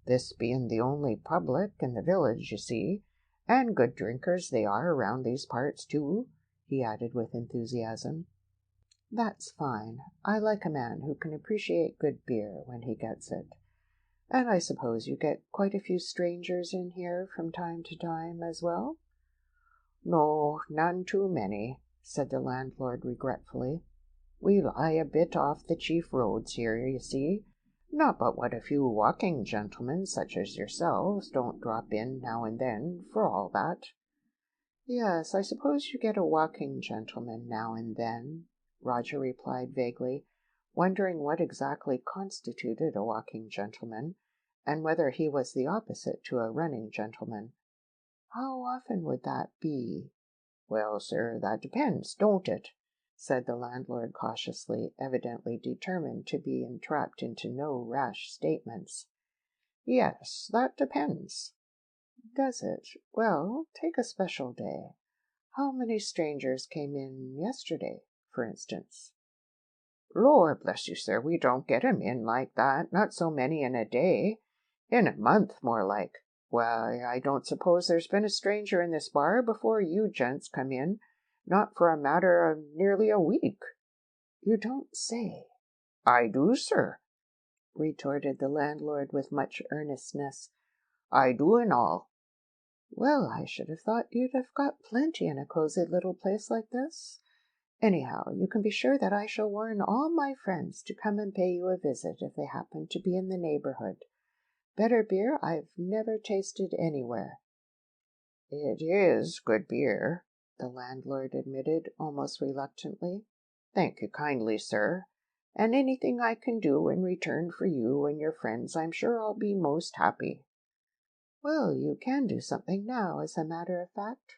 "This being the only public in the village, you see. And good drinkers they are around these parts, too," he added with enthusiasm. "That's fine. I like a man who can appreciate good beer when he gets it. And I suppose you get quite a few strangers in here from time to time as well?" "No, none too many," said the landlord regretfully. "We lie a bit off the chief roads here, you see. Not but what a few walking gentlemen, such as yourselves, don't drop in now and then, for all that." "Yes, I suppose you get a walking gentleman now and then," Roger replied vaguely, wondering what exactly constituted a walking gentleman, and whether he was the opposite to a running gentleman. "How often would that be?" "Well, sir, that depends, don't it?" said the landlord cautiously, evidently determined to be entrapped into no rash statements. "Yes, that depends." "Does it? Well, take a special day. How many strangers came in yesterday, for instance?" "Lor, bless you, sir, we don't get 'em in like that, not so many in a day. In a month, more like. Why, I don't suppose there's been a stranger in this bar before you gents come in, not for a matter of nearly a week." "You don't say?" "I do, sir," retorted the landlord with much earnestness. "I do and all." "Well, I should have thought you'd have got plenty in a cozy little place like this. Anyhow, you can be sure that I shall warn all my friends to come and pay you a visit if they happen to be in the neighborhood. Better beer I've never tasted anywhere." "It is good beer," the landlord admitted, almost reluctantly. "Thank you kindly, sir. And anything I can do in return for you and your friends, I'm sure I'll be most happy." "Well, you can do something now, as a matter of fact,"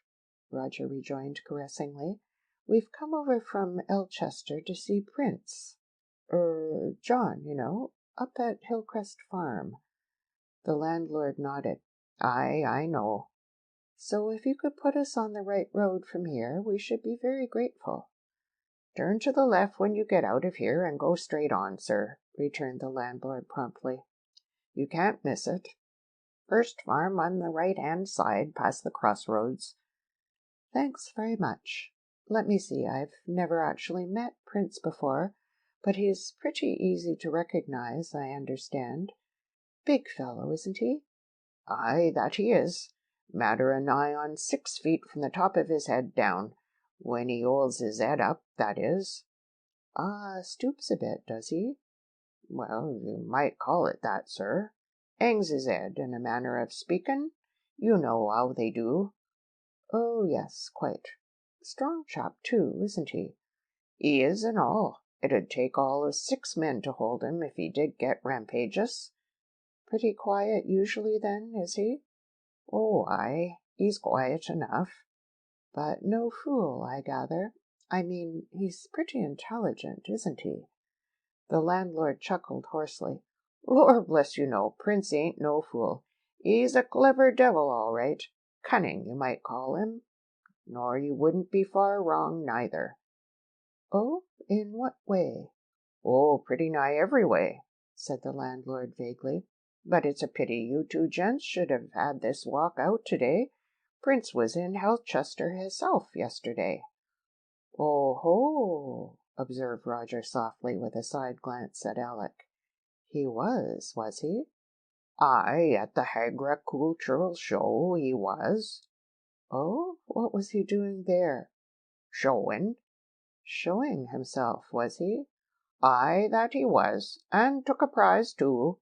Roger rejoined caressingly. "We've come over from Elchester to see Prince. John, you know, up at Hillcrest Farm." The landlord nodded. "Aye, I know." "So if you could put us on the right road from here, we should be very grateful." Turn to the left when you get out of here and go straight on, sir, returned the landlord promptly. You can't miss it. First farm on the right-hand side, past the crossroads. Thanks very much. Let me see, I've never actually met Prince before, but he's pretty easy to recognize, I understand. Big fellow, isn't he? Aye, that he is. Matter a nigh on 6 feet from the top of his head down. When he holds his head up, that is. Ah, stoops a bit, does he? Well, you might call it that, sir. Hangs his head, in a manner of speaking. You know how they do. Oh, yes, quite. Strong chap, too, isn't he? He is and all. It'd take all of 6 men to hold him if he did get rampageous. Pretty quiet usually, then, is he? Oh, aye, he's quiet enough. But no fool, I gather. I mean, he's pretty intelligent, isn't he? The landlord chuckled hoarsely. Lord bless you, no, Prince ain't no fool. He's a clever devil, all right. Cunning, you might call him. Nor you wouldn't be far wrong, neither. Oh, in what way? Oh, pretty nigh every way, said the landlord vaguely. But it's a pity you two gents should have had this walk out today. Prince was in Helchester hisself yesterday. Oh ho, observed Roger softly, with a side glance at Alec. He was he? Aye, at the Agricultural Show he was. Oh, what was he doing there? Showing. Showing himself, was he? Aye, that he was, and took a prize too.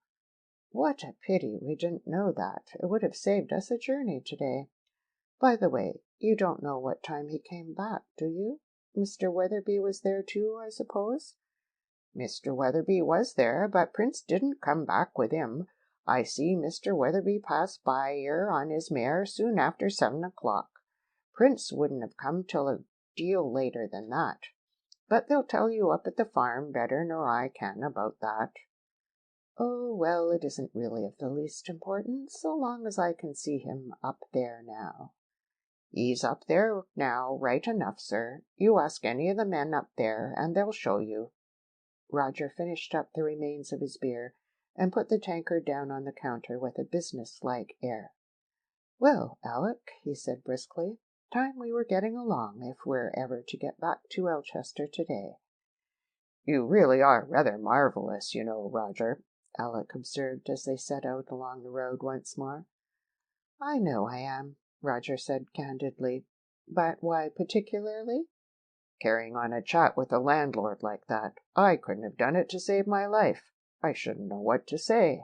What a pity we didn't know that. It would have saved us a journey today. By the way, you don't know what time he came back, do you? Mr. Weatherby was there too, I suppose? Mr. Weatherby was there, but Prince didn't come back with him. I see Mr. Weatherby pass by here on his mare soon after 7 o'clock. Prince wouldn't have come till a deal later than that. But they'll tell you up at the farm better nor I can about that. Oh, well, it isn't really of the least importance, so long as I can see him up there now. He's up there now, right enough, sir. You ask any of the men up there, and they'll show you. Roger finished up the remains of his beer, and put the tankard down on the counter with a business-like air. Well, Alec, he said briskly, time we were getting along, if we're ever to get back to Elchester today. You really are rather marvellous, you know, Roger, Alec observed as they set out along the road once more. I know I am, Roger said candidly. But why particularly? Carrying on a chat with a landlord like that. I couldn't have done it to save my life. I shouldn't know what to say.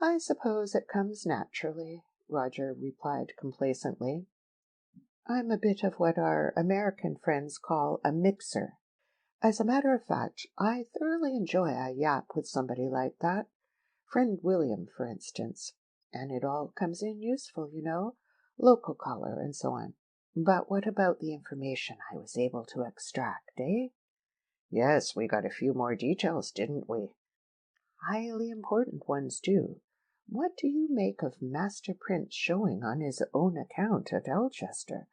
I suppose it comes naturally, Roger replied complacently. I'm a bit of what our American friends call a mixer. As a matter of fact, I thoroughly enjoy a yap with somebody like that. Friend William, for instance. And it all comes in useful, you know, local color and so on. But what about the information I was able to extract, eh? Yes, we got a few more details, didn't we? Highly important ones, too. What do you make of Master Prince showing on his own account at Elchester?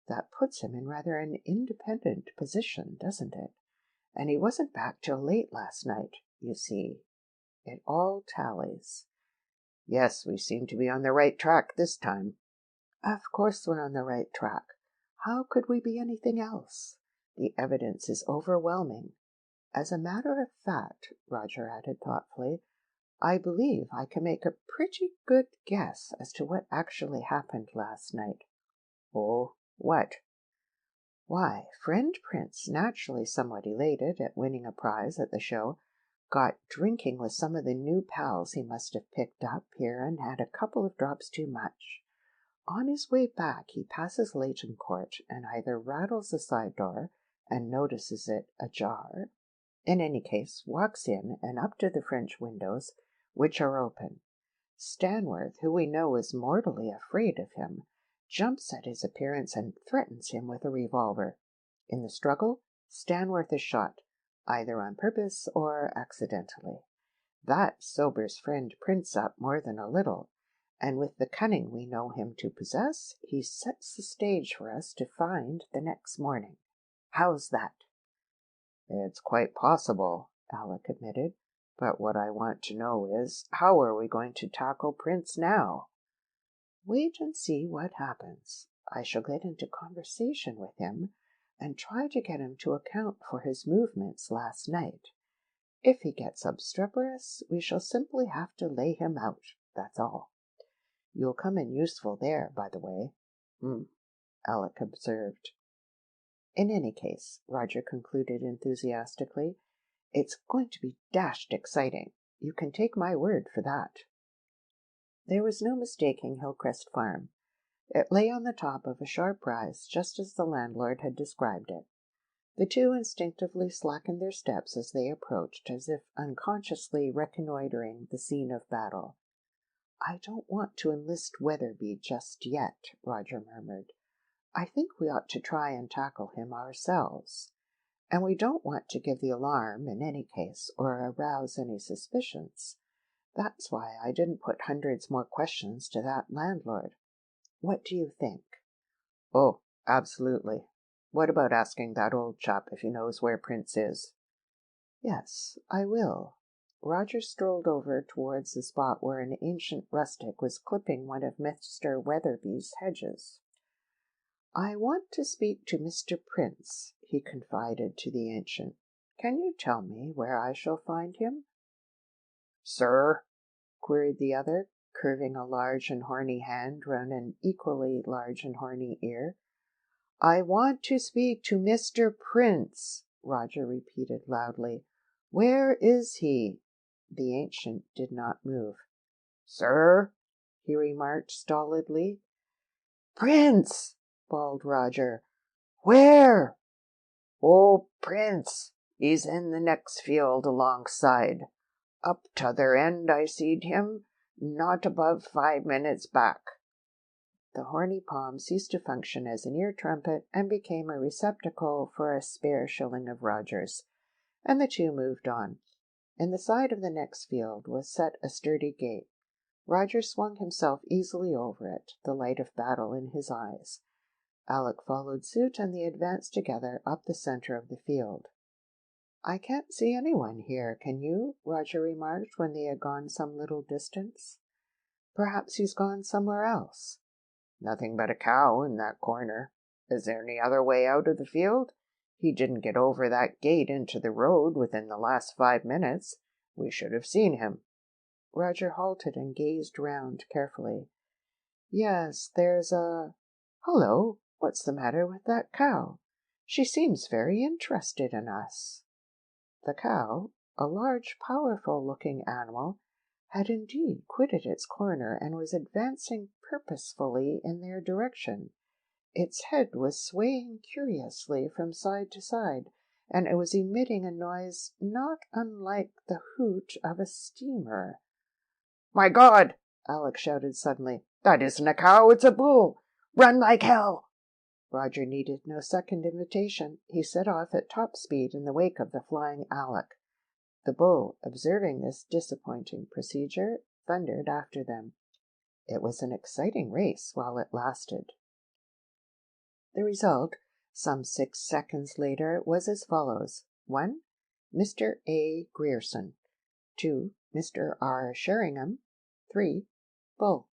That puts him in rather an independent position, doesn't it? And he wasn't back till late last night, you see. It all tallies. Yes, we seem to be on the right track this time. Of course we're on the right track. How could we be anything else? The evidence is overwhelming. As a matter of fact, Roger added thoughtfully, I believe I can make a pretty good guess as to what actually happened last night. Oh, what? Why, friend Prince, naturally somewhat elated at winning a prize at the show, got drinking with some of the new pals he must have picked up here and had a couple of drops too much. On his way back he passes Layton Court and either rattles the side door and notices it ajar, in any case walks in and up to the French windows, which are open. Stanworth, who we know is mortally afraid of him, jumps at his appearance and threatens him with a revolver. In the struggle, Stanworth is shot, either on purpose or accidentally. That sobers friend Prince up more than a little, and with the cunning we know him to possess, he sets the stage for us to find the next morning. How's that? It's quite possible, Alec admitted. But what I want to know is, how are we going to tackle Prince now? Wait and see what happens. I shall get into conversation with him and try to get him to account for his movements last night. If he gets obstreperous, we shall simply have to lay him out, that's all. You'll come in useful there, by the way. Alec observed. In any case, Roger concluded enthusiastically, it's going to be dashed exciting. You can take my word for that. There was no mistaking Hillcrest Farm. It lay on the top of a sharp rise, just as the landlord had described it. The two instinctively slackened their steps as they approached, as if unconsciously reconnoitering the scene of battle. I don't want to enlist Weatherby just yet, Roger murmured. I think we ought to try and tackle him ourselves. And we don't want to give the alarm in any case, or arouse any suspicions. That's why I didn't put hundreds more questions to that landlord. What do you think? Oh, absolutely. What about asking that old chap if he knows where Prince is? Yes, I will. Roger strolled over towards the spot where an ancient rustic was clipping one of Mr. Weatherby's hedges. I want to speak to Mr. Prince, he confided to the ancient. Can you tell me where I shall find him? Sir? Queried the other, curving a large and horny hand round an equally large and horny ear. I want to speak to Mr. Prince, Roger repeated loudly. Where is he? The ancient did not move. Sir? He remarked stolidly. Prince! Bawled Roger. Where? Oh, Prince! He's in the next field alongside. Up t'other end I seed him, not above 5 minutes back. The horny palm ceased to function as an ear trumpet and became a receptacle for a spare shilling of Roger's, and the two moved on. In the side of the next field was set a sturdy gate. Roger swung himself easily over it, the light of battle in his eyes. Alec followed suit, and they advanced together up the center of the field. I can't see anyone here, can you? Roger remarked when they had gone some little distance. Perhaps he's gone somewhere else. Nothing but a cow in that corner. Is there any other way out of the field? He didn't get over that gate into the road within the last 5 minutes. We should have seen him. Roger halted and gazed round carefully. Yes, there's a... Hullo, what's the matter with that cow? She seems very interested in us. The cow, a large, powerful-looking animal, had indeed quitted its corner and was advancing purposefully in their direction. Its head was swaying curiously from side to side, and it was emitting a noise not unlike the hoot of a steamer. My God! Alec shouted suddenly. That isn't a cow, it's a bull! Run like hell! Roger needed no second invitation. He set off at top speed in the wake of the flying Alec. The bull, observing this disappointing procedure, thundered after them. It was an exciting race while it lasted. The result, some 6 seconds later, was as follows. 1. Mr. A. Grierson. 2. Mr. R. Sheringham. 3. Bull.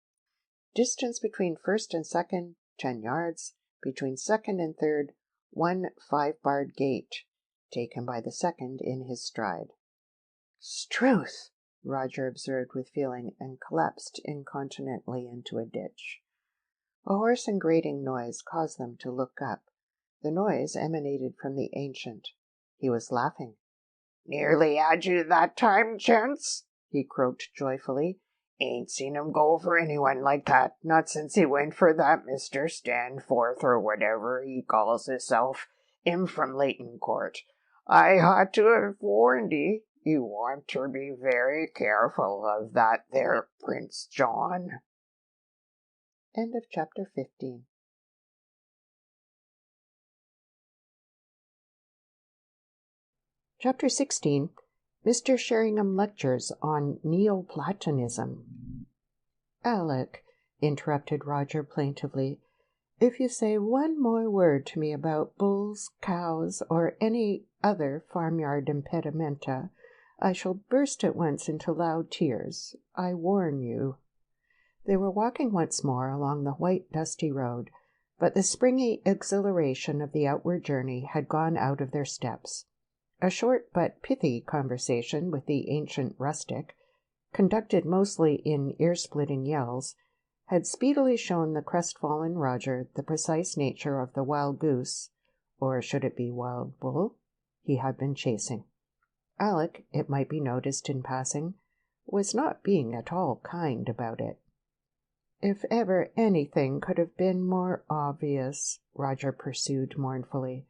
Distance between first and second, 10 yards. Between second and third, 1 5-barred gate, taken by the second in his stride. Struth! Roger observed with feeling, and collapsed incontinently into a ditch. A hoarse and grating noise caused them to look up. The noise emanated from the ancient. He was laughing. Nearly had you that time, gents, he croaked joyfully. Ain't seen him go for anyone like that, not since he went for that Mr. Stanworth, or whatever he calls hisself, him from Layton Court. I ought to have warned ye. You want to be very careful of that there Prince John. End of chapter 15. Chapter 16. Mr. Sheringham lectures on Neo-Platonism. Alec, interrupted Roger plaintively, if you say one more word to me about bulls, cows, or any other farmyard impedimenta, I shall burst at once into loud tears. I warn you." They were walking once more along the white, dusty road, but the springy exhilaration of the outward journey had gone out of their steps. A short but pithy conversation with the ancient Rustic, conducted mostly in ear-splitting yells, had speedily shown the crestfallen Roger the precise nature of the wild goose, or should it be wild bull, he had been chasing. Alec, it might be noticed in passing, was not being at all kind about it. "If ever anything could have been more obvious," Roger pursued mournfully.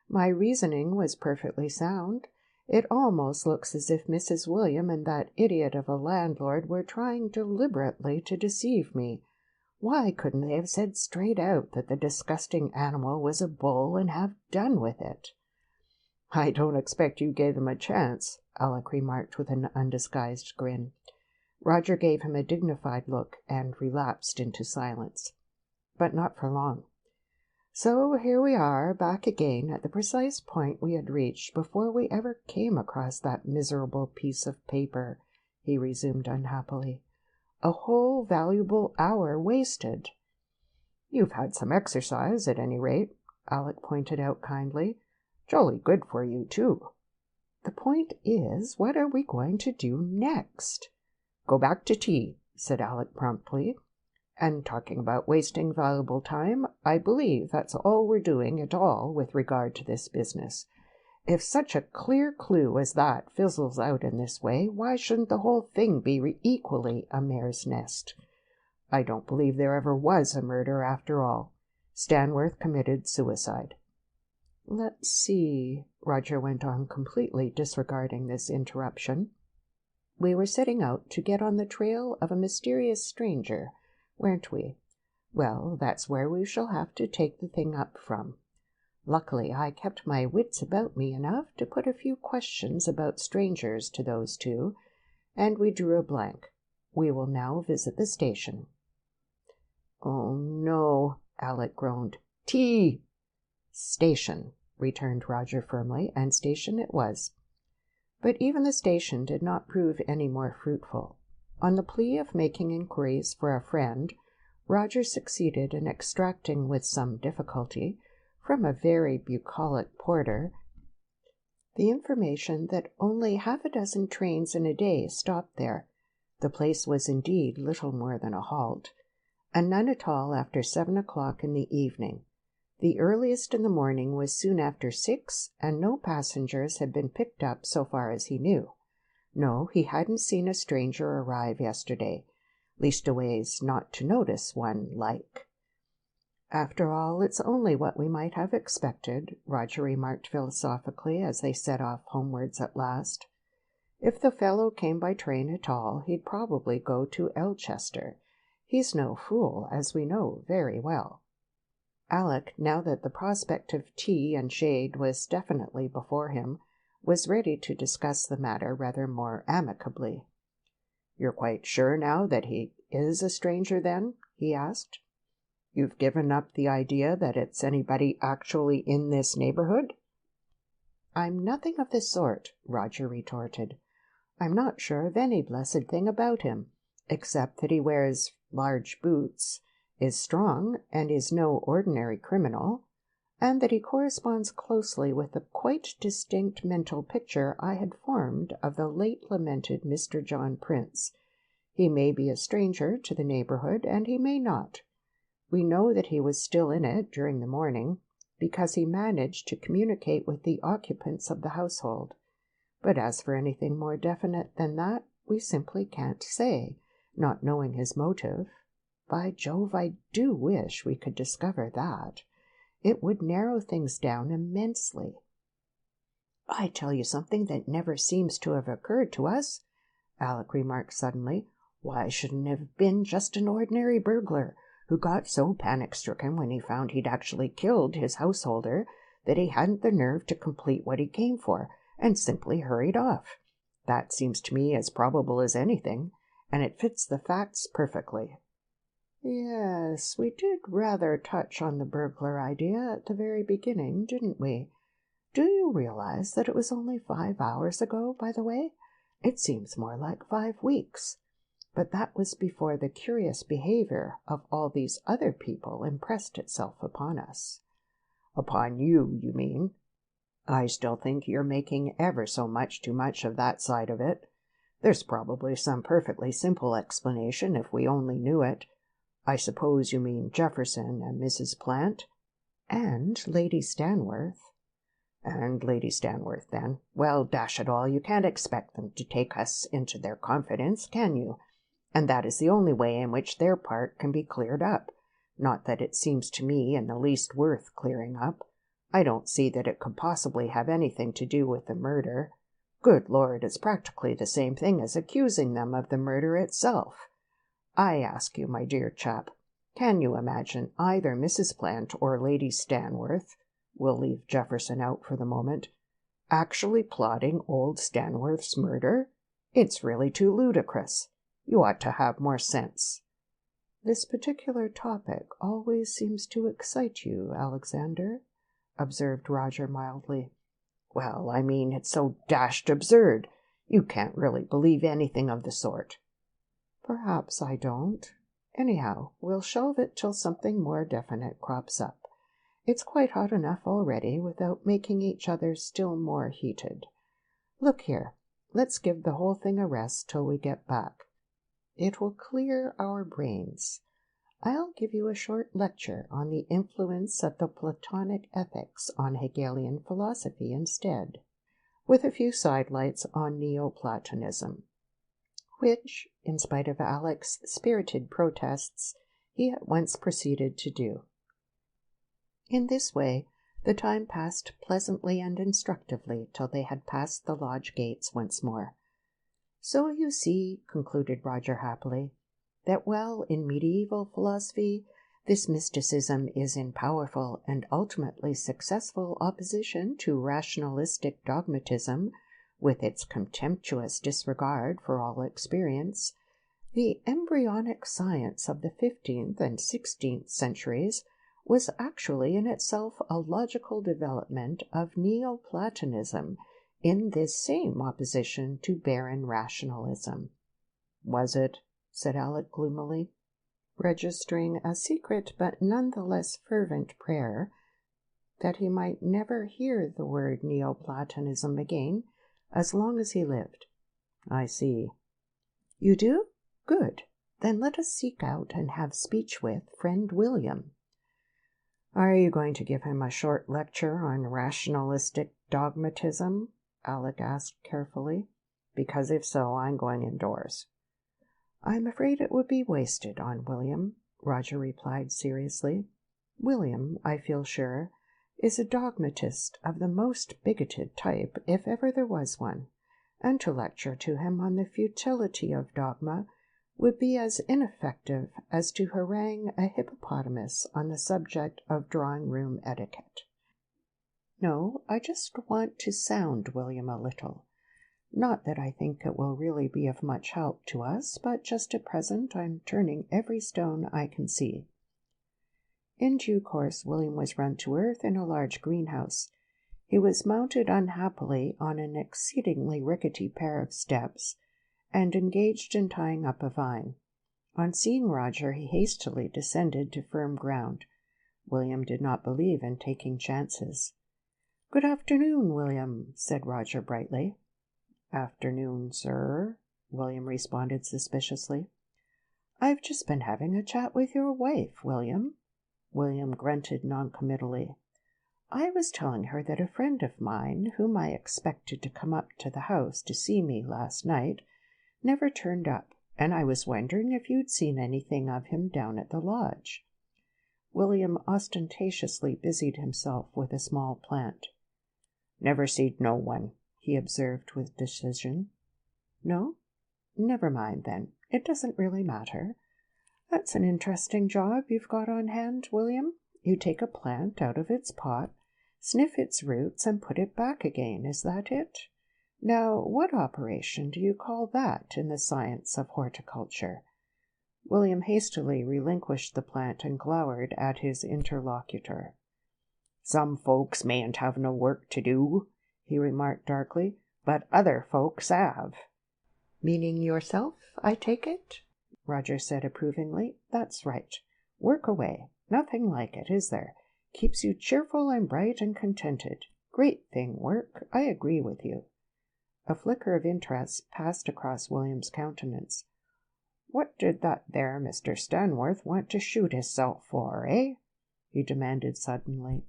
"My reasoning was perfectly sound. It almost looks as if Mrs. William and that idiot of a landlord were trying deliberately to deceive me. Why couldn't they have said straight out that the disgusting animal was a bull and have done with it?" "I don't expect you gave them a chance," Alec remarked with an undisguised grin. Roger gave him a dignified look and relapsed into silence. But not for long. "So here we are, back again at the precise point we had reached before we ever came across that miserable piece of paper," he resumed unhappily. "A whole valuable hour wasted." "You've had some exercise, at any rate," Alec pointed out kindly. "Jolly good for you, too." "The point is, what are we going to do next?" "Go back to tea," said Alec promptly. "And talking about wasting valuable time, I believe that's all we're doing at all with regard to this business. If such a clear clue as that fizzles out in this way, why shouldn't the whole thing be equally a mare's nest? I don't believe there ever was a murder after all. Stanworth committed suicide." "Let's see," Roger went on, completely disregarding this interruption. "We were setting out to get on the trail of a mysterious stranger, weren't we? Well, that's where we shall have to take the thing up from. Luckily, I kept my wits about me enough to put a few questions about strangers to those two, and we drew a blank. We will now visit the station." "Oh, no," Alec groaned. "Tea!" "Station," returned Roger firmly, and station it was. But even the station did not prove any more fruitful. On the plea of making inquiries for a friend, Roger succeeded in extracting with some difficulty, from a very bucolic porter, the information that only half a dozen trains in a day stopped there. The place was indeed little more than a halt, and none at all after 7 o'clock in the evening. The earliest in the morning was soon after 6, and no passengers had been picked up so far as he knew. No, he hadn't seen a stranger arrive yesterday, leastways not to notice one like. "After all, it's only what we might have expected," Roger remarked philosophically as they set off homewards at last. "If the fellow came by train at all, he'd probably go to Elchester. He's no fool, as we know very well." Alec, now that the prospect of tea and shade was definitely before him, was ready to discuss the matter rather more amicably. "You're quite sure now that he is a stranger, then?" he asked. "You've given up the idea that it's anybody actually in this neighborhood?" "I'm nothing of the sort," Roger retorted. "I'm not sure of any blessed thing about him, except that he wears large boots, is strong, and is no ordinary criminal, and that he corresponds closely with the quite distinct mental picture I had formed of the late lamented Mr. John Prince. He may be a stranger to the neighborhood, and he may not. We know that he was still in it during the morning, because he managed to communicate with the occupants of the household. But as for anything more definite than that, we simply can't say, not knowing his motive. By Jove, I do wish we could discover that. It would narrow things down immensely." "I tell you something that never seems to have occurred to us," Alec remarked suddenly. "Why shouldn't it have been just an ordinary burglar, who got so panic-stricken when he found he'd actually killed his householder that he hadn't the nerve to complete what he came for, and simply hurried off? That seems to me as probable as anything, and it fits the facts perfectly." "Yes, we did rather touch on the burglar idea at the very beginning, didn't we? Do you realize that it was only 5 hours ago, by the way? It seems more like 5 weeks. But that was before the curious behavior of all these other people impressed itself upon us." "Upon you, you mean?" "I still think you're making ever so much too much of that side of it. There's probably some perfectly simple explanation if we only knew it. I suppose you mean Jefferson and Mrs. Plant?" "And Lady Stanworth." "And Lady Stanworth, then. Well, dash it all, you can't expect them to take us into their confidence, can you? And that is the only way in which their part can be cleared up. Not that it seems to me in the least worth clearing up. I don't see that it could possibly have anything to do with the murder. Good Lord, it's practically the same thing as accusing them of the murder itself. I ask you, my dear chap, can you imagine either Mrs. Plant or Lady Stanworth, we'll leave Jefferson out for the moment, actually plotting old Stanworth's murder? It's really too ludicrous. You ought to have more sense." "This particular topic always seems to excite you, Alexander," observed Roger mildly. "Well, I mean, it's so dashed absurd. You can't really believe anything of the sort." "Perhaps I don't. Anyhow, we'll shelve it till something more definite crops up. It's quite hot enough already without making each other still more heated. Look here, let's give the whole thing a rest till we get back. It will clear our brains. I'll give you a short lecture on the influence of the Platonic ethics on Hegelian philosophy instead, with a few sidelights on Neo-Platonism," which, in spite of Alec's spirited protests, he at once proceeded to do. In this way the time passed pleasantly and instructively till they had passed the lodge gates once more. "So you see," concluded Roger happily, "that while in medieval philosophy this mysticism is in powerful and ultimately successful opposition to rationalistic dogmatism, with its contemptuous disregard for all experience, the embryonic science of the 15th and 16th centuries was actually in itself a logical development of Neo-Platonism in this same opposition to barren rationalism." "Was it?" said Alec gloomily, registering a secret but none the less fervent prayer that he might never hear the word Neo-Platonism again as long as he lived. "I see." "You do? Good. Then let us seek out and have speech with friend William." "Are you going to give him a short lecture on rationalistic dogmatism?" Alec asked carefully. "Because if so, I'm going indoors." "I'm afraid it would be wasted on William," Roger replied seriously. "William, I feel sure, is a dogmatist of the most bigoted type, if ever there was one, and to lecture to him on the futility of dogma would be as ineffective as to harangue a hippopotamus on the subject of drawing-room etiquette. No, I just want to sound William a little. Not that I think it will really be of much help to us, but just at present I'm turning every stone I can see." In due course William was run to earth in a large greenhouse. He was mounted unhappily on an exceedingly rickety pair of steps, and engaged in tying up a vine. On seeing Roger, he hastily descended to firm ground. William did not believe in taking chances. "Good afternoon, William," said Roger brightly. "Afternoon, sir," William responded suspiciously. "I've just been having a chat with your wife, William." William grunted noncommittally. "I was telling her that a friend of mine, whom I expected to come up to the house to see me last night, never turned up, and I was wondering if you'd seen anything of him down at the lodge." William ostentatiously busied himself with a small plant. "Never seed no one," he observed with decision. "No? Never mind, then. It doesn't really matter. That's an interesting job you've got on hand, William. You take a plant out of its pot, sniff its roots, and put it back again. Is that it? Now, what operation do you call that in the science of horticulture?" William hastily relinquished the plant and glowered at his interlocutor. "Some folks mayn't have no work to do," he remarked darkly, "but other folks have." "Meaning yourself, I take it?" Roger said approvingly. "That's right. Work away. Nothing like it, is there? Keeps you cheerful and bright and contented. Great thing, work. I agree with you." A flicker of interest passed across William's countenance. "What did that there Mr. Stanworth want to shoot hisself for, eh?" he demanded suddenly.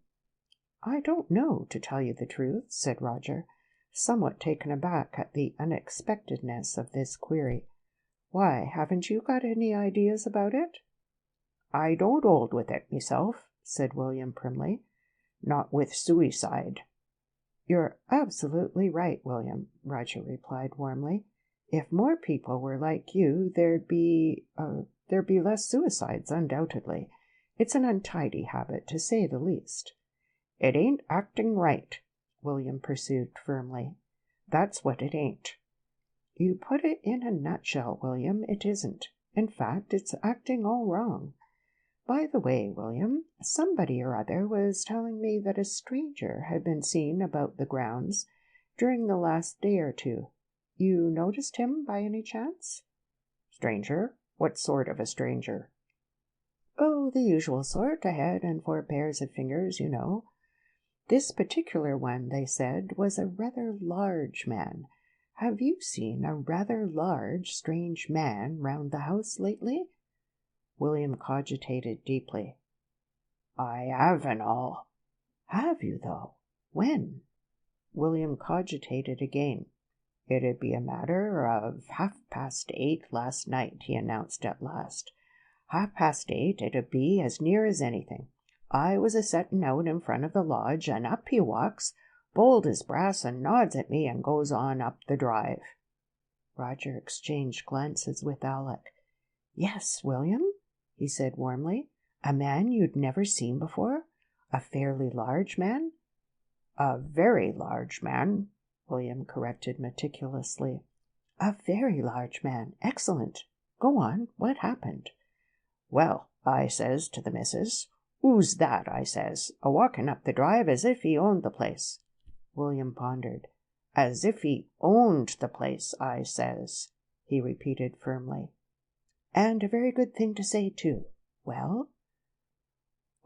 "I don't know, to tell you the truth," said Roger, somewhat taken aback at the unexpectedness of this query. "Why, haven't you got any ideas about it?" "I don't hold with it myself," said William primly. "Not with suicide." "You're absolutely right, William," Roger replied warmly. "If more people were like you, there'd be less suicides, undoubtedly. It's an untidy habit, to say the least." "It ain't acting right," William pursued firmly. "That's what it ain't." "You put it in a nutshell, William. It isn't. In fact, it's acting all wrong. By the way, William, somebody or other was telling me that a stranger had been seen about the grounds during the last day or two. You noticed him by any chance?" "Stranger? What sort of a stranger?" "Oh, the usual sort, a head and 4 pairs of fingers, you know. This particular one, they said, was a rather large man. Have you seen a rather large, strange man round the house lately?" William cogitated deeply. "I have and all." "Have you, though? When?" William cogitated again. "It'd be a matter of 8:30 last night," he announced at last. 8:30 it'd be, as near as anything. I was a-settin' out in front of the lodge, and up he walks, bold as brass, and nods at me and goes on up the drive." Roger exchanged glances with Alec. "Yes, William," he said warmly. "A man you'd never seen before? A fairly large man?" "A very large man," William corrected meticulously. "A very large man. Excellent. Go on. What happened?" "Well, I says to the missus, 'Who's that?' I says, a-walking up the drive as if he owned the place." William pondered. "As if he owned the place, I says," he repeated firmly. "And a very good thing to say, too. Well?"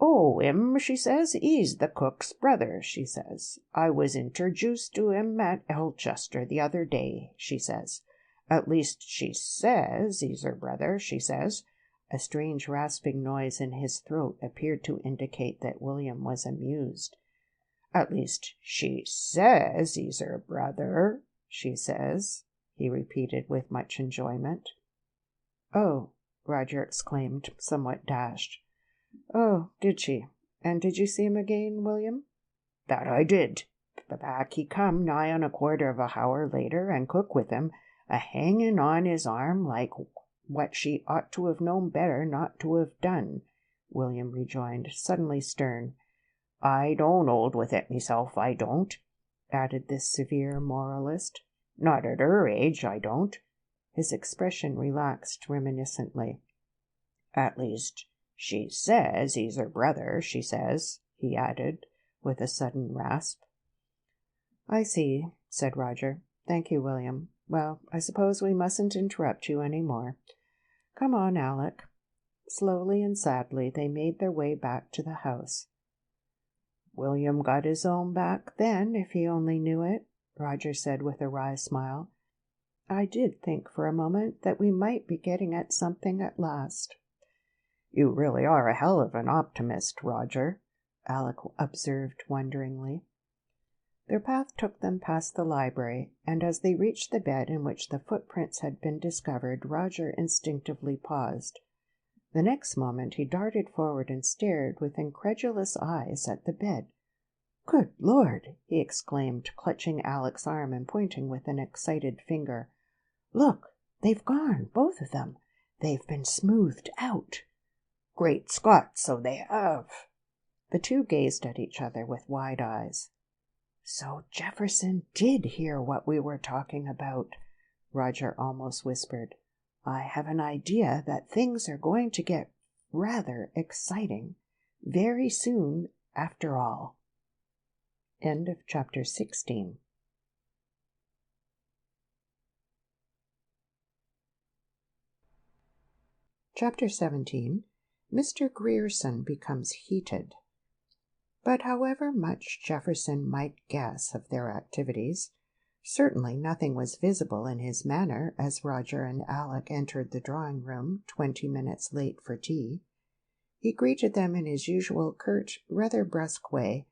"Oh, him," she says, "he's the cook's brother," she says. "I was interjuiced to him at Elchester the other day," she says. "At least she says he's her brother," she says. A strange rasping noise in his throat appeared to indicate that William was amused. "At least she says he's her brother, she says," he repeated with much enjoyment. "Oh," Roger exclaimed, somewhat dashed. "Oh, did she? And did you see him again, William?" "That I did. Back he come nigh on a quarter of a hour later, and cook with him, a-hanging on his arm like what she ought to have known better not to have done," William rejoined, suddenly stern. "I don't hold with it myself, I don't," added this severe moralist. "Not at her age, I don't." His expression relaxed reminiscently. "At least, she says he's her brother, she says," he added, with a sudden rasp. "I see," said Roger. "Thank you, William. Well, I suppose we mustn't interrupt you any more. Come on, Alec." Slowly and sadly they made their way back to the house. "William got his own back then, if he only knew it," Roger said with a wry smile. "I did think for a moment that we might be getting at something at last." "You really are a hell of an optimist, Roger," Alec observed wonderingly. Their path took them past the library, and as they reached the bed in which the footprints had been discovered, Roger instinctively paused. The next moment he darted forward and stared with incredulous eyes at the bed. "Good Lord!" he exclaimed, clutching Alec's arm and pointing with an excited finger. "Look! They've gone, both of them. They've been smoothed out." "Great Scott, so they have!" The two gazed at each other with wide eyes. "So Jefferson did hear what we were talking about," Roger almost whispered. "I have an idea that things are going to get rather exciting very soon after all." End of chapter 16. Chapter 17. Mr. Grierson becomes heated. But however much Jefferson might guess of their activities, certainly nothing was visible in his manner as Roger and Alec entered the drawing-room 20 minutes late for tea. He greeted them in his usual curt, rather brusque way,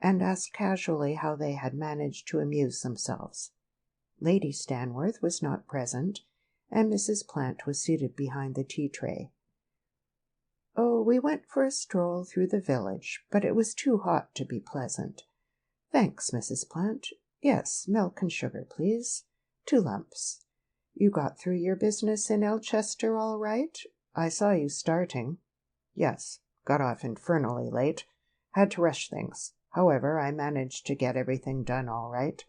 and asked casually how they had managed to amuse themselves. Lady Stanworth was not present, and Mrs. Plant was seated behind the tea-tray. "Oh, we went for a stroll through the village, but it was too hot to be pleasant. Thanks, Mrs. Plant. Yes, milk and sugar, please. 2 lumps. You got through your business in Elchester all right? I saw you starting." "Yes, got off infernally late. Had to rush things. However, I managed to get everything done all right."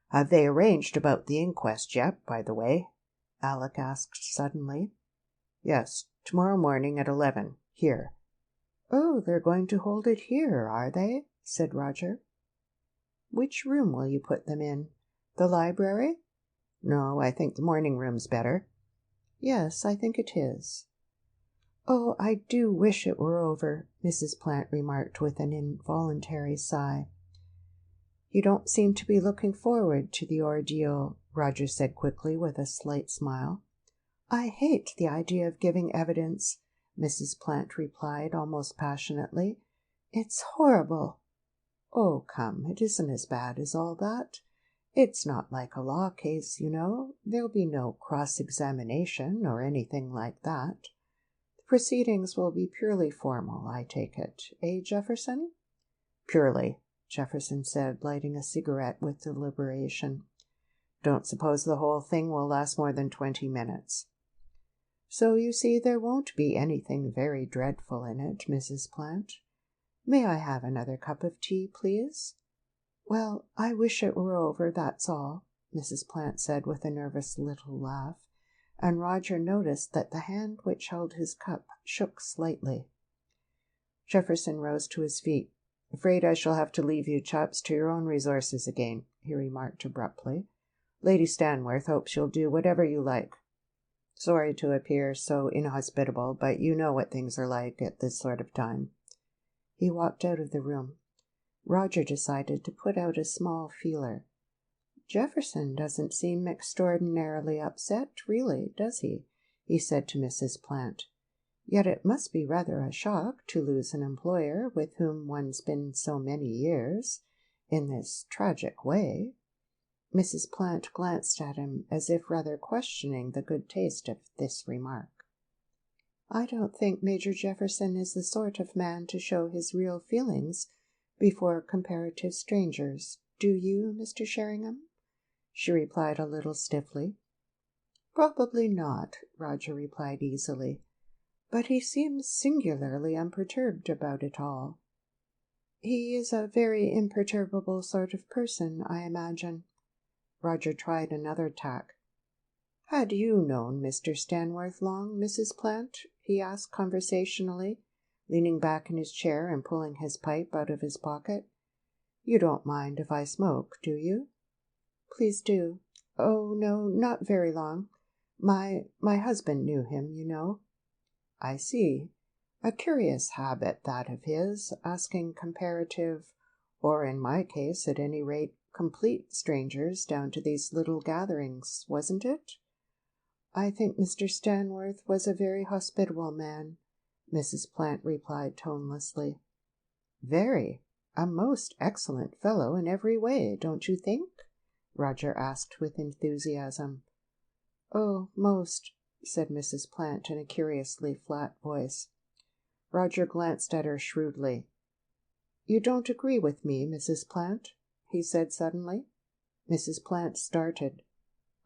"Have they arranged about the inquest yet, by the way?" Alec asked suddenly. "Yes, tomorrow morning at 11, here." "Oh, they're going to hold it here, are they?" said Roger. "Which room will you put them in? The library?" "No, I think the morning room's better." "Yes, I think it is." "Oh, I do wish it were over," Mrs. Plant remarked with an involuntary sigh. "You don't seem to be looking forward to the ordeal," Roger said quickly with a slight smile. "I hate the idea of giving evidence," Mrs. Plant replied almost passionately. "It's horrible." "Oh, come, it isn't as bad as all that. It's not like a law case, you know. There'll be no cross-examination or anything like that. The proceedings will be purely formal, I take it. Eh, Jefferson?" "Purely," Jefferson said, lighting a cigarette with deliberation. "Don't suppose the whole thing will last more than 20 minutes. "So you see there won't be anything very dreadful in it, Mrs. Plant. May I have another cup of tea, please?" "Well, I wish it were over, that's all," Mrs. Plant said with a nervous little laugh, and Roger noticed that the hand which held his cup shook slightly. Jefferson rose to his feet. "Afraid I shall have to leave you chaps to your own resources again," he remarked abruptly. "Lady Stanworth hopes you'll do whatever you like. Sorry to appear so inhospitable, but you know what things are like at this sort of time." He walked out of the room. Roger decided to put out a small feeler. "Jefferson doesn't seem extraordinarily upset, really, does he?" he said to Mrs. Plant. "Yet it must be rather a shock to lose an employer with whom one's been so many years, in this tragic way." Mrs. Plant glanced at him as if rather questioning the good taste of this remark. "I don't think Major Jefferson is the sort of man to show his real feelings before comparative strangers. Do you, Mr. Sheringham?" she replied a little stiffly. "Probably not," Roger replied easily. "But he seems singularly unperturbed about it all." "He is a very imperturbable sort of person, I imagine." Roger tried another tack. "Had you known Mr. Stanworth long, Mrs. Plant?" he asked conversationally, leaning back in his chair and pulling his pipe out of his pocket. "You don't mind if I smoke, do you?" "Please do." "Oh, no, not very long. My husband knew him, you know." "I see. A curious habit, that of his, asking comparative, or in my case, at any rate, complete strangers down to these little gatherings, wasn't it?" "I think Mr. Stanworth was a very hospitable man," Mrs. Plant replied tonelessly. "Very. A most excellent fellow in every way, don't you think?" Roger asked with enthusiasm. "Oh, most," said Mrs. Plant in a curiously flat voice. Roger glanced at her shrewdly. "You don't agree with me, Mrs. Plant?" he said suddenly. Mrs. Plant started.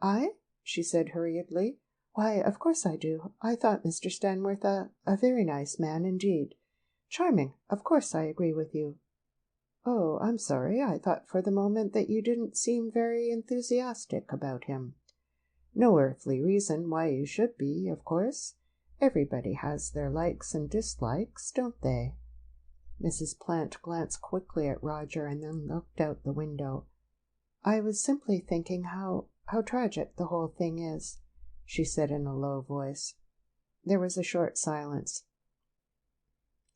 "I?" she said hurriedly. "Why, of course I do. I thought Mr. Stanworth a very nice man indeed. Charming. Of course I agree with you." "Oh, I'm sorry. I thought for the moment that you didn't seem very enthusiastic about him." "No earthly reason why you should be, of course. Everybody has their likes and dislikes, don't they?" Mrs. Plant glanced quickly at Roger and then looked out the window. "I was simply thinking how tragic the whole thing is," she said in a low voice. There was a short silence.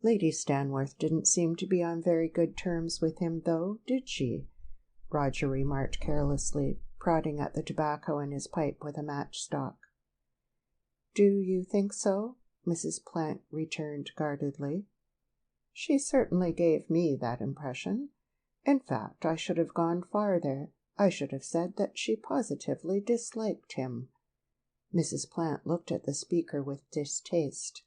"Lady Stanworth didn't seem to be on very good terms with him, though, did she?" Roger remarked carelessly, prodding at the tobacco in his pipe with a matchstock. "Do you think so?" Mrs. Plant returned guardedly. "She certainly gave me that impression. In fact, I should have gone farther. I should have said that she positively disliked him." Mrs. Plant looked at the speaker with distaste.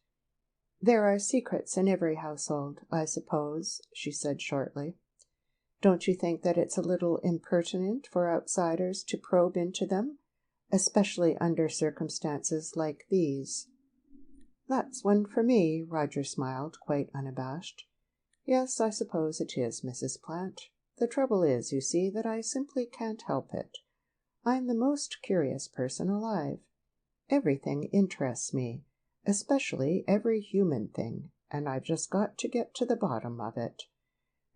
"There are secrets in every household, I suppose," she said shortly. "Don't you think that it's a little impertinent for outsiders to probe into them, especially under circumstances like these?" "That's one for me," Roger smiled, quite unabashed. "Yes, I suppose it is, Mrs. Plant. The trouble is, you see, that I simply can't help it. I'm the most curious person alive. Everything interests me, especially every human thing, and I've just got to get to the bottom of it.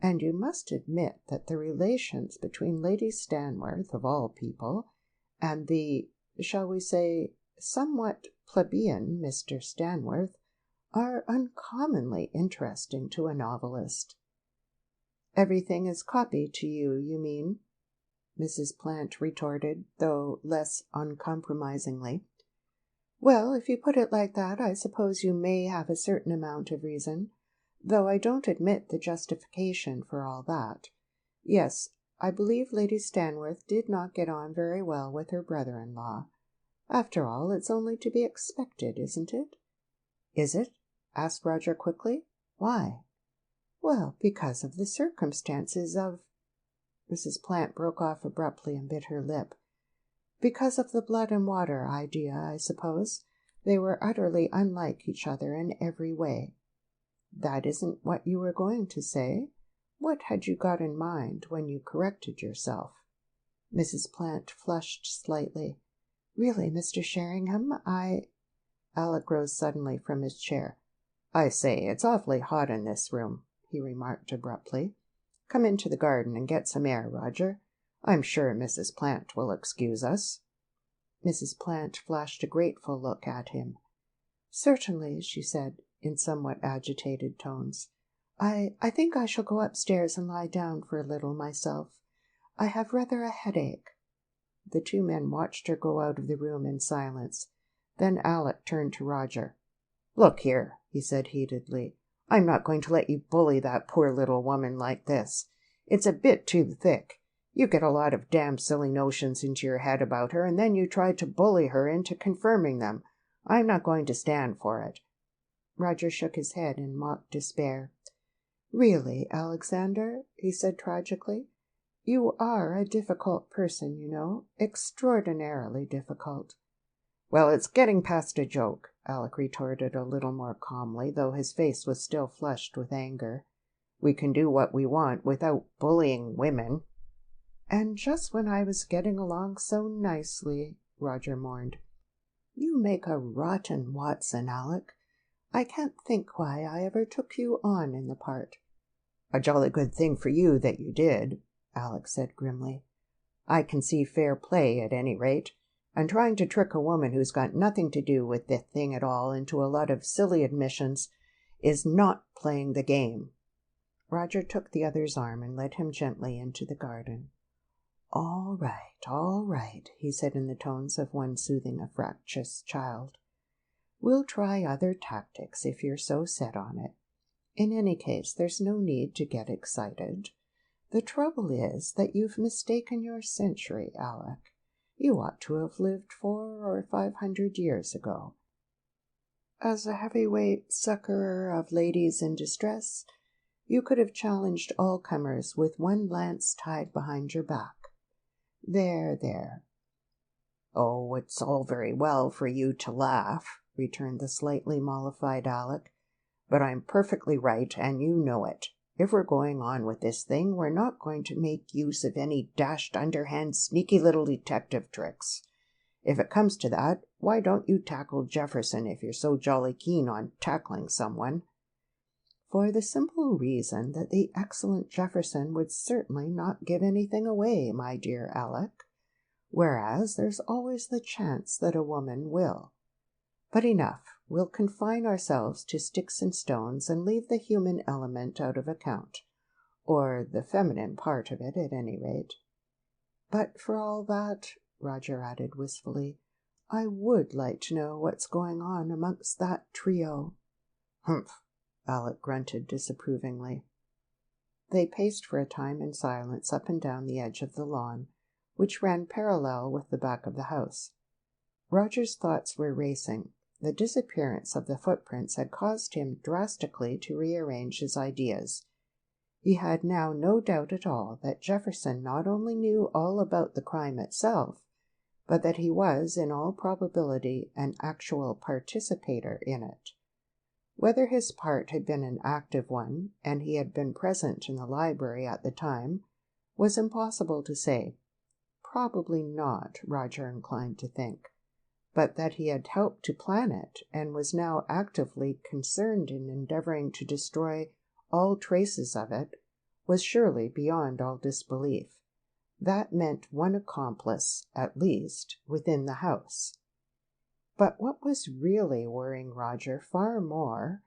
And you must admit that the relations between Lady Stanworth, of all people, and the, shall we say, somewhat plebeian Mr. Stanworth are uncommonly interesting to a novelist." "Everything is copied to you, you mean?" Mrs. Plant retorted, though less uncompromisingly. "Well, if you put it like that, I suppose you may have a certain amount of reason, though I don't admit the justification for all that. Yes, I believe Lady Stanworth did not get on very well with her brother-in-law. After all, it's only to be expected, isn't it?" "Is it?" asked Roger quickly. "Why?" "Well, because of the circumstances of—" Mrs. Plant broke off abruptly and bit her lip. "Because of the blood and water idea, I suppose. They were utterly unlike each other in every way." "That isn't what you were going to say. What had you got in mind when you corrected yourself?" Mrs. Plant flushed slightly. "Really, Mr. Sheringham, Alec rose suddenly from his chair. "I say, it's awfully hot in this room," he remarked abruptly. "Come into the garden and get some air, Roger. I'm sure Mrs. Plant will excuse us." Mrs. Plant flashed a grateful look at him. "Certainly," she said, in somewhat agitated tones. I think I shall go upstairs and lie down for a little myself. I have rather a headache." The two men watched her go out of the room in silence. Then Alec turned to Roger. "Look here," he said heatedly. "I'm not going to let you bully that poor little woman like this. It's a bit too thick. You get a lot of damn silly notions into your head about her, and then you try to bully her into confirming them. I'm not going to stand for it." Roger shook his head in mock despair. "Really, Alexander," he said tragically, "you are a difficult person, you know, extraordinarily difficult." "Well, it's getting past a joke," Alec retorted a little more calmly, though his face was still flushed with anger. "We can do what we want without bullying women." "And just when I was getting along so nicely," Roger mourned. "You make a rotten Watson, Alec. I can't think why I ever took you on in the part." "A jolly good thing for you that you did," Alec said grimly. "I can see fair play, at any rate. And trying to trick a woman who's got nothing to do with the thing at all into a lot of silly admissions is not playing the game." Roger took the other's arm and led him gently into the garden. All right," he said in the tones of one soothing a fractious child. "We'll try other tactics if you're so set on it. In any case, there's no need to get excited. The trouble is that you've mistaken your century, Alec. You ought to have lived 400 or 500 years ago. As a heavyweight succorer of ladies in distress, you could have challenged all comers with one lance tied behind your back. There. "Oh, it's all very well for you to laugh," returned the slightly mollified Alec, "but I'm perfectly right, and you know it. If we're going on with this thing, we're not going to make use of any dashed underhand sneaky little detective tricks. If it comes to that, why don't you tackle Jefferson if you're so jolly keen on tackling someone?" for the simple reason that the excellent Jefferson would certainly not give anything away, my dear Alec, whereas there's always the chance that a woman will. But enough, we'll confine ourselves to sticks and stones and leave the human element out of account, or the feminine part of it at any rate. But for all that, Roger added wistfully, I would like to know what's going on amongst that trio. Humph, Alec grunted disapprovingly. They paced for a time in silence up and down the edge of the lawn, which ran parallel with the back of the house. Roger's thoughts were racing. The disappearance of the footprints had caused him drastically to rearrange his ideas. He had now no doubt at all that Jefferson not only knew all about the crime itself, but that he was, in all probability, an actual participator in it. Whether his part had been an active one, and he had been present in the library at the time, was impossible to say. Probably not, Roger inclined to think, but that he had helped to plan it, and was now actively concerned in endeavoring to destroy all traces of it, was surely beyond all disbelief. That meant one accomplice, at least, within the house. But what was really worrying Roger far more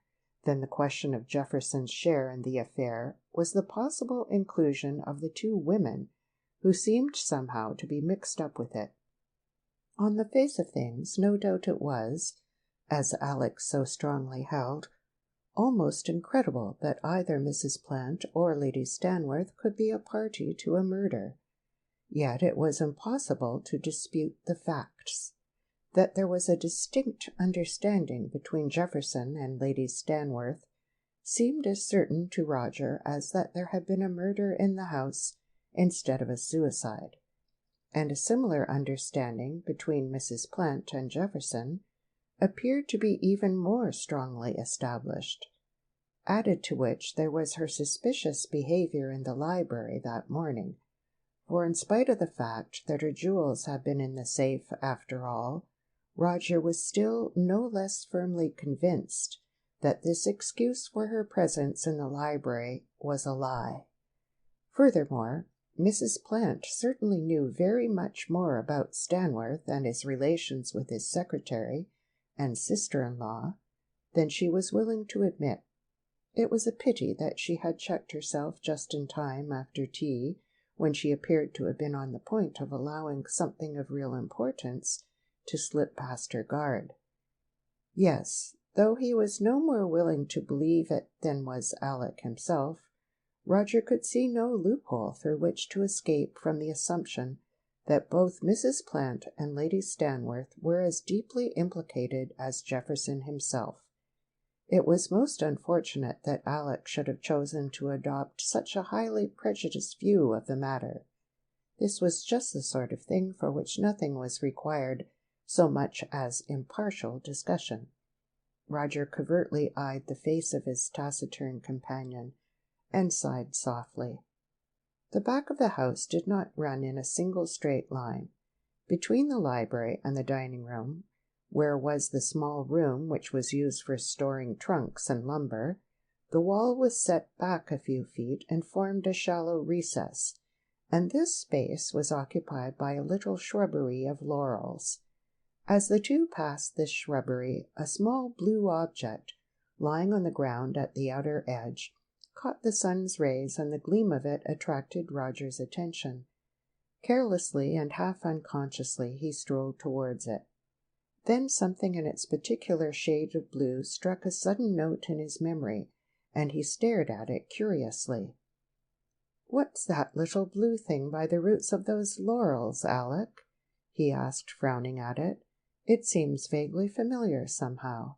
than the question of Jefferson's share in the affair was the possible inclusion of the two women who seemed somehow to be mixed up with it. On the face of things, no doubt it was, as Alec so strongly held, almost incredible that either Mrs. Plant or Lady Stanworth could be a party to a murder. Yet it was impossible to dispute the facts. That there was a distinct understanding between Jefferson and Lady Stanworth seemed as certain to Roger as that there had been a murder in the house instead of a suicide, and a similar understanding between Mrs. Plant and Jefferson appeared to be even more strongly established, added to which there was her suspicious behavior in the library that morning, for in spite of the fact that her jewels had been in the safe after all, Roger was still no less firmly convinced that this excuse for her presence in the library was a lie. Furthermore, Mrs. Plant certainly knew very much more about Stanworth and his relations with his secretary and sister-in-law than she was willing to admit. It was a pity that she had checked herself just in time after tea, when she appeared to have been on the point of allowing something of real importance to slip past her guard. Yes, though he was no more willing to believe it than was Alec himself, Roger could see no loophole through which to escape from the assumption that both Mrs. Plant and Lady Stanworth were as deeply implicated as Jefferson himself. It was most unfortunate that Alec should have chosen to adopt such a highly prejudiced view of the matter. This was just the sort of thing for which nothing was required so much as impartial discussion. Roger covertly eyed the face of his taciturn companion, and sighed softly. The back of the house did not run in a single straight line. Between the library and the dining room, where was the small room which was used for storing trunks and lumber, the wall was set back a few feet and formed a shallow recess, and this space was occupied by a little shrubbery of laurels. As the two passed this shrubbery, a small blue object, lying on the ground at the outer edge, caught the sun's rays, and the gleam of it attracted Roger's attention. Carelessly and half unconsciously he strolled towards it. Then something in its particular shade of blue struck a sudden note in his memory, and he stared at it curiously. "What's that little blue thing by the roots of those laurels, Alec?" he asked, frowning at it. "It seems vaguely familiar somehow."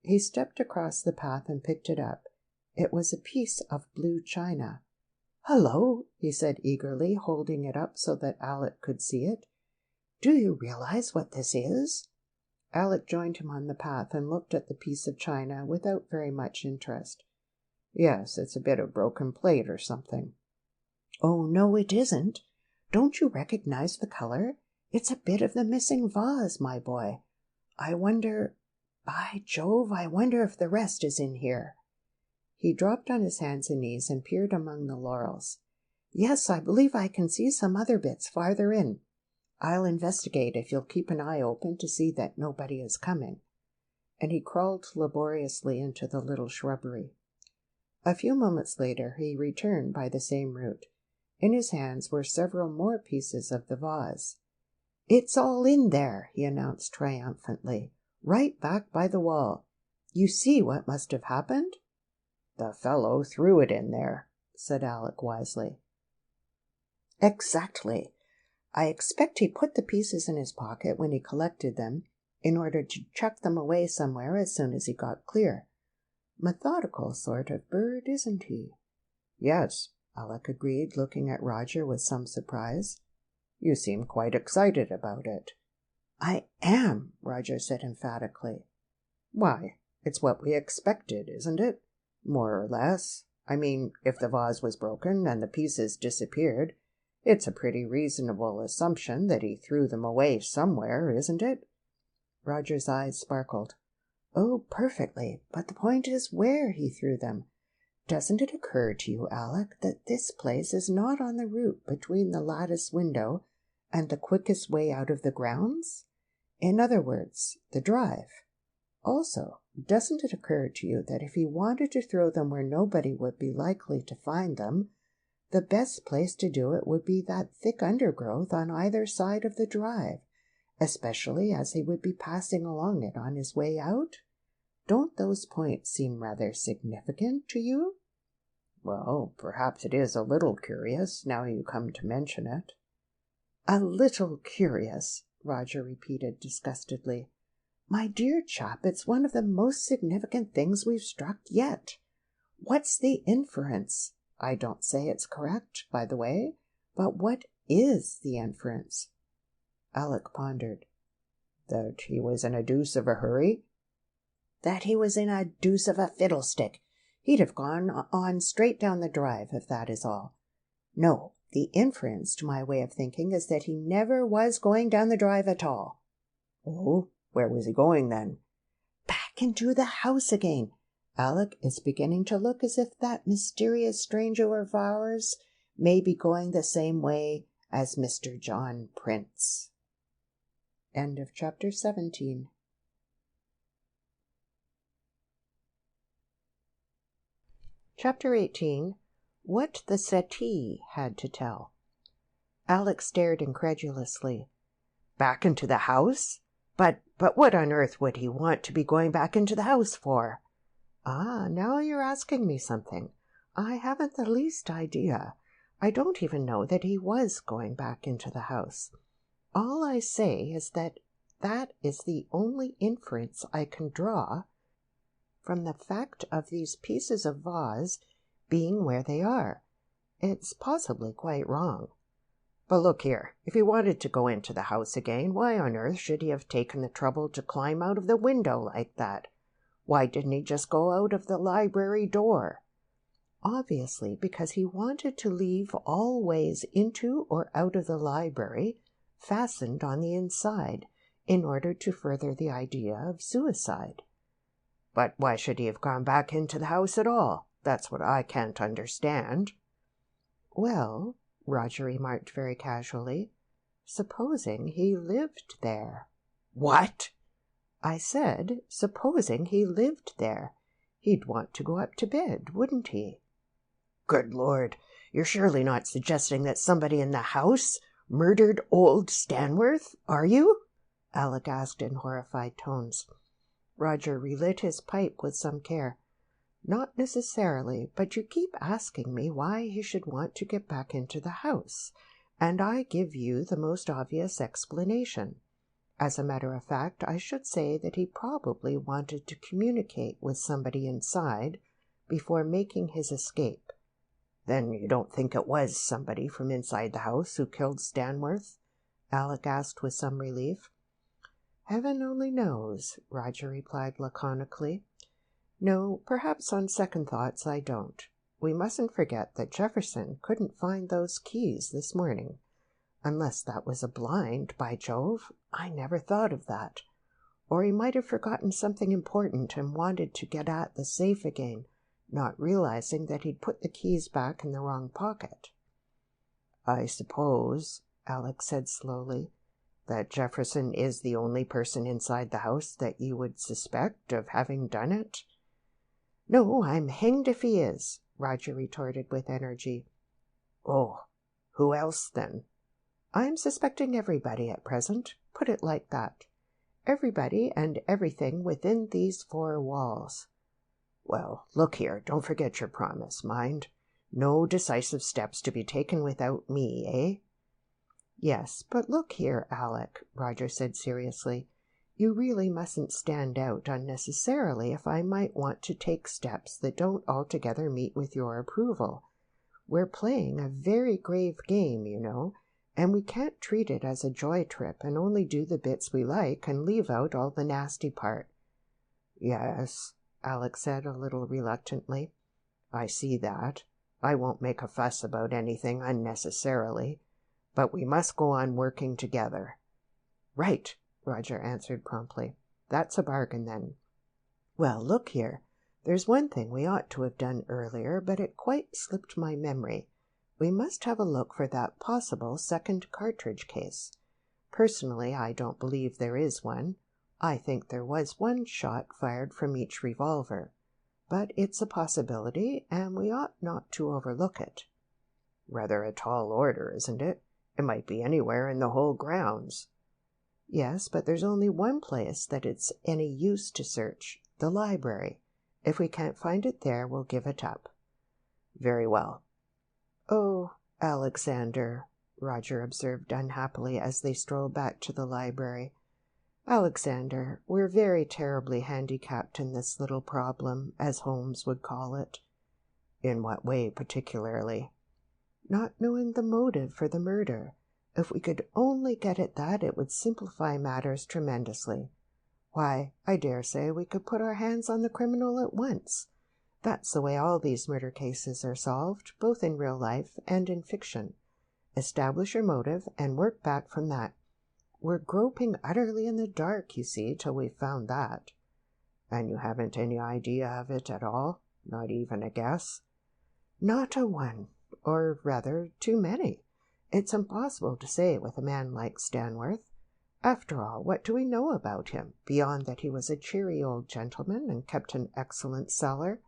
He stepped across the path and picked it up. It was a piece of blue china. "Hullo!" he said eagerly, holding it up so that Alec could see it. "Do you realize what this is?" Alec joined him on the path and looked at the piece of china without very much interest. "Yes, it's a bit of broken plate or something." "Oh, no, it isn't. Don't you recognize the color? It's a bit of the missing vase, my boy. By Jove, I wonder if the rest is in here." He dropped on his hands and knees and peered among the laurels. "Yes, I believe I can see some other bits farther in. I'll investigate if you'll keep an eye open to see that nobody is coming." And he crawled laboriously into the little shrubbery. A few moments later he returned by the same route. In his hands were several more pieces of the vase. "It's all in there," he announced triumphantly, "right back by the wall. You see what must have happened?" "The fellow threw it in there," said Alec wisely. "Exactly. I expect he put the pieces in his pocket when he collected them, in order to chuck them away somewhere as soon as he got clear. Methodical sort of bird, isn't he?" "Yes," Alec agreed, looking at Roger with some surprise. "You seem quite excited about it." "I am," Roger said emphatically. "Why, it's what we expected, isn't it? More or less. I mean, if the vase was broken and the pieces disappeared, it's a pretty reasonable assumption that he threw them away somewhere, isn't it?" Roger's eyes sparkled. "Oh, perfectly. But the point is where he threw them. Doesn't it occur to you, Alec, that this place is not on the route between the lattice window and the quickest way out of the grounds? In other words, the drive. Also, doesn't it occur to you that if he wanted to throw them where nobody would be likely to find them, the best place to do it would be that thick undergrowth on either side of the drive, especially as he would be passing along it on his way out? Don't those points seem rather significant to you?" "Well, perhaps it is a little curious, now you come to mention it." "A little curious," Roger repeated disgustedly. "My dear chap, it's one of the most significant things we've struck yet. What's the inference? I don't say it's correct, by the way, but what is the inference?" Alec pondered. "That he was in a deuce of a hurry?" "That he was in a deuce of a fiddlestick. He'd have gone on straight down the drive, if that is all. No, the inference, to my way of thinking, is that he never was going down the drive at all." "Oh, where was he going then?" "Back into the house again. Alec, it's beginning to look as if that mysterious stranger of ours may be going the same way as Mr. John Prince." End of chapter 17. Chapter 18. What the Settee Had to Tell. Alec stared incredulously. "Back into the house? But what on earth would he want to be going back into the house for?" "Ah, now you're asking me something. I haven't the least idea. I don't even know that he was going back into the house. All I say is that is the only inference I can draw from the fact of these pieces of vase being where they are. It's possibly quite wrong." "But look here, if he wanted to go into the house again, why on earth should he have taken the trouble to climb out of the window like that? Why didn't he just go out of the library door?" "Obviously because he wanted to leave all ways into or out of the library fastened on the inside, in order to further the idea of suicide." "But why should he have gone back into the house at all? That's what I can't understand." "Well," Roger remarked very casually, "supposing he lived there." "What?" "I said, supposing he lived there. He'd want to go up to bed, wouldn't he?" "Good Lord, you're surely not suggesting that somebody in the house murdered old Stanworth, are you?" Alec asked in horrified tones. Roger relit his pipe with some care. "Not necessarily, but you keep asking me why he should want to get back into the house, and I give you the most obvious explanation. As a matter of fact, I should say that he probably wanted to communicate with somebody inside before making his escape." "Then you don't think it was somebody from inside the house who killed Stanworth?" Alec asked with some relief. "Heaven only knows," Roger replied laconically. "No, perhaps on second thoughts I don't. We mustn't forget that Jefferson couldn't find those keys this morning. Unless that was a blind, by Jove, I never thought of that. Or he might have forgotten something important and wanted to get at the safe again. not realizing that he'd put the keys back in the wrong pocket. "I suppose," Alex said slowly, "that Jefferson is the only person inside the house that you would suspect of having done it?" "No, I'm hanged if he is," Roger retorted with energy. "Oh, who else, then?" "I'm suspecting everybody at present. Put it like that. Everybody and everything within these 4 walls." "Well, look here, don't forget your promise, mind. No decisive steps to be taken without me, eh?" "Yes, but look here, Alec," Roger said seriously. "You really mustn't stand out unnecessarily if I might want to take steps that don't altogether meet with your approval. We're playing a very grave game, you know, and we can't treat it as a joy trip and only do the bits we like and leave out all the nasty part." "Yes," Alex said a little reluctantly. "I see that. I won't make a fuss about anything unnecessarily. But we must go on working together." "Right," Roger answered promptly. "That's a bargain, then. Well, look here. There's one thing we ought to have done earlier, but it quite slipped my memory. We must have a look for that possible second cartridge case. Personally, I don't believe there is one. I think there was one shot fired from each revolver. But it's a possibility, and we ought not to overlook it." "Rather a tall order, isn't it? It might be anywhere in the whole grounds." "Yes, but there's only one place that it's any use to search, the library. If we can't find it there, we'll give it up." "Very well." "Oh, Alexander," Roger observed unhappily as they strolled back to the library. "Alexander, we're very terribly handicapped in this little problem, as Holmes would call it." "In what way particularly?" "Not knowing the motive for the murder. If we could only get at that, it would simplify matters tremendously. Why, I dare say we could put our hands on the criminal at once. That's the way all these murder cases are solved, both in real life and in fiction. Establish your motive and work back from that. We're groping utterly in the dark, you see, till we've found that." "And you haven't any idea of it at all? Not even a guess?" "Not a one. Or rather, too many. It's impossible to say with a man like Stanworth. After all, what do we know about him, beyond that he was a cheery old gentleman and kept an excellent cellar?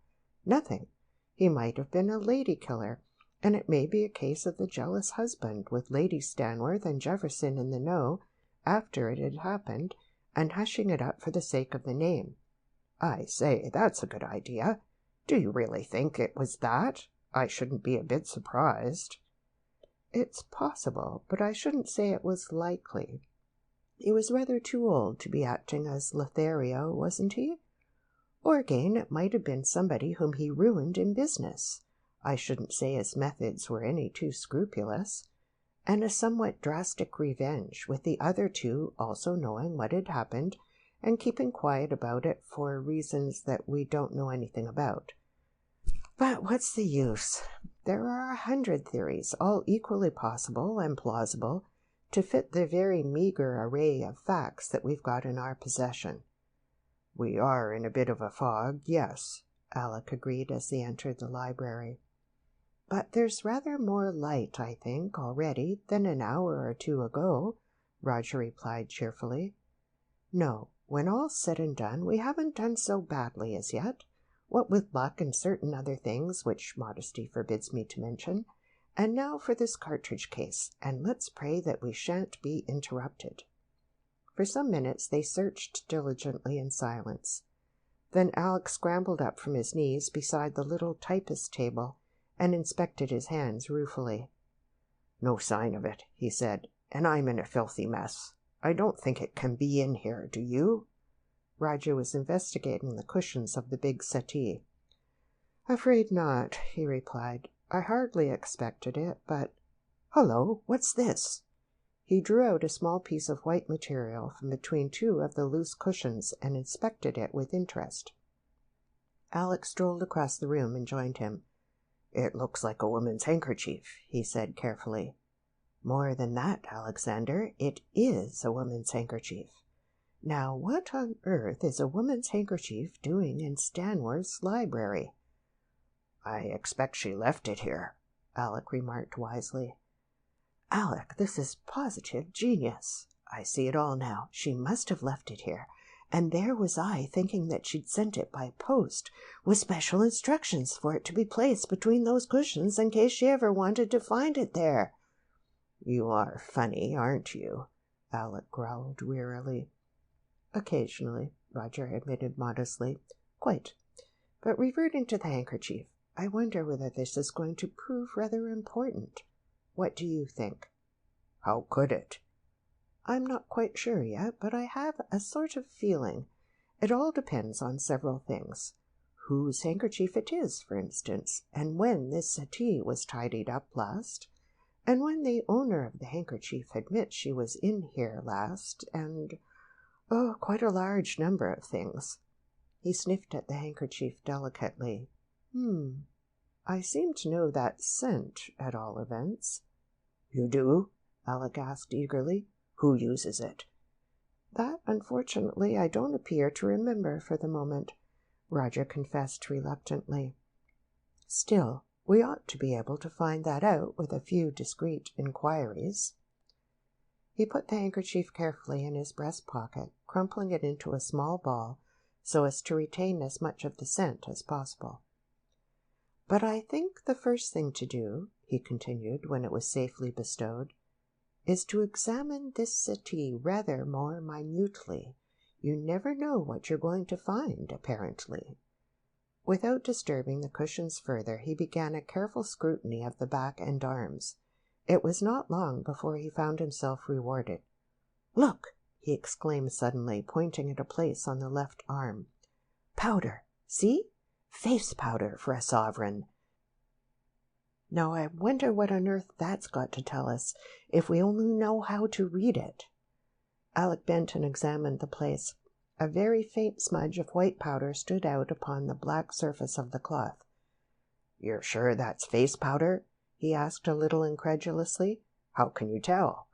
Nothing. He might have been a lady killer, and it may be a case of the jealous husband, with Lady Stanworth and Jefferson in the know after it had happened, and hushing it up for the sake of the name." "I say, that's a good idea. Do you really think it was that? I shouldn't be a bit surprised." "It's possible, but I shouldn't say it was likely. He was rather too old to be acting as Lothario, wasn't he? Or again, it might have been somebody whom he ruined in business. I shouldn't say his methods were any too scrupulous. And a somewhat drastic revenge, with the other two also knowing what had happened and keeping quiet about it for reasons that we don't know anything about. But what's the use? There are 100 theories, all equally possible and plausible, to fit the very meager array of facts that we've got in our possession." "We are in a bit of a fog, yes," Alec agreed as they entered the library. "But there's rather more light, I think, already than an hour or two ago," Roger replied cheerfully. "No, when all's said and done, we haven't done so badly as yet, what with luck and certain other things which modesty forbids me to mention. And now for this cartridge case, and let's pray that we shan't be interrupted." For some minutes they searched diligently in silence. Then Alec scrambled up from his knees beside the little typist table and inspected his hands ruefully. "No sign of it," he said, "and I'm in a filthy mess. I don't think it can be in here, do you?" Roger was investigating the cushions of the big settee. "Afraid not," he replied. "I hardly expected it, but— Hullo, what's this?" He drew out a small piece of white material from between two of the loose cushions and inspected it with interest. Alec strolled across the room and joined him. "It looks like a woman's handkerchief," he said carefully. "More than that, Alexander, it is a woman's handkerchief. Now, what on earth is a woman's handkerchief doing in Stanworth's library?" "I expect she left it here," Alec remarked wisely. "Alec, this is positive genius. I see it all now. She must have left it here. And there was I thinking that she'd sent it by post, with special instructions for it to be placed between those cushions in case she ever wanted to find it there." "You are funny, aren't you?" Alec growled wearily. "Occasionally," Roger admitted modestly. "Quite. But reverting to the handkerchief, I wonder whether this is going to prove rather important. What do you think?" "How could it?" "I'm not quite sure yet, but I have a sort of feeling. It all depends on several things. Whose handkerchief it is, for instance, and when this settee was tidied up last, and when the owner of the handkerchief admits she was in here last, and, quite a large number of things." He sniffed at the handkerchief delicately. I seem to know that scent, at all events." "You do?" Alec asked eagerly. "Who uses it?" "That, unfortunately, I don't appear to remember for the moment," Roger confessed reluctantly. "Still, we ought to be able to find that out with a few discreet inquiries." He put the handkerchief carefully in his breast pocket, crumpling it into a small ball so as to retain as much of the scent as possible. "But I think the first thing to do," he continued when it was safely bestowed, "is to examine this settee rather more minutely. You never know what you're going to find, apparently." Without disturbing the cushions further, he began a careful scrutiny of the back and arms. It was not long before he found himself rewarded. "Look!" he exclaimed suddenly, pointing at a place on the left arm. "Powder! See? Face powder for a sovereign. Now I wonder what on earth that's got to tell us, if we only know how to read it." Alec bent and examined the place. A very faint smudge of white powder stood out upon the black surface of the cloth. "You're sure that's face powder?" he asked a little incredulously. "How can you tell?"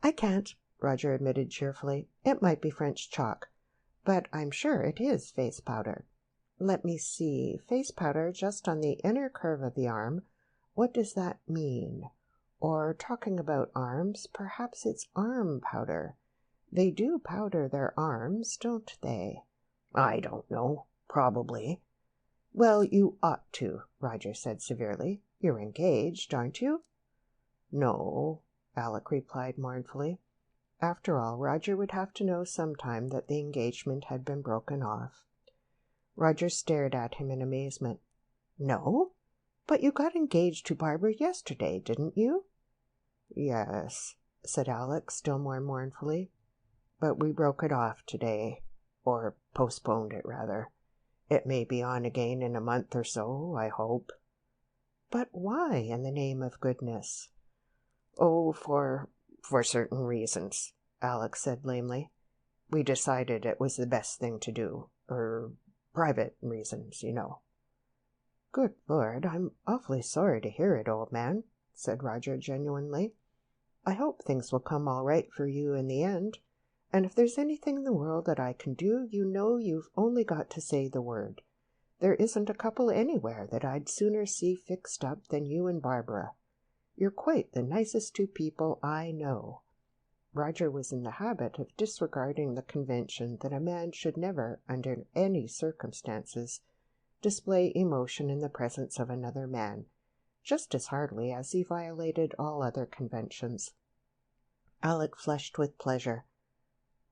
"I can't," Roger admitted cheerfully. "It might be French chalk, but I'm sure it is face powder. Let me see. Face powder just on the inner curve of the arm. What does that mean? Or, talking about arms, perhaps it's arm powder. They do powder their arms, don't they?" "I don't know. Probably." "Well, you ought to," Roger said severely. "You're engaged, aren't you?" "No," Alec replied mournfully. After all, Roger would have to know sometime that the engagement had been broken off. Roger stared at him in amazement. "No? But you got engaged to Barbara yesterday, didn't you?" "Yes," said Alec, still more mournfully. "But we broke it off today. Or postponed it, rather. It may be on again in a month or so, I hope." "But why, in the name of goodness?" "Oh, for certain reasons," Alec said lamely. "We decided it was the best thing to do. Private reasons, you know." "Good Lord, I'm awfully sorry to hear it, old man," said Roger genuinely. "I hope things will come all right for you in the end. And if there's anything in the world that I can do, you know you've only got to say the word. There isn't a couple anywhere that I'd sooner see fixed up than you and Barbara. You're quite the nicest two people I know." Roger was in the habit of disregarding the convention that a man should never, under any circumstances, display emotion in the presence of another man, just as heartily as he violated all other conventions. Alec flushed with pleasure.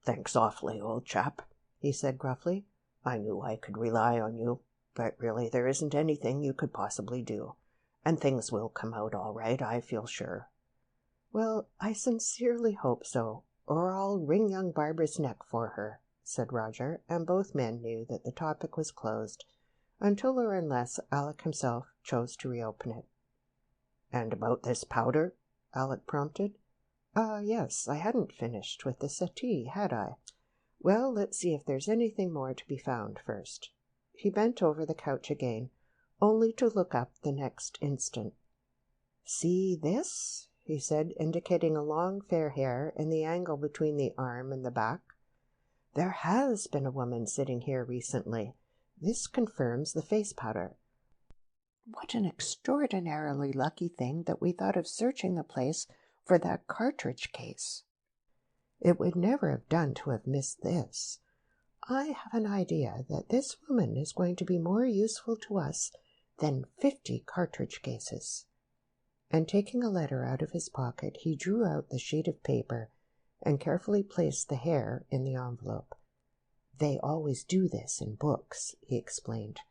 "Thanks awfully, old chap," he said gruffly. "I knew I could rely on you, but really there isn't anything you could possibly do, and things will come out all right, I feel sure." "Well, I sincerely hope so, or I'll wring young Barbara's neck for her," said Roger, and both men knew that the topic was closed, until or unless Alec himself chose to reopen it. "And about this powder?" Alec prompted. Yes, I hadn't finished with the settee, had I? Well, let's see if there's anything more to be found first." He bent over the couch again, only to look up the next instant. "See this?" he said, indicating a long fair hair in the angle between the arm and the back. "There has been a woman sitting here recently. This confirms the face powder. What an extraordinarily lucky thing that we thought of searching the place for that cartridge case. It would never have done to have missed this. I have an idea that this woman is going to be more useful to us than 50 cartridge cases." And taking a letter out of his pocket, he drew out the sheet of paper and carefully placed the hair in the envelope. "They always do this in books," he explained,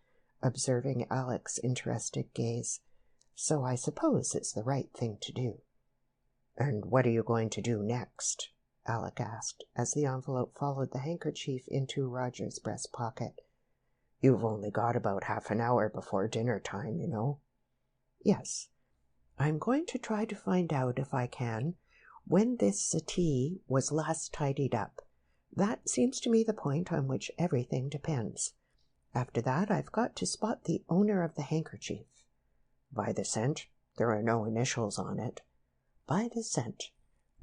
observing Alec's interested gaze. "So I suppose it's the right thing to do." "And what are you going to do next?" Alec asked, as the envelope followed the handkerchief into Roger's breast pocket. "You've only got about half an hour before dinner time, you know." "Yes. I'm going to try to find out, if I can, when this settee was last tidied up. That seems to me the point on which everything depends. After that, I've got to spot the owner of the handkerchief." "By the scent? There are no initials on it." "By the scent.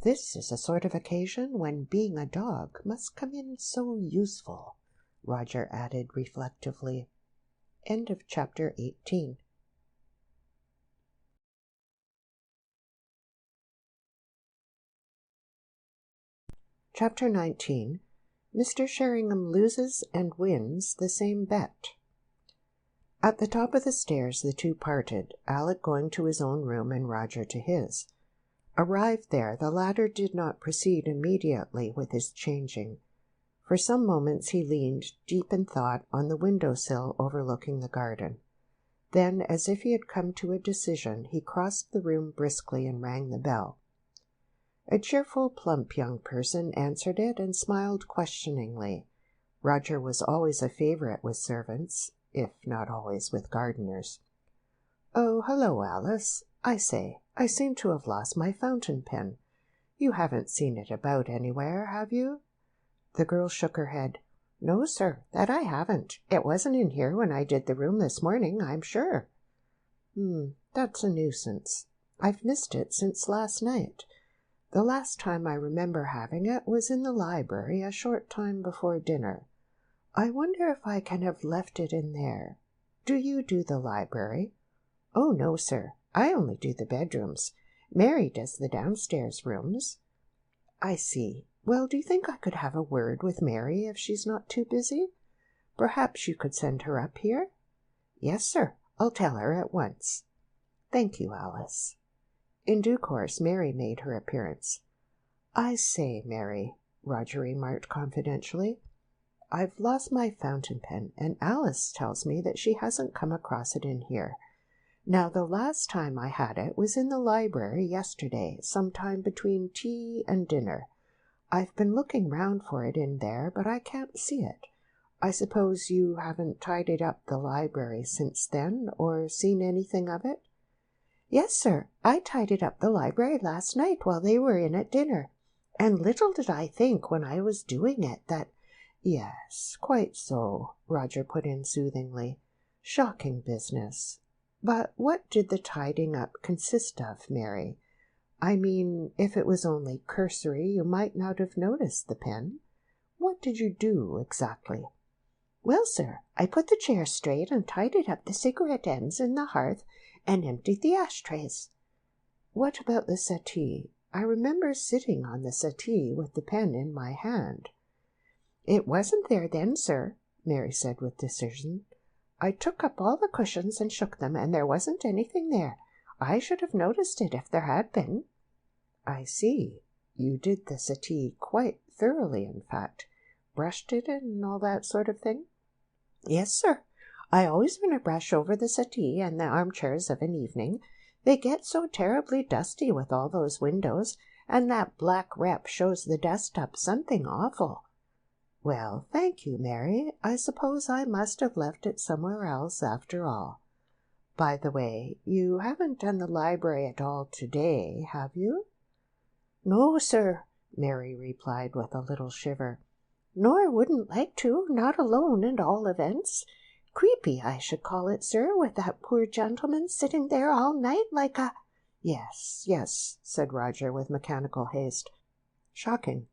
This is a sort of occasion when being a dog must come in so useful," Roger added reflectively. End of chapter 18. Chapter 19. Mr. Sheringham loses and wins the same bet. At the top of the stairs the two parted, Alec going to his own room and Roger to his. Arrived there, the latter did not proceed immediately with his changing. For some moments he leaned, deep in thought, on the window-sill overlooking the garden. Then, as if he had come to a decision, he crossed the room briskly and rang the bell. A cheerful, plump young person answered it and smiled questioningly. Roger was always a favourite with servants, if not always with gardeners. "Oh, hello, Alice. I say, I seem to have lost my fountain pen. You haven't seen it about anywhere, have you?" The girl shook her head. "No, sir, that I haven't. It wasn't in here when I did the room this morning, I'm sure." That's a nuisance. I've missed it since last night. The last time I remember having it was in the library a short time before dinner. I wonder if I can have left it in there. Do you do the library?" "Oh, no, sir. I only do the bedrooms. Mary does the downstairs rooms." "I see. Well, do you think I could have a word with Mary if she's not too busy? Perhaps you could send her up here?" "Yes, sir. I'll tell her at once." "Thank you, Alice." In due course Mary made her appearance. "I say, Mary," Roger remarked confidentially, "I've lost my fountain pen, and Alice tells me that she hasn't come across it in here. Now, the last time I had it was in the library yesterday, sometime between tea and dinner. I've been looking round for it in there, but I can't see it. I suppose you haven't tidied up the library since then, or seen anything of it?" "Yes, sir. I tidied up the library last night while they were in at dinner, and little did I think when I was doing it that—" "Yes, quite so," Roger put in soothingly. "Shocking business. But what did the tidying up consist of, Mary? I mean, if it was only cursory, you might not have noticed the pen. What did you do exactly?" "Well, sir, I put the chair straight and tidied up the cigarette ends in the hearth and emptied the ashtrays." "What about the settee? I remember sitting on the settee with the pen in my hand." "It wasn't there then, sir," Mary said with decision. "I took up all the cushions and shook them, and there wasn't anything there. I should have noticed it if there had been." "I see. You did the settee quite thoroughly, in fact. Brushed it and all that sort of thing?" "Yes, sir. I always run a brush over the settee and the armchairs of an evening. They get so terribly dusty with all those windows, and that black rep shows the dust up something awful." "Well, thank you, Mary. I suppose I must have left it somewhere else after all. By the way, you haven't done the library at all today, have you?" "No, sir," Mary replied with a little shiver. "Nor wouldn't like to, not alone at all events. Creepy, I should call it, sir, with that poor gentleman sitting there all night like a—" "Yes, yes," said Roger with mechanical haste. "Shocking.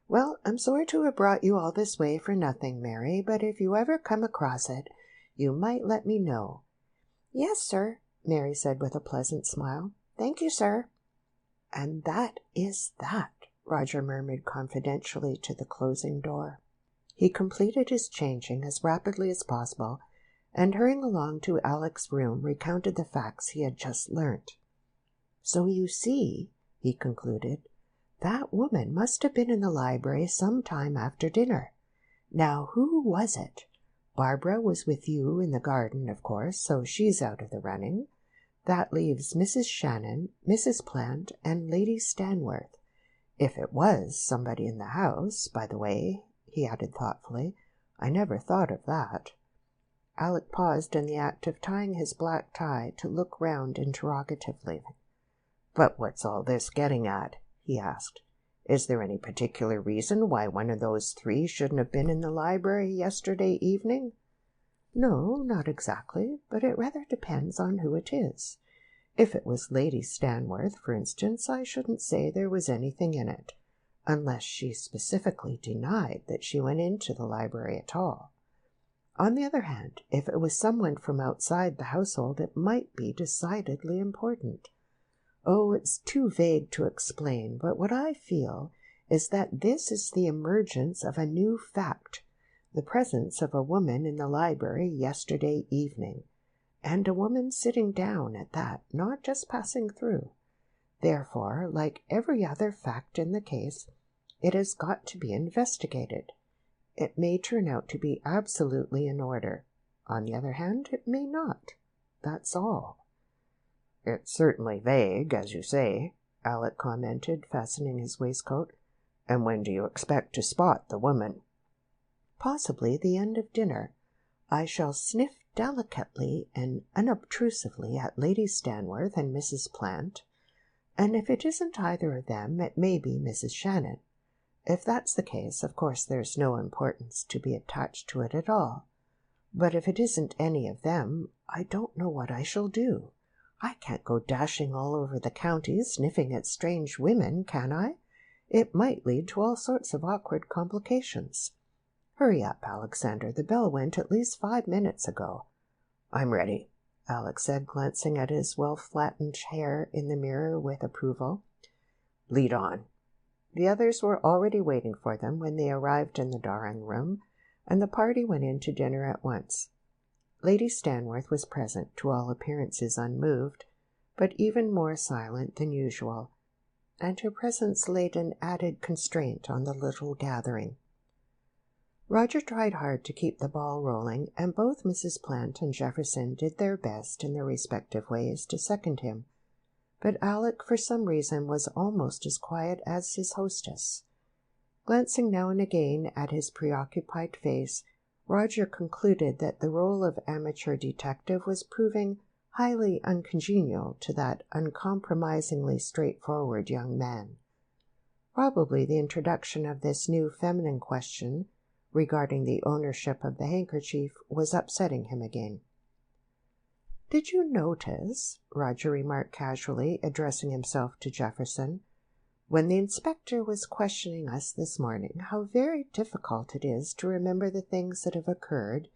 Well, I'm sorry to have brought you all this way for nothing, Mary, but if you ever come across it, you might let me know. "Yes, sir," Mary said with a pleasant smile. "Thank you, sir." "And that is that," Roger murmured confidentially to the closing door. He completed his changing as rapidly as possible, and hurrying along to Alec's room, recounted the facts he had just learnt. "So you see," he concluded, "that woman must have been in the library some time after dinner. Now, who was it? Barbara was with you in the garden, of course, so she's out of the running. That leaves Mrs. Shannon, Mrs. Plant, and Lady Stanworth. If it was somebody in the house, by the way," he added thoughtfully, "I never thought of that." Alec paused in the act of tying his black tie to look round interrogatively. "But what's all this getting at?" he asked. "Is there any particular reason why one of those three shouldn't have been in the library yesterday evening?" "No, not exactly, but it rather depends on who it is. If it was Lady Stanworth, for instance, I shouldn't say there was anything in it, unless she specifically denied that she went into the library at all. On the other hand, if it was someone from outside the household, it might be decidedly important. Oh, it's too vague to explain, but what I feel is that this is the emergence of a new fact, the presence of a woman in the library yesterday evening, and a woman sitting down at that, not just passing through. Therefore, like every other fact in the case, it has got to be investigated. It may turn out to be absolutely in order. On the other hand, it may not. That's all." "It's certainly vague, as you say," Alec commented, fastening his waistcoat. "And when do you expect to spot the woman?" "Possibly the end of dinner. I shall sniff delicately and unobtrusively at Lady Stanworth and Mrs. Plant, and if it isn't either of them, it may be Mrs. Shannon. If that's the case, of course there's no importance to be attached to it at all. But if it isn't any of them, I don't know what I shall do. I can't go dashing all over the county sniffing at strange women, can I? It might lead to all sorts of awkward complications. Hurry up, Alexander. The bell went at least 5 minutes ago." "I'm ready," Alec said, glancing at his well-flattened hair in the mirror with approval. "Lead on." The others were already waiting for them when they arrived in the drawing-room, and the party went in to dinner at once. Lady Stanworth was present, to all appearances unmoved, but even more silent than usual, and her presence laid an added constraint on the little gathering. Roger tried hard to keep the ball rolling, and both Mrs. Plant and Jefferson did their best in their respective ways to second him, but Alec, for some reason, was almost as quiet as his hostess. Glancing now and again at his preoccupied face, Roger concluded that the role of amateur detective was proving highly uncongenial to that uncompromisingly straightforward young man. Probably the introduction of this new feminine question regarding the ownership of the handkerchief was upsetting him again. "Did you notice," Roger remarked casually, addressing himself to Jefferson, "when the inspector was questioning us this morning, how very difficult it is to remember the things that have occurred,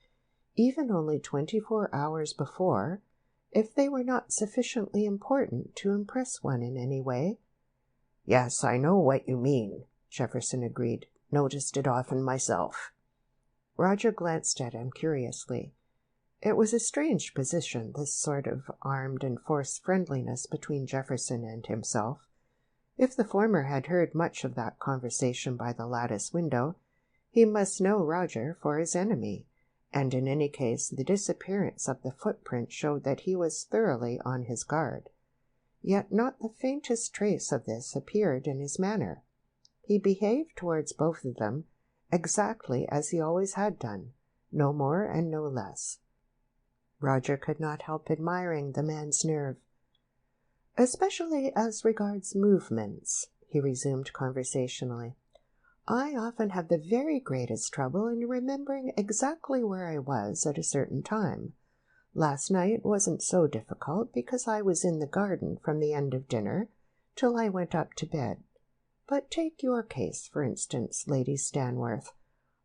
even only 24 hours before, if they were not sufficiently important to impress one in any way?" "Yes, I know what you mean," Jefferson agreed. "Noticed it often myself." Roger glanced at him curiously. It was a strange position, this sort of armed and forced friendliness between Jefferson and himself. If the former had heard much of that conversation by the lattice window, he must know Roger for his enemy, and in any case the disappearance of the footprint showed that he was thoroughly on his guard. Yet not the faintest trace of this appeared in his manner. He behaved towards both of them exactly as he always had done, no more and no less. Roger could not help admiring the man's nerve. "Especially as regards movements," he resumed conversationally. "I often have the very greatest trouble in remembering exactly where I was at a certain time. Last night wasn't so difficult because I was in the garden from the end of dinner till I went up to bed. But take your case, for instance, Lady Stanworth.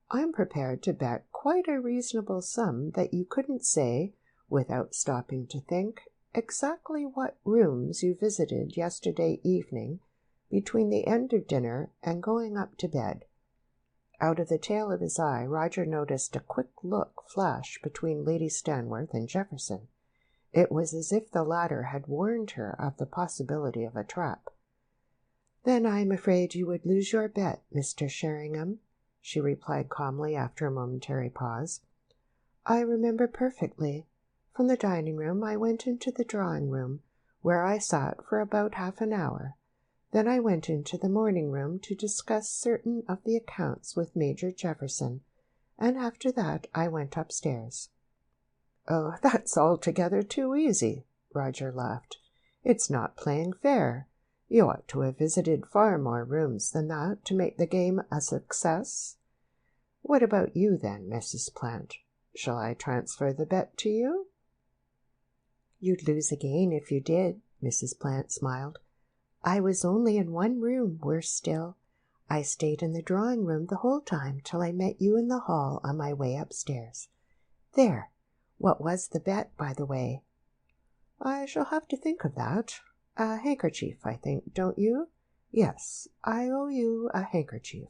I'm prepared to bet quite a reasonable sum that you couldn't say without stopping to think, exactly what rooms you visited yesterday evening between the end of dinner and going up to bed. Out of the tail of his eye, Roger noticed a quick look flash between Lady Stanworth and Jefferson. It was as if the latter had warned her of the possibility of a trap. "Then I am afraid you would lose your bet, Mr. Sheringham," she replied calmly after a momentary pause. "I remember perfectly. From the dining-room I went into the drawing-room, where I sat for about half an hour. Then I went into the morning-room to discuss certain of the accounts with Major Jefferson, and after that I went upstairs." "Oh, that's altogether too easy," Roger laughed. "It's not playing fair. You ought to have visited far more rooms than that to make the game a success. What about you, then, Mrs. Plant? Shall I transfer the bet to you?" "You'd lose again if you did," Mrs. Plant smiled. "I was only in one room, worse still. I stayed in the drawing-room the whole time till I met you in the hall on my way upstairs. There! What was the bet, by the way?" "I shall have to think of that. A handkerchief, I think, don't you? Yes, I owe you a handkerchief."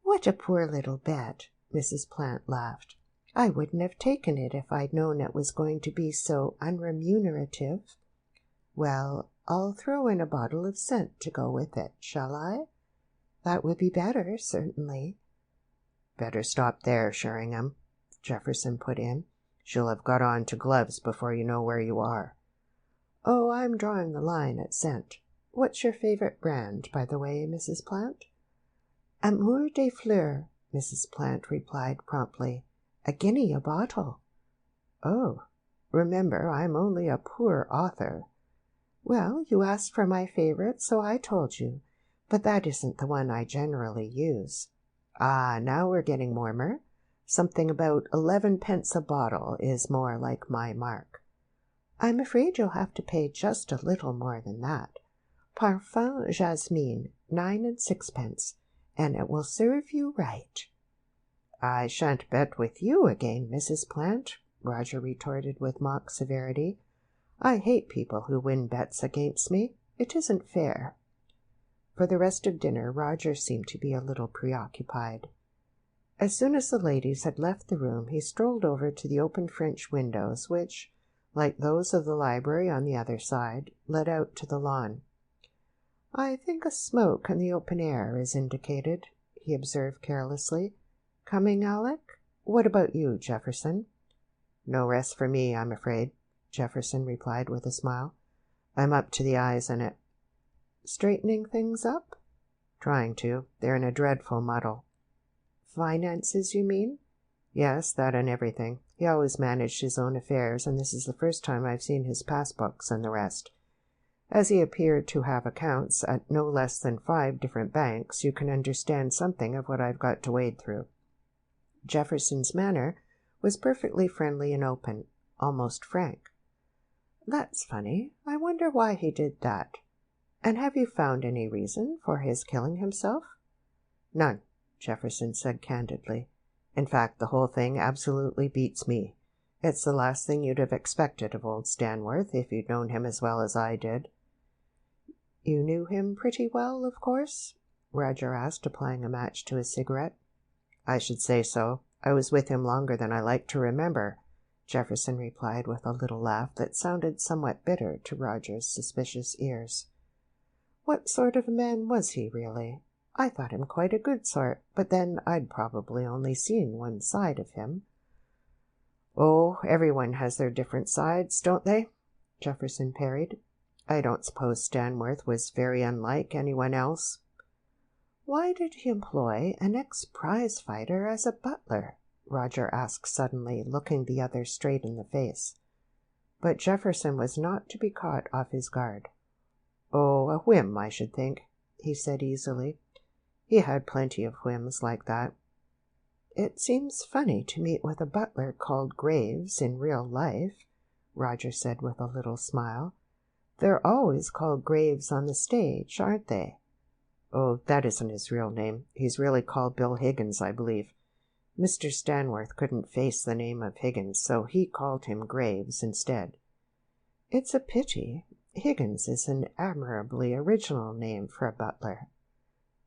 "What a poor little bet!" Mrs. Plant laughed. "I wouldn't have taken it if I'd known it was going to be so unremunerative. Well, I'll throw in a bottle of scent to go with it, shall I?" "That would be better, certainly." "Better stop there, Sheringham," Jefferson put in. "She'll have got on to gloves before you know where you are." "Oh, I'm drawing the line at scent. What's your favorite brand, by the way, Mrs. Plant?" "Amour des Fleurs," Mrs. Plant replied promptly. "A guinea a bottle." "Oh, remember, I'm only a poor author." "Well, you asked for my favorite, so I told you. But that isn't the one I generally use." "Ah, now we're getting warmer. Something about 11 pence a bottle is more like my mark." "I'm afraid you'll have to pay just a little more than that. Parfum Jasmine, 9 and 6 pence, and it will serve you right." "I shan't bet with you again, Mrs. Plant," Roger retorted with mock severity. "I hate people who win bets against me. It isn't fair." For the rest of dinner, Roger seemed to be a little preoccupied. As soon as the ladies had left the room, he strolled over to the open French windows, which, like those of the library on the other side, led out to the lawn. "I think a smoke in the open air is indicated," he observed carelessly. "Coming, Alec? What about you, Jefferson?" "No rest for me, I'm afraid," Jefferson replied with a smile. "I'm up to the eyes in it." "Straightening things up?" "Trying to. They're in a dreadful muddle." "Finances, you mean?" "Yes, that and everything. He always managed his own affairs, and this is the first time I've seen his passbooks and the rest. As he appeared to have accounts at no less than 5 different banks, you can understand something of what I've got to wade through." Jefferson's manner was perfectly friendly and open, almost frank. "That's funny. I wonder why he did that. And have you found any reason for his killing himself?" "None," Jefferson said candidly. "In fact, the whole thing absolutely beats me. It's the last thing you'd have expected of old Stanworth if you'd known him as well as I did." "You knew him pretty well, of course?" Roger asked, applying a match to his cigarette. "I should say so. I was with him longer than I like to remember," Jefferson replied with a little laugh that sounded somewhat bitter to Roger's suspicious ears. "What sort of a man was he, really? I thought him quite a good sort, but then I'd probably only seen one side of him." "Oh, everyone has their different sides, don't they?" Jefferson parried. "I don't suppose Stanworth was very unlike anyone else." "Why did he employ an ex-prize fighter as a butler?" Roger asked suddenly, looking the other straight in the face. But Jefferson was not to be caught off his guard. "Oh, a whim, I should think," he said easily. "He had plenty of whims like that." "It seems funny to meet with a butler called Graves in real life," Roger said with a little smile. "They're always called Graves on the stage, aren't they?" "Oh, that isn't his real name. He's really called Bill Higgins, I believe. Mr. Stanworth couldn't face the name of Higgins, so he called him Graves instead. It's a pity. Higgins is an admirably original name for a butler.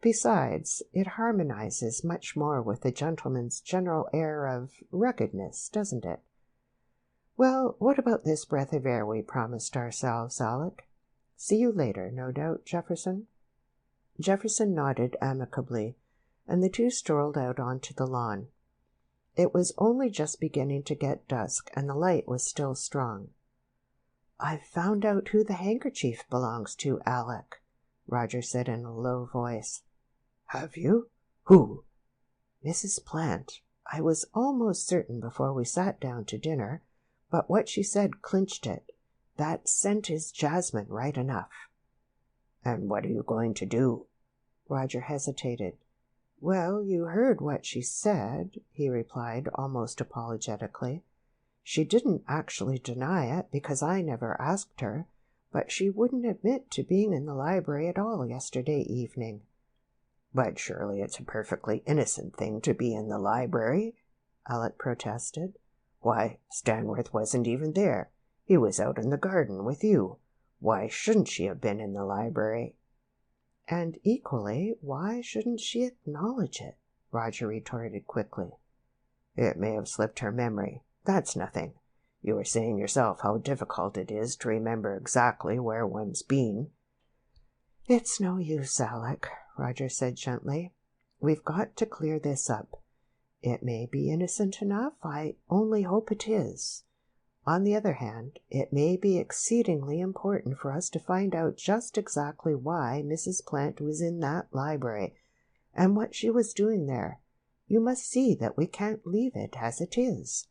Besides, it harmonizes much more with the gentleman's general air of ruggedness, doesn't it? Well, what about this breath of air we promised ourselves, Alec? See you later, no doubt, Jefferson? Jefferson nodded amicably, and the two strolled out onto the lawn. It was only just beginning to get dusk, and the light was still strong. "I've found out who the handkerchief belongs to, Alec," Roger said in a low voice. "Have you? Who?" "Mrs. Plant. I was almost certain before we sat down to dinner, but what she said clinched it. That scent is jasmine right enough." "And what are you going to do?" Roger hesitated. "Well, you heard what she said," he replied almost apologetically. "She didn't actually deny it, because I never asked her, but she wouldn't admit to being in the library at all yesterday evening." "But surely it's a perfectly innocent thing to be in the library," Alec protested. "Why, Stanworth wasn't even there. He was out in the garden with you. Why shouldn't she have been in the library?" "And equally, why shouldn't she acknowledge it?" Roger retorted quickly. "It may have slipped her memory. That's nothing. You were saying yourself how difficult it is to remember exactly where one's been." "It's no use, Alec," Roger said gently. "We've got to clear this up. It may be innocent enough. I only hope it is. On the other hand, it may be exceedingly important for us to find out just exactly why Mrs. Plant was in that library, and what she was doing there. You must see that we can't leave it as it is."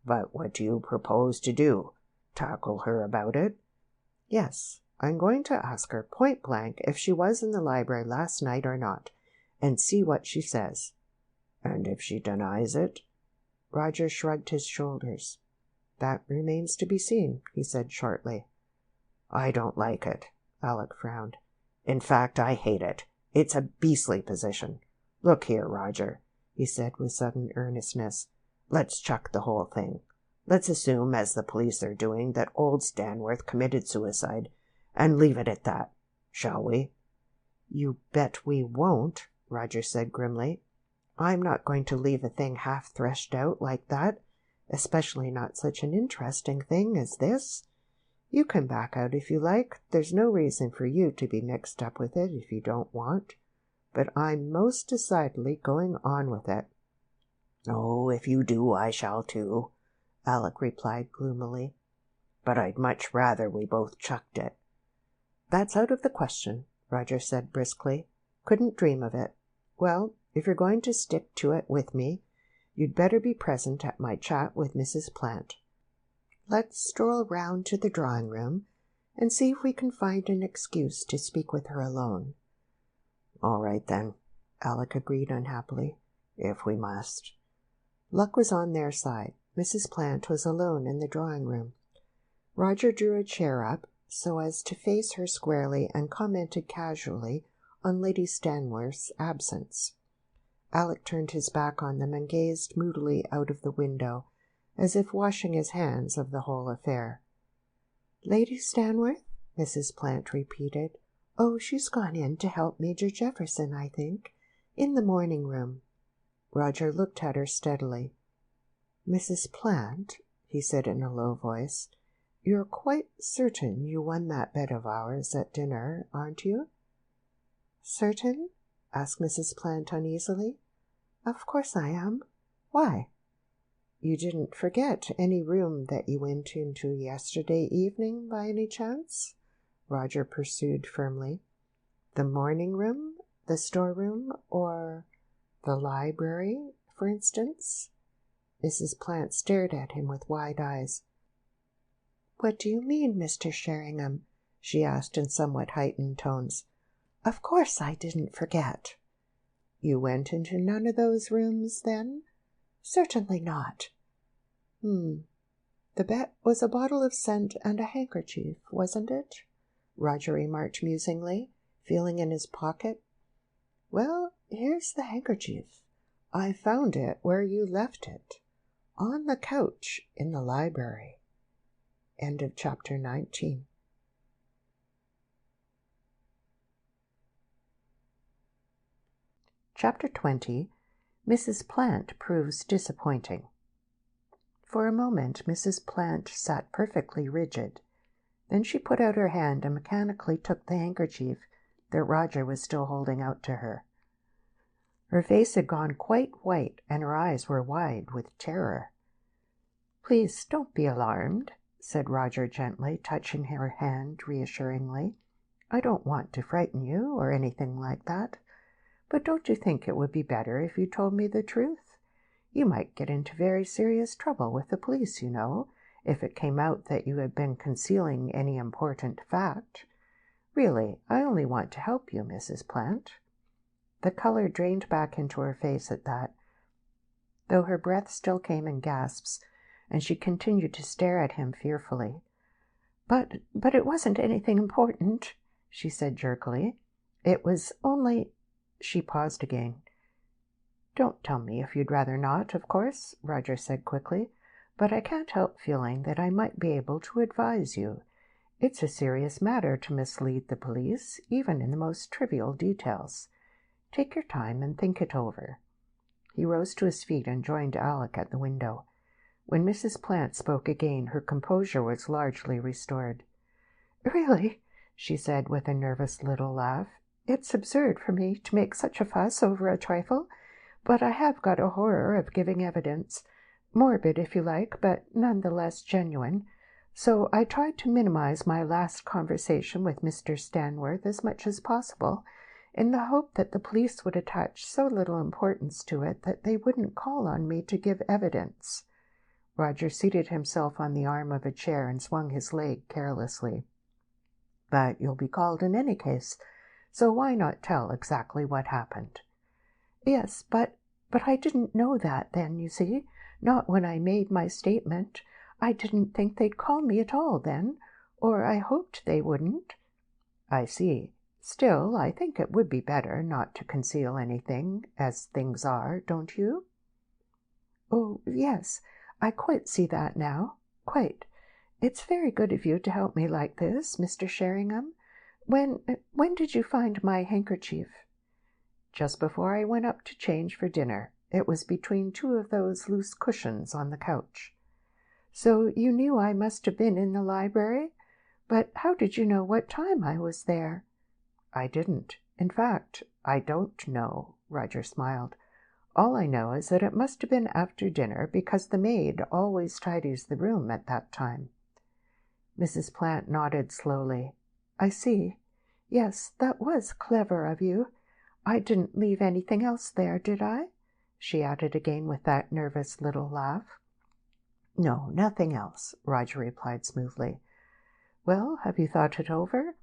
"But what do you propose to do? Tackle her about it?" "Yes, I'm going to ask her point blank if she was in the library last night or not, and see what she says." "And if she denies it?" Roger shrugged his shoulders. "That remains to be seen," he said shortly. "I don't like it," Alec frowned. "In fact, I hate it. It's a beastly position. Look here, Roger," he said with sudden earnestness. "Let's chuck the whole thing. Let's assume, as the police are doing, that old Stanworth committed suicide, and leave it at that. Shall we?" "You bet we won't," Roger said grimly. "I'm not going to leave a thing half threshed out like that, especially not such an interesting thing as this. You can back out if you like. There's no reason for you to be mixed up with it if you don't want. But I'm most decidedly going on with it." "Oh, if you do, I shall too," Alec replied gloomily. "But I'd much rather we both chucked it." "That's out of the question," Roger said briskly. "Couldn't dream of it. Well, if you're going to stick to it with me, you'd better be present at my chat with Mrs. Plant. Let's stroll round to the drawing-room and see if we can find an excuse to speak with her alone." "All right, then," Alec agreed unhappily, "if we must." Luck was on their side. Mrs. Plant was alone in the drawing-room. Roger drew a chair up so as to face her squarely and commented casually on Lady Stanworth's absence. Alec turned his back on them and gazed moodily out of the window, as if washing his hands of the whole affair. "Lady Stanworth?" Mrs. Plant repeated. "Oh, she's gone in to help Major Jefferson, I think, in the morning room." Roger looked at her steadily. "Mrs. Plant," he said in a low voice, "you're quite certain you won that bet of ours at dinner, aren't you?" "Certain?" asked Mrs. Plant uneasily. "Of course I am. Why?" "You didn't forget any room that you went into yesterday evening, by any chance?" Roger pursued firmly. "The morning room, the storeroom, or the library, for instance?" Mrs. Plant stared at him with wide eyes. "What do you mean, Mr. Sheringham?" she asked in somewhat heightened tones. "Of course I didn't forget." "You went into none of those rooms, then?" "Certainly not." "The bet was a bottle of scent and a handkerchief, wasn't it?" Roger remarked musingly, feeling in his pocket. "Well, here's the handkerchief. I found it where you left it, on the couch in the library. End of chapter 19. Chapter 20. Mrs. Plant Proves Disappointing. For a moment Mrs. Plant sat perfectly rigid. Then she put out her hand and mechanically took the handkerchief that Roger was still holding out to her. Her face had gone quite white, and her eyes were wide with terror. "Please don't be alarmed," said Roger gently, touching her hand reassuringly. "I don't want to frighten you, or anything like that. But don't you think it would be better if you told me the truth? You might get into very serious trouble with the police, you know, if it came out that you had been concealing any important fact. Really, I only want to help you, Mrs. Plant." The color drained back into her face at that, though her breath still came in gasps, and she continued to stare at him fearfully. But it wasn't anything important," she said jerkily. "It was only—" She paused again. "Don't tell me if you'd rather not, of course," Roger said quickly, "but I can't help feeling that I might be able to advise you. It's a serious matter to mislead the police, even in the most trivial details. Take your time and think it over." He rose to his feet and joined Alec at the window. When Mrs. Plant spoke again, her composure was largely restored. "Really," she said with a nervous little laugh, "it's absurd for me to make such a fuss over a trifle, but I have got a horror of giving evidence. Morbid, if you like, but none the less genuine. So I tried to minimize my last conversation with Mr. Stanworth as much as possible, in the hope that the police would attach so little importance to it that they wouldn't call on me to give evidence." Roger seated himself on the arm of a chair and swung his leg carelessly. "But you'll be called in any case, so why not tell exactly what happened?" "Yes, but I didn't know that then, you see, not when I made my statement. I didn't think they'd call me at all then, or I hoped they wouldn't." "I see. Still, I think it would be better not to conceal anything, as things are, don't you?" "Oh, yes, I quite see that now. Quite. It's very good of you to help me like this, Mr. Sheringham. When did you find my handkerchief?" "Just before I went up to change for dinner. It was between two of those loose cushions on the couch." "So you knew I must have been in the library? But how did you know what time I was there?" "I didn't. In fact, I don't know," Roger smiled. "All I know is that it must have been after dinner, because the maid always tidies the room at that time." Mrs. Plant nodded slowly. "I see. Yes, that was clever of you. I didn't leave anything else there, did I?" she added again with that nervous little laugh. "No, nothing else," Roger replied smoothly. "Well, have you thought it over?"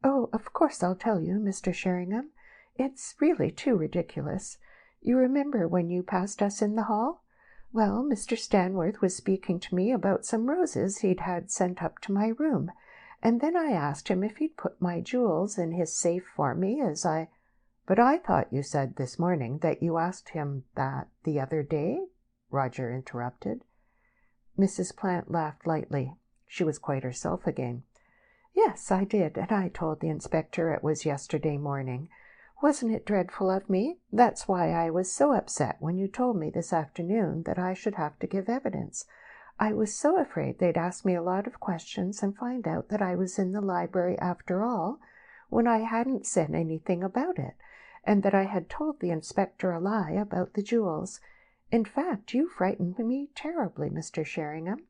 "Oh, of course I'll tell you, Mr. Sheringham. It's really too ridiculous. You remember when you passed us in the hall? Well, Mr. Stanworth was speaking to me about some roses he'd had sent up to my room, and then I asked him if he'd put my jewels in his safe for me as I—" "But I thought you said this morning that you asked him that the other day," Roger interrupted. Mrs. Plant laughed lightly. She was quite herself again. "Yes, I did, and I told the inspector it was yesterday morning. Wasn't it dreadful of me? That's why I was so upset when you told me this afternoon that I should have to give evidence. I was so afraid they'd ask me a lot of questions and find out that I was in the library after all, when I hadn't said anything about it, and that I had told the inspector a lie about the jewels. In fact, you frightened me terribly, Mr. Sheringham.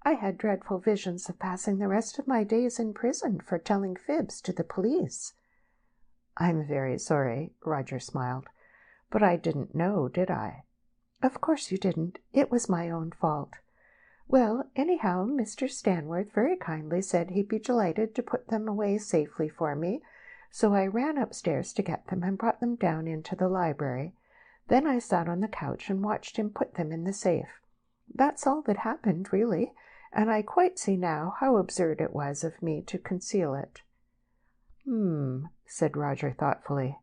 I had dreadful visions of passing the rest of my days in prison for telling fibs to the police." "I'm very sorry," Roger smiled. "But I didn't know, did I?" "Of course you didn't. It was my own fault. Well, anyhow, Mr. Stanworth very kindly said he'd be delighted to put them away safely for me, so I ran upstairs to get them and brought them down into the library. Then I sat on the couch and watched him put them in the safe. That's all that happened, really, and I quite see now how absurd it was of me to conceal it." Said Roger thoughtfully.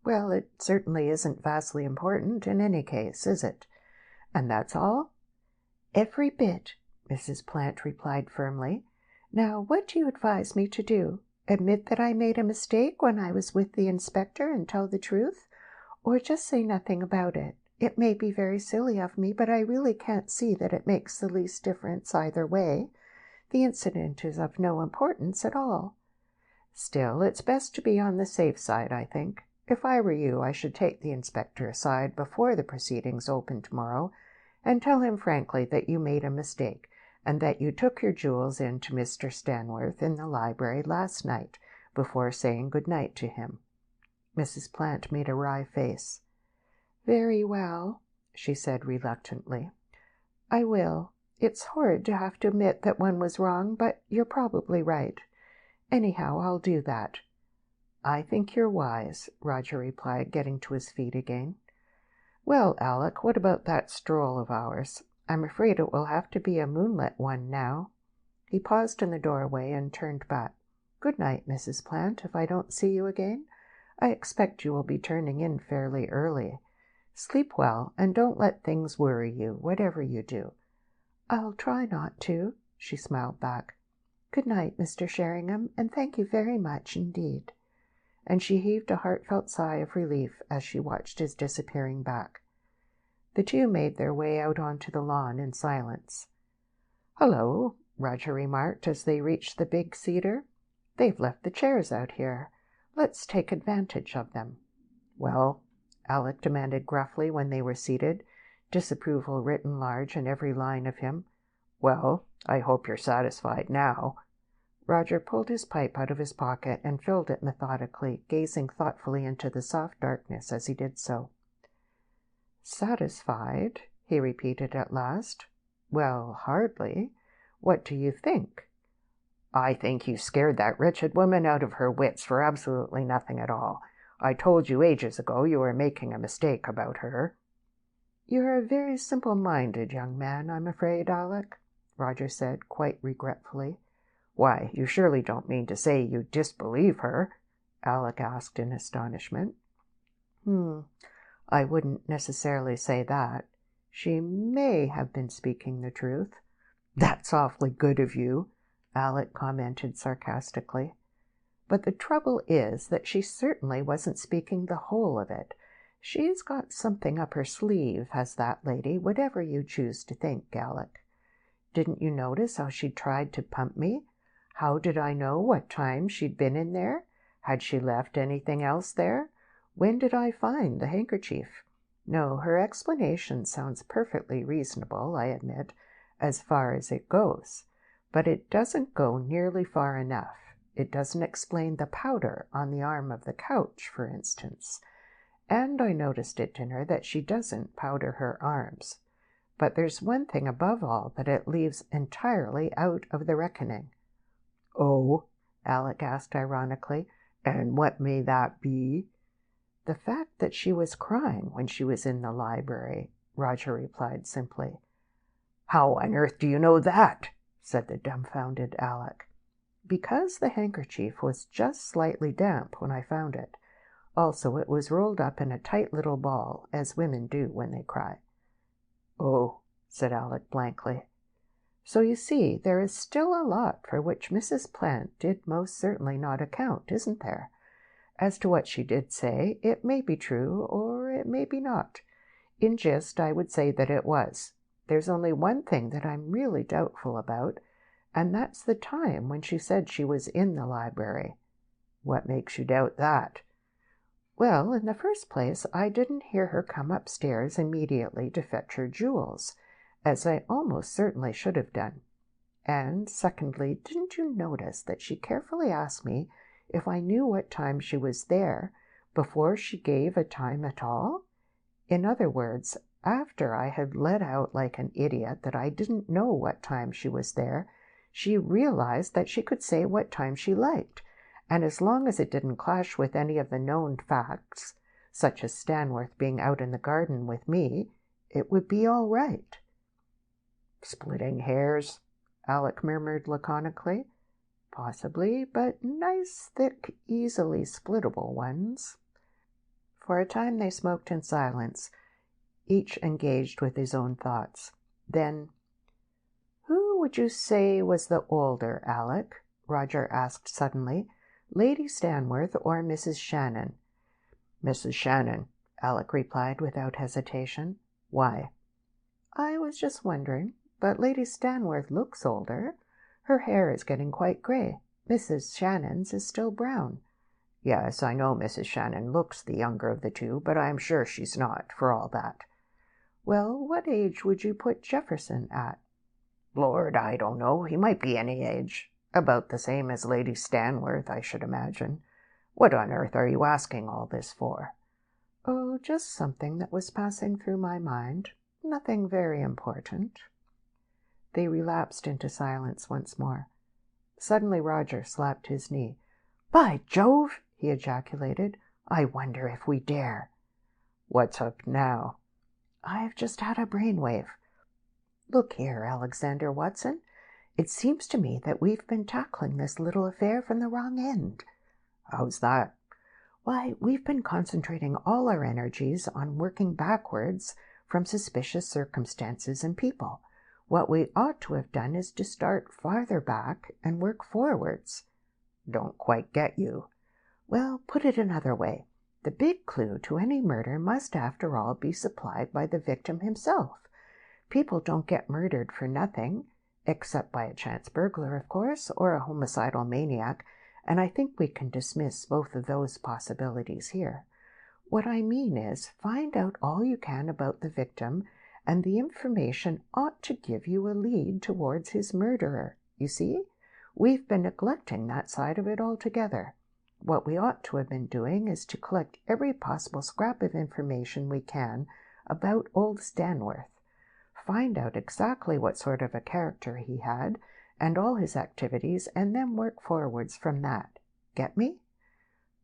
Well, it certainly isn't vastly important in any case, is it? And that's all? Every bit, Mrs. Plant replied firmly. Now, what do you advise me to do? Admit that I made a mistake when I was with the inspector and tell the truth? Or just say nothing about it? It may be very silly of me, but I really can't see that it makes the least difference either way. The incident is of no importance at all. Still, it's best to be on the safe side, I think. If I were you, I should take the inspector aside before the proceedings open tomorrow and tell him frankly that you made a mistake and that you took your jewels in to Mr. Stanworth in the library last night before saying good night to him. Mrs. Plant made a wry face. Very well, she said reluctantly. I will. It's horrid to have to admit that one was wrong, but you're probably right. Anyhow, I'll do that. I think you're wise, Roger replied, getting to his feet again. Well, Alec, what about that stroll of ours? I'm afraid it will have to be a moonlit one now. He paused in the doorway and turned back. Good night, Mrs. Plant, if I don't see you again. I expect you will be turning in fairly early. Sleep well, and don't let things worry you, whatever you do. I'll try not to, she smiled back. Good night, Mr. Sheringham, and thank you very much indeed. And she heaved a heartfelt sigh of relief as she watched his disappearing back. The two made their way out onto the lawn in silence. Hello, Roger remarked as they reached the big cedar. They've left the chairs out here. Let's take advantage of them. Well, Alec demanded gruffly when they were seated, disapproval written large in every line of him. Well, I hope you're satisfied now. Roger pulled his pipe out of his pocket and filled it methodically, gazing thoughtfully into the soft darkness as he did so. Satisfied? He repeated at last. Well, hardly. What do you think? I think you scared that wretched woman out of her wits for absolutely nothing at all. I told you ages ago you were making a mistake about her. You're a very simple-minded young man, I'm afraid, Alec, Roger said, quite regretfully. Why, you surely don't mean to say you disbelieve her? Alec asked in astonishment. I wouldn't necessarily say that. She may have been speaking the truth. That's awfully good of you, Alec commented sarcastically. But the trouble is that she certainly wasn't speaking the whole of it. She's got something up her sleeve, has that lady, whatever you choose to think, Alec. Didn't you notice how she tried to pump me? How did I know what time she'd been in there? Had she left anything else there? When did I find the handkerchief? No, her explanation sounds perfectly reasonable, I admit, as far as it goes. But it doesn't go nearly far enough. It doesn't explain the powder on the arm of the couch, for instance. And I noticed it in her that she doesn't powder her arms. But there's one thing above all that it leaves entirely out of the reckoning. Oh, Alec asked ironically, and what may that be? The fact that she was crying when she was in the library, Roger replied simply. How on earth do you know that? Said the dumbfounded Alec. Because the handkerchief was just slightly damp when I found it. Also, it was rolled up in a tight little ball, as women do when they cry. Oh, said Alec blankly. So you see, there is still a lot for which Mrs. Plant did most certainly not account, isn't there? As to what she did say, it may be true, or it may be not. In gist, I would say that it was. There's only one thing that I'm really doubtful about, and that's the time when she said she was in the library. What makes you doubt that? Well, in the first place, I didn't hear her come upstairs immediately to fetch her jewels, as I almost certainly should have done. And secondly, didn't you notice that she carefully asked me if I knew what time she was there before she gave a time at all? In other words, after I had let out like an idiot that I didn't know what time she was there, she realized that she could say what time she liked, and as long as it didn't clash with any of the known facts, such as Stanworth being out in the garden with me, it would be all right. Splitting hairs, Alec murmured laconically. Possibly, but nice, thick, easily splittable ones. For a time they smoked in silence, each engaged with his own thoughts. Then, "Who would you say was the older, Alec?" Roger asked suddenly. "Lady Stanworth or Mrs. Shannon?" "Mrs. Shannon," Alec replied without hesitation. "Why?" "I was just wondering, but Lady Stanworth looks older. Her hair is getting quite grey. Mrs. Shannon's is still brown." "Yes, I know Mrs. Shannon looks the younger of the two, but I am sure she's not, for all that." "Well, what age would you put Jefferson at?" "Lord, I don't know. He might be any age. About the same as Lady Stanworth, I should imagine. What on earth are you asking all this for?" "Oh, just something that was passing through my mind. Nothing very important." They relapsed into silence once more. Suddenly Roger slapped his knee. "By Jove!" he ejaculated. "I wonder if we dare." "What's up now?" "I've just had a brainwave. Look here, Alexander Watson, it seems to me that we've been tackling this little affair from the wrong end." "How's that?" "Why, we've been concentrating all our energies on working backwards from suspicious circumstances and people. What we ought to have done is to start farther back and work forwards." "Don't quite get you." "Well, put it another way. The big clue to any murder must, after all, be supplied by the victim himself. People don't get murdered for nothing, except by a chance burglar, of course, or a homicidal maniac, and I think we can dismiss both of those possibilities here. What I mean is, find out all you can about the victim, and the information ought to give you a lead towards his murderer. You see? We've been neglecting that side of it altogether. What we ought to have been doing is to collect every possible scrap of information we can about old Stanworth. Find out exactly what sort of a character he had, and all his activities, and then work forwards from that. Get me?"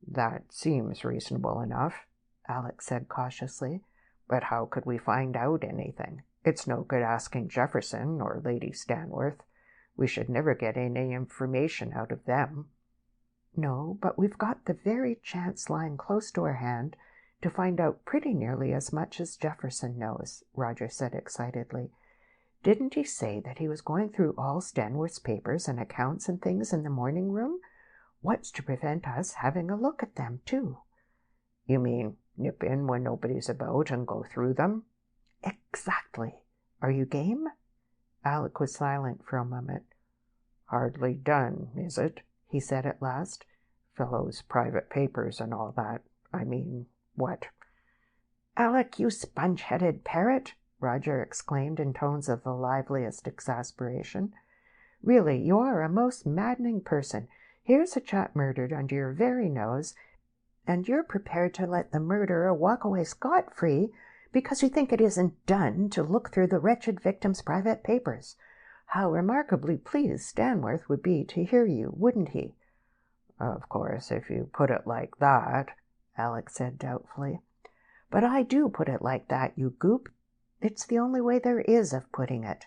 "That seems reasonable enough," Alec said cautiously. "But how could we find out anything? It's no good asking Jefferson or Lady Stanworth. We should never get any information out of them." "No, but we've got the very chance lying close to our hand to find out pretty nearly as much as Jefferson knows," Roger said excitedly. "Didn't he say that he was going through all Stanworth's papers and accounts and things in the morning room? What's to prevent us having a look at them, too?" "You mean nip in when nobody's about and go through them?" "Exactly. Are you game?" Alec was silent for a moment. "Hardly done, is it?" he said at last. "Fellow's private papers and all that. I mean, what?" "Alec, you sponge-headed parrot!" Roger exclaimed in tones of the liveliest exasperation. "Really, you are a most maddening person. Here's a chap murdered under your very nose, and you're prepared to let the murderer walk away scot-free because you think it isn't done to look through the wretched victim's private papers. How remarkably pleased Stanworth would be to hear you, wouldn't he?" "Of course, if you put it like that," Alec said doubtfully. "But I do put it like that, you goop. It's the only way there is of putting it.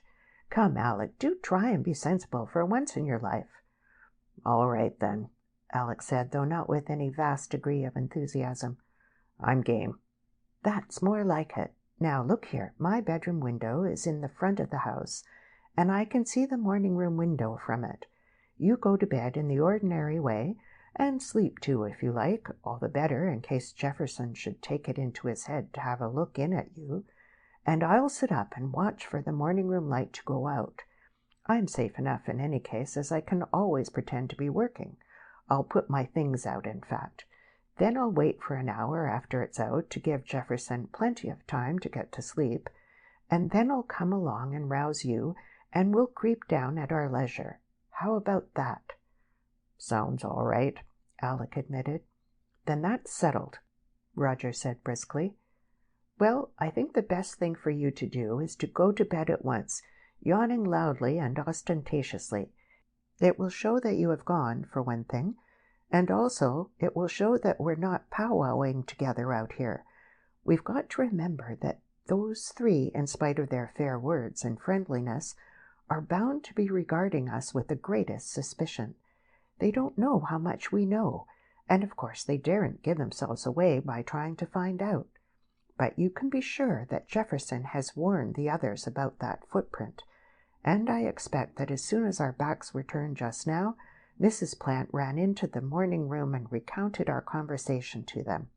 Come, Alec, do try and be sensible for once in your life." "All right, then," Alec said, though not with any vast degree of enthusiasm. "I'm game." "That's more like it. Now, look here. My bedroom window is in the front of the house, and I can see the morning-room window from it. You go to bed in the ordinary way, and sleep too, if you like, all the better in case Jefferson should take it into his head to have a look in at you, and I'll sit up and watch for the morning-room light to go out. I'm safe enough in any case, as I can always pretend to be working. I'll put my things out, in fact. Then I'll wait for an hour after it's out to give Jefferson plenty of time to get to sleep, and then I'll come along and rouse you, and we'll creep down at our leisure. How about that?" "Sounds all right," Alec admitted. "Then that's settled," Roger said briskly. "Well, I think the best thing for you to do is to go to bed at once, yawning loudly and ostentatiously. It will show that you have gone, for one thing, and also it will show that we're not powwowing together out here. We've got to remember that those three, in spite of their fair words and friendliness, are bound to be regarding us with the greatest suspicion. They don't know how much we know, And of course they daren't give themselves away by trying to find out. But you can be sure that Jefferson has warned the others about that footprint, and I expect that as soon as our backs were turned just now, Mrs. Plant ran into the morning room and recounted our conversation to them.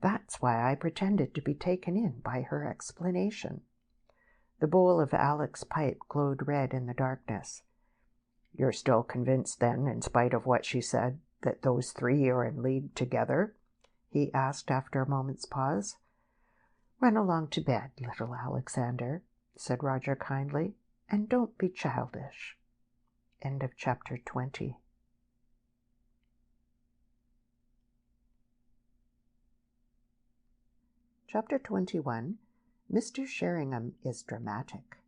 That's why I pretended to be taken in by her explanation." The bowl of Alec's pipe glowed red in the darkness. "You're still convinced, then, in spite of what she said, that those three are in league together?" he asked after a moment's pause. "Run along to bed, little Alexander," said Roger kindly, "and don't be childish." End of chapter 20. Chapter 21. Mr. Sheringham is Dramatic.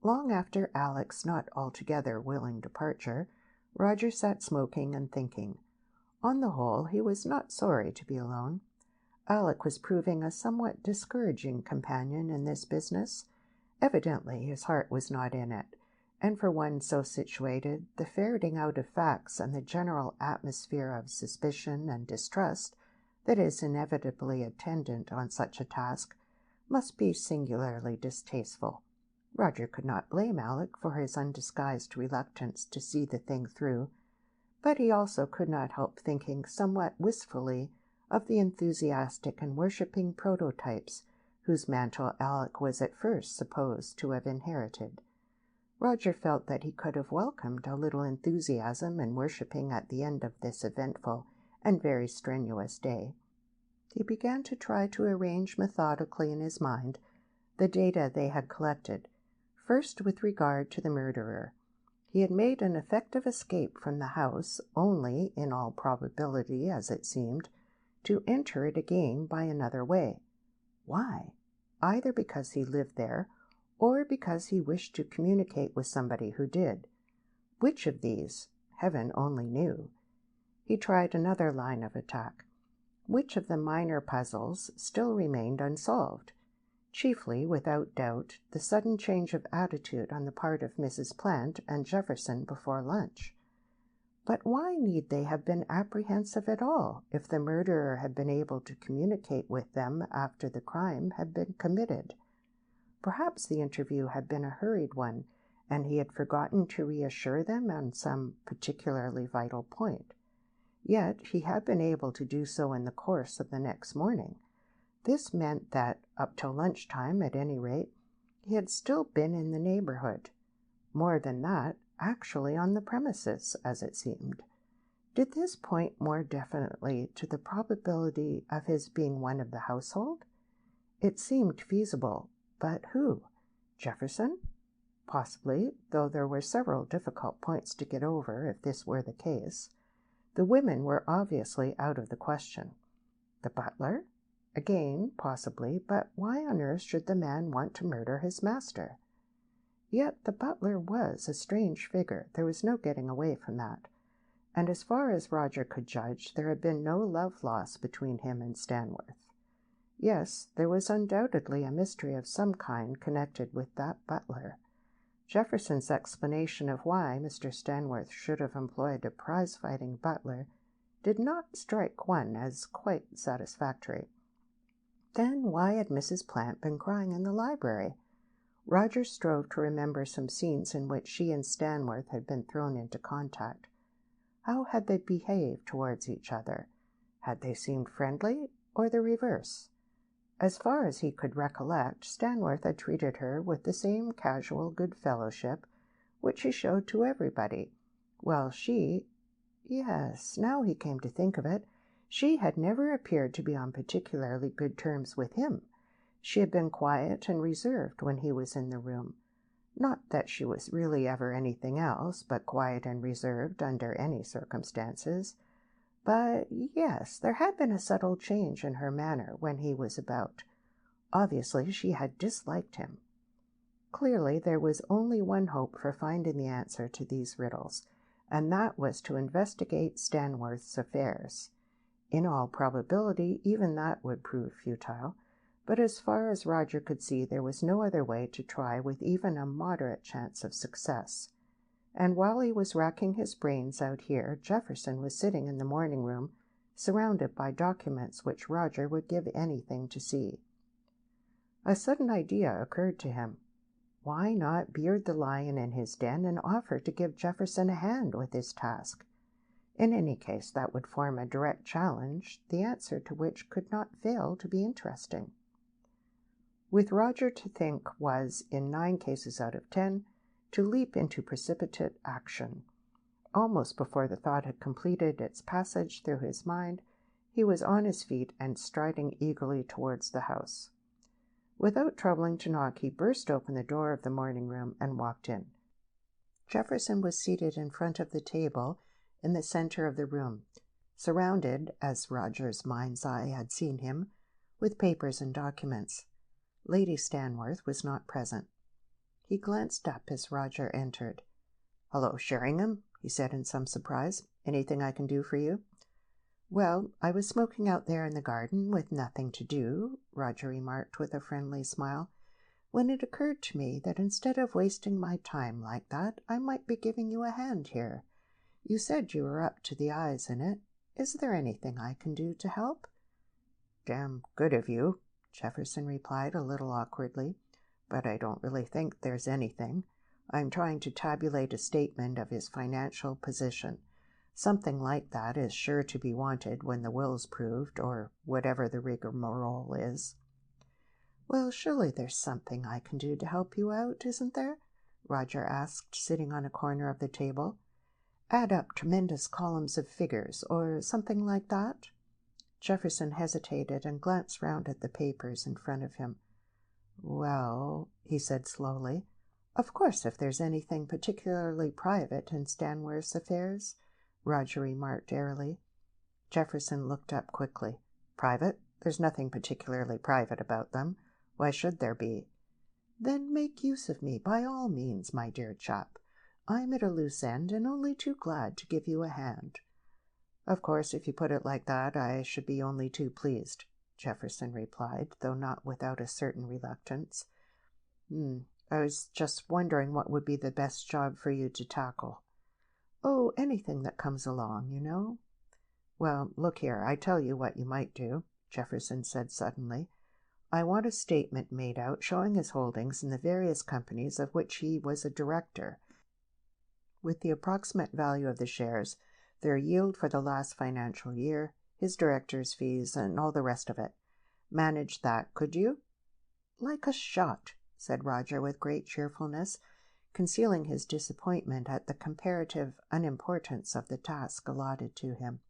Long after Alec's not altogether willing departure, Roger sat smoking and thinking. On the whole, he was not sorry to be alone. Alec was proving a somewhat discouraging companion in this business. Evidently his heart was not in it, and for one so situated, the ferreting out of facts and the general atmosphere of suspicion and distrust that is inevitably attendant on such a task must be singularly distasteful. Roger could not blame Alec for his undisguised reluctance to see the thing through, but he also could not help thinking somewhat wistfully of the enthusiastic and worshipping prototypes whose mantle Alec was at first supposed to have inherited. Roger felt that he could have welcomed a little enthusiasm and worshipping at the end of this eventful and very strenuous day. He began to try to arrange methodically in his mind the data they had collected, first with regard to the murderer. He had made an effective escape from the house, only, in all probability, as it seemed, to enter it again by another way. Why? Either because he lived there, or because he wished to communicate with somebody who did. Which of these? Heaven only knew. He tried another line of attack. Which of the minor puzzles still remained unsolved? Chiefly, without doubt, the sudden change of attitude on the part of Mrs. Plant and Jefferson before lunch. But why need they have been apprehensive at all if the murderer had been able to communicate with them after the crime had been committed? Perhaps the interview had been a hurried one, and he had forgotten to reassure them on some particularly vital point. Yet he had been able to do so in the course of the next morning. This meant that, up till lunch-time at any rate, he had still been in the neighborhood. More than that, actually on the premises, as it seemed. Did this point more definitely to the probability of his being one of the household? It seemed feasible, but who? Jefferson? Possibly, though there were several difficult points to get over if this were the case. The women were obviously out of the question. The butler? Again, possibly, but why on earth should the man want to murder his master? Yet the butler was a strange figure. There was no getting away from that. And as far as Roger could judge, there had been no love lost between him and Stanworth. Yes, there was undoubtedly a mystery of some kind connected with that butler. Jefferson's explanation of why Mr. Stanworth should have employed a prize-fighting butler did not strike one as quite satisfactory. Then why had Mrs. Plant been crying in the library? Roger strove to remember some scenes in which she and Stanworth had been thrown into contact. How had they behaved towards each other? Had they seemed friendly, or the reverse? As far as he could recollect, Stanworth had treated her with the same casual good fellowship which he showed to everybody, while she— yes, now he came to think of it, she had never appeared to be on particularly good terms with him. She had been quiet and reserved when he was in the room. Not that she was really ever anything else but quiet and reserved under any circumstances. But yes, there had been a subtle change in her manner when he was about. Obviously, she had disliked him. Clearly, there was only one hope for finding the answer to these riddles, and that was to investigate Stanworth's affairs. In all probability, even that would prove futile, but as far as Roger could see, there was no other way to try with even a moderate chance of success. And while he was racking his brains out here, Jefferson was sitting in the morning room, surrounded by documents which Roger would give anything to see. A sudden idea occurred to him. Why not beard the lion in his den and offer to give Jefferson a hand with his task? In any case, that would form a direct challenge, the answer to which could not fail to be interesting. With Roger to think was, in 9 cases out of 10, to leap into precipitate action. Almost before the thought had completed its passage through his mind, he was on his feet and striding eagerly towards the house. Without troubling to knock, he burst open the door of the morning room and walked in. Jefferson was seated in front of the table in the center of the room, surrounded, as Roger's mind's eye had seen him, with papers and documents. Lady Stanworth was not present. He glanced up as Roger entered. "Hello, Sheringham," he said in some surprise. "Anything I can do for you?" "Well, I was smoking out there in the garden with nothing to do," Roger remarked with a friendly smile, "when it occurred to me that instead of wasting my time like that, I might be giving you a hand here. You said you were up to the eyes in it. Is there anything I can do to help?" "Damn good of you," Jefferson replied a little awkwardly, "but I don't really think there's anything. I'm trying to tabulate a statement of his financial position. Something like that is sure to be wanted when the will's proved, or whatever the rigmarole is." "Well, surely there's something I can do to help you out, isn't there?" Roger asked, sitting on a corner of the table. "Add up tremendous columns of figures, or something like that?" Jefferson hesitated and glanced round at the papers in front of him. "Well," he said slowly, "of course if there's anything particularly private in Stanworth's affairs," Roger remarked airily. Jefferson looked up quickly. "Private? There's nothing particularly private about them. Why should there be?" "Then make use of me, by all means, my dear chap. I'm at a loose end, and only too glad to give you a hand." "Of course, if you put it like that, I should be only too pleased," Jefferson replied, though not without a certain reluctance. I was just wondering what would be the best job for you to tackle." "Oh, anything that comes along, you know." "Well, look here, I tell you what you might do," Jefferson said suddenly. "I want a statement made out showing his holdings in the various companies of which he was a director, with the approximate value of the shares, their yield for the last financial year, his director's fees, and all the rest of it. Manage that, could you?" "Like a shot," said Roger with great cheerfulness, concealing his disappointment at the comparative unimportance of the task allotted to him.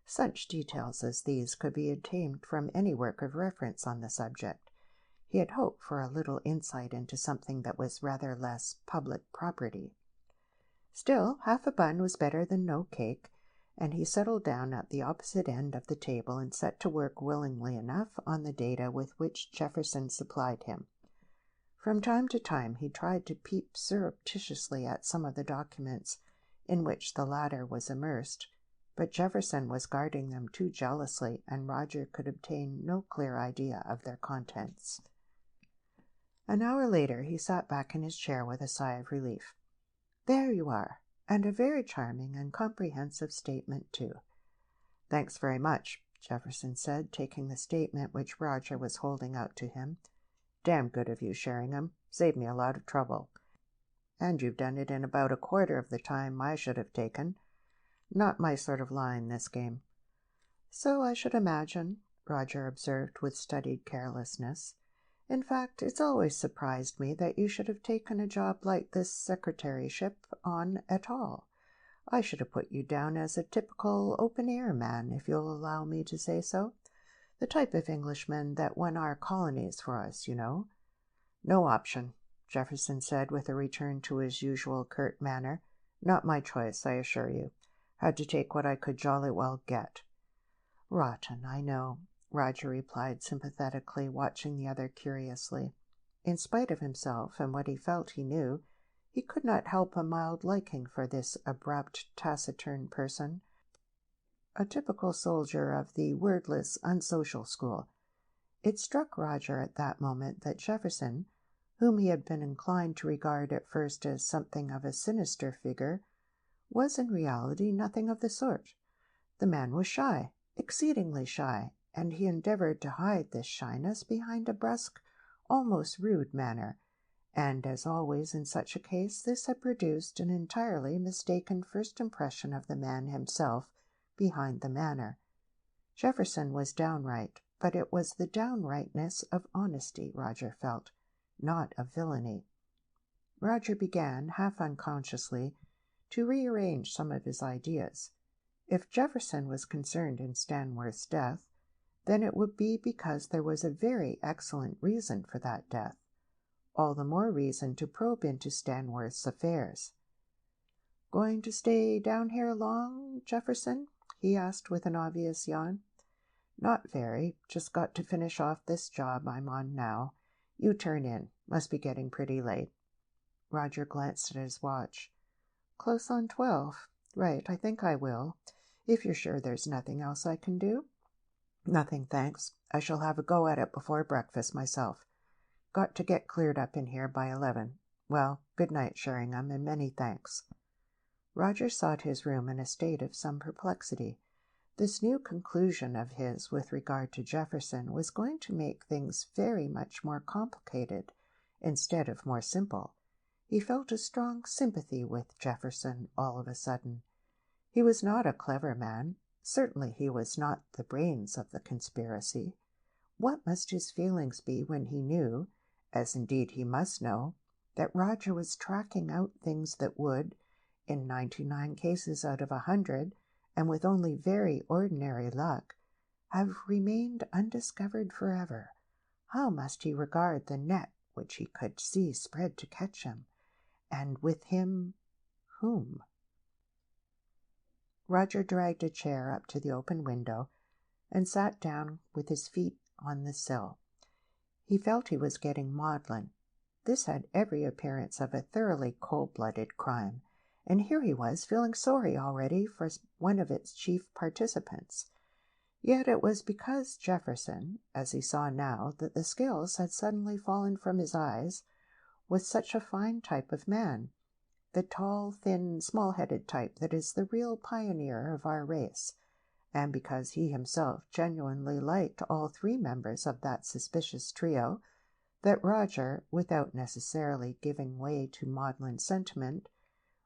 Such details as these could be obtained from any work of reference on the subject. He had hoped for a little insight into something that was rather less public property. Still, half a bun was better than no cake, and he settled down at the opposite end of the table and set to work willingly enough on the data with which Jefferson supplied him. From time to time he tried to peep surreptitiously at some of the documents in which the latter was immersed, but Jefferson was guarding them too jealously, and Roger could obtain no clear idea of their contents. An hour later he sat back in his chair with a sigh of relief. "There you are, and a very charming and comprehensive statement, too." "Thanks very much," Jefferson said, taking the statement which Roger was holding out to him. "Damn good of you, Sheringham. Saved me a lot of trouble. And you've done it in about a quarter of the time I should have taken. Not my sort of line, this game." "So I should imagine," Roger observed with studied carelessness. "In fact, it's always surprised me that you should have taken a job like this secretaryship on at all. I should have put you down as a typical open-air man, if you'll allow me to say so. The type of Englishman that won our colonies for us, you know." "No option," Jefferson said with a return to his usual curt manner. "Not my choice, I assure you. Had to take what I could jolly well get." "Rotten, I know," Roger replied sympathetically, watching the other curiously. In spite of himself and what he felt he knew, he could not help a mild liking for this abrupt, taciturn person, a typical soldier of the wordless, unsocial school. It struck Roger at that moment that Jefferson, whom he had been inclined to regard at first as something of a sinister figure, was in reality nothing of the sort. The man was shy, exceedingly shy, and he endeavored to hide this shyness behind a brusque, almost rude manner, and, as always in such a case, this had produced an entirely mistaken first impression of the man himself behind the manner. Jefferson was downright, but it was the downrightness of honesty, Roger felt, not of villainy. Roger began, half unconsciously, to rearrange some of his ideas. If Jefferson was concerned in Stanworth's death, then it would be because there was a very excellent reason for that death. All the more reason to probe into Stanworth's affairs. "Going to stay down here long, Jefferson?" he asked with an obvious yawn. "Not very. Just got to finish off this job I'm on now. You turn in. Must be getting pretty late." Roger glanced at his watch. "Close on 12. Right, I think I will, if you're sure there's nothing else I can do." "Nothing, thanks. I shall have a go at it before breakfast myself. Got to get cleared up in here by 11. Well, good night, Sheringham, and many thanks." Roger sought his room in a state of some perplexity. This new conclusion of his with regard to Jefferson was going to make things very much more complicated instead of more simple. He felt a strong sympathy with Jefferson all of a sudden. He was not a clever man. Certainly he was not the brains of the conspiracy. What must his feelings be when he knew, as indeed he must know, that Roger was tracking out things that would, in 99 cases out of 100, and with only very ordinary luck, have remained undiscovered forever? How must he regard the net which he could see spread to catch him, and with him whom? Roger dragged a chair up to the open window and sat down with his feet on the sill. He felt he was getting maudlin. This had every appearance of a thoroughly cold-blooded crime, and here he was feeling sorry already for one of its chief participants. Yet it was because Jefferson, as he saw now that the scales had suddenly fallen from his eyes, was such a fine type of man, the tall, thin, small-headed type that is the real pioneer of our race, and because he himself genuinely liked all three members of that suspicious trio, that Roger, without necessarily giving way to maudlin sentiment,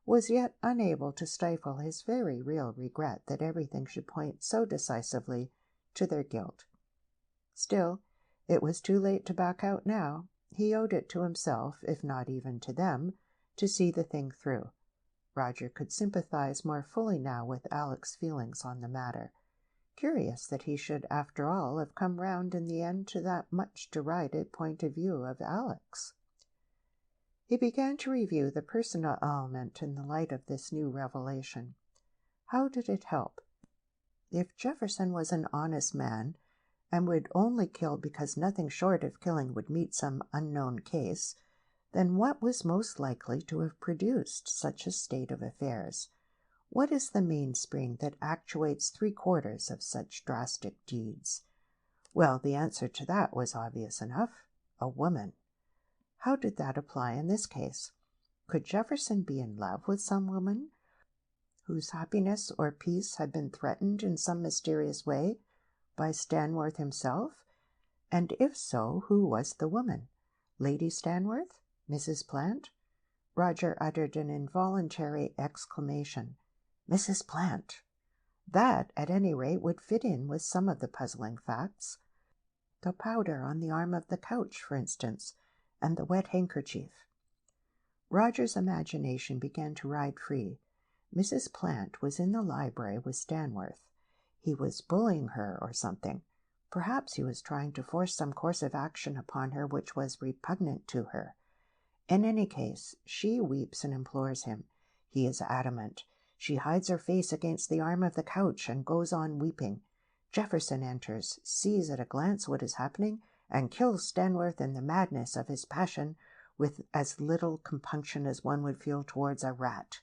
was yet unable to stifle his very real regret that everything should point so decisively to their guilt. Still, it was too late to back out now. He owed it to himself, if not even to them, to see the thing through. Roger could sympathize more fully now with Alec's feelings on the matter. Curious that he should, after all, have come round in the end to that much derided point of view of Alec's. He began to review the personal element in the light of this new revelation. How did it help? If Jefferson was an honest man, and would only kill because nothing short of killing would meet some unknown case, then what was most likely to have produced such a state of affairs? What is the mainspring that actuates 3/4 of such drastic deeds? Well, the answer to that was obvious enough: a woman. How did that apply in this case? Could Jefferson be in love with some woman whose happiness or peace had been threatened in some mysterious way by Stanworth himself? And if so, who was the woman? Lady Stanworth? Mrs. Plant? Roger uttered an involuntary exclamation. Mrs. Plant! That, at any rate, would fit in with some of the puzzling facts. The powder on the arm of the couch, for instance, and the wet handkerchief. Roger's imagination began to ride free. Mrs. Plant was in the library with Stanworth. He was bullying her or something. Perhaps he was trying to force some course of action upon her which was repugnant to her. In any case, she weeps and implores him. He is adamant. She hides her face against the arm of the couch and goes on weeping. Jefferson enters, sees at a glance what is happening, and kills Stanworth in the madness of his passion with as little compunction as one would feel towards a rat.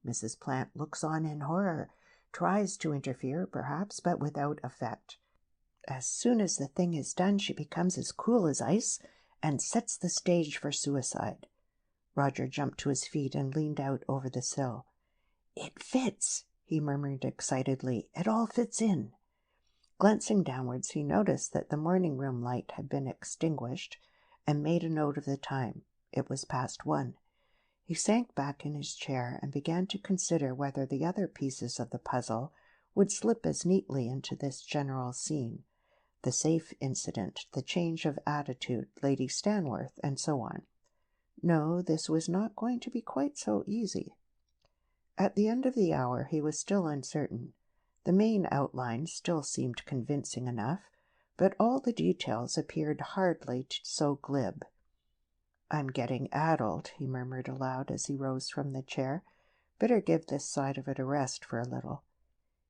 Mrs. Plant looks on in horror, tries to interfere, perhaps, but without effect. As soon as the thing is done, she becomes as cool as ice and sets the stage for suicide. Roger jumped to his feet and leaned out over the sill. "It fits," he murmured excitedly. "It all fits in." Glancing downwards, he noticed that the morning-room light had been extinguished, and made a note of the time. It was past 1. He sank back in his chair and began to consider whether the other pieces of the puzzle would slip as neatly into this general scene. The safe incident, the change of attitude, Lady Stanworth, and so on. No, this was not going to be quite so easy. At the end of the hour he was still uncertain. The main outline still seemed convincing enough, but all the details appeared hardly so glib. "I'm getting addled," he murmured aloud as he rose from the chair. "Better give this side of it a rest for a little."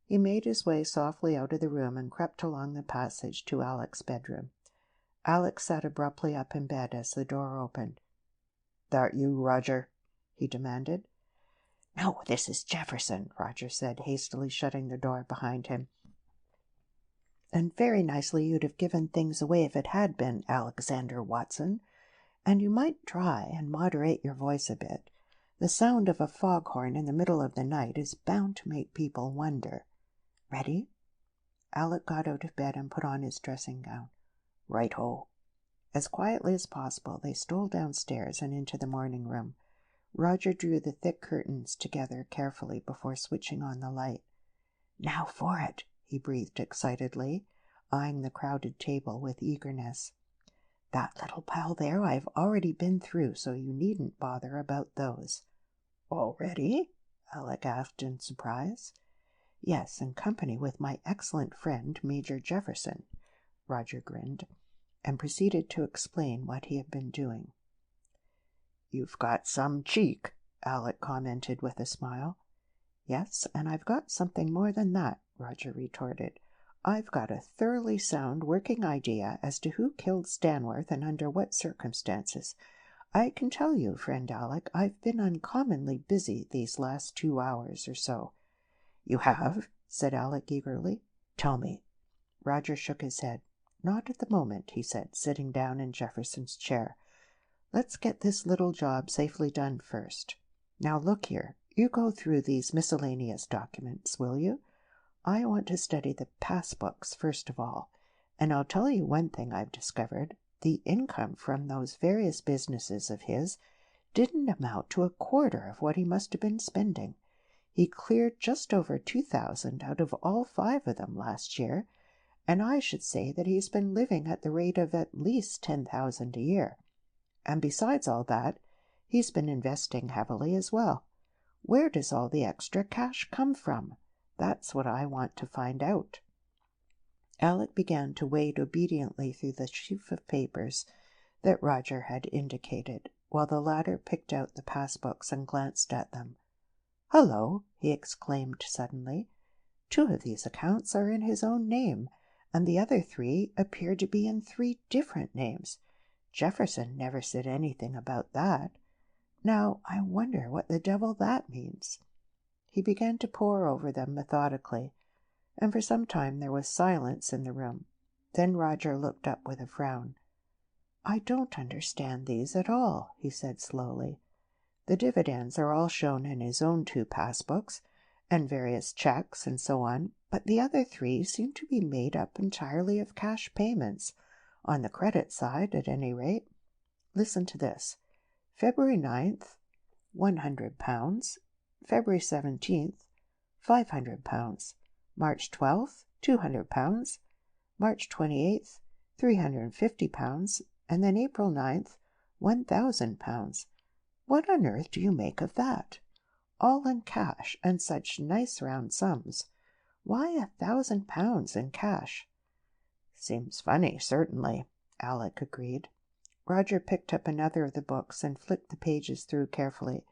He made his way softly out of the room and crept along the passage to Alec's bedroom. Alec sat abruptly up in bed as the door opened. "That you, Roger?" he demanded. "No, this is Jefferson," Roger said, hastily shutting the door behind him. "And very nicely you'd have given things away if it had been Alexander Watson. And you might try and moderate your voice a bit. The sound of a foghorn in the middle of the night is bound to make people wonder. Ready?" Alec got out of bed and put on his dressing-gown. "Right-ho." As quietly as possible, they stole downstairs and into the morning-room. Roger drew the thick curtains together carefully before switching on the light. "Now for it," he breathed excitedly, eyeing the crowded table with eagerness. "That little pile there I've already been through, so you needn't bother about those." "Already?" Alec asked in surprise. "Yes, in company with my excellent friend, Major Jefferson." Roger grinned, and proceeded to explain what he had been doing. "You've got some cheek," Alec commented with a smile. "Yes, and I've got something more than that," Roger retorted. "I've got a thoroughly sound working idea as to who killed Stanworth and under what circumstances. I can tell you, friend Alec, I've been uncommonly busy these last 2 hours or so." "You have?" said Alec eagerly. "Tell me." Roger shook his head. "Not at the moment," he said, sitting down in Jefferson's chair. "Let's get this little job safely done first. Now look here, you go through these miscellaneous documents, will you? I want to study the pass-books first of all, and I'll tell you one thing I've discovered. The income from those various businesses of his didn't amount to a quarter of what he must have been spending. He cleared just over 2,000 out of all 5 of them last year, and I should say that he's been living at the rate of at least 10,000 a year. And besides all that, he's been investing heavily as well. Where does all the extra cash come from? That's what I want to find out." Alec began to wade obediently through the sheaf of papers that Roger had indicated, while the latter picked out the pass-books and glanced at them. "Hullo!" he exclaimed suddenly. "2 of these accounts are in his own name, and the other 3 appear to be in 3 different names. Jefferson never said anything about that. Now, I wonder what the devil that means." He began to pore over them methodically, and for some time there was silence in the room. Then Roger looked up with a frown. "I don't understand these at all," he said slowly. "The dividends are all shown in his own 2 pass-books, and various checks and so on, but the other 3 seem to be made up entirely of cash payments, on the credit side at any rate. Listen to this. February 9th, £100. February 17th, £500. March 12th, £200. March 28th, £350, and then April 9th, £1,000. What on earth do you make of that? All in cash, and such nice round sums. Why £1,000 in cash?" "Seems funny, certainly," Alec agreed. Roger picked up another of the books and flicked the pages through carefully.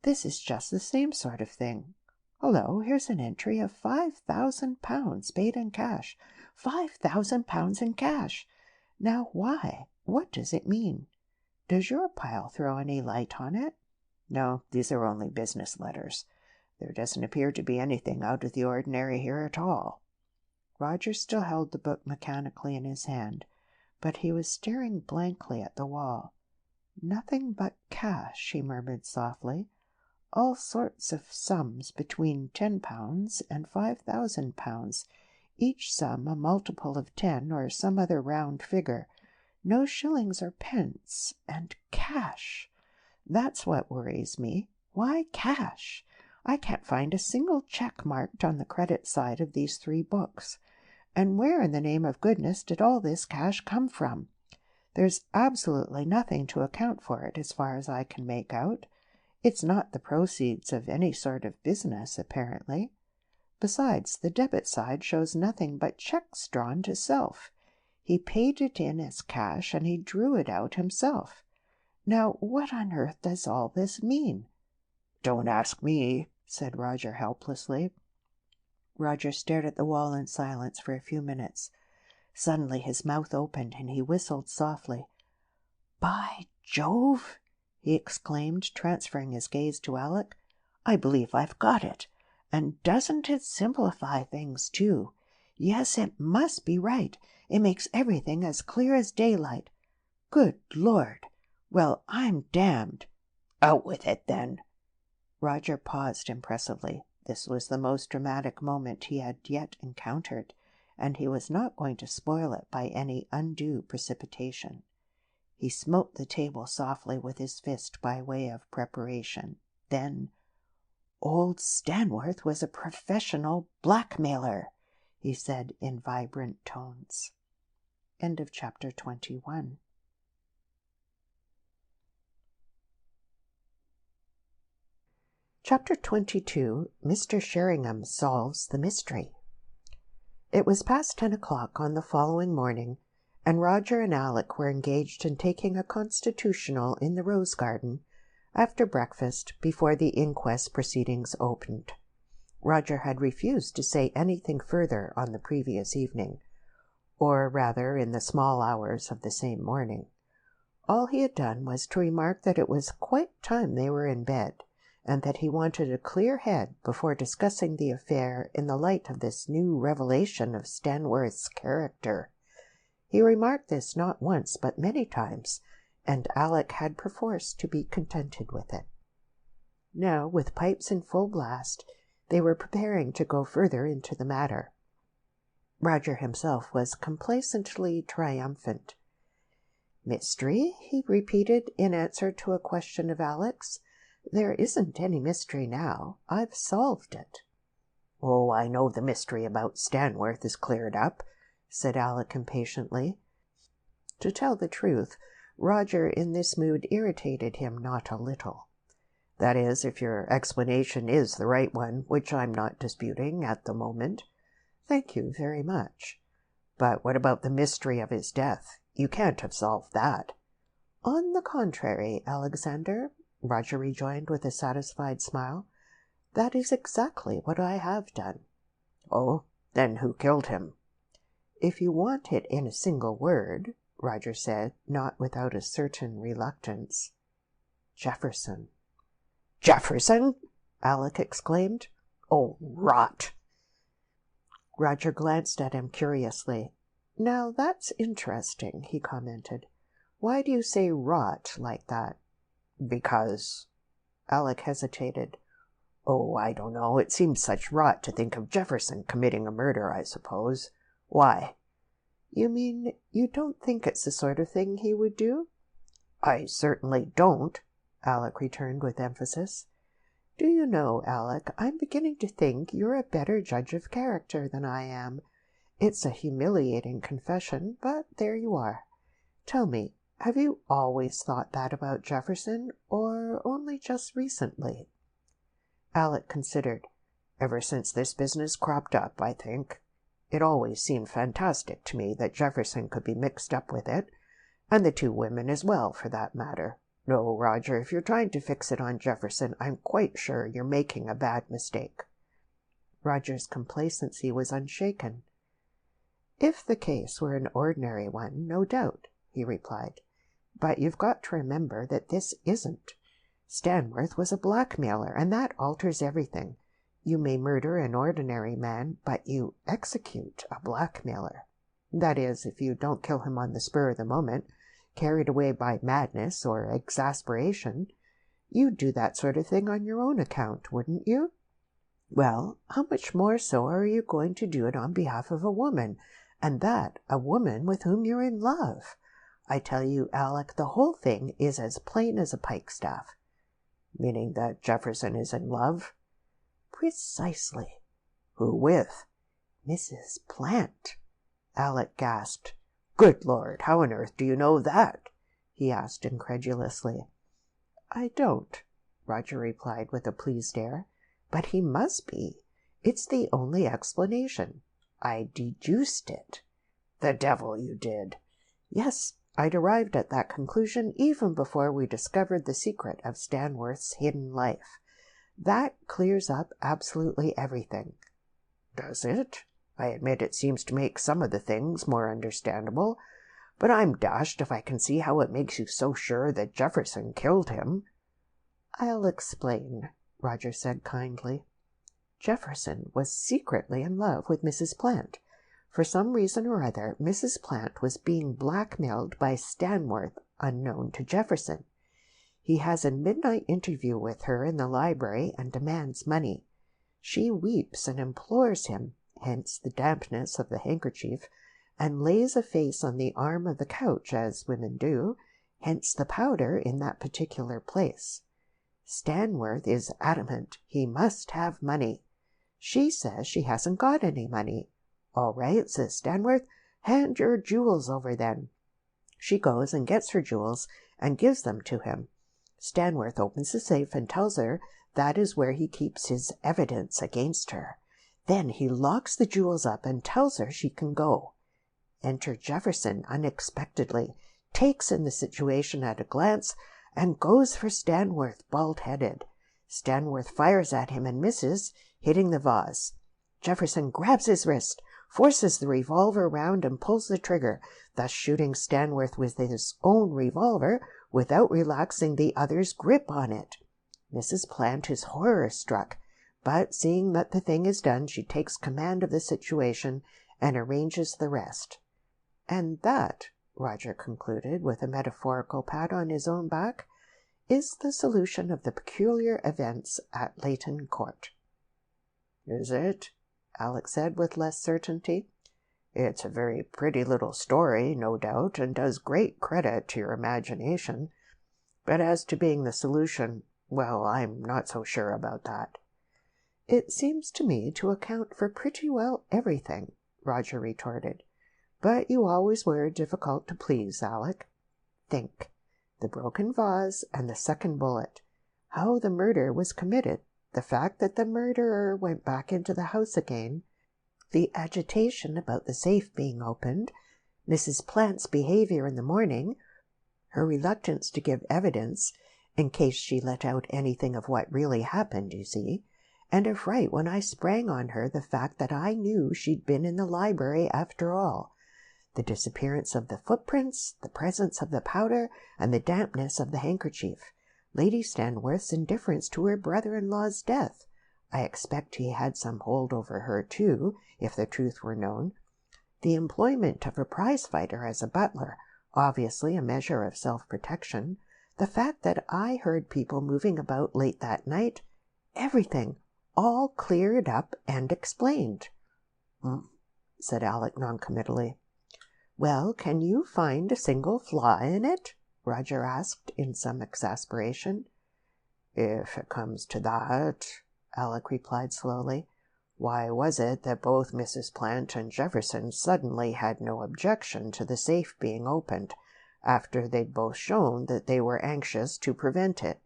"This is just the same sort of thing. Hullo, here's an entry of £5,000 paid in cash. £5,000 in cash! Now why? What does it mean? Does your pile throw any light on it?" "No, these are only business letters. There doesn't appear to be anything out of the ordinary here at all." Roger still held the book mechanically in his hand, but he was staring blankly at the wall. "Nothing but cash," he murmured softly. "All sorts of sums between £10 and £5,000, each sum a multiple of 10 or some other round figure. No shillings or pence, and cash. That's what worries me. Why cash? I can't find a single check marked on the credit side of these 3 books. And where in the name of goodness did all this cash come from? There's absolutely nothing to account for it as far as I can make out. It's not the proceeds of any sort of business, apparently. Besides, the debit side shows nothing but checks drawn to self. He paid it in as cash, and he drew it out himself. Now, what on earth does all this mean?" "Don't ask me," said Roger helplessly. Roger stared at the wall in silence for a few minutes. Suddenly his mouth opened, and he whistled softly. "By Jove!" he exclaimed, transferring his gaze to Alec. "I believe I've got it. And doesn't it simplify things, too? Yes, it must be right. It makes everything as clear as daylight. Good Lord! Well, I'm damned." "Out with it, then." Roger paused impressively. This was the most dramatic moment he had yet encountered, and he was not going to spoil it by any undue precipitation. He smote the table softly with his fist by way of preparation. Then, "Old Stanworth was a professional blackmailer," he said in vibrant tones. End of chapter 21. Chapter 22. Mr. Sheringham Solves the Mystery. It was past 10 o'clock on the following morning, and Roger and Alec were engaged in taking a constitutional in the rose garden after breakfast before the inquest proceedings opened. Roger had refused to say anything further on the previous evening, or rather in the small hours of the same morning. All he had done was to remark that it was quite time they were in bed, and that he wanted a clear head before discussing the affair in the light of this new revelation of Stanworth's character. He remarked this not once but many times, and Alec had perforce to be contented with it. Now, with pipes in full blast, they were preparing to go further into the matter. Roger himself was complacently triumphant. "Mystery?" he repeated in answer to a question of Alec's. "There isn't any mystery now. I've solved it." "Oh, I know the mystery about Stanworth is cleared up," said Alec impatiently. To tell the truth, Roger in this mood irritated him not a little. "That is, if your explanation is the right one, which I'm not disputing at the moment." "Thank you very much." "But what about the mystery of his death? You can't have solved that." "On the contrary, Alexander," Roger rejoined with a satisfied smile, "that is exactly what I have done." "Oh, then who killed him?" "If you want it in a single word," Roger said, not without a certain reluctance, "Jefferson." "Jefferson!" Alec exclaimed. "Oh, rot!" Roger glanced at him curiously. "Now that's interesting," he commented. "Why do you say rot like that?" "Because—" Alec hesitated. "Oh, I don't know. It seems such rot to think of Jefferson committing a murder, I suppose. Why?" "You mean you don't think it's the sort of thing he would do?" "I certainly don't," Alec returned with emphasis. "Do you know, Alec, I'm beginning to think you're a better judge of character than I am. It's a humiliating confession, but there you are. Tell me, have you always thought that about Jefferson, or only just recently?" Alec considered. "Ever since this business cropped up, I think. It always seemed fantastic to me that Jefferson could be mixed up with it, and the 2 women as well, for that matter. No, Roger, if you're trying to fix it on Jefferson, I'm quite sure you're making a bad mistake." Roger's complacency was unshaken. "If the case were an ordinary one, no doubt," he replied. "But you've got to remember that this isn't. Stanworth was a blackmailer, and that alters everything. You may murder an ordinary man, but you execute a blackmailer." That is, if you don't kill him on the spur of the moment, carried away by madness or exasperation. You'd do that sort of thing on your own account, wouldn't you? Well, how much more so are you going to do it on behalf of a woman, and that a woman with whom you're in love? I tell you, Alec, the whole thing is as plain as a pikestaff. Meaning that Jefferson is in love? Precisely. Who with? Mrs. Plant. Alec gasped. Good Lord, how on earth do you know that? He asked incredulously. I don't, Roger replied with a pleased air. But he must be. It's the only explanation. I deduced it. The devil you did. Yes, I'd arrived at that conclusion even before we discovered the secret of Stanworth's hidden life. That clears up absolutely everything. Does it? I admit it seems to make some of the things more understandable, but I'm dashed if I can see how it makes you so sure that Jefferson killed him. I'll explain, Roger said kindly. Jefferson was secretly in love with Mrs. Plant. For some reason or other, Mrs. Plant was being blackmailed by Stanworth, unknown to Jefferson. He has a midnight interview with her in the library and demands money. She weeps and implores him, hence the dampness of the handkerchief, and lays a face on the arm of the couch, as women do, hence the powder in that particular place. Stanworth is adamant he must have money. She says she hasn't got any money. All right, says Stanworth, hand your jewels over then. She goes and gets her jewels and gives them to him. Stanworth opens the safe and tells her that is where he keeps his evidence against her. Then he locks the jewels up and tells her she can go. Enter Jefferson unexpectedly, takes in the situation at a glance, and goes for Stanworth bald-headed. Stanworth fires at him and misses, hitting the vase. Jefferson grabs his wrist, forces the revolver round and pulls the trigger, thus shooting Stanworth with his own revolver without relaxing the other's grip on it. Mrs. Plant is horror-struck, but seeing that the thing is done, she takes command of the situation and arranges the rest. And that, Roger concluded with a metaphorical pat on his own back, is the solution of the peculiar events at Layton Court. Is it? Alec said with less certainty. It's a very pretty little story, no doubt, and does great credit to your imagination. But as to being the solution, well, I'm not so sure about that. It seems to me to account for pretty well everything, Roger retorted. But you always were difficult to please, Alec. Think. The broken vase and the second bullet. How the murder was committed. The fact that the murderer went back into the house again. The agitation about the safe being opened. Mrs. Plant's behavior in the morning. Her reluctance to give evidence, in case she let out anything of what really happened, you see. And of right when I sprang on her the fact that I knew she'd been in the library after all. The disappearance of the footprints, the presence of the powder, and the dampness of the handkerchief. Lady Stanworth's indifference to her brother-in-law's death. I expect he had some hold over her, too, if the truth were known. The employment of a prize-fighter as a butler, obviously a measure of self-protection. The fact that I heard people moving about late that night. Everything, all cleared up and explained. Said Alec noncommittally. Well, can you find a single flaw in it? Roger asked in some exasperation. If it comes to that, Alec replied slowly, why was it that both Mrs. Plant and Jefferson suddenly had no objection to the safe being opened, after they'd both shown that they were anxious to prevent it?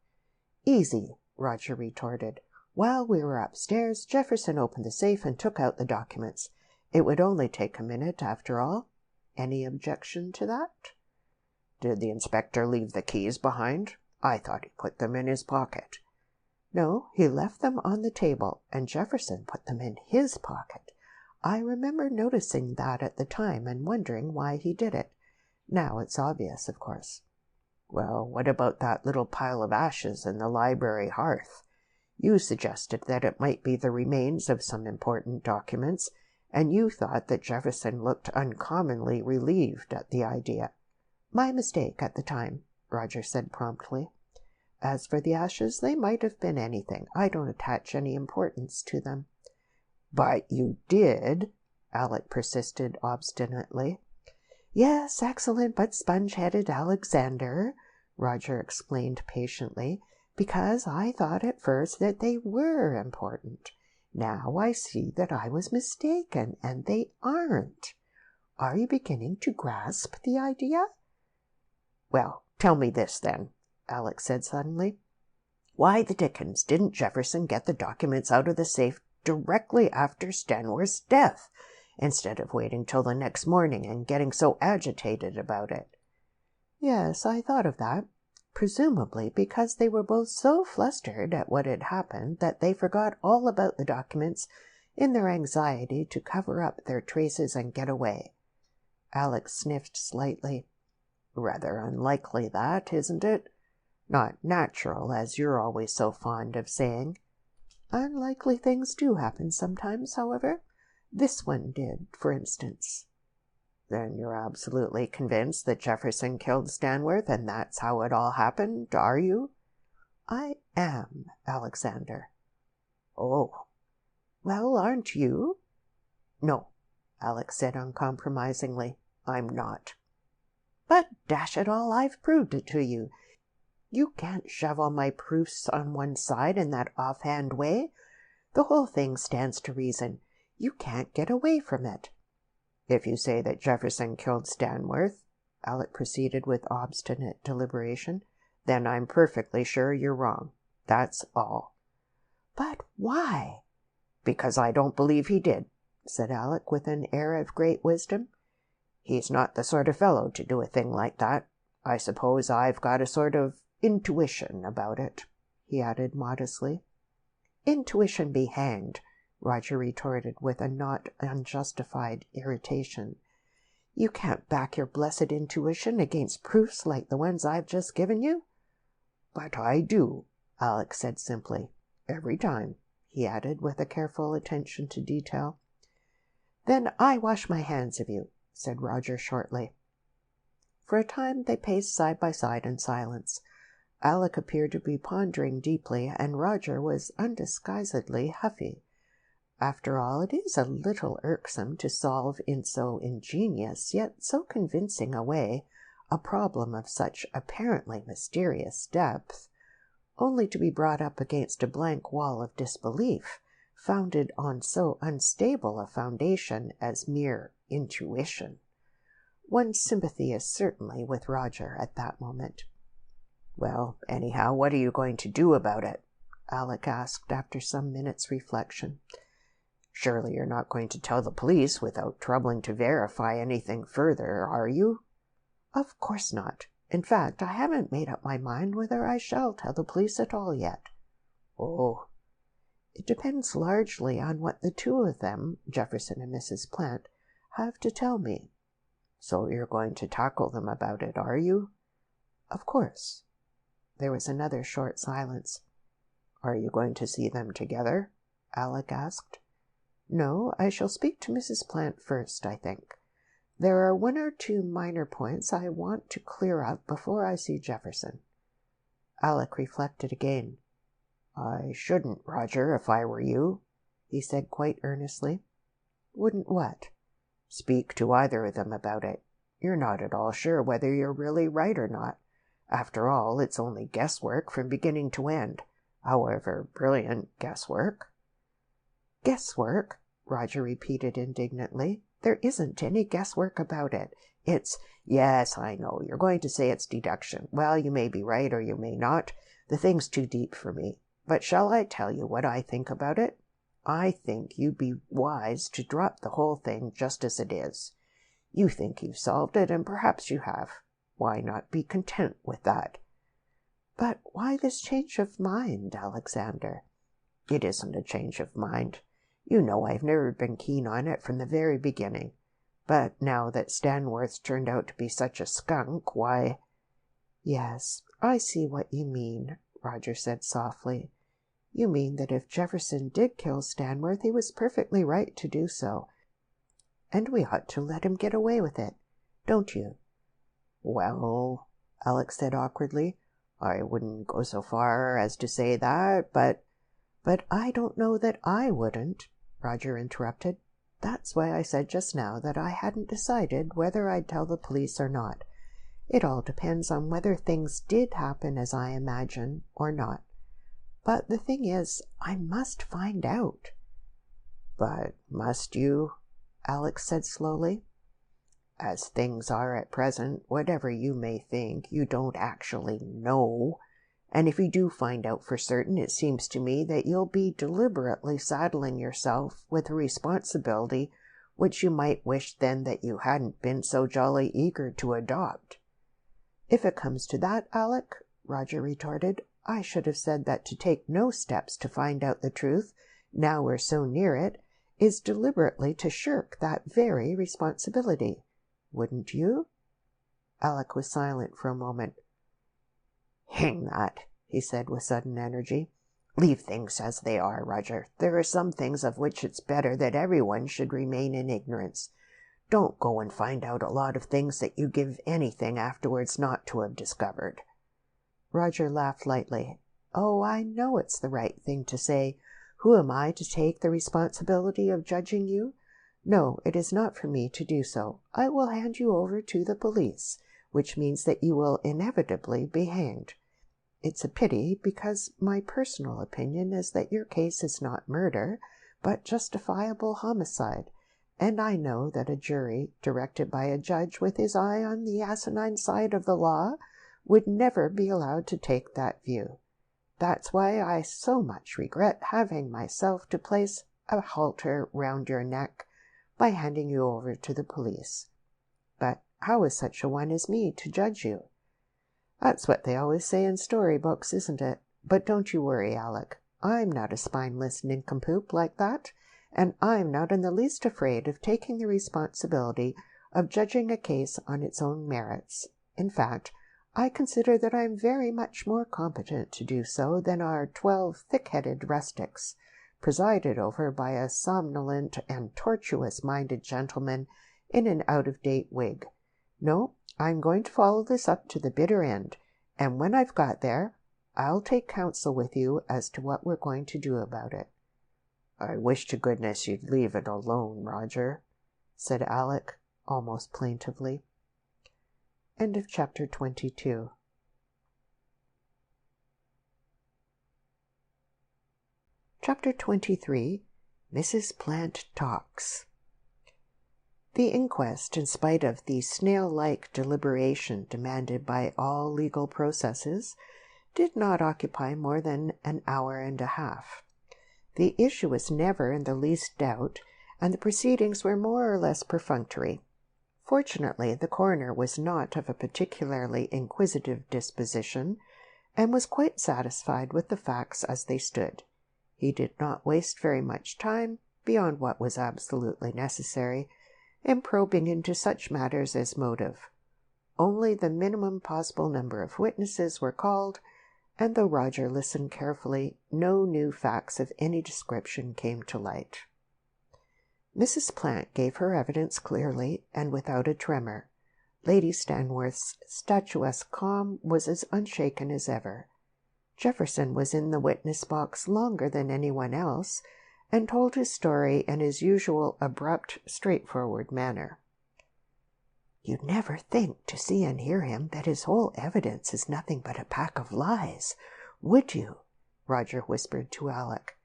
Easy, Roger retorted. While we were upstairs, Jefferson opened the safe and took out the documents. It would only take a minute, after all. Any objection to that? Did the inspector leave the keys behind? I thought he put them in his pocket. No, he left them on the table, and Jefferson put them in his pocket. I remember noticing that at the time and wondering why he did it. Now it's obvious, of course. Well, what about that little pile of ashes in the library hearth? You suggested that it might be the remains of some important documents, and you thought that Jefferson looked uncommonly relieved at the idea." "My mistake at the time," Roger said promptly. "As for the ashes, they might have been anything. I don't attach any importance to them." "But you did," Alec persisted obstinately. "Yes, excellent but sponge-headed Alexander," Roger explained patiently, "because I thought at first that they were important. Now I see that I was mistaken, and they aren't. Are you beginning to grasp the idea?" "Well, tell me this, then," Alec said suddenly. "Why the dickens didn't Jefferson get the documents out of the safe directly after Stanworth's death, instead of waiting till the next morning and getting so agitated about it?" "Yes, I thought of that. Presumably because they were both so flustered at what had happened that they forgot all about the documents in their anxiety to cover up their traces and get away." Alec sniffed slightly. "Rather unlikely, that, isn't it? Not natural, as you're always so fond of saying." "Unlikely things do happen sometimes, however. This one did, for instance." "Then you're absolutely convinced that Jefferson killed Stanworth, and that's how it all happened, are you?" "I am, Alexander." "Oh." "Well, aren't you?" "No," Alec said uncompromisingly. "I'm not." "But dash it all, I've proved it to you. You can't shove all my proofs on one side in that offhand way. The whole thing stands to reason. You can't get away from it." "If you say that Jefferson killed Stanworth," Alec proceeded with obstinate deliberation, "then I'm perfectly sure you're wrong. That's all." "But why?" "Because I don't believe he did," said Alec with an air of great wisdom. "He's not the sort of fellow to do a thing like that. I suppose I've got a sort of intuition about it," he added modestly. "Intuition be hanged," Roger retorted with a not unjustified irritation. "You can't back your blessed intuition against proofs like the ones I've just given you." "But I do," Alec said simply. "Every time," he added with a careful attention to detail. "Then I wash my hands of you," said Roger shortly. For a time they paced side by side in silence. Alec appeared to be pondering deeply, and Roger was undisguisedly huffy. After all, it is a little irksome to solve in so ingenious, yet so convincing a way, a problem of such apparently mysterious depth, only to be brought up against a blank wall of disbelief, founded on so unstable a foundation as mere intuition. One's sympathy is certainly with Roger at that moment. "Well, anyhow, what are you going to do about it?" Alec asked after some minutes' reflection. "Surely you're not going to tell the police without troubling to verify anything further, are you?" "Of course not. In fact, I haven't made up my mind whether I shall tell the police at all yet." "Oh." "It depends largely on what the two of them, Jefferson and Mrs. Plant, have to tell me." "So you're going to tackle them about it, are you?" "Of course." There was another short silence. "Are you going to see them together?" Alec asked. "No, I shall speak to Mrs. Plant first, I think. There are one or two minor points I want to clear up before I see Jefferson." Alec reflected again. "I shouldn't, Roger, if I were you," he said quite earnestly. "Wouldn't what?" "Speak to either of them about it. You're not at all sure whether you're really right or not. After all, it's only guesswork from beginning to end, however brilliant guesswork." "Guesswork?" Roger repeated indignantly. "There isn't any guesswork about it. It's—" "Yes, I know. You're going to say it's deduction. Well, you may be right or you may not. The thing's too deep for me. But shall I tell you what I think about it? I think you'd be wise to drop the whole thing just as it is. You think you've solved it, and perhaps you have. Why not be content with that?" "But why this change of mind, Alexander?" "It isn't a change of mind. You know I've never been keen on it from the very beginning. But now that Stanworth's turned out to be such a skunk, why—" "Yes, I see what you mean," Roger said softly. "You mean that if Jefferson did kill Stanworth, he was perfectly right to do so, and we ought to let him get away with it. Don't you?" "Well," Alex said awkwardly, "I wouldn't go so far as to say that, but—" "But I don't know that I wouldn't," Roger interrupted. "That's why I said just now that I hadn't decided whether I'd tell the police or not. It all depends on whether things did happen as I imagine or not. But the thing is, I must find out." "But must you?" Alex said slowly. "As things are at present, whatever you may think, you don't actually know. And if you do find out for certain, it seems to me that you'll be deliberately saddling yourself with a responsibility which you might wish then that you hadn't been so jolly eager to adopt." "If it comes to that, Alec," Roger retorted, "I should have said that to take no steps to find out the truth, now we're so near it, is deliberately to shirk that very responsibility. Wouldn't you?" Alec was silent for a moment. "Hang that," he said with sudden energy. "Leave things as they are, Roger. There are some things of which it's better that everyone should remain in ignorance. Don't go and find out a lot of things that you give anything afterwards not to have discovered." Roger laughed lightly. "Oh, I know it's the right thing to say. Who am I to take the responsibility of judging you? No, it is not for me to do so. I will hand you over to the police, which means that you will inevitably be hanged. It's a pity, because my personal opinion is that your case is not murder, but justifiable homicide, and I know that a jury, directed by a judge with his eye on the asinine side of the law, would never be allowed to take that view. That's why I so much regret having myself to place a halter round your neck by handing you over to the police. But how is such a one as me to judge you? That's what they always say in storybooks, isn't it? But don't you worry, Alec. I'm not a spineless nincompoop like that, and I'm not in the least afraid of taking the responsibility of judging a case on its own merits. In fact, I consider that I'm very much more competent to do so than are 12 thick-headed rustics, presided over by a somnolent and tortuous-minded gentleman in an out-of-date wig. No, I'm going to follow this up to the bitter end, and when I've got there, I'll take counsel with you as to what we're going to do about it." "I wish to goodness you'd leave it alone, Roger," said Alec, almost plaintively. End of chapter 22. Chapter 23. Mrs. Plant Talks. The inquest, in spite of the snail-like deliberation demanded by all legal processes, did not occupy more than an hour and a half. The issue was never in the least doubt, and the proceedings were more or less perfunctory. Fortunately, the coroner was not of a particularly inquisitive disposition, and was quite satisfied with the facts as they stood. He did not waste very much time, beyond what was absolutely necessary, in probing into such matters as motive. Only the minimum possible number of witnesses were called, and though Roger listened carefully, no new facts of any description came to light. Mrs. Plant gave her evidence clearly and without a tremor. Lady Stanworth's statuesque calm was as unshaken as ever. Jefferson was in the witness box longer than anyone else, and told his story in his usual abrupt, straightforward manner. "You'd never think, to see and hear him, that his whole evidence is nothing but a pack of lies, would you?" Roger whispered to Alec.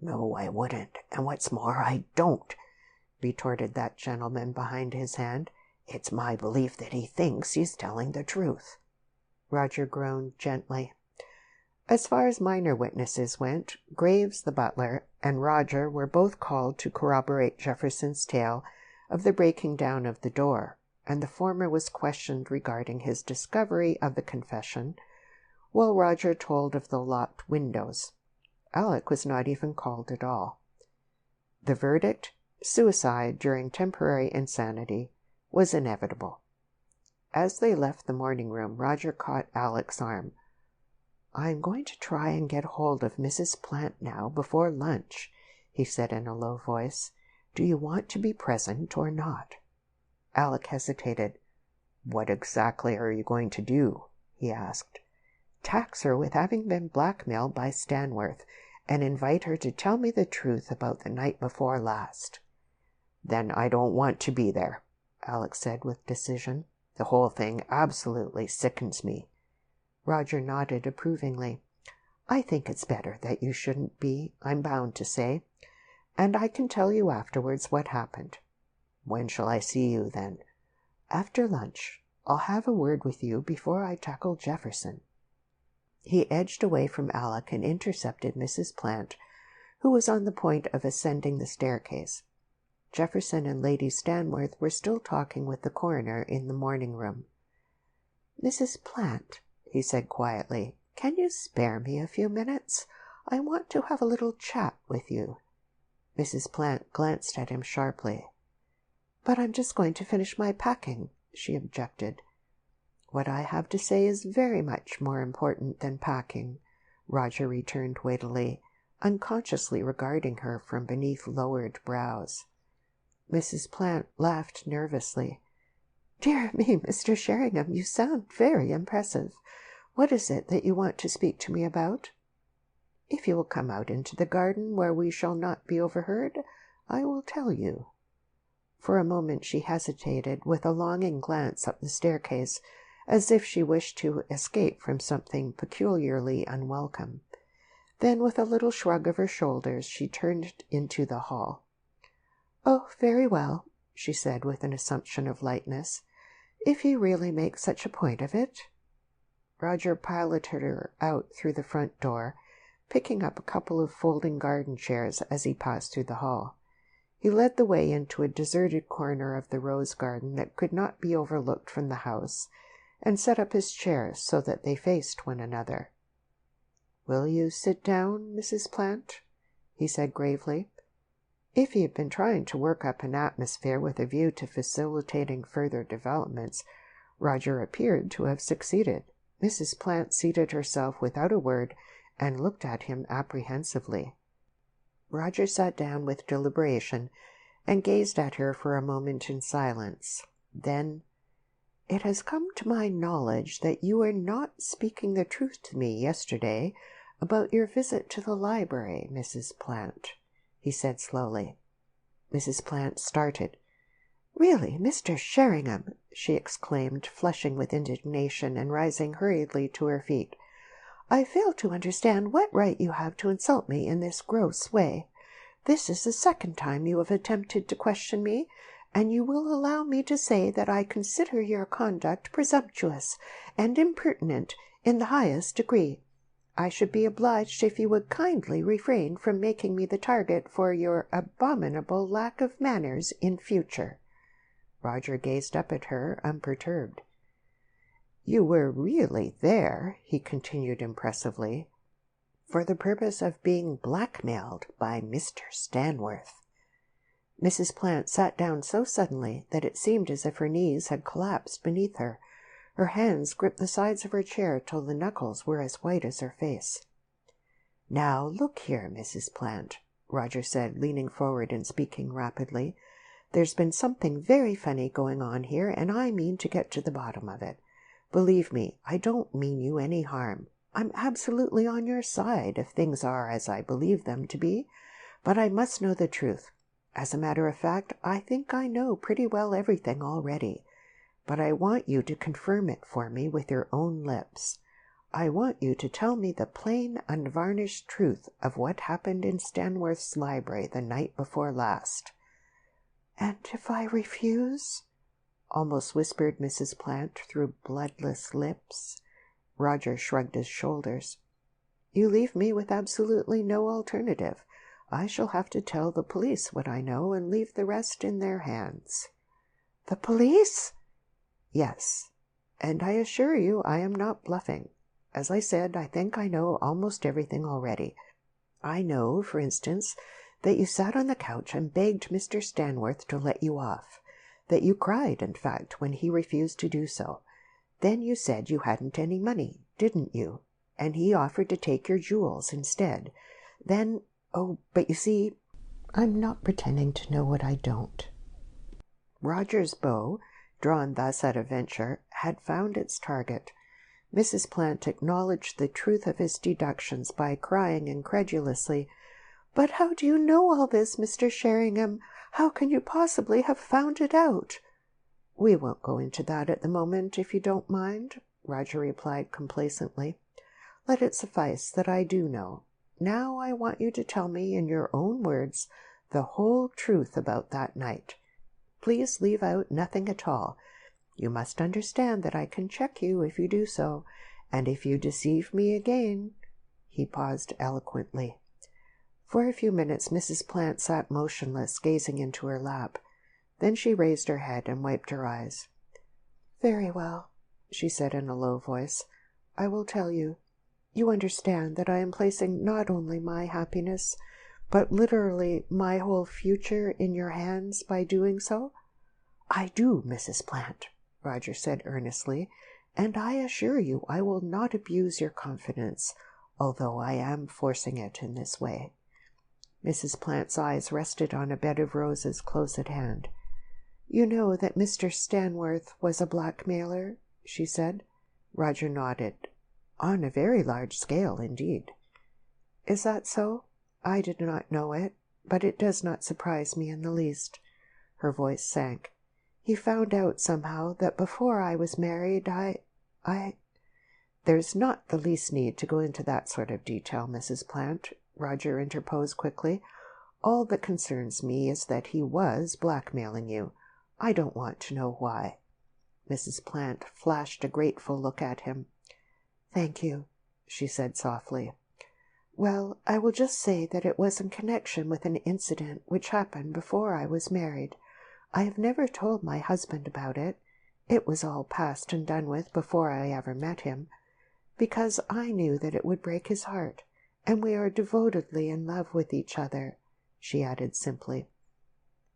"No, I wouldn't, and what's more, I don't," retorted that gentleman behind his hand. "It's my belief that he thinks he's telling the truth." Roger groaned gently. As far as minor witnesses went, Graves, the butler, and Roger were both called to corroborate Jefferson's tale of the breaking down of the door, and the former was questioned regarding his discovery of the confession, while Roger told of the locked windows. Alec was not even called at all. The verdict, suicide during temporary insanity, was inevitable. As they left the morning room, Roger caught Alec's arm. "I'm going to try and get hold of Mrs. Plant now before lunch," he said in a low voice, Do you want to be present or not?" Alec hesitated. "What exactly are you going to do?" he asked. "Tax her with having been blackmailed by Stanworth, and invite her to tell me the truth about the night before last." "Then I don't want to be there," Alec said with decision. "The whole thing absolutely sickens me." Roger nodded approvingly. "I think it's better that you shouldn't be, I'm bound to say. And I can tell you afterwards what happened." "When shall I see you, then?" "After lunch. I'll have a word with you before I tackle Jefferson." He edged away from Alec and intercepted Mrs. Plant, who was on the point of ascending the staircase. Jefferson and Lady Stanworth were still talking with the coroner in the morning room. "Mrs. Plant," he said quietly, "can you spare me a few minutes? I want to have a little chat with you." Mrs. Plant glanced at him sharply. "But I'm just going to finish my packing," she objected. "What I have to say is very much more important than packing," Roger returned weightily, unconsciously regarding her from beneath lowered brows. Mrs. Plant laughed nervously. "Dear me, Mr. Sheringham, you sound very impressive. What is it that you want to speak to me about?" "If you will come out into the garden where we shall not be overheard, I will tell you." For a moment she hesitated, with a longing glance up the staircase, as if she wished to escape from something peculiarly unwelcome. Then, with a little shrug of her shoulders, she turned into the hall. "Oh, very well," she said with an assumption of lightness. "If you really make such a point of it." Roger piloted her out through the front door, picking up a couple of folding garden chairs as he passed through the hall. He led the way into a deserted corner of the rose garden that could not be overlooked from the house, and set up his chairs so that they faced one another. "Will you sit down, Mrs. Plant?" he said gravely. If he had been trying to work up an atmosphere with a view to facilitating further developments, Roger appeared to have succeeded. Mrs. Plant seated herself without a word and looked at him apprehensively. Roger sat down with deliberation and gazed at her for a moment in silence. Then, "It has come to my knowledge that you were not speaking the truth to me yesterday about your visit to the library, Mrs. Plant," he said slowly. Mrs. Plant started. "Really, Mr. Sheringham!" she exclaimed, flushing with indignation and rising hurriedly to her feet. "I fail to understand what right you have to insult me in this gross way. This is the second time you have attempted to question me, and you will allow me to say that I consider your conduct presumptuous and impertinent in the highest degree. I should be obliged if you would kindly refrain from making me the target for your abominable lack of manners in future." Roger gazed up at her, unperturbed. "You were really there," he continued impressively, "for the purpose of being blackmailed by Mr. Stanworth." Mrs. Plant sat down so suddenly that it seemed as if her knees had collapsed beneath her. Her hands gripped the sides of her chair till the knuckles were as white as her face. "Now, look here, Mrs. Plant," Roger said, leaning forward and speaking rapidly. "There's been something very funny going on here, and I mean to get to the bottom of it. Believe me, I don't mean you any harm. I'm absolutely on your side if things are as I believe them to be, but I must know the truth. As a matter of fact, I think I know pretty well everything already, but I want you to confirm it for me with your own lips. I want you to tell me the plain, unvarnished truth of what happened in Stanworth's library the night before last." "And if I refuse?" almost whispered Mrs. Plant through bloodless lips. Roger shrugged his shoulders. "You leave me with absolutely no alternative. I shall have to tell the police what I know and leave the rest in their hands." "The police?" "Yes, and I assure you I am not bluffing. As I said, I think I know almost everything already. I know, for instance, that you sat on the couch and begged Mr. Stanworth to let you off, that you cried, in fact, when he refused to do so. Then you said you hadn't any money, didn't you? And he offered to take your jewels instead. Then, oh, but you see, I'm not pretending to know what I don't." Roger's bow, drawn thus at a venture, had found its target. Mrs. Plant acknowledged the truth of his deductions by crying incredulously, "But how do you know all this, Mr. Sheringham? How can you possibly have found it out?" "We won't go into that at the moment, if you don't mind," Roger replied complacently. "Let it suffice that I do know. Now I want you to tell me in your own words the whole truth about that night. Please leave out nothing at all. You must understand that I can check you if you do so, and if you deceive me again—" He paused eloquently. For a few minutes Mrs. Plant sat motionless, gazing into her lap. Then she raised her head and wiped her eyes. "Very well," she said in a low voice. "I will tell you. You understand that I am placing not only my happiness, but literally my whole future in your hands by doing so?" "I do, Mrs. Plant," Roger said earnestly, "and I assure you I will not abuse your confidence, although I am forcing it in this way." Mrs. Plant's eyes rested on a bed of roses close at hand. "You know that Mr. Stanworth was a blackmailer?" she said. Roger nodded. "On a very large scale, indeed." "Is that so? I did not know it, but it does not surprise me in the least." Her voice sank. "He found out somehow that before I was married I— "There's not the least need to go into that sort of detail, Mrs. Plant," Roger interposed quickly. "All that concerns me is that he was blackmailing you. I don't want to know why." Mrs. Plant flashed a grateful look at him. "Thank you," she said softly. "Well, I will just say that it was in connection with an incident which happened before I was married. I have never told my husband about it. It was all past and done with before I ever met him, because I knew that it would break his heart, and we are devotedly in love with each other," she added simply.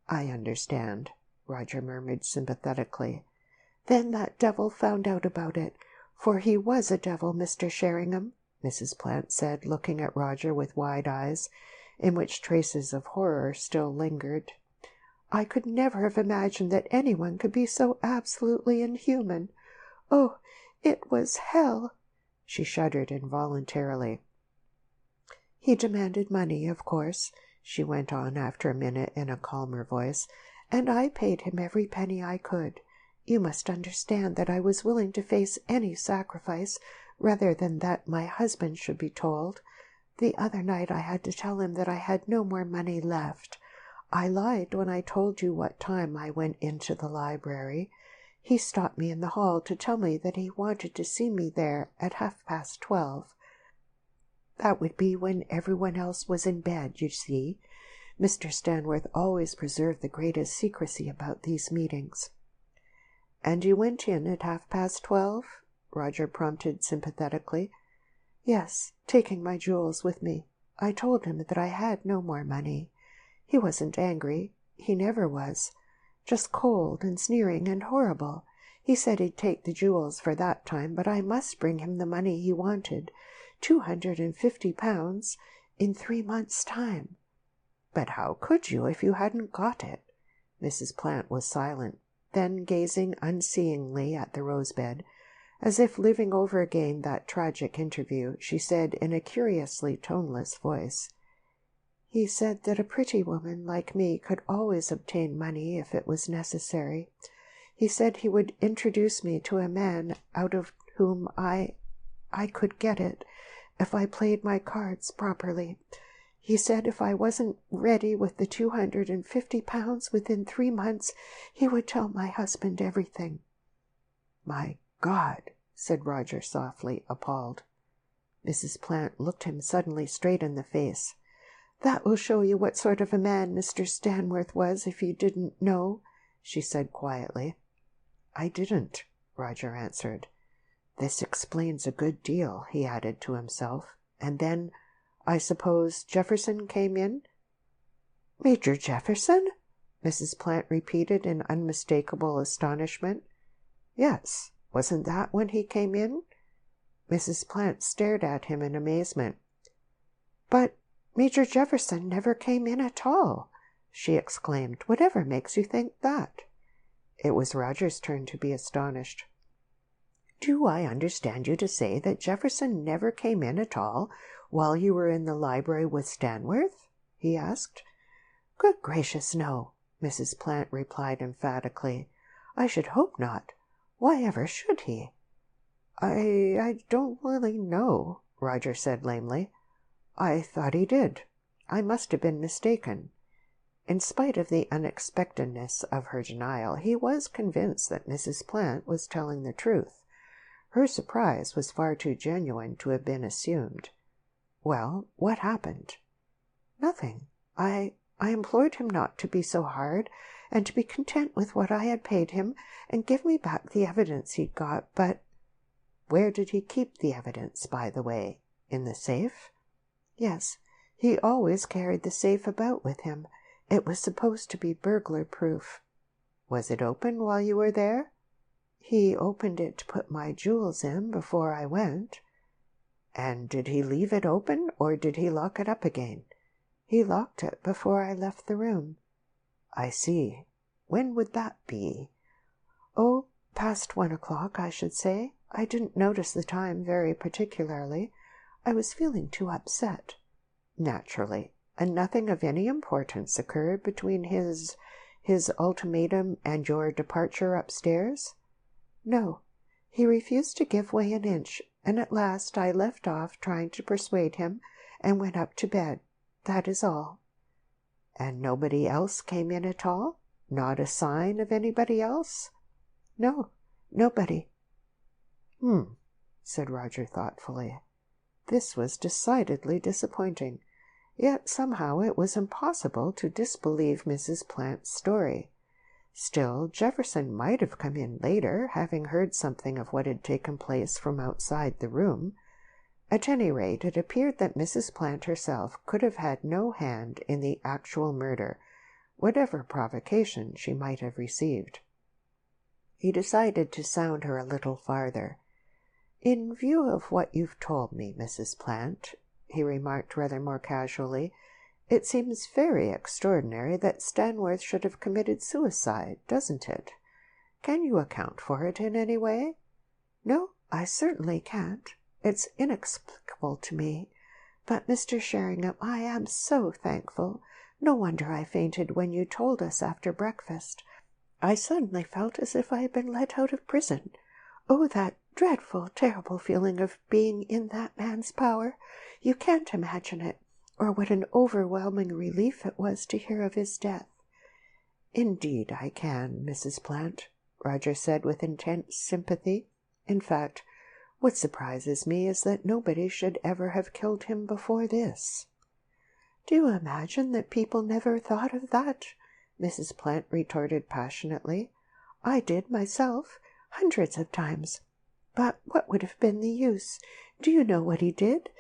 "I understand," Roger murmured sympathetically. "Then that devil found out about it, for he was a devil, Mr. Sheringham," Mrs. Plant said, looking at Roger with wide eyes, in which traces of horror still lingered. "I could never have imagined that anyone could be so absolutely inhuman. Oh, it was hell!" She shuddered involuntarily. "He demanded money, of course," she went on after a minute in a calmer voice, "and I paid him every penny I could. You must understand that I was willing to face any sacrifice rather than that my husband should be told. The other night I had to tell him that I had no more money left. I lied when I told you what time I went into the library. He stopped me in the hall to tell me that he wanted to see me there at 12:30. That would be when everyone else was in bed, you see. Mr. Stanworth always preserved the greatest secrecy about these meetings." "And you went in at 12:30?" Roger prompted sympathetically. "Yes, taking my jewels with me. I told him that I had no more money. He wasn't angry. He never was. Just cold and sneering and horrible. He said he'd take the jewels for that time, but I must bring him the money he wanted, £250, in 3 months' time." "But how could you if you hadn't got it?" Mrs. Plant was silent. Then, gazing unseeingly at the rose-bed, as if living over again that tragic interview, she said in a curiously toneless voice, "He said that a pretty woman like me could always obtain money if it was necessary. He said he would introduce me to a man out of whom I could get it if I played my cards properly. He said if I wasn't ready with the £250 within 3 months, he would tell my husband everything." "My God!" said Roger softly, appalled. Mrs. Plant looked him suddenly straight in the face. "That will show you what sort of a man Mr. Stanworth was, if you didn't know," she said quietly. "I didn't," Roger answered. "This explains a good deal," he added to himself. "And then, I suppose, Jefferson came in?" "Major Jefferson?" Mrs. Plant repeated in unmistakable astonishment. "Yes. Wasn't that when he came in?" Mrs. Plant stared at him in amazement. "But Major Jefferson never came in at all," she exclaimed. "Whatever makes you think that?" It was Roger's turn to be astonished. "Do I understand you to say that Jefferson never came in at all while you were in the library with Stanworth?" he asked. "Good gracious, no," Mrs. Plant replied emphatically. "I should hope not. Why ever should he?" I don't really know," Roger said lamely. "I thought he did. I must have been mistaken." In spite of the unexpectedness of her denial, he was convinced that Mrs. Plant was telling the truth. Her surprise was far too genuine to have been assumed. "Well, what happened?" "Nothing. I implored him not to be so hard, and to be content with what I had paid him, and give me back the evidence he'd got, but—" "Where did he keep the evidence, by the way? In the safe?" "Yes. He always carried the safe about with him. It was supposed to be burglar-proof." "Was it open while you were there?" "He opened it to put my jewels in before I went." "And did he leave it open, or did he lock it up again?" "He locked it before I left the room." "I see. When would that be?" "Oh, past 1 o'clock, I should say. I didn't notice the time very particularly. I was feeling too upset." "Naturally. And nothing of any importance occurred between his ultimatum and your departure upstairs?" "No. He refused to give way an inch, and at last I left off trying to persuade him and went up to bed. That is all." "And nobody else came in at all? Not a sign of anybody else?" "No, nobody." Said Roger thoughtfully. This was decidedly disappointing. Yet somehow it was impossible to disbelieve Mrs. Plant's story. Still, Jefferson might have come in later, having heard something of what had taken place from outside the room. At any rate, it appeared that Mrs. Plant herself could have had no hand in the actual murder, whatever provocation she might have received. He decided to sound her a little farther. "In view of what you've told me, Mrs. Plant," he remarked rather more casually, "it seems very extraordinary that Stanworth should have committed suicide, doesn't it? Can you account for it in any way?" "No, I certainly can't. It's inexplicable to me. But, Mr. Sheringham, I am so thankful. No wonder I fainted when you told us after breakfast. I suddenly felt as if I had been let out of prison. Oh, that dreadful, terrible feeling of being in that man's power! You can't imagine it, or what an overwhelming relief it was to hear of his death." "Indeed I can, Mrs. Plant," Roger said with intense sympathy. "In fact, what surprises me is that nobody should ever have killed him before this." "Do you imagine that people never thought of that?" Mrs. Plant retorted passionately. "I did myself, hundreds of times. But what would have been the use? Do you know what he did?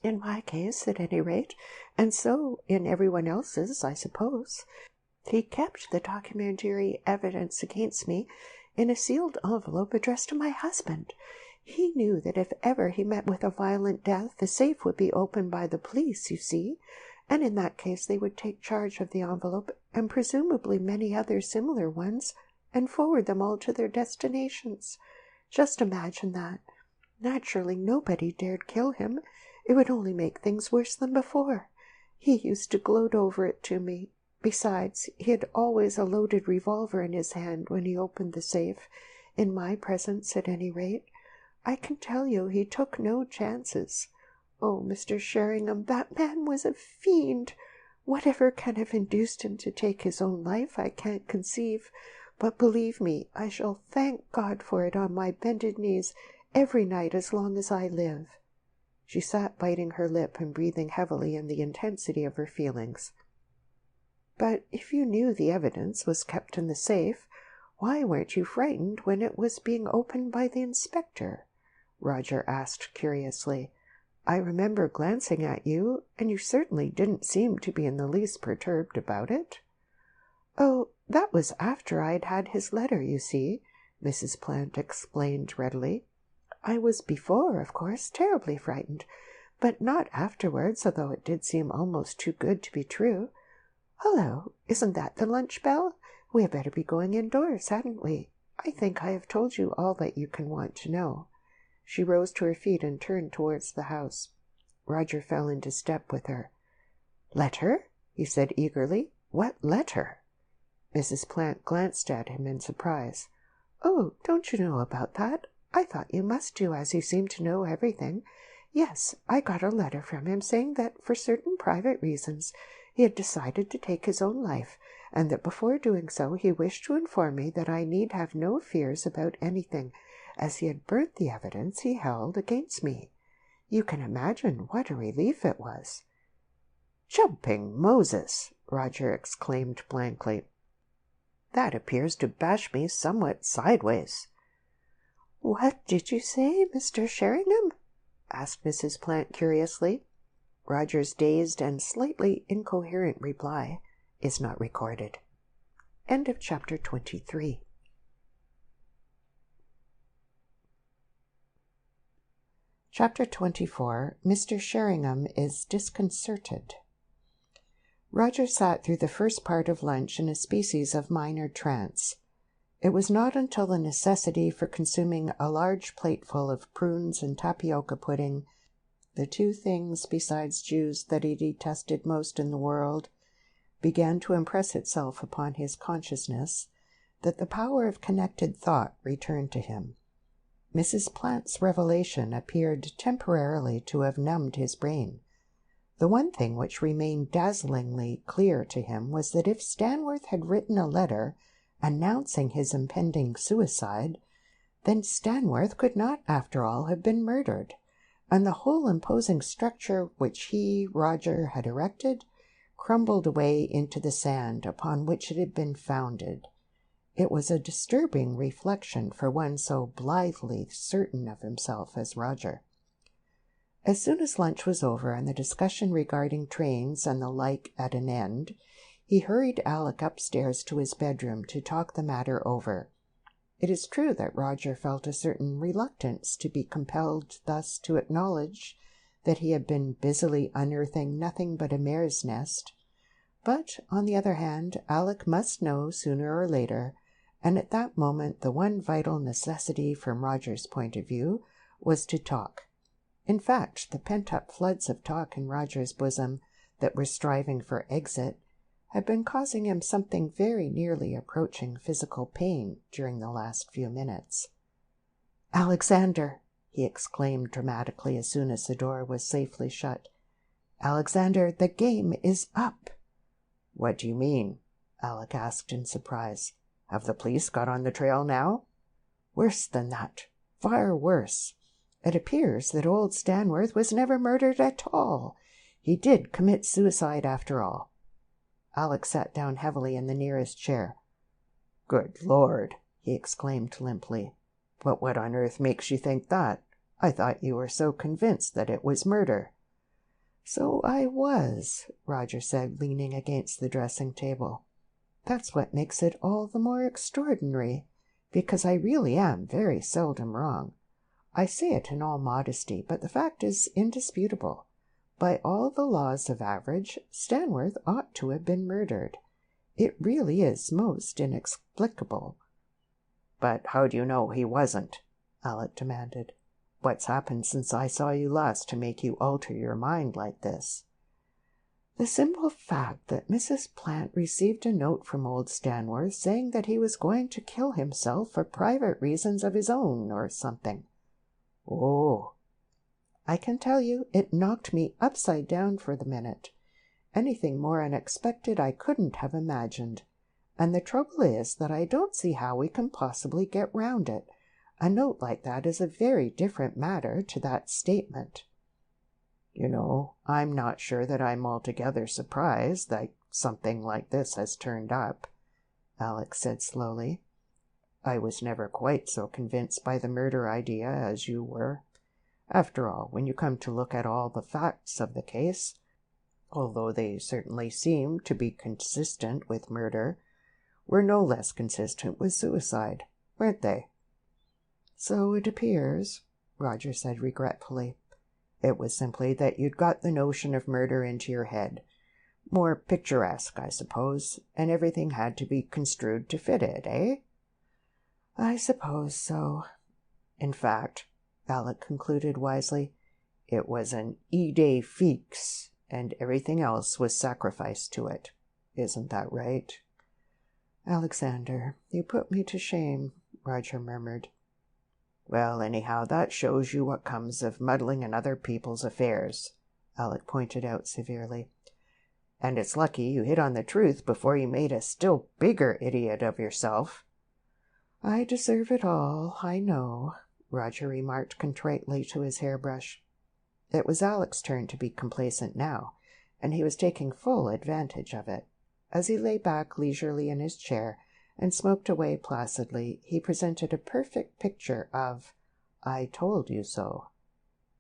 In my case, at any rate, and so in everyone else's, I suppose. He kept the documentary evidence against me in a sealed envelope addressed to my husband. He knew that if ever he met with a violent death, the safe would be opened by the police, you see, and in that case they would take charge of the envelope, and presumably many other similar ones, and forward them all to their destinations. Just imagine that. Naturally, nobody dared kill him. It would only make things worse than before. He used to gloat over it to me. Besides, he had always a loaded revolver in his hand when he opened the safe, in my presence at any rate. I can tell you he took no chances. Oh, Mr. Sheringham, that man was a fiend. Whatever can have induced him to take his own life, I can't conceive. But believe me, I shall thank God for it on my bended knees every night as long as I live." She sat biting her lip and breathing heavily in the intensity of her feelings. "But if you knew the evidence was kept in the safe, why weren't you frightened when it was being opened by the inspector?" Roger asked curiously. "I remember glancing at you, and you certainly didn't seem to be in the least perturbed about it." "Oh, that was after I'd had his letter, you see," Mrs. Plant explained readily. "I was before, of course, terribly frightened, but not afterwards, although it did seem almost too good to be true. Hullo, isn't that the lunch bell? We had better be going indoors, hadn't we? I think I have told you all that you can want to know." She rose to her feet and turned towards the house. Roger fell into step with her. "Letter?" he said eagerly. "What letter?" Mrs. Plant glanced at him in surprise. "Oh, don't you know about that? I thought you must do, as you seem to know everything. Yes, I got a letter from him saying that for certain private reasons he had decided to take his own life, and that before doing so he wished to inform me that I need have no fears about anything, as he had burnt the evidence he held against me. You can imagine what a relief it was." "Jumping Moses!" Roger exclaimed blankly. "That appears to bash me somewhat sideways." "What did you say, Mr. Sheringham?" asked Mrs. Plant curiously. Roger's dazed and slightly incoherent reply is not recorded. End of chapter 23. Chapter 24. Mr. Sheringham is disconcerted. Roger sat through the first part of lunch in a species of minor trance. It was not until the necessity for consuming a large plateful of prunes and tapioca pudding, the two things besides Jews that he detested most in the world, began to impress itself upon his consciousness, that the power of connected thought returned to him. Mrs. Plant's revelation appeared temporarily to have numbed his brain. The one thing which remained dazzlingly clear to him was that if Stanworth had written a letter announcing his impending suicide, then Stanworth could not, after all, have been murdered, and the whole imposing structure which he, Roger, had erected, crumbled away into the sand upon which it had been founded. It was a disturbing reflection for one so blithely certain of himself as Roger. As soon as lunch was over and the discussion regarding trains and the like at an end, he hurried Alec upstairs to his bedroom to talk the matter over. It is true that Roger felt a certain reluctance to be compelled thus to acknowledge that he had been busily unearthing nothing but a mare's nest, but, on the other hand, Alec must know sooner or later, and at that moment the one vital necessity from Roger's point of view was to talk. In fact, the pent-up floods of talk in Roger's bosom that were striving for exit had been causing him something very nearly approaching physical pain during the last few minutes. "Alexander!" he exclaimed dramatically as soon as the door was safely shut. "Alexander, the game is up!" "What do you mean?" Alec asked in surprise. "Have the police got on the trail now?" "Worse than that. Far worse. It appears that old Stanworth was never murdered at all. He did commit suicide after all." Alec sat down heavily in the nearest chair. "Good Lord!" he exclaimed limply. "But what on earth makes you think that? I thought you were so convinced that it was murder." "So I was," Roger said, leaning against the dressing-table. "That's what makes it all the more extraordinary, because I really am very seldom wrong. I say it in all modesty, but the fact is indisputable. By all the laws of average, Stanworth ought to have been murdered. It really is most inexplicable." "But how do you know he wasn't?" Alec demanded. "What's happened since I saw you last to make you alter your mind like this?" "The simple fact that Mrs. Plant received a note from old Stanworth saying that he was going to kill himself for private reasons of his own or something." "Oh!" "I can tell you it knocked me upside down for the minute. Anything more unexpected I couldn't have imagined. And the trouble is that I don't see how we can possibly get round it. A note like that is a very different matter to that statement." "You know, I'm not sure that I'm altogether surprised that something like this has turned up," Alec said slowly. "I was never quite so convinced by the murder idea as you were. After all, when you come to look at all the facts of the case, although they certainly seem to be consistent with murder, were no less consistent with suicide, weren't they?" "So it appears," Roger said regretfully. It was simply that you'd got the notion of murder into your head. More picturesque, I suppose, and everything had to be construed to fit it, eh?" "I suppose so." "In fact," Alec concluded wisely, "it was an idée fixe, and everything else was sacrificed to it. Isn't that right?" "Alexander, you put me to shame," Roger murmured. "Well, anyhow, that shows you what comes of muddling in other people's affairs," Alec pointed out severely. "And it's lucky you hit on the truth before you made a still bigger idiot of yourself." "I deserve it all, I know," Roger remarked contritely to his hairbrush. It was Alec's turn to be complacent now, and he was taking full advantage of it. As he lay back leisurely in his chair and smoked away placidly, he presented a perfect picture of "I told you so."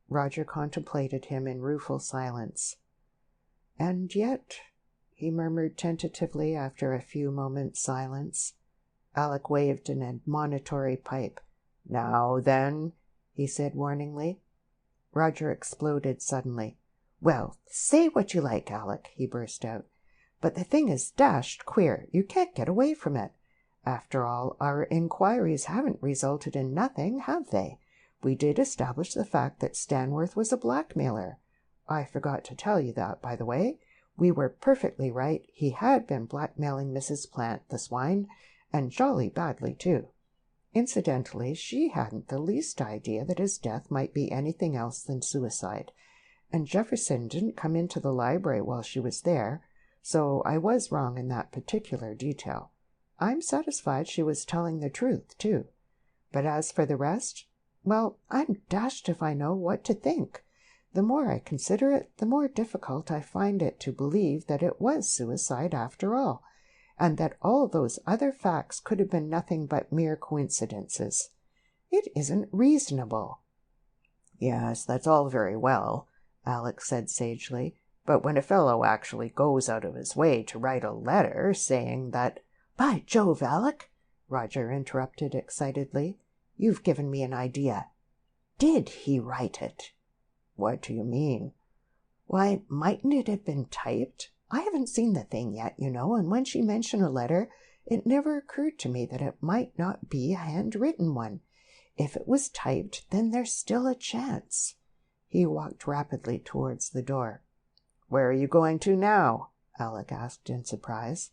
Roger contemplated him in rueful silence. "And yet," he murmured tentatively after a few moments' silence. Alec waved an admonitory pipe. "Now then," he said warningly. Roger exploded suddenly. "Well, say what you like, Alec," he burst out, "but the thing is dashed queer. You can't get away from it. After all, our inquiries haven't resulted in nothing, have they? We did establish the fact that Stanworth was a blackmailer. I forgot to tell you that, by the way. We were perfectly right. He had been blackmailing Mrs. Plant, the swine, and jolly badly, too. Incidentally, she hadn't the least idea that his death might be anything else than suicide, and Jefferson didn't come into the library while she was there, so I was wrong in that particular detail. I'm satisfied she was telling the truth, too. But as for the rest, well, I'm dashed if I know what to think. The more I consider it, the more difficult I find it to believe that it was suicide after all, and that all those other facts could have been nothing but mere coincidences. It isn't reasonable." "Yes, that's all very well," Alec said sagely, "but when a fellow actually goes out of his way to write a letter saying that—" "By Jove, Alec," Roger interrupted excitedly, "you've given me an idea. Did he write it?" "What do you mean?" "Why, mightn't it have been typed? I haven't seen the thing yet, you know, and when she mentioned a letter, it never occurred to me that it might not be a handwritten one. If it was typed, then there's still a chance." He walked rapidly towards the door. "Where are you going to now?" Alec asked in surprise.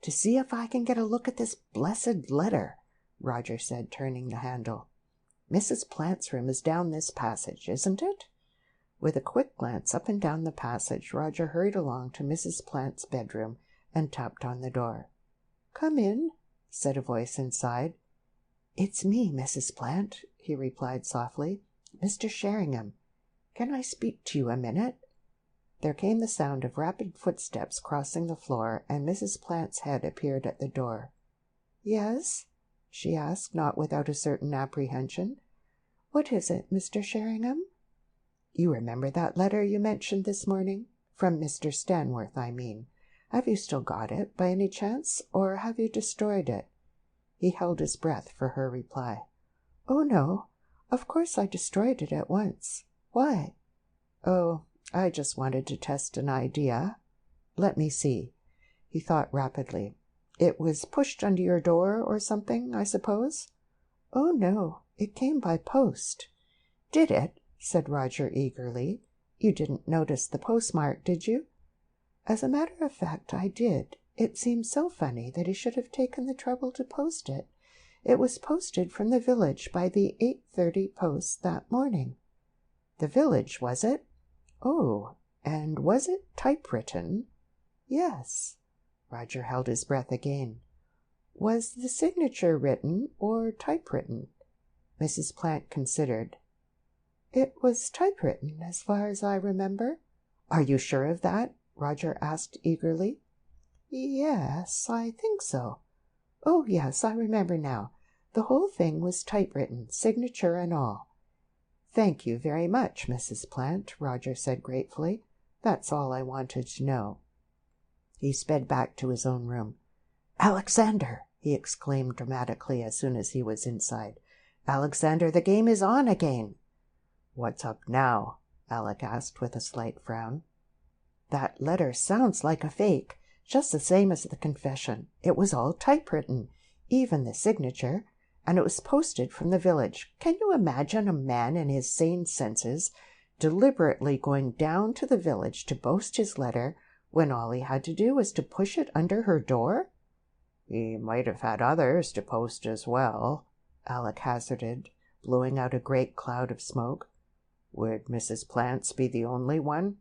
"To see if I can get a look at this blessed letter," Roger said, turning the handle. "Mrs. Plant's room is down this passage, isn't it?" With a quick glance up and down the passage, Roger hurried along to Mrs. Plant's bedroom and tapped on the door. "Come in," said a voice inside. "It's me, Mrs. Plant," he replied softly. "Mr. Sheringham. Can I speak to you a minute?" There came the sound of rapid footsteps crossing the floor, and Mrs. Plant's head appeared at the door. "Yes?" she asked, not without a certain apprehension. "What is it, Mr. Sheringham?" "You remember that letter you mentioned this morning? From Mr. Stanworth, I mean. Have you still got it, by any chance, or have you destroyed it?" He held his breath for her reply. "Oh, no. Of course I destroyed it at once. Why?" "Oh, I just wanted to test an idea. Let me see." He thought rapidly. "It was pushed under your door or something, I suppose?" "Oh, no. It came by post." "Did it?" said Roger eagerly. "You didn't notice the postmark, did you?" "As a matter of fact, I did. It seemed so funny that he should have taken the trouble to post it. It was posted from the village by the 8:30 post that morning." "The village, was it?" "Oh, and was it typewritten?" "Yes." Roger held his breath again. "Was the signature written or typewritten?" Mrs. Plant considered. "It was typewritten, as far as I remember." "Are you sure of that?" Roger asked eagerly. "Yes, I think so. Oh, yes, I remember now. The whole thing was typewritten, signature and all." "Thank you very much, Mrs. Plant," Roger said gratefully. "That's all I wanted to know." He sped back to his own room. "Alexander!" he exclaimed dramatically as soon as he was inside. "Alexander, the game is on again!" "What's up now?" Alec asked with a slight frown. "That letter sounds like a fake, just the same as the confession. It was all typewritten, even the signature, and it was posted from the village. Can you imagine a man in his sane senses deliberately going down to the village to post his letter when all he had to do was to push it under her door?" "He might have had others to post as well," Alec hazarded, blowing out a great cloud of smoke. "Would Mrs. Plants be the only one?"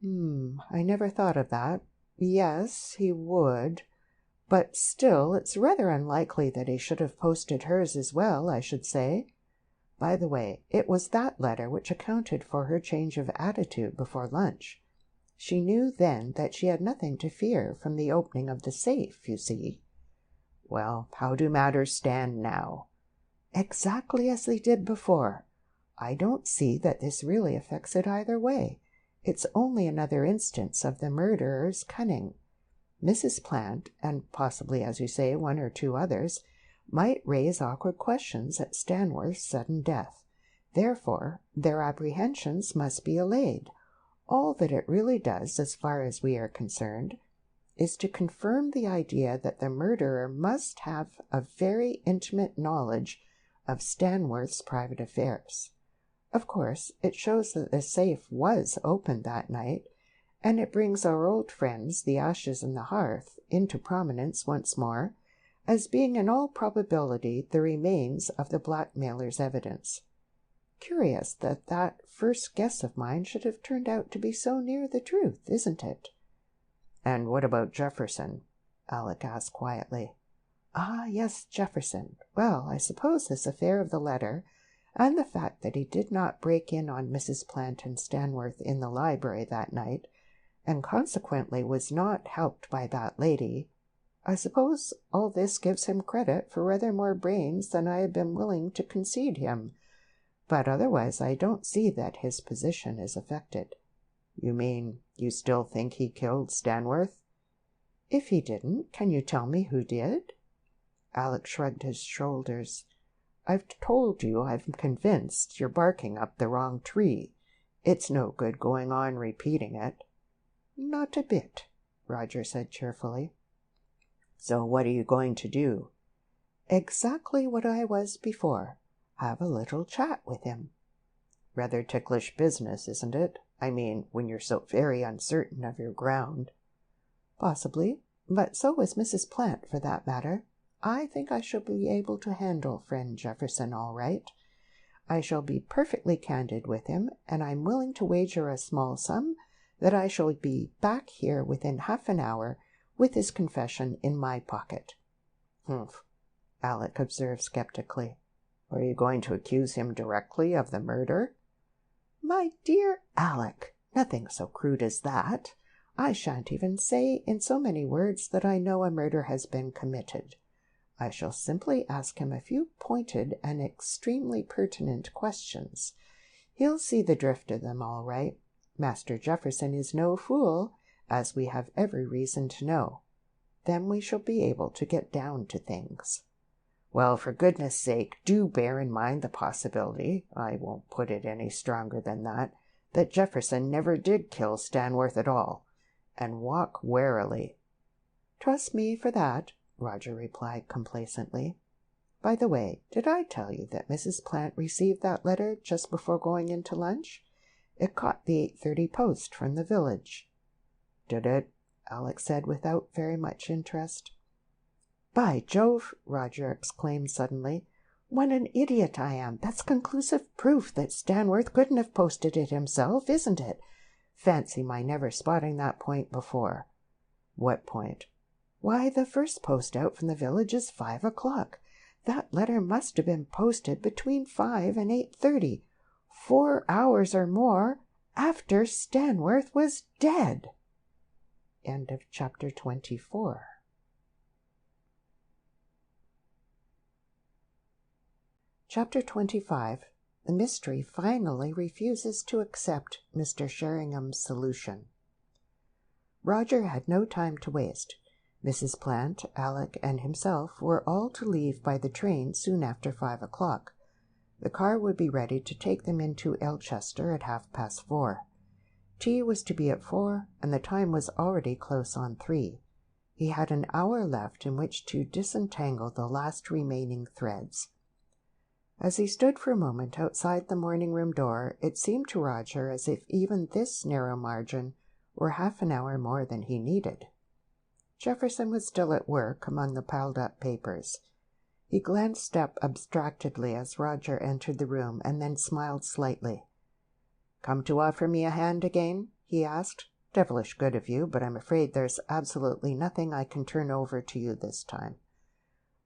I never thought of that. Yes, he would. But still, it's rather unlikely that he should have posted hers as well, I should say. By the way, it was that letter which accounted for her change of attitude before lunch. She knew then that she had nothing to fear from the opening of the safe, you see. Well, how do matters stand now? Exactly as they did before. I don't see that this really affects it either way. It's only another instance of the murderer's cunning. Mrs. Plant, and possibly, as you say, one or two others, might raise awkward questions at Stanworth's sudden death. Therefore, their apprehensions must be allayed. All that it really does, as far as we are concerned, is to confirm the idea that the murderer must have a very intimate knowledge of Stanworth's private affairs. Of course, it shows that the safe was opened that night, and it brings our old friends, the ashes in the hearth, into prominence once more, as being in all probability the remains of the blackmailer's evidence. Curious that that first guess of mine should have turned out to be so near the truth, isn't it? "And what about Jefferson?" Alec asked quietly. "Ah, yes, Jefferson. Well, I suppose this affair of the letter, and the fact that he did not break in on Mrs. Plant and Stanworth in the library that night, and consequently was not helped by that lady, I suppose all this gives him credit for rather more brains than I have been willing to concede him. But otherwise I don't see that his position is affected." "You mean you still think he killed Stanworth?" "If he didn't, can you tell me who did?" Alec shrugged his shoulders. "I've told you I'm convinced you're barking up the wrong tree. It's no good going on repeating it." "Not a bit," Roger said cheerfully. "So what are you going to do?" "Exactly what I was before. Have a little chat with him." "Rather ticklish business, isn't it? I mean, when you're so very uncertain of your ground." "Possibly. But so was Mrs. Plant, for that matter. I think I shall be able to handle friend Jefferson all right. I shall be perfectly candid with him, and I'm willing to wager a small sum that I shall be back here within half an hour with his confession in my pocket." "Humph," Alec observed skeptically. "Are you going to accuse him directly of the murder?" "My dear Alec, nothing so crude as that. I shan't even say in so many words that I know a murder has been committed. I shall simply ask him a few pointed and extremely pertinent questions. He'll see the drift of them all right. Master Jefferson is no fool, as we have every reason to know. Then we shall be able to get down to things." "Well, for goodness sake, do bear in mind the possibility, I won't put it any stronger than that Jefferson never did kill Stanworth at all. And walk warily." "Trust me for that," Roger replied complacently. "By the way, did I tell you that Mrs. Plant received that letter just before going into lunch? It caught the 8:30 post from the village." "Did it?" Alec said without very much interest. "By Jove!" Roger exclaimed suddenly. "What an idiot I am! That's conclusive proof that Stanworth couldn't have posted it himself, isn't it? Fancy my never spotting that point before." "What point?" "Why, the first post out from the village is 5 o'clock. That letter must have been posted between 5 and 8:30, 4 hours or more after Stanworth was dead." End of chapter 24. Chapter 25. The mystery finally refuses to accept Mr. Sheringham's solution. Roger had no time to waste. Mrs. Plant, Alec, and himself were all to leave by the train soon after 5 o'clock. The car would be ready to take them into Elchester at 4:30. Tea was to be at 4, and the time was already close on 3. He had an hour left in which to disentangle the last remaining threads. As he stood for a moment outside the morning-room door, it seemed to Roger as if even this narrow margin were half an hour more than he needed. Jefferson was still at work among the piled-up papers. He glanced up abstractedly as Roger entered the room, and then smiled slightly. "Come to offer me a hand again?" he asked. "Devilish good of you, but I'm afraid there's absolutely nothing I can turn over to you this time."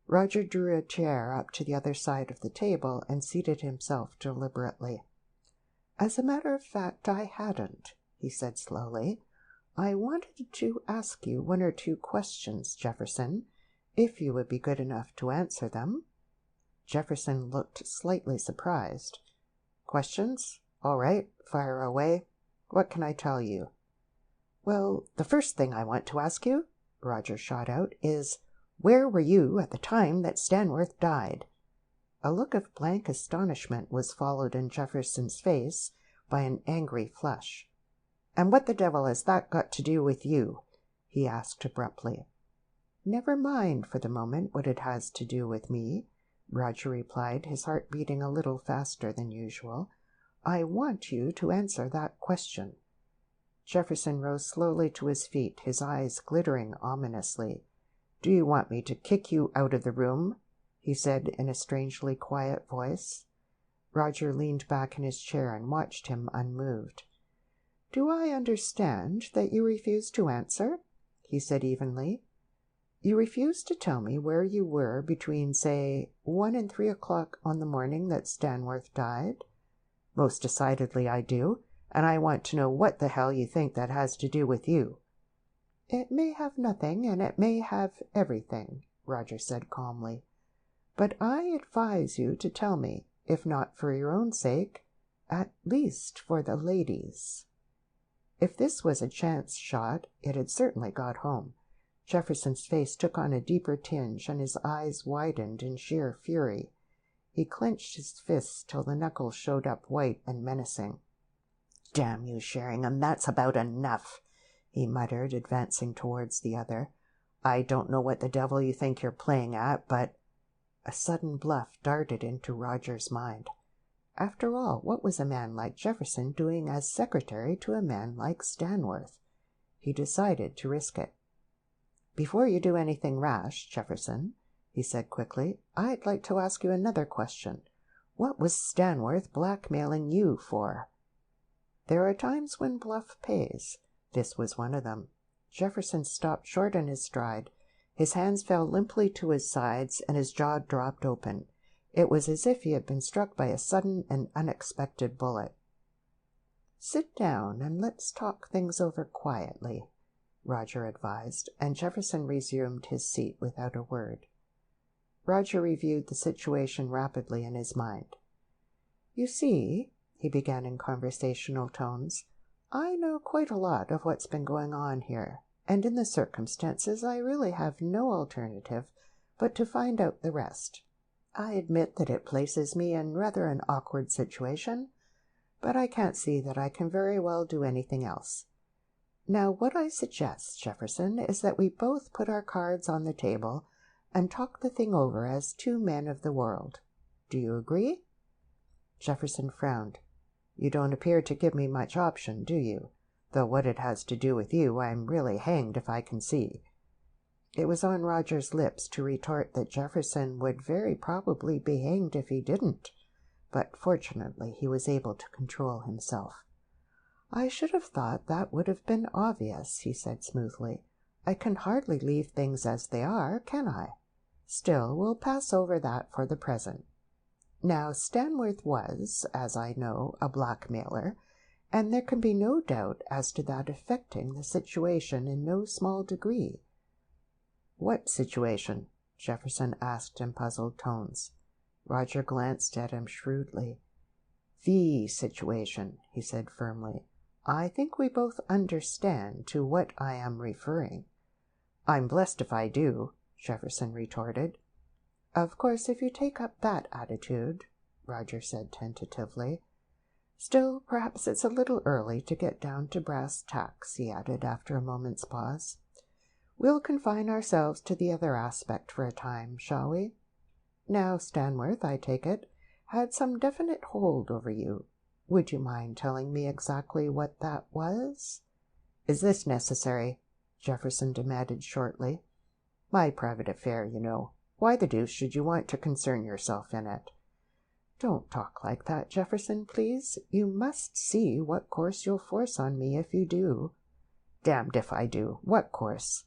Roger drew a chair up to the other side of the table and seated himself deliberately. "As a matter of fact, I hadn't," he said slowly. "I wanted to ask you 1 or 2 questions, Jefferson, if you would be good enough to answer them." Jefferson looked slightly surprised. "Questions? All right, fire away. What can I tell you?" "Well, the first thing I want to ask you," Roger shot out, "is where were you at the time that Stanworth died?" A look of blank astonishment was followed in Jefferson's face by an angry flush. "And what the devil has that got to do with you?" he asked abruptly. "Never mind for the moment what it has to do with me," Roger replied, his heart beating a little faster than usual. "I want you to answer that question." Jefferson rose slowly to his feet, his eyes glittering ominously. "Do you want me to kick you out of the room?" he said in a strangely quiet voice. Roger leaned back in his chair and watched him unmoved. "Do I understand that you refuse to answer?" he said evenly. "You refuse to tell me where you were between, say, 1 and 3 o'clock on the morning that Stanworth died?" "Most decidedly I do, and I want to know what the hell you think that has to do with you." "It may have nothing, and it may have everything," Roger said calmly. "But I advise you to tell me, if not for your own sake, at least for the lady's." If this was a chance shot, it had certainly got home. Jefferson's face took on a deeper tinge, and his eyes widened in sheer fury. He clenched his fists till the knuckles showed up white and menacing. "Damn you, Sheringham, that's about enough," he muttered, advancing towards the other. "I don't know what the devil you think you're playing at, but—" A sudden bluff darted into Roger's mind. After all, what was a man like Jefferson doing as secretary to a man like Stanworth? He decided to risk it. "Before you do anything rash, Jefferson," he said quickly, "I'd like to ask you another question. What was Stanworth blackmailing you for?" There are times when bluff pays. This was one of them. Jefferson stopped short in his stride. His hands fell limply to his sides, and his jaw dropped open. It was as if he had been struck by a sudden and unexpected bullet. "Sit down and let's talk things over quietly," Roger advised, and Jefferson resumed his seat without a word. Roger reviewed the situation rapidly in his mind. "You see," he began in conversational tones, "I know quite a lot of what's been going on here, and in the circumstances I really have no alternative but to find out the rest. I admit that it places me in rather an awkward situation, but I can't see that I can very well do anything else. Now, what I suggest, Jefferson, is that we both put our cards on the table and talk the thing over as 2 men of the world. Do you agree?" Jefferson frowned. "You don't appear to give me much option, do you? Though what it has to do with you, I'm really hanged if I can see." It was on Roger's lips to retort that Jefferson would very probably be hanged if he didn't, but fortunately he was able to control himself. "I should have thought that would have been obvious," he said smoothly. "I can hardly leave things as they are, can I? Still, we'll pass over that for the present. Now, Stanworth was, as I know, a blackmailer, and there can be no doubt as to that affecting the situation in no small degree." "What situation?" Jefferson asked in puzzled tones. Roger glanced at him shrewdly. "The situation," he said firmly. "I think we both understand to what I am referring." "I'm blessed if I do," Jefferson retorted. "Of course, if you take up that attitude—" Roger said tentatively. Still, perhaps it's a little early to get down to brass tacks, he added after a moment's pause. We'll confine ourselves to the other aspect for a time, shall we? Now, Stanworth, I take it, had some definite hold over you. Would you mind telling me exactly what that was? Is this necessary? Jefferson demanded shortly. My private affair, you know. Why the deuce should you want to concern yourself in it? Don't talk like that, Jefferson, please. You must see what course you'll force on me if you do. Damned if I do. What course?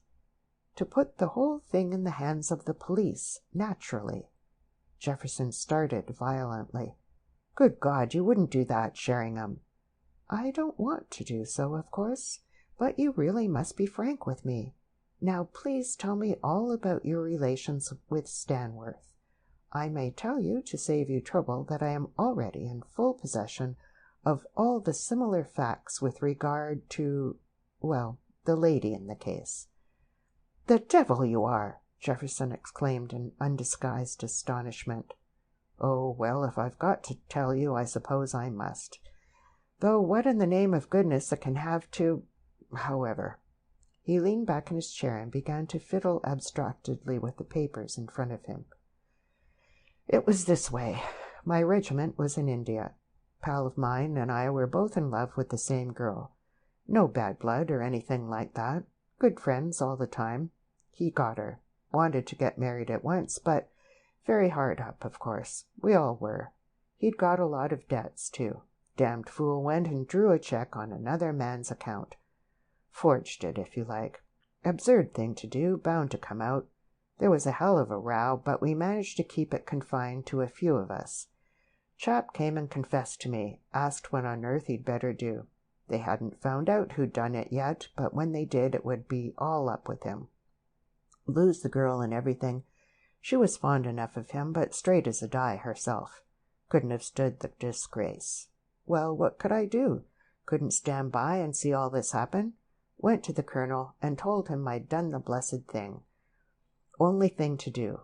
To put the whole thing in the hands of the police, naturally. Jefferson started violently. Good God, you wouldn't do that, Sheringham. I don't want to do so, of course, but you really must be frank with me. Now please tell me all about your relations with Stanworth. I may tell you, to save you trouble, that I am already in full possession of all the similar facts with regard to, well, the lady in the case. The devil you are! Jefferson exclaimed in undisguised astonishment. Oh, well, if I've got to tell you, I suppose I must. Though what in the name of goodness it can have to... However... He leaned back in his chair and began to fiddle abstractedly with the papers in front of him. It was this way. My regiment was in India. A pal of mine and I were both in love with the same girl. No bad blood or anything like that. Good friends all the time. He got her. Wanted to get married at once, but very hard up, of course. We all were. He'd got a lot of debts, too. Damned fool went and drew a check on another man's account. Forged it, if you like. Absurd thing to do, bound to come out. There was a hell of a row, but we managed to keep it confined to a few of us. Chap came and confessed to me, asked what on earth he'd better do. They hadn't found out who'd done it yet, but when they did, it would be all up with him. Lose the girl and everything. She was fond enough of him, but straight as a die herself. Couldn't have stood the disgrace. Well, what could I do? Couldn't stand by and see all this happen. Went to the colonel and told him I'd done the blessed thing. Only thing to do.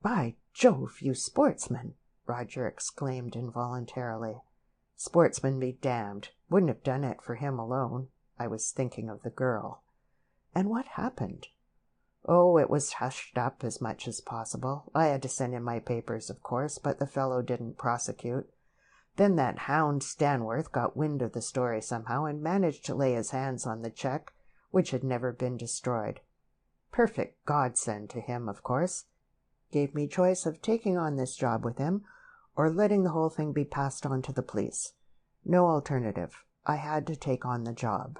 By Jove, you sportsman! Roger exclaimed involuntarily. Sportsman be damned. Wouldn't have done it for him alone. I was thinking of the girl. And what happened? Oh, it was hushed up as much as possible. I had to send in my papers, of course, but the fellow didn't prosecute. Then that hound Stanworth got wind of the story somehow and managed to lay his hands on the check, which had never been destroyed. Perfect godsend to him, of course. Gave me choice of taking on this job with him or letting the whole thing be passed on to the police. No alternative. I had to take on the job.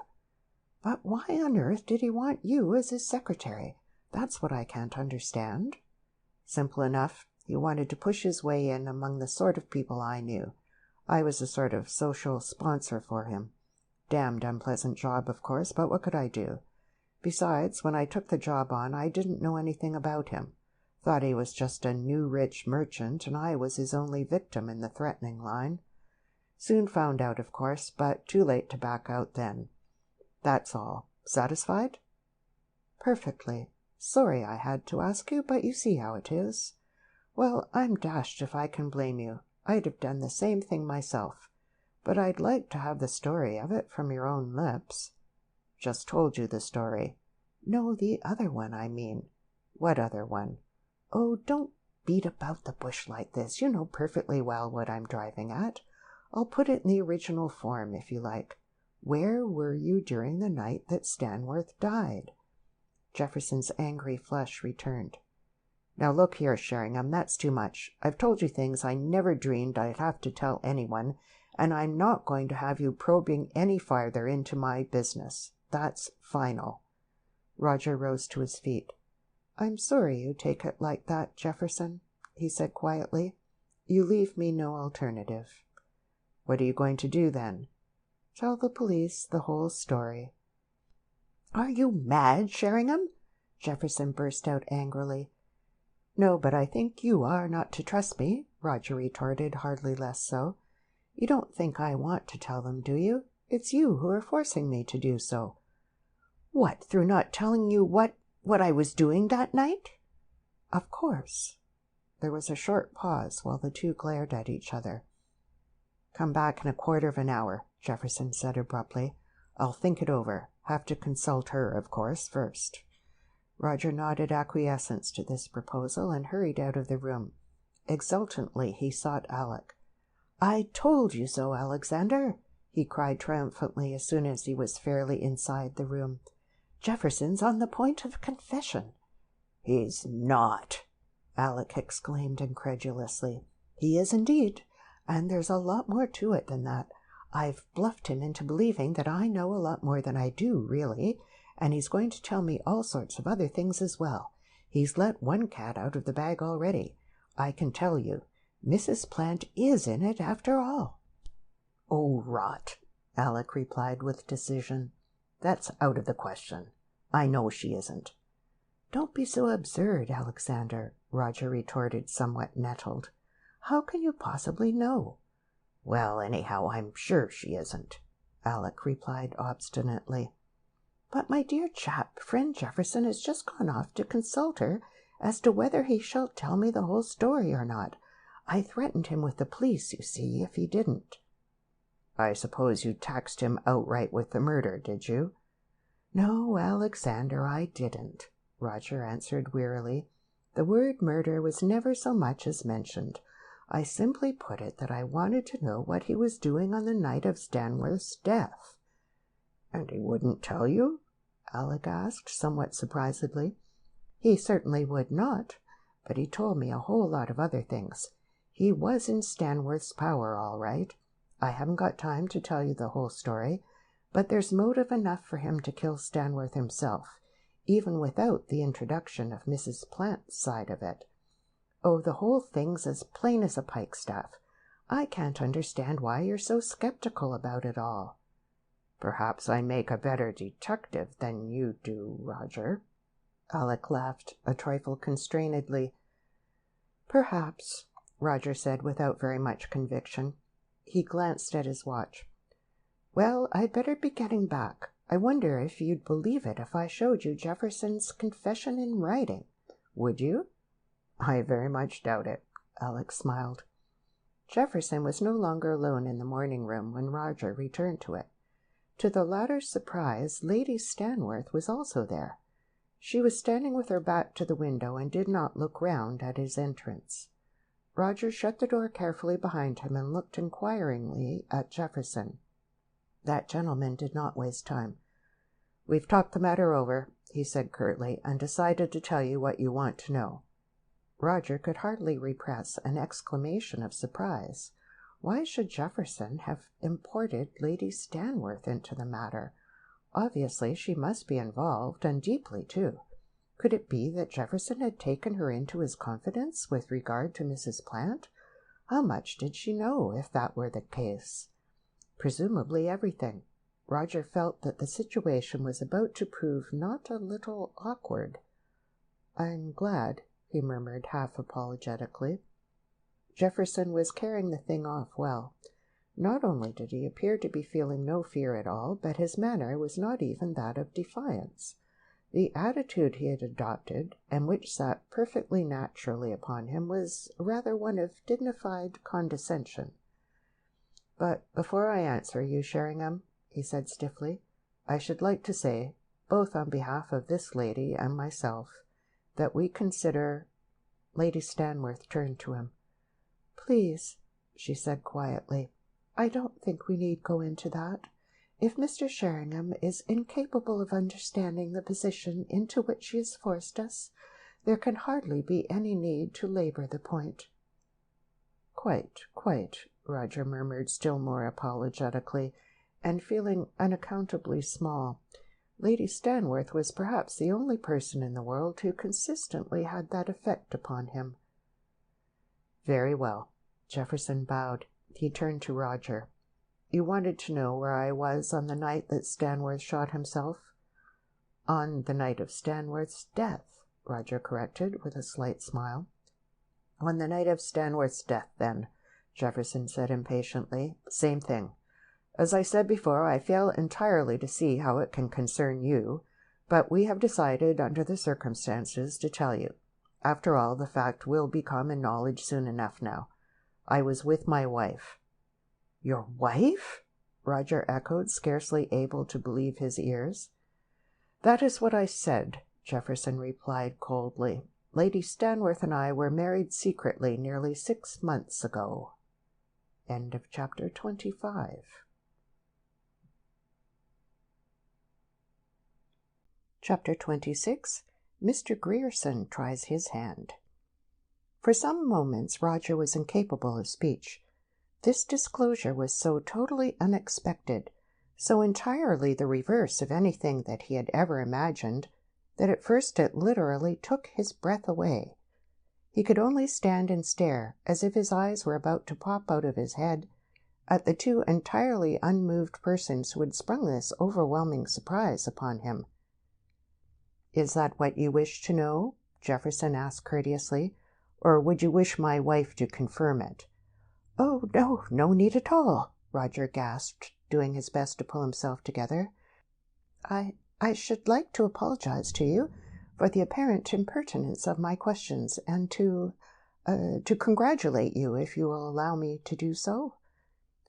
But why on earth did he want you as his secretary? That's what I can't understand. Simple enough. He wanted to push his way in among the sort of people I knew. I was a sort of social sponsor for him. Damned unpleasant job, of course, but what could I do? Besides, when I took the job on, I didn't know anything about him. Thought he was just a new rich merchant, and I was his only victim in the threatening line. Soon found out, of course, but too late to back out then. That's all. Satisfied? Perfectly. Sorry I had to ask you, but you see how it is. Well, I'm dashed if I can blame you. I'd have done the same thing myself. But I'd like to have the story of it from your own lips. Just told you the story. No, the other one, I mean. What other one? Oh, don't beat about the bush like this. You know perfectly well what I'm driving at. I'll put it in the original form, if you like. Where were you during the night that Stanworth died? Jefferson's angry flush returned. Now look here, Sheringham, that's too much. I've told you things I never dreamed I'd have to tell anyone, and I'm not going to have you probing any farther into my business. That's final. Roger rose to his feet. I'm sorry you take it like that, Jefferson, he said quietly. You leave me no alternative. What are you going to do, then? Tell the police the whole story. Are you mad, Sheringham? Jefferson burst out angrily. No, but I think you are not to trust me, Roger retorted, hardly less so. You don't think I want to tell them, do you? It's you who are forcing me to do so. What, through not telling you what I was doing that night? Of course. There was a short pause while the two glared at each other. "Come back in a quarter of an hour," Jefferson said abruptly. "I'll think it over. Have to consult her, of course, first." Roger nodded acquiescence to this proposal and hurried out of the room. Exultantly he sought Alec. "I told you so, Alexander!" he cried triumphantly as soon as he was fairly inside the room. "Jefferson's on the point of confession." "He's not!" Alec exclaimed incredulously. "He is indeed, and there's a lot more to it than that. I've bluffed him into believing that I know a lot more than I do, really, and he's going to tell me all sorts of other things as well. He's let one cat out of the bag already. I can tell you, Mrs. Plant is in it after all." "Oh, rot," Alec replied with decision. "That's out of the question. I know she isn't." "Don't be so absurd, Alexander," Roger retorted, somewhat nettled. "How can you possibly know?" "Well, anyhow, I'm sure she isn't," Alec replied obstinately. "But, my dear chap, friend Jefferson has just gone off to consult her as to whether he shall tell me the whole story or not. I threatened him with the police, you see, if he didn't." "I suppose you taxed him outright with the murder, did you?" "No, Alexander, I didn't," Roger answered wearily. "The word murder was never so much as mentioned. I simply put it that I wanted to know what he was doing on the night of Stanworth's death." "And he wouldn't tell you?" Alec asked, somewhat surprisedly. "He certainly would not, but he told me a whole lot of other things. He was in Stanworth's power, all right. I haven't got time to tell you the whole story, but there's motive enough for him to kill Stanworth himself, even without the introduction of Mrs. Plant's side of it. Oh, the whole thing's as plain as a pikestaff. I can't understand why you're so skeptical about it all." "Perhaps I make a better detective than you do, Roger." Alec laughed, a trifle constrainedly. "Perhaps," Roger said without very much conviction. He glanced at his watch. "Well, I'd better be getting back. I wonder if you'd believe it if I showed you Jefferson's confession in writing. Would you?" "I very much doubt it," Alec smiled. Jefferson was no longer alone in the morning room when Roger returned to it. To the latter's surprise, Lady Stanworth was also there. She was standing with her back to the window and did not look round at his entrance. Roger shut the door carefully behind him and looked inquiringly at Jefferson. That gentleman did not waste time. "We've talked the matter over," he said curtly, "and decided to tell you what you want to know." Roger could hardly repress an exclamation of surprise. Why should Jefferson have imported Lady Stanworth into the matter? Obviously she must be involved, and deeply too. Could it be that Jefferson had taken her into his confidence with regard to Mrs. Plant? How much did she know, if that were the case? Presumably everything. Roger felt that the situation was about to prove not a little awkward. "I'm glad," he murmured half apologetically. Jefferson was carrying the thing off well. Not only did he appear to be feeling no fear at all, but his manner was not even that of defiance. The attitude he had adopted, and which sat perfectly naturally upon him, was rather one of dignified condescension. "But before I answer you, Sheringham," he said stiffly, "I should like to say, both on behalf of this lady and myself, that we consider—" Lady Stanworth turned to him. "Please," she said quietly, "I don't think we need go into that. If Mr. Sheringham is incapable of understanding the position into which he has forced us, there can hardly be any need to labor the point." Quite," Roger murmured still more apologetically, and feeling unaccountably small. Lady Stanworth was perhaps the only person in the world who consistently had that effect upon him. "Very well." Jefferson bowed. He turned to Roger. "You wanted to know where I was on the night that Stanworth shot himself?" "On the night of Stanworth's death," Roger corrected, with a slight smile. "On the night of Stanworth's death, then," Jefferson said impatiently. "Same thing. As I said before, I fail entirely to see how it can concern you, but we have decided, under the circumstances, to tell you. After all, the fact will be common knowledge soon enough now. I was with my wife." "Your wife?" Roger echoed, scarcely able to believe his ears. "That is what I said," Jefferson replied coldly. "Lady Stanworth and I were married secretly nearly 6 months ago." End of chapter 25. Chapter 26. Mr. Grierson Tries His Hand. For some moments Roger was incapable of speech. This disclosure was so totally unexpected, so entirely the reverse of anything that he had ever imagined, that at first it literally took his breath away. He could only stand and stare, as if his eyes were about to pop out of his head, at the two entirely unmoved persons who had sprung this overwhelming surprise upon him. "Is that what you wish to know?" Jefferson asked courteously. "Or would you wish my wife to confirm it?" "Oh, no, no need at all," Roger gasped, doing his best to pull himself together. I should like to apologize to you for the apparent impertinence of my questions, and to congratulate you, if you will allow me to do so."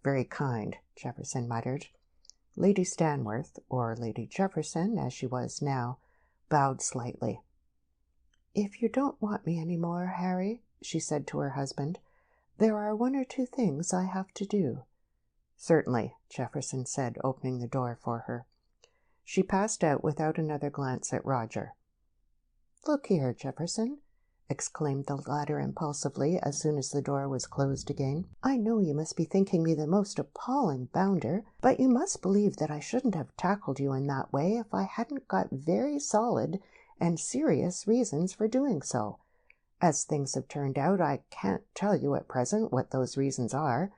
"Very kind," Jefferson muttered. Lady Stanworth, or Lady Jefferson, as she was now, bowed slightly. "If you don't want me any more, Harry," she said to her husband, "there are 1 or 2 things I have to do." "Certainly," Jefferson said, opening the door for her. She passed out without another glance at Roger. "Look here, Jefferson," exclaimed the latter impulsively as soon as the door was closed again. "I know you must be thinking me the most appalling bounder, but you must believe that I shouldn't have tackled you in that way if I hadn't got very solid and serious reasons for doing so. As things have turned out, I can't tell you at present what those reasons are,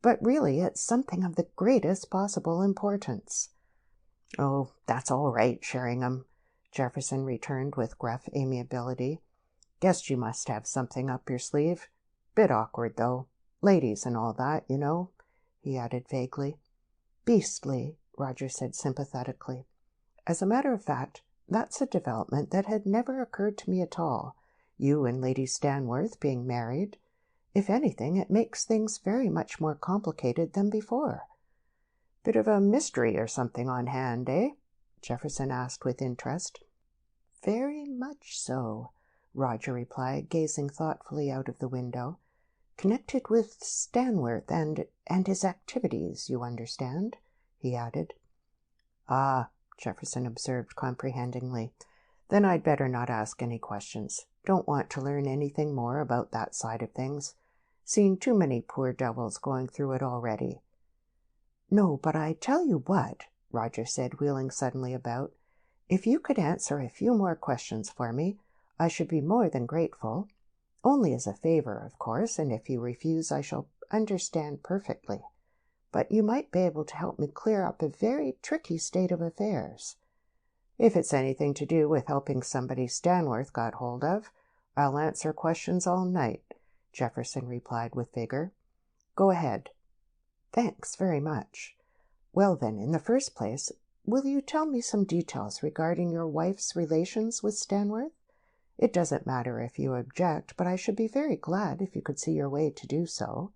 but really it's something of the greatest possible importance." "Oh, that's all right, Sheringham," Jefferson returned with gruff amiability. "Guess you must have something up your sleeve. Bit awkward, though. Ladies and all that, you know," he added vaguely. "Beastly," Roger said sympathetically. "As a matter of fact, that's a development that had never occurred to me at all, you and Lady Stanworth being married. If anything, it makes things very much more complicated than before." "Bit of a mystery or something on hand, eh?" Jefferson asked with interest. "Very much so," Roger replied, gazing thoughtfully out of the window. "Connected with Stanworth and his activities, you understand," he added. "Ah," Jefferson observed comprehendingly. "Then I'd better not ask any questions. Don't want to learn anything more about that side of things. Seen too many poor devils going through it already." "No, but I tell you what," Roger said, wheeling suddenly about. "If you could answer a few more questions for me, I should be more than grateful. Only as a favor, of course, and if you refuse I shall understand perfectly. But you might be able to help me clear up a very tricky state of affairs." "If it's anything to do with helping somebody Stanworth got hold of, I'll answer questions all night," Jefferson replied with vigor. "Go ahead." "Thanks very much. Well, then, in the first place, will you tell me some details regarding your wife's relations with Stanworth? It doesn't matter if you object, but I should be very glad if you could see your way to do so."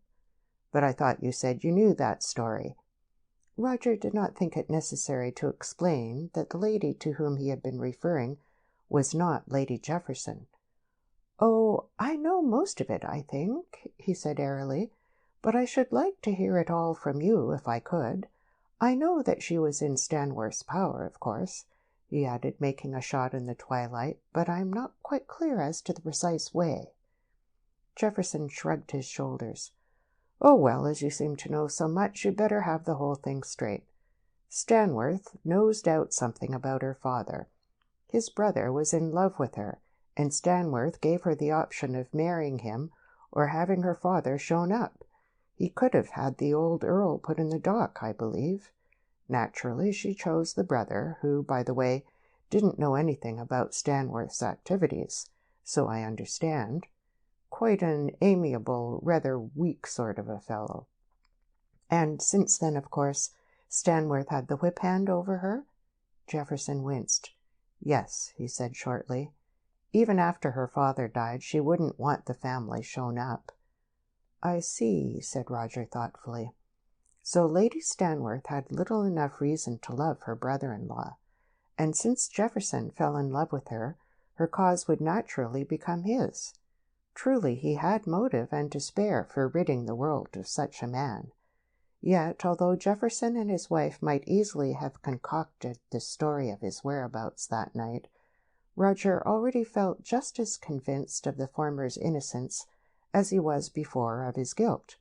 "But I thought you said you knew that story." Roger did not think it necessary to explain that the lady to whom he had been referring was not Lady Jefferson. "Oh, I know most of it, I think," he said airily, "but I should like to hear it all from you, if I could. I know that she was in Stanworth's power, of course," he added, making a shot in the twilight, "but I'm not quite clear as to the precise way." Jefferson shrugged his shoulders. "Oh, well, as you seem to know so much, you'd better have the whole thing straight. Stanworth nosed out something about her father. His brother was in love with her, and Stanworth gave her the option of marrying him or having her father shown up. He could have had the old Earl put in the dock, I believe. Naturally, she chose the brother, who, by the way, didn't know anything about Stanworth's activities, so I understand. Quite an amiable, rather weak sort of a fellow. And since then, of course, Stanworth had the whip hand over her?" Jefferson winced. "Yes," he said shortly. Even after her father died, she wouldn't want the family shown up." "I see," said Roger thoughtfully. So Lady Stanworth had little enough reason to love her brother-in-law, and since Jefferson fell in love with her, her cause would naturally become his. Truly he had motive and to spare for ridding the world of such a man. Yet, although Jefferson and his wife might easily have concocted the story of his whereabouts that night, Roger already felt just as convinced of the former's innocence as he was before of his guilt.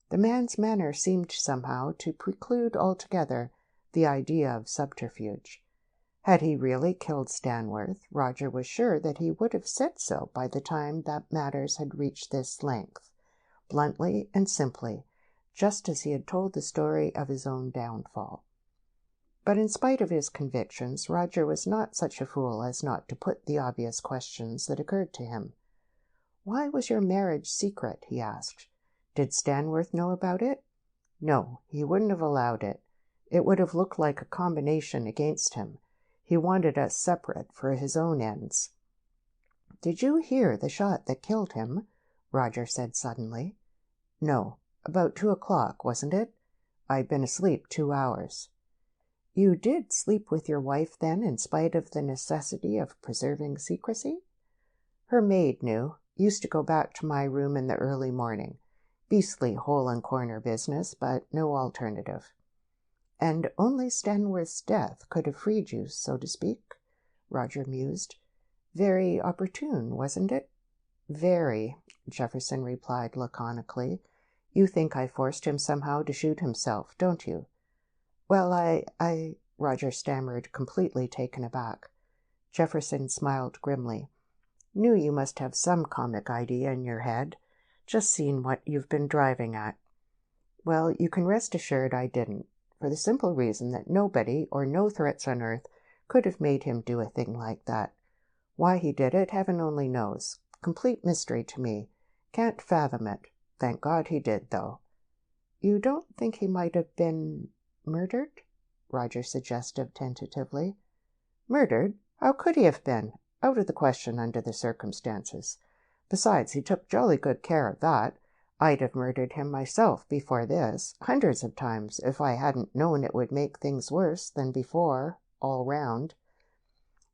The man's manner seemed somehow to preclude altogether the idea of subterfuge. Had he really killed Stanworth, Roger was sure that he would have said so by the time that matters had reached this length, bluntly and simply, just as he had told the story of his own downfall. But in spite of his convictions, Roger was not such a fool as not to put the obvious questions that occurred to him. "Why was your marriage secret?" he asked. "Did Stanworth know about it?" "No, he wouldn't have allowed it. It would have looked like a combination against him. He wanted us separate for his own ends." "Did you hear the shot that killed him?" Roger said suddenly. "No. About 2 o'clock, wasn't it? I'd been asleep 2 hours. "You did sleep with your wife, then, in spite of the necessity of preserving secrecy?" "Her maid knew. Used to go back to my room in the early morning. Beastly hole-and-corner business, but no alternative." "And only Stanworth's death could have freed you, so to speak?" Roger mused. "Very opportune, wasn't it?" "Very," Jefferson replied laconically. "You think I forced him somehow to shoot himself, don't you?" "Well, I," Roger stammered, completely taken aback. Jefferson smiled grimly. "Knew you must have some comic idea in your head. Just seen what you've been driving at." "Well, you can rest assured I didn't, for the simple reason that nobody, or no threats on earth, could have made him do a thing like that. Why he did it, heaven only knows. Complete mystery to me. Can't fathom it. Thank God he did, though." "You don't think he might have been murdered?" Roger suggested tentatively. "Murdered? How could he have been? Out of the question under the circumstances. Besides, he took jolly good care of that. I'd have murdered him myself before this, hundreds of times, if I hadn't known it would make things worse than before, all round."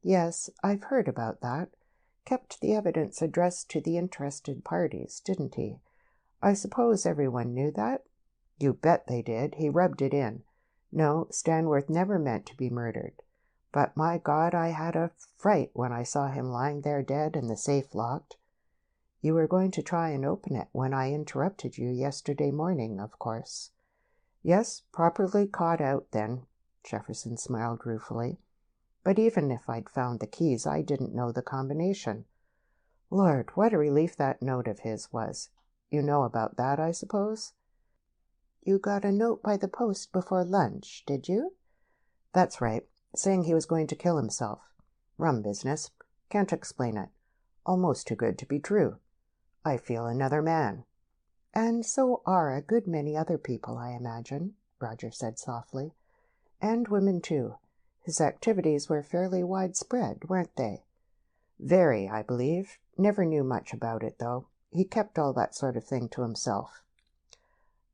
"Yes, I've heard about that. Kept the evidence addressed to the interested parties, didn't he? I suppose everyone knew that?" "You bet they did. He rubbed it in. No, Stanworth never meant to be murdered. But, my God, I had a fright when I saw him lying there dead and the safe locked." "You were going to try and open it when I interrupted you yesterday morning, of course." "Yes, properly caught out then," Jefferson smiled ruefully. "But even if I'd found the keys, I didn't know the combination. Lord, what a relief that note of his was. You know about that, I suppose?" "You got a note by the post before lunch, did you?" "That's right, saying he was going to kill himself. Rum business. Can't explain it. Almost too good to be true. I feel another man." "And so are a good many other people, I imagine," Roger said softly. "And women, too. His activities were fairly widespread, weren't they?" "Very, I believe. Never knew much about it, though. He kept all that sort of thing to himself."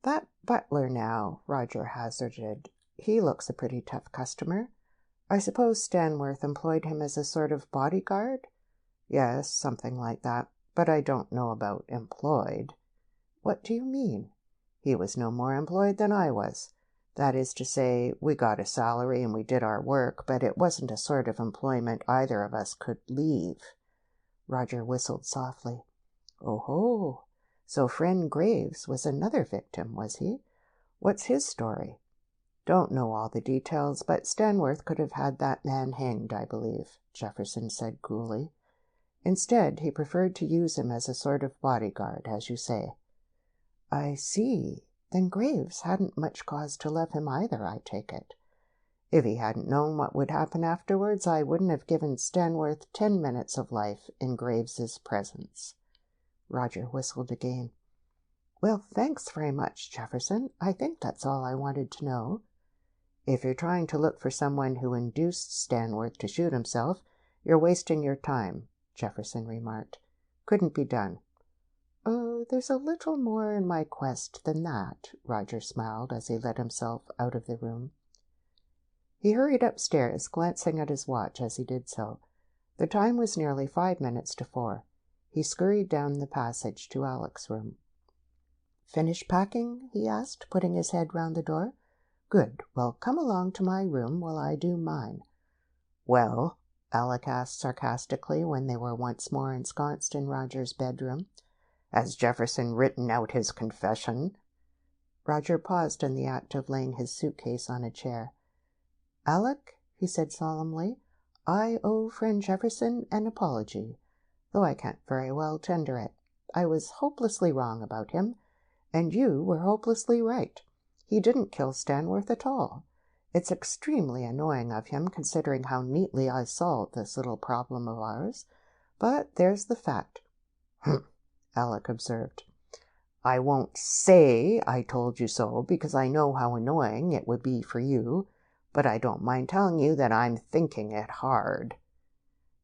"That butler, now," Roger hazarded. "He looks a pretty tough customer. I suppose Stanworth employed him as a sort of bodyguard?" "Yes, something like that. But I don't know about employed." "What do you mean?" "He was no more employed than I was. That is to say, we got a salary and we did our work, but it wasn't a sort of employment either of us could leave." Roger whistled softly. "Oh-ho! So friend Graves was another victim, was he? What's his story?" "Don't know all the details, but Stanworth could have had that man hanged, I believe," Jefferson said coolly. "Instead, he preferred to use him as a sort of bodyguard, as you say." "I see. Then Graves hadn't much cause to love him either, I take it." "If he hadn't known what would happen afterwards, I wouldn't have given Stanworth 10 minutes of life in Graves's presence." Roger whistled again. "Well, thanks very much, Jefferson. I think that's all I wanted to know." "If you're trying to look for someone who induced Stanworth to shoot himself, you're wasting your time," Jefferson remarked. Couldn't be done. Oh, there's a little more in my quest than that, Roger smiled as he let himself out of the room. He hurried upstairs, glancing at his watch as he did so. The time was nearly 5 minutes to 4. He scurried down the passage to Alec's room. "Finished packing?" he asked, putting his head round the door. "Good. Well, come along to my room while I do mine." "Well?" Alec asked sarcastically when they were once more ensconced in Roger's bedroom. "Has Jefferson written out his confession?" Roger paused in the act of laying his suitcase on a chair. "Alec," he said solemnly, "I owe friend Jefferson an apology, though I can't very well tender it. I was hopelessly wrong about him, and you were hopelessly right. He didn't kill Stanworth at all. It's extremely annoying of him, considering how neatly I solved this little problem of ours, but there's the fact." "Humph," Alec observed. "I won't say I told you so, because I know how annoying it would be for you, but I don't mind telling you that I'm thinking it hard."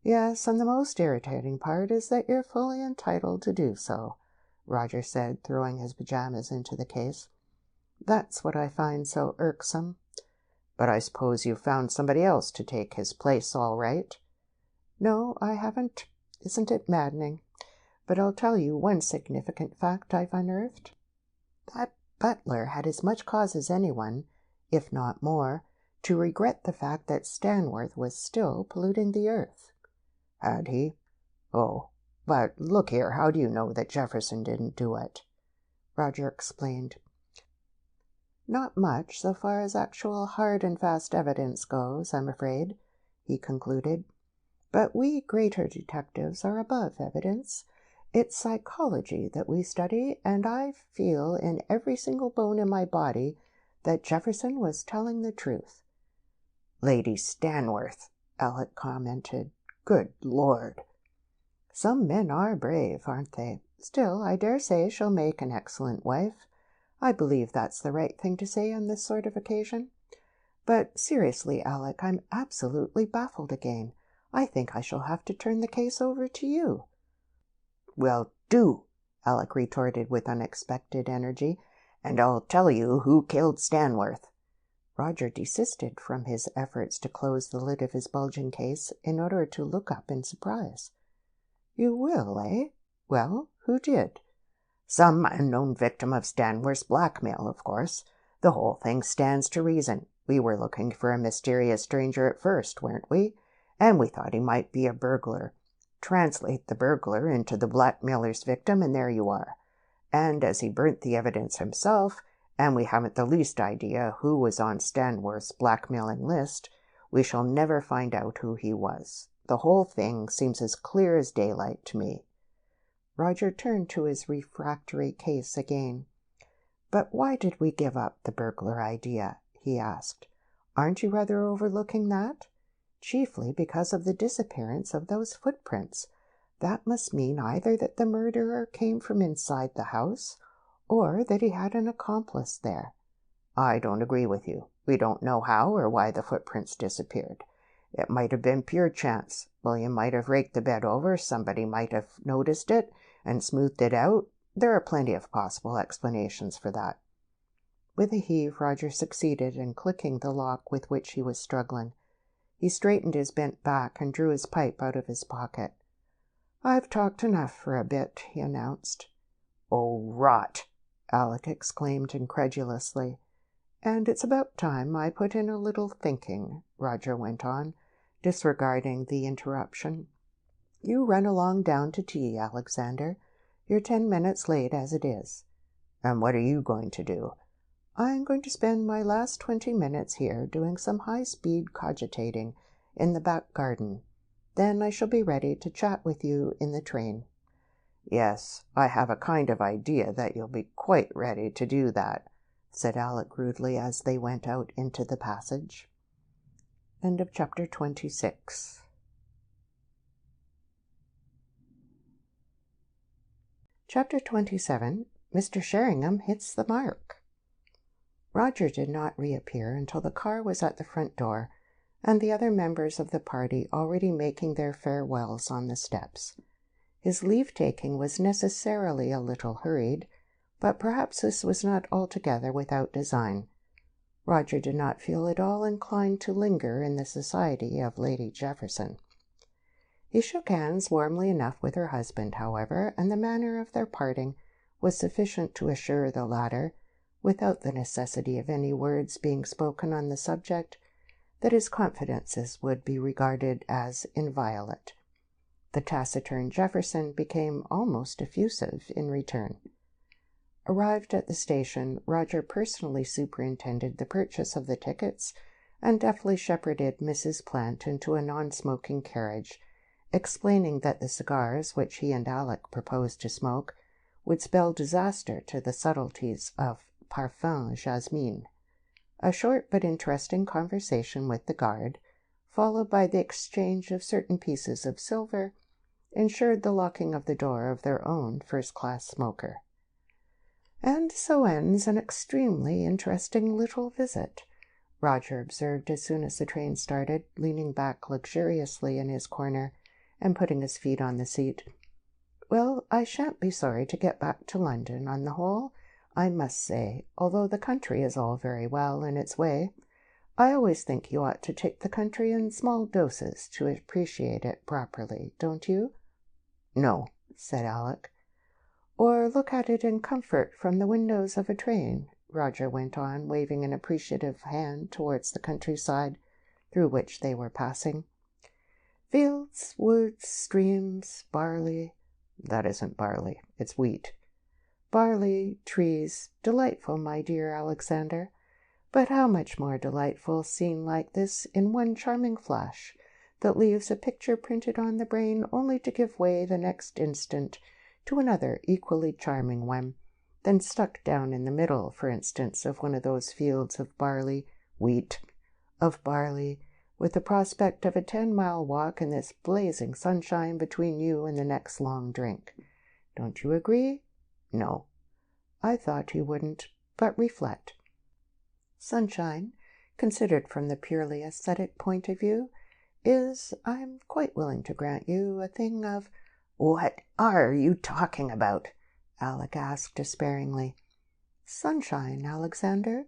"Yes, and the most irritating part is that you're fully entitled to do so," Roger said, throwing his pajamas into the case. "That's what I find so irksome." "But I suppose you've found somebody else to take his place all right?" "No, I haven't. Isn't it maddening? But I'll tell you one significant fact I've unearthed. That butler had as much cause as anyone, if not more, to regret the fact that Stanworth was still polluting the earth." "Had he? Oh, but look here, how do you know that Jefferson didn't do it?" Roger explained. "Not much, so far as actual hard and fast evidence goes, I'm afraid," he concluded. "But we greater detectives are above evidence. It's psychology that we study, and I feel in every single bone in my body that Jefferson was telling the truth." "Lady Stanworth," Alec commented. "Good Lord!" "Some men are brave, aren't they? Still, I dare say she'll make an excellent wife. I believe that's the right thing to say on this sort of occasion. But seriously, Alec, I'm absolutely baffled again. I think I shall have to turn the case over to you." "Well, do," Alec retorted with unexpected energy, "and I'll tell you who killed Stanworth." Roger desisted from his efforts to close the lid of his bulging case in order to look up in surprise. "You will, eh? Well, who did?" "Some unknown victim of Stanworth's blackmail, of course. The whole thing stands to reason. We were looking for a mysterious stranger at first, weren't we? And we thought he might be a burglar. Translate the burglar into the blackmailer's victim, and there you are. And as he burnt the evidence himself, and we haven't the least idea who was on Stanworth's blackmailing list, we shall never find out who he was. The whole thing seems as clear as daylight to me." Roger turned to his refractory case again. "But why did we give up the burglar idea?" he asked. "Aren't you rather overlooking that? Chiefly because of the disappearance of those footprints. That must mean either that the murderer came from inside the house, or that he had an accomplice there." "I don't agree with you. We don't know how or why the footprints disappeared. It might have been pure chance. William might have raked the bed over, somebody might have noticed it and smoothed it out. There are plenty of possible explanations for that." With a heave, Roger succeeded in clicking the lock with which he was struggling. He straightened his bent back and drew his pipe out of his pocket. "I've talked enough for a bit," he announced. "Oh, rot!" Alec exclaimed incredulously. "And it's about time I put in a little thinking," Roger went on, disregarding the interruption. "You run along down to tea, Alexander. You're 10 minutes late as it is." "And what are you going to do?" "I'm going to spend my last 20 minutes here doing some high-speed cogitating in the back garden. Then I shall be ready to chat with you in the train." "Yes, I have a kind of idea that you'll be quite ready to do that," said Alec rudely as they went out into the passage. End of chapter 26. Chapter 27. Mr. Sheringham hits the mark. Roger did not reappear until the car was at the front door, and the other members of the party already making their farewells on the steps. His leave-taking was necessarily a little hurried, but perhaps this was not altogether without design. Roger did not feel at all inclined to linger in the society of Lady Jefferson. He shook hands warmly enough with her husband, however, and the manner of their parting was sufficient to assure the latter, without the necessity of any words being spoken on the subject, that his confidences would be regarded as inviolate. The taciturn Jefferson became almost effusive in return. Arrived at the station, Roger personally superintended the purchase of the tickets and deftly shepherded Mrs. Plant into a non-smoking carriage, explaining that the cigars which he and Alec proposed to smoke would spell disaster to the subtleties of parfum jasmine. A short but interesting conversation with the guard, followed by the exchange of certain pieces of silver, ensured the locking of the door of their own first-class smoker. "And so ends an extremely interesting little visit," Roger observed as soon as the train started, leaning back luxuriously in his corner and putting his feet on the seat. "Well, I shan't be sorry to get back to London, on the whole, I must say, although the country is all very well in its way. I always think you ought to take the country in small doses to appreciate it properly, don't you?" "No," said Alec. "Or look at it in comfort from the windows of a train," Roger went on, waving an appreciative hand towards the countryside through which they were passing. "Fields, woods, streams, barley—" "That isn't barley, it's wheat." "Barley, trees, delightful, my dear Alexander. But how much more delightful seen like this in one charming flash that leaves a picture printed on the brain only to give way the next instant to another equally charming one, then stuck down in the middle, for instance, of one of those fields of barley, of barley, with the prospect of a 10-mile walk in this blazing sunshine between you and the next long drink. Don't you agree?" "No." "I thought you wouldn't, but reflect. Sunshine, considered from the purely aesthetic point of view, is, I'm quite willing to grant you, a thing of—" "What are you talking about?" Alec asked despairingly. "Sunshine, Alexander,"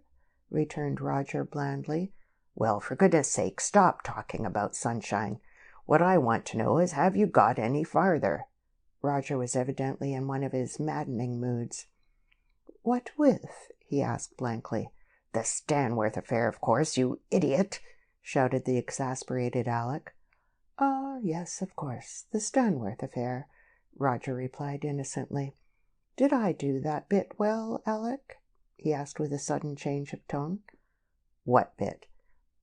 returned Roger blandly. "Well, for goodness sake, stop talking about sunshine. What I want to know is, have you got any farther?" Roger was evidently in one of his maddening moods. "What with?" he asked blankly. "The Stanworth affair, of course, you idiot!" shouted the exasperated Alec. "Ah, yes, of course, the Stanworth affair," Roger replied innocently. "Did I do that bit well, Alec?" he asked with a sudden change of tone. "What bit?"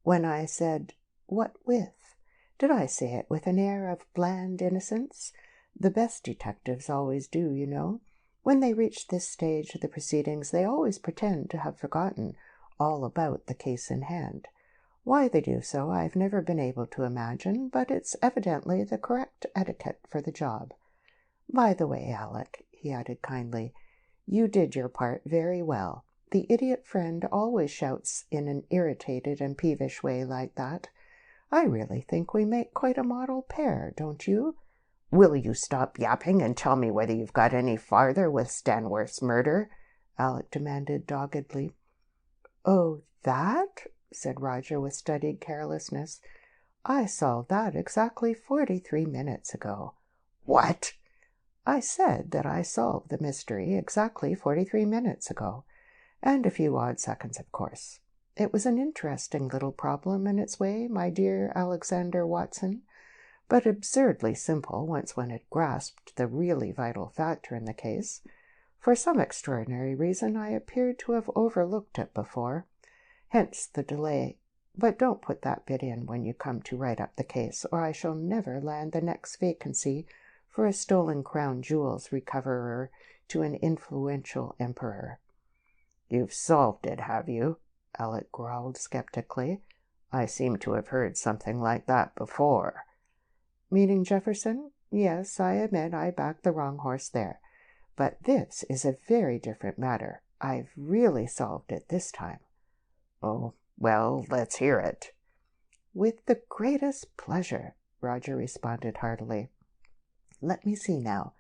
"When I said, 'What with?' Did I say it with an air of bland innocence? The best detectives always do, you know. When they reach this stage of the proceedings, they always pretend to have forgotten all about the case in hand. Why they do so I've never been able to imagine, but it's evidently the correct etiquette for the job. By the way, Alec," he added kindly, "you did your part very well. The idiot friend always shouts in an irritated and peevish way like that. I really think we make quite a model pair, don't you?" "Will you stop yapping and tell me whether you've got any farther with Stanworth's murder?" Alec demanded doggedly. "Oh, that?" said Roger with studied carelessness. "I solved that exactly 43 minutes ago." "What?" "I said that I solved the mystery exactly 43 minutes ago, and a few odd seconds, of course. It was an interesting little problem in its way, my dear Alexander Watson, but absurdly simple once one had grasped the really vital factor in the case. For some extraordinary reason I appeared to have overlooked it before. Hence the delay. But don't put that bit in when you come to write up the case, or I shall never land the next vacancy for a stolen crown jewels recoverer to an influential emperor." "You've solved it, have you?" Alec growled skeptically. "I seem to have heard something like that before." "Meaning Jefferson? Yes, I admit I backed the wrong horse there. But this is a very different matter. I've really solved it this time." "Oh, well, let's hear it." "With the greatest pleasure," Roger responded heartily. "Let me see now.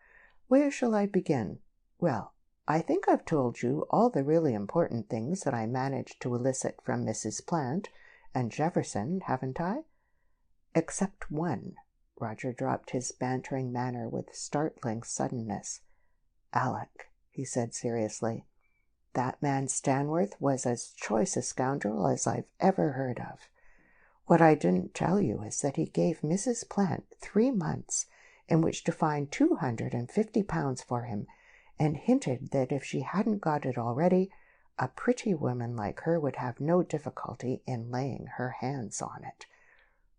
Where shall I begin? Well, I think I've told you all the really important things that I managed to elicit from Mrs. Plant and Jefferson, haven't I?" "Except one." Roger dropped his bantering manner with startling suddenness. "Alec," he said seriously, "that man Stanworth was as choice a scoundrel as I've ever heard of. What I didn't tell you is that he gave Mrs. Plant 3 months in which to find £250 for him, and hinted that if she hadn't got it already, a pretty woman like her would have no difficulty in laying her hands on it."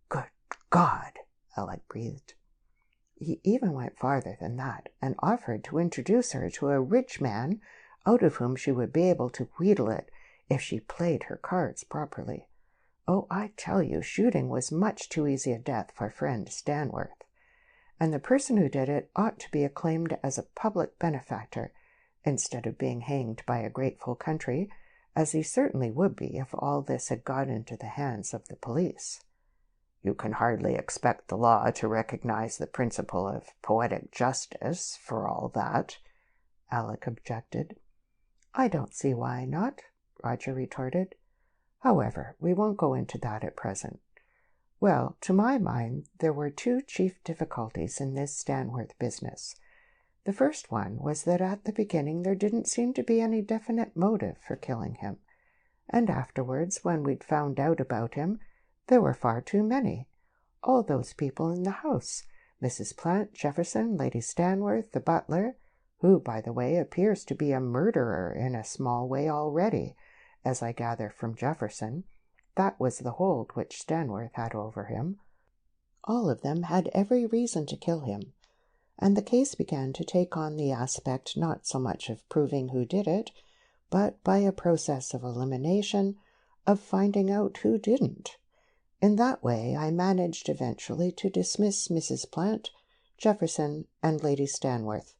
"Good God!" Alec breathed. "He even went farther than that, and offered to introduce her to a rich man out of whom she would be able to wheedle it if she played her cards properly. Oh, I tell you, shooting was much too easy a death for friend Stanworth. And the person who did it ought to be acclaimed as a public benefactor, instead of being hanged by a grateful country, as he certainly would be if all this had got into the hands of the police." "You can hardly expect the law to recognize the principle of poetic justice, for all that," Alec objected. "I don't see why not," Roger retorted. "However, we won't go into that at present. Well, to my mind, there were 2 chief difficulties in this Stanworth business. The first one was that at the beginning there didn't seem to be any definite motive for killing him, and afterwards, when we'd found out about him, there were far too many. All those people in the house, Mrs. Plant, Jefferson, Lady Stanworth, the butler, who, by the way, appears to be a murderer in a small way already, as I gather from Jefferson. That was the hold which Stanworth had over him. All of them had every reason to kill him, and the case began to take on the aspect not so much of proving who did it, but by a process of elimination, of finding out who didn't. In that way I managed eventually to dismiss Mrs. Plant, Jefferson, and Lady Stanworth.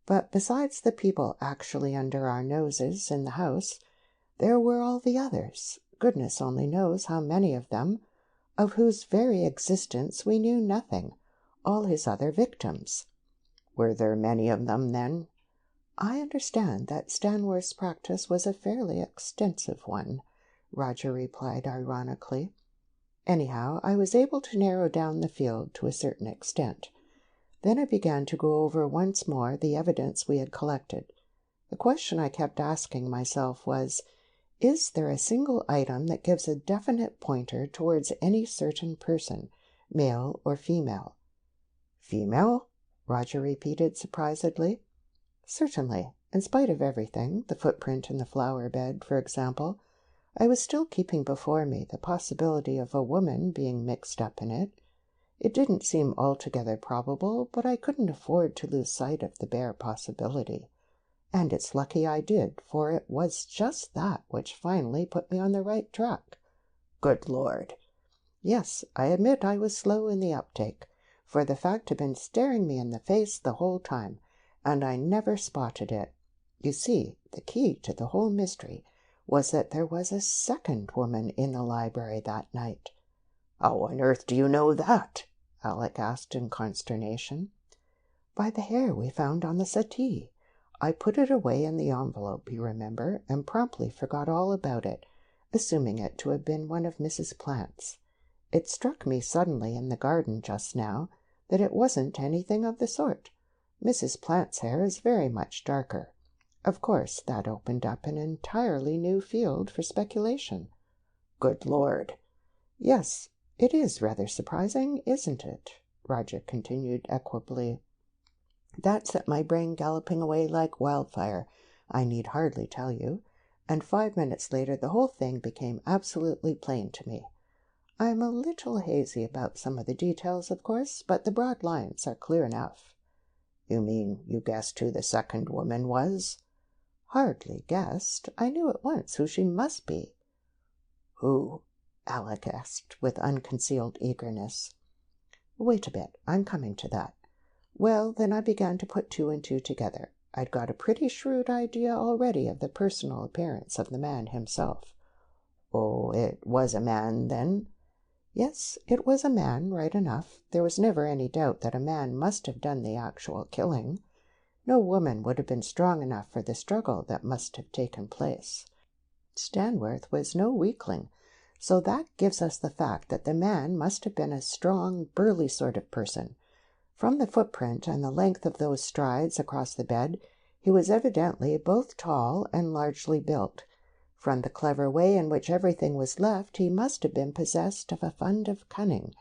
But besides the people actually under our noses in the house, there were all the others, goodness only knows how many of them, of whose very existence we knew nothing, all his other victims." "Were there many of them, then?" "I understand that Stanworth's practice was a fairly extensive one," Roger replied ironically. "Anyhow, I was able to narrow down the field to a certain extent. Then I began to go over once more the evidence we had collected. The question I kept asking myself was, is there a single item that gives a definite pointer towards any certain person, male or female?" "Female?" Roger repeated surprisedly. "Certainly. In spite of everything, the footprint in the flower bed, for example, I was still keeping before me the possibility of a woman being mixed up in it. It didn't seem altogether probable, but I couldn't afford to lose sight of the bare possibility. And it's lucky I did, for it was just that which finally put me on the right track." "Good Lord!" "Yes, I admit I was slow in the uptake, for the fact had been staring me in the face the whole time, and I never spotted it. You see, the key to the whole mystery was that there was a second woman in the library that night." "How on earth do you know that?" Alec asked in consternation. "By the hair we found on the settee. I put it away in the envelope, you remember, and promptly forgot all about it, assuming it to have been one of Mrs. Plant's. It struck me suddenly in the garden just now that it wasn't anything of the sort. Mrs. Plant's hair is very much darker. Of course, that opened up an entirely new field for speculation." "Good Lord!" "Yes, it is rather surprising, isn't it?" Roger continued equably. "That set my brain galloping away like wildfire, I need hardly tell you, and 5 minutes later the whole thing became absolutely plain to me. I'm a little hazy about some of the details, of course, but the broad lines are clear enough." "You mean you guessed who the second woman was?" "Hardly guessed. I knew at once who she must be." "Who?" Alec asked with unconcealed eagerness. "Wait a bit. I'm coming to that. Well, then I began to put 2 and 2 together. I'd got a pretty shrewd idea already of the personal appearance of the man himself." "Oh, it was a man, then?" Yes, it was a man, right enough. There was never any doubt that a man must have done the actual killing. No woman would have been strong enough for the struggle that must have taken place. Stanworth was no weakling, so that gives us the fact that the man must have been a strong, burly sort of person. From the footprint and the length of those strides across the bed, he was evidently both tall and largely built. From the clever way in which everything was left, he must have been possessed of a fund of cunning.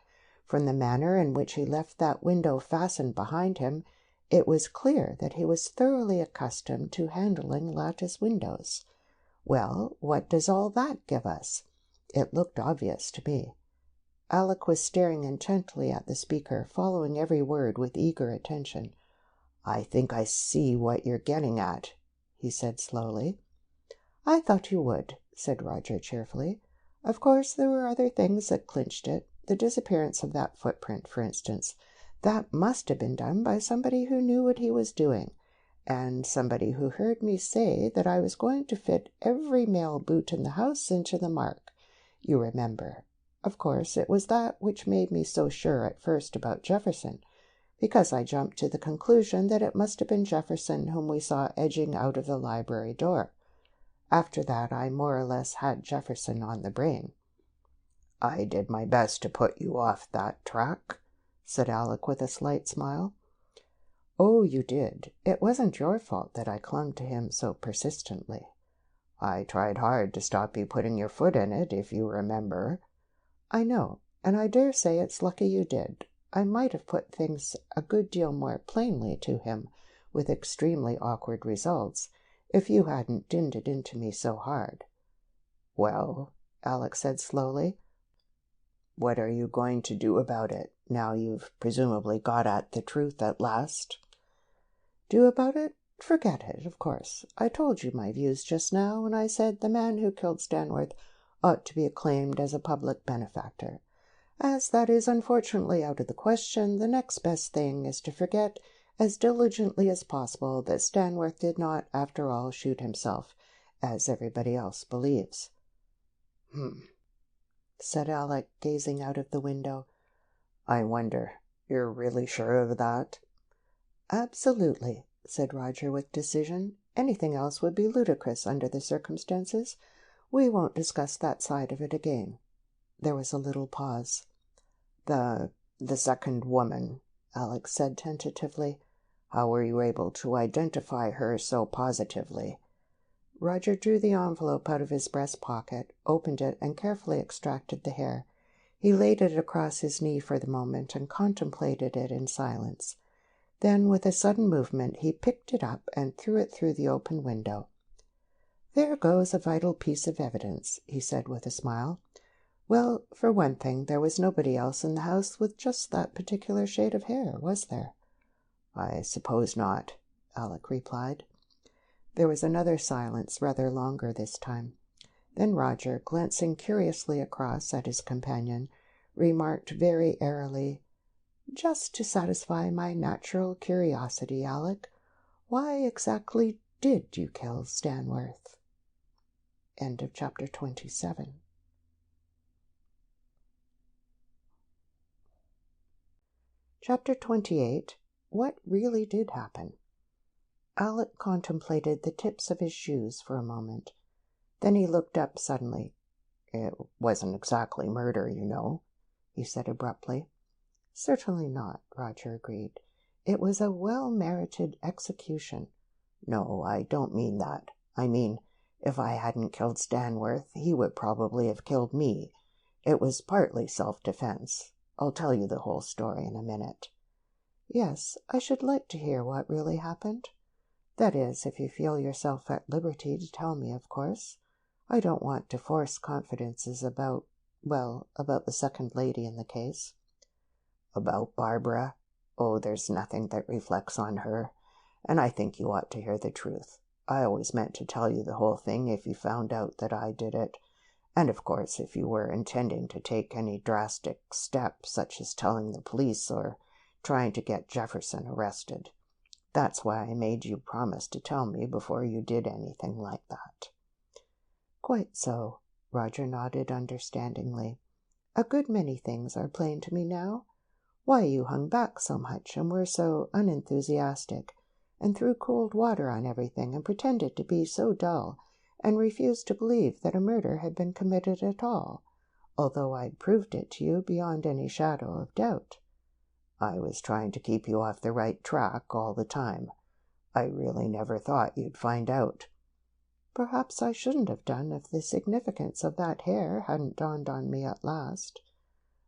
From the manner in which he left that window fastened behind him, it was clear that he was thoroughly accustomed to handling lattice windows. Well, what does all that give us? It looked obvious to me. Alec was staring intently at the speaker, following every word with eager attention. "I think I see what you're getting at," he said slowly. "I thought you would," said Roger cheerfully. "Of course, there were other things that clinched it. The disappearance of that footprint, for instance. That must have been done by somebody who knew what he was doing, and somebody who heard me say that I was going to fit every male boot in the house into the mark. You remember. Of course, it was that which made me so sure at first about Jefferson, because I jumped to the conclusion that it must have been Jefferson whom we saw edging out of the library door. After that, I more or less had Jefferson on the brain." "I did my best to put you off that track," said Alec with a slight smile. "Oh, you did. It wasn't your fault that I clung to him so persistently." "I tried hard to stop you putting your foot in it, if you remember." "I know, and I dare say it's lucky you did. I might have put things a good deal more plainly to him, with extremely awkward results, if you hadn't dinned it into me so hard." "Well," Alec said slowly, "what are you going to do about it, now you've presumably got at the truth at last?" "Do about it? Forget it, of course. I told you my views just now when I said the man who killed Stanworth ought to be acclaimed as a public benefactor. As that is unfortunately out of the question, the next best thing is to forget as diligently as possible that Stanworth did not, after all, shoot himself, as everybody else believes." Said Alec, gazing out of the window. "I wonder, you're really sure of that?" "Absolutely," said Roger with decision. "Anything else would be ludicrous under the circumstances. We won't discuss that side of it again." There was a little pause. The second woman," Alec said tentatively. "How were you able to identify her so positively?" Roger drew the envelope out of his breast pocket, opened it, and carefully extracted the hair. He laid it across his knee for the moment and contemplated it in silence. Then, with a sudden movement, he picked it up and threw it through the open window. "There goes a vital piece of evidence," he said with a smile. "Well, for one thing, there was nobody else in the house with just that particular shade of hair, was there?" "I suppose not," Alec replied. There was another silence, rather longer this time. Then Roger, glancing curiously across at his companion, remarked very airily, "Just to satisfy my natural curiosity, Alec, why exactly did you kill Stanworth?" End of chapter 27. Chapter 28. What really did happen? Alec contemplated the tips of his shoes for a moment. Then he looked up suddenly. "It wasn't exactly murder, you know," he said abruptly. "Certainly not," Roger agreed. "It was a well-merited execution." "No, I don't mean that. I mean, if I hadn't killed Stanworth, he would probably have killed me. It was partly self-defense. I'll tell you the whole story in a minute." "Yes, I should like to hear what really happened. That is, if you feel yourself at liberty to tell me, of course. I don't want to force confidences about the second lady in the case." "About Barbara? Oh, there's nothing that reflects on her, and I think you ought to hear the truth. I always meant to tell you the whole thing if you found out that I did it, and of course if you were intending to take any drastic step, such as telling the police or trying to get Jefferson arrested. That's why I made you promise to tell me before you did anything like that." "Quite so," Roger nodded understandingly. A good many things are plain to me now. Why you hung back so much and were so unenthusiastic, and threw cold water on everything, and pretended to be so dull, and refused to believe that a murder had been committed at all, although I'd proved it to you beyond any shadow of doubt. I was trying to keep you off the right track all the time. I really never thought you'd find out. Perhaps I shouldn't have done if the significance of that hair hadn't dawned on me at last.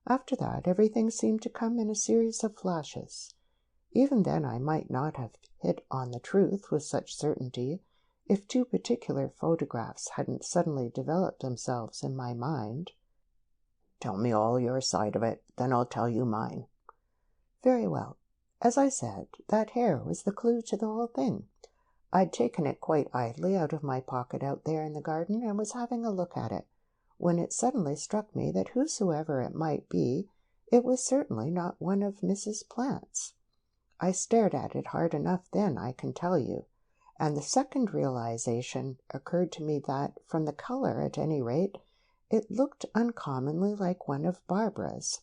After that, everything seemed to come in a series of flashes. Even then I might not have hit on the truth with such certainty if two particular photographs hadn't suddenly developed themselves in my mind. Tell me all your side of it, then I'll tell you mine. Very well. As I said, that hair was the clue to the whole thing. I'd taken it quite idly out of my pocket out there in the garden and was having a look at it, when it suddenly struck me that whosoever it might be, it was certainly not one of Mrs. Plant's. I stared at it hard enough then, I can tell you, and the second realization occurred to me that, from the color at any rate, it looked uncommonly like one of Barbara's.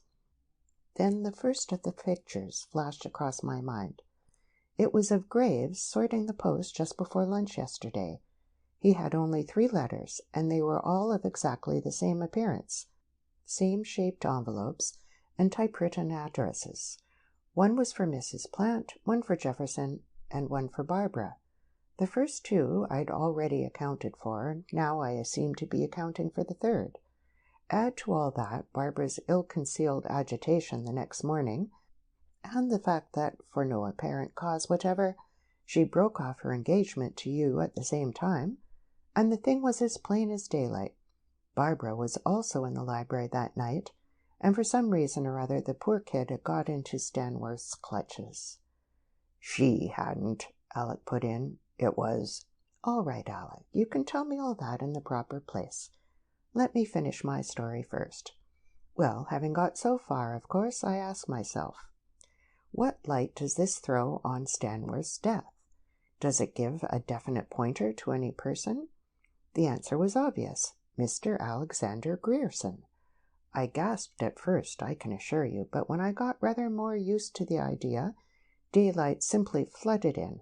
Then the first of the pictures flashed across my mind. It was of Graves sorting the post just before lunch yesterday. He had only 3 letters, and they were all of exactly the same appearance, same shaped envelopes, and typewritten addresses. One was for Mrs. Plant, one for Jefferson, and one for Barbara. The first 2 I'd already accounted for, now I seemed to be accounting for the third. Add to all that Barbara's ill-concealed agitation the next morning, and the fact that, for no apparent cause whatever, she broke off her engagement to you at the same time, and the thing was as plain as daylight. Barbara was also in the library that night, and for some reason or other the poor kid had got into Stanworth's clutches. She hadn't, Alec put in. It was... All right, Alec, you can tell me all that in the proper place. Let me finish my story first. Well, having got so far, of course, I ask myself, what light does this throw on Stanworth's death? Does it give a definite pointer to any person? The answer was obvious. Mr. Alexander Grierson. I gasped at first, I can assure you, but when I got rather more used to the idea, daylight simply flooded in.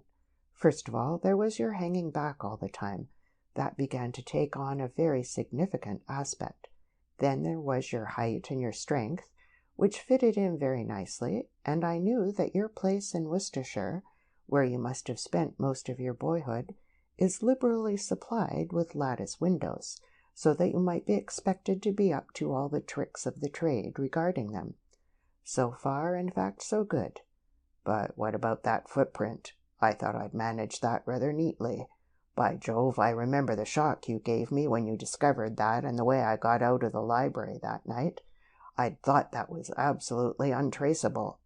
First of all, there was your hanging back all the time. That began to take on a very significant aspect. Then there was your height and your strength, which fitted in very nicely, and I knew that your place in Worcestershire, where you must have spent most of your boyhood, is liberally supplied with lattice windows, so that you might be expected to be up to all the tricks of the trade regarding them. So far, in fact, so good. But what about that footprint? I thought I'd managed that rather neatly. By Jove, I remember the shock you gave me when you discovered that, and the way I got out of the library that night. I'd thought that was absolutely untraceable.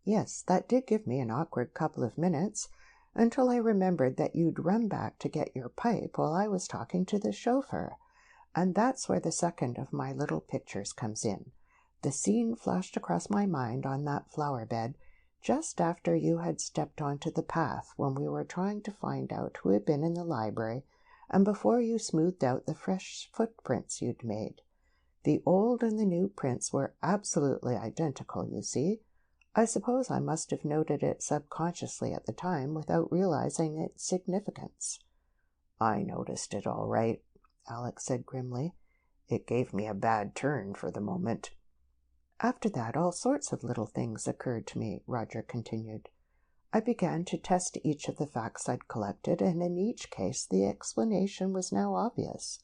Yes, that did give me an awkward couple of minutes, until I remembered that you'd run back to get your pipe while I was talking to the chauffeur, and that's where the second of my little pictures comes in. The scene flashed across my mind on that flower bed just after you had stepped onto the path when we were trying to find out who had been in the library, and before you smoothed out the fresh footprints you'd made. The old and the new prints were absolutely identical, you see. I suppose I must have noted it subconsciously at the time without realizing its significance. I noticed it all right, Alec said grimly. It gave me a bad turn for the moment. After that, all sorts of little things occurred to me, Roger continued. I began to test each of the facts I'd collected, and in each case the explanation was now obvious.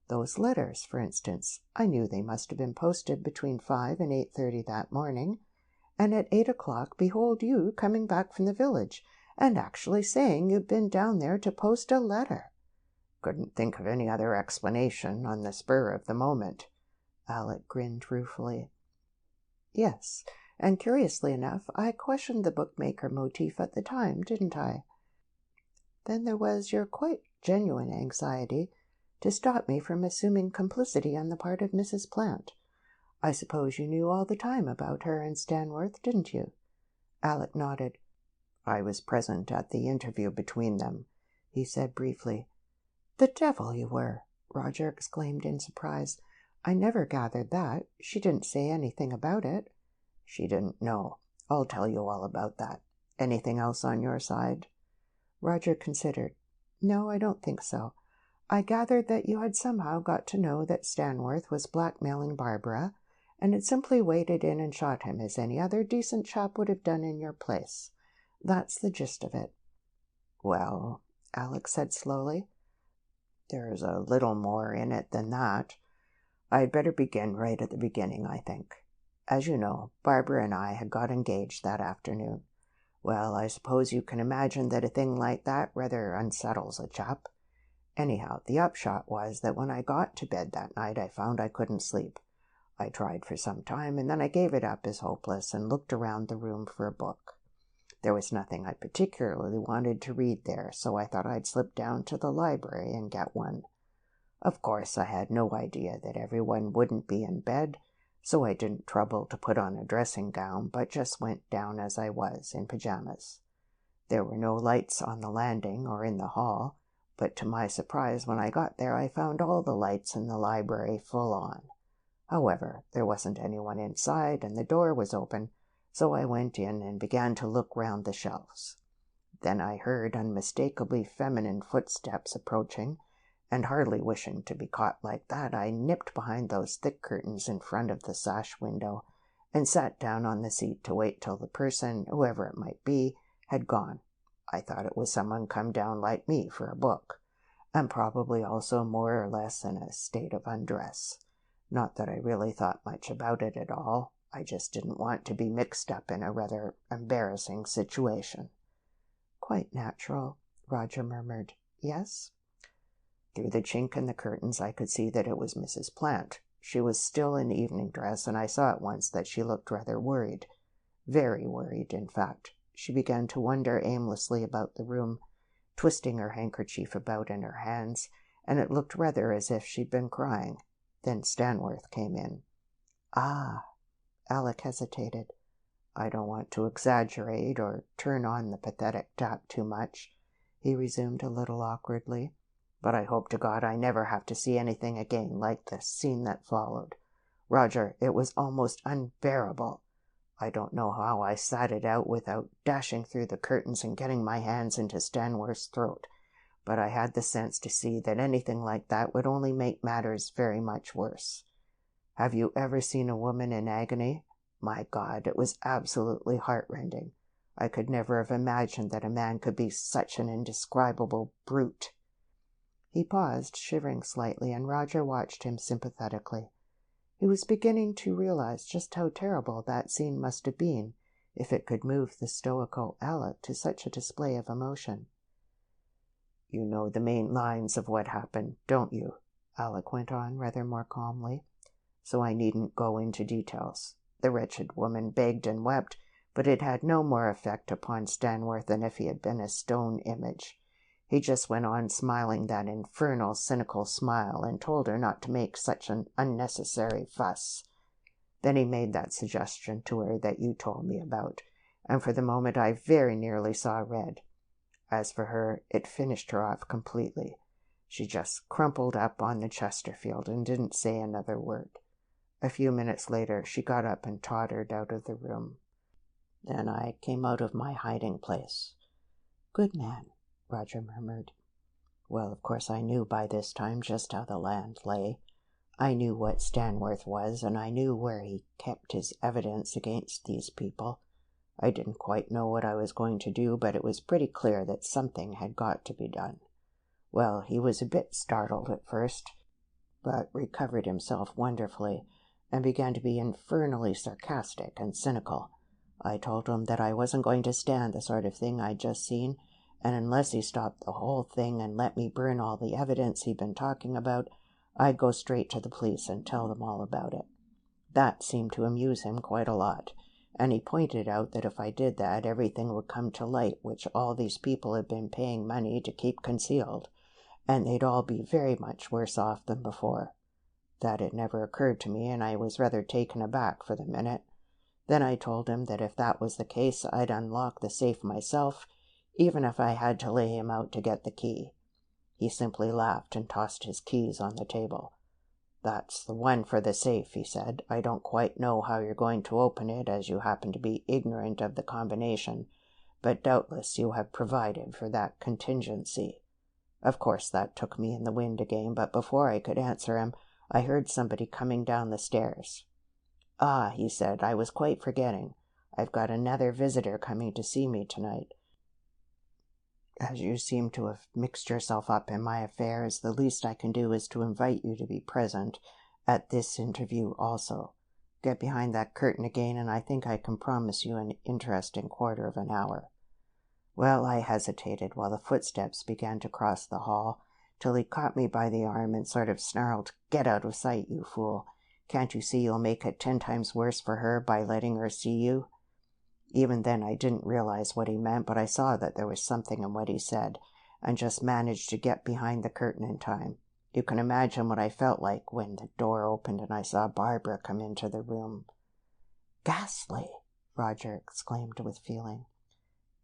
Those letters, for instance, I knew they must have been posted between 5 and 8:30 that morning, and at 8 o'clock behold you coming back from the village, and actually saying you'd been down there to post a letter. Couldn't think of any other explanation on the spur of the moment. Alec grinned ruefully. Yes, and curiously enough, I questioned the bookmaker motif at the time, didn't I? Then there was your quite genuine anxiety to stop me from assuming complicity on the part of Mrs. Plant. I suppose you knew all the time about her and Stanworth, didn't you? Alec nodded. I was present at the interview between them, he said briefly. The devil you were! Roger exclaimed in surprise. I never gathered that. She didn't say anything about it. She didn't know. I'll tell you all about that. Anything else on your side? Roger considered. No, I don't think so. I gathered that you had somehow got to know that Stanworth was blackmailing Barbara, and had simply waded in and shot him as any other decent chap would have done in your place. That's the gist of it. Well, Alex said slowly, there's a little more in it than that. I'd better begin right at the beginning, I think. As you know, Barbara and I had got engaged that afternoon. Well, I suppose you can imagine that a thing like that rather unsettles a chap. Anyhow, the upshot was that when I got to bed that night, I found I couldn't sleep. I tried for some time, and then I gave it up as hopeless and looked around the room for a book. There was nothing I particularly wanted to read there, so I thought I'd slip down to the library and get one. Of course, I had no idea that everyone wouldn't be in bed, so I didn't trouble to put on a dressing gown, but just went down as I was, in pajamas. There were no lights on the landing or in the hall, but to my surprise, when I got there, I found all the lights in the library full on. However, there wasn't anyone inside, and the door was open, so I went in and began to look round the shelves. Then I heard unmistakably feminine footsteps approaching, and hardly wishing to be caught like that, I nipped behind those thick curtains in front of the sash window, and sat down on the seat to wait till the person, whoever it might be, had gone. I thought it was someone come down like me for a book, and probably also more or less in a state of undress. Not that I really thought much about it at all. I just didn't want to be mixed up in a rather embarrassing situation. Quite natural, Roger murmured. Yes? Through the chink in the curtains I could see that it was Mrs. Plant. She was still in evening dress, and I saw at once that she looked rather worried. Very worried, in fact. She began to wander aimlessly about the room, twisting her handkerchief about in her hands, and it looked rather as if she'd been crying. Then Stanworth came in. Ah, Alec hesitated. I don't want to exaggerate or turn on the pathetic tap too much, he resumed a little awkwardly, but I hope to God I never have to see anything again like the scene that followed. Roger, it was almost unbearable. I don't know how I sat it out without dashing through the curtains and getting my hands into Stanworth's throat, but I had the sense to see that anything like that would only make matters very much worse. Have you ever seen a woman in agony? My God, it was absolutely heartrending. I could never have imagined that a man could be such an indescribable brute. He paused, shivering slightly, and Roger watched him sympathetically. He was beginning to realize just how terrible that scene must have been, if it could move the stoical Alec to such a display of emotion. You know the main lines of what happened, don't you? Alec went on rather more calmly, so I needn't go into details. The wretched woman begged and wept, but it had no more effect upon Stanworth than if he had been a stone image. He just went on smiling that infernal, cynical smile, and told her not to make such an unnecessary fuss. Then he made that suggestion to her that you told me about, and for the moment I very nearly saw red. As for her, it finished her off completely. She just crumpled up on the Chesterfield and didn't say another word. A few minutes later she got up and tottered out of the room. Then I came out of my hiding place. Good man, Roger murmured. Well, of course I knew by this time just how the land lay. I knew what Stanworth was, and I knew where he kept his evidence against these people. I didn't quite know what I was going to do, but it was pretty clear that something had got to be done. Well, he was a bit startled at first, but recovered himself wonderfully, and began to be infernally sarcastic and cynical. I told him that I wasn't going to stand the sort of thing I'd just seen, and unless he stopped the whole thing and let me burn all the evidence he'd been talking about, I'd go straight to the police and tell them all about it. That seemed to amuse him quite a lot, and he pointed out that if I did that, everything would come to light which all these people had been paying money to keep concealed, and they'd all be very much worse off than before. That had never occurred to me, and I was rather taken aback for the minute. Then I told him that if that was the case, I'd unlock the safe myself, even if I had to lay him out to get the key. He simply laughed and tossed his keys on the table. "That's the one for the safe," he said. "I don't quite know how you're going to open it, as you happen to be ignorant of the combination, but doubtless you have provided for that contingency." Of course that took me in the wind again, but before I could answer him, I heard somebody coming down the stairs. "Ah," he said, "I was quite forgetting. I've got another visitor coming to see me tonight. As you seem to have mixed yourself up in my affairs, the least I can do is to invite you to be present at this interview also. Get behind that curtain again, and I think I can promise you an interesting quarter of an hour." Well, I hesitated while the footsteps began to cross the hall, till he caught me by the arm and sort of snarled, "Get out of sight, you fool. Can't you see you'll make it 10 times worse for her by letting her see you?" Even then I didn't realize what he meant, but I saw that there was something in what he said, and just managed to get behind the curtain in time. You can imagine what I felt like when the door opened and I saw Barbara come into the room. "Ghastly!" Roger exclaimed with feeling.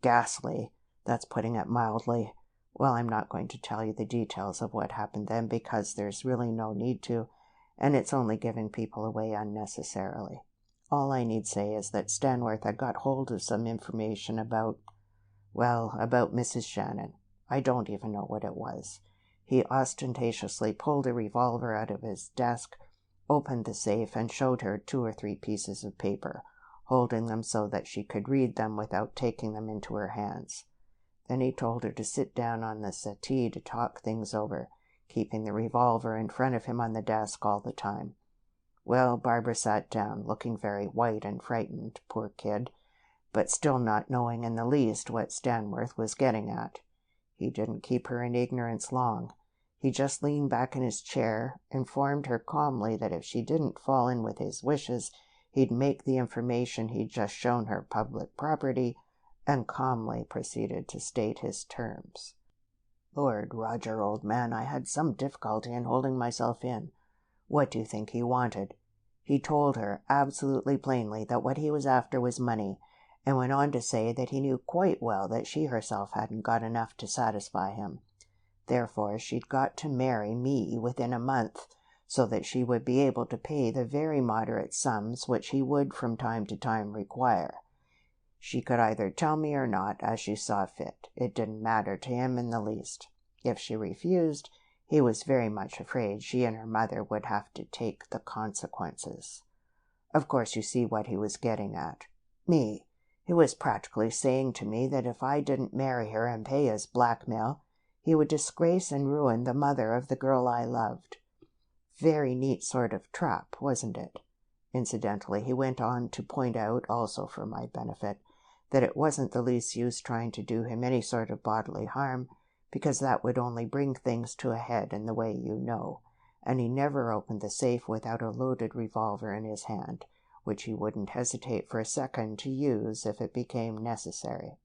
"Ghastly? That's putting it mildly. Well, I'm not going to tell you the details of what happened then, because there's really no need to, and it's only giving people away unnecessarily. All I need say is that Stanworth had got hold of some information about Mrs. Shannon. I don't even know what it was. He ostentatiously pulled a revolver out of his desk, opened the safe, and showed her 2 or 3 pieces of paper, holding them so that she could read them without taking them into her hands. Then he told her to sit down on the settee to talk things over, keeping the revolver in front of him on the desk all the time. Well, Barbara sat down, looking very white and frightened, poor kid, but still not knowing in the least what Stanworth was getting at. He didn't keep her in ignorance long. He just leaned back in his chair, informed her calmly that if she didn't fall in with his wishes, he'd make the information he'd just shown her public property, and calmly proceeded to state his terms. Lord, Roger, old man, I had some difficulty in holding myself in. What do you think he wanted? He told her absolutely plainly that what he was after was money, and went on to say that he knew quite well that she herself hadn't got enough to satisfy him. Therefore she'd got to marry me within a month, so that she would be able to pay the very moderate sums which he would from time to time require. She could either tell me or not, as she saw fit. It didn't matter to him in the least. If she refused, he was very much afraid she and her mother would have to take the consequences. Of course, you see what he was getting at. Me. He was practically saying to me that if I didn't marry her and pay his blackmail, he would disgrace and ruin the mother of the girl I loved. Very neat sort of trap, wasn't it? Incidentally, he went on to point out, also for my benefit, that it wasn't the least use trying to do him any sort of bodily harm, because that would only bring things to a head in the way you know, and he never opened the safe without a loaded revolver in his hand, which he wouldn't hesitate for a second to use if it became necessary.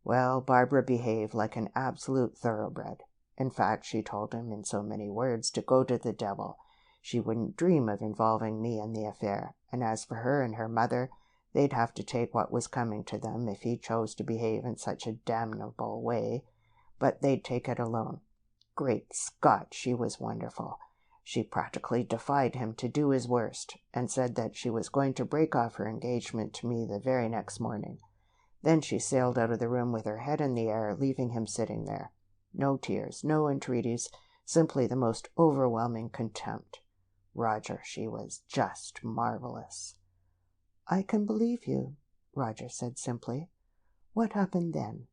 Well, Barbara behaved like an absolute thoroughbred. In fact, she told him in so many words to go to the devil. She wouldn't dream of involving me in the affair, and as for her and her mother, they'd have to take what was coming to them if he chose to behave in such a damnable way, but they'd take it alone. Great Scott, she was wonderful. She practically defied him to do his worst, and said that she was going to break off her engagement to me the very next morning. Then she sailed out of the room with her head in the air, leaving him sitting there. No tears, no entreaties, simply the most overwhelming contempt. Roger, she was just marvelous. "I can believe you," Roger said simply. "What happened then?"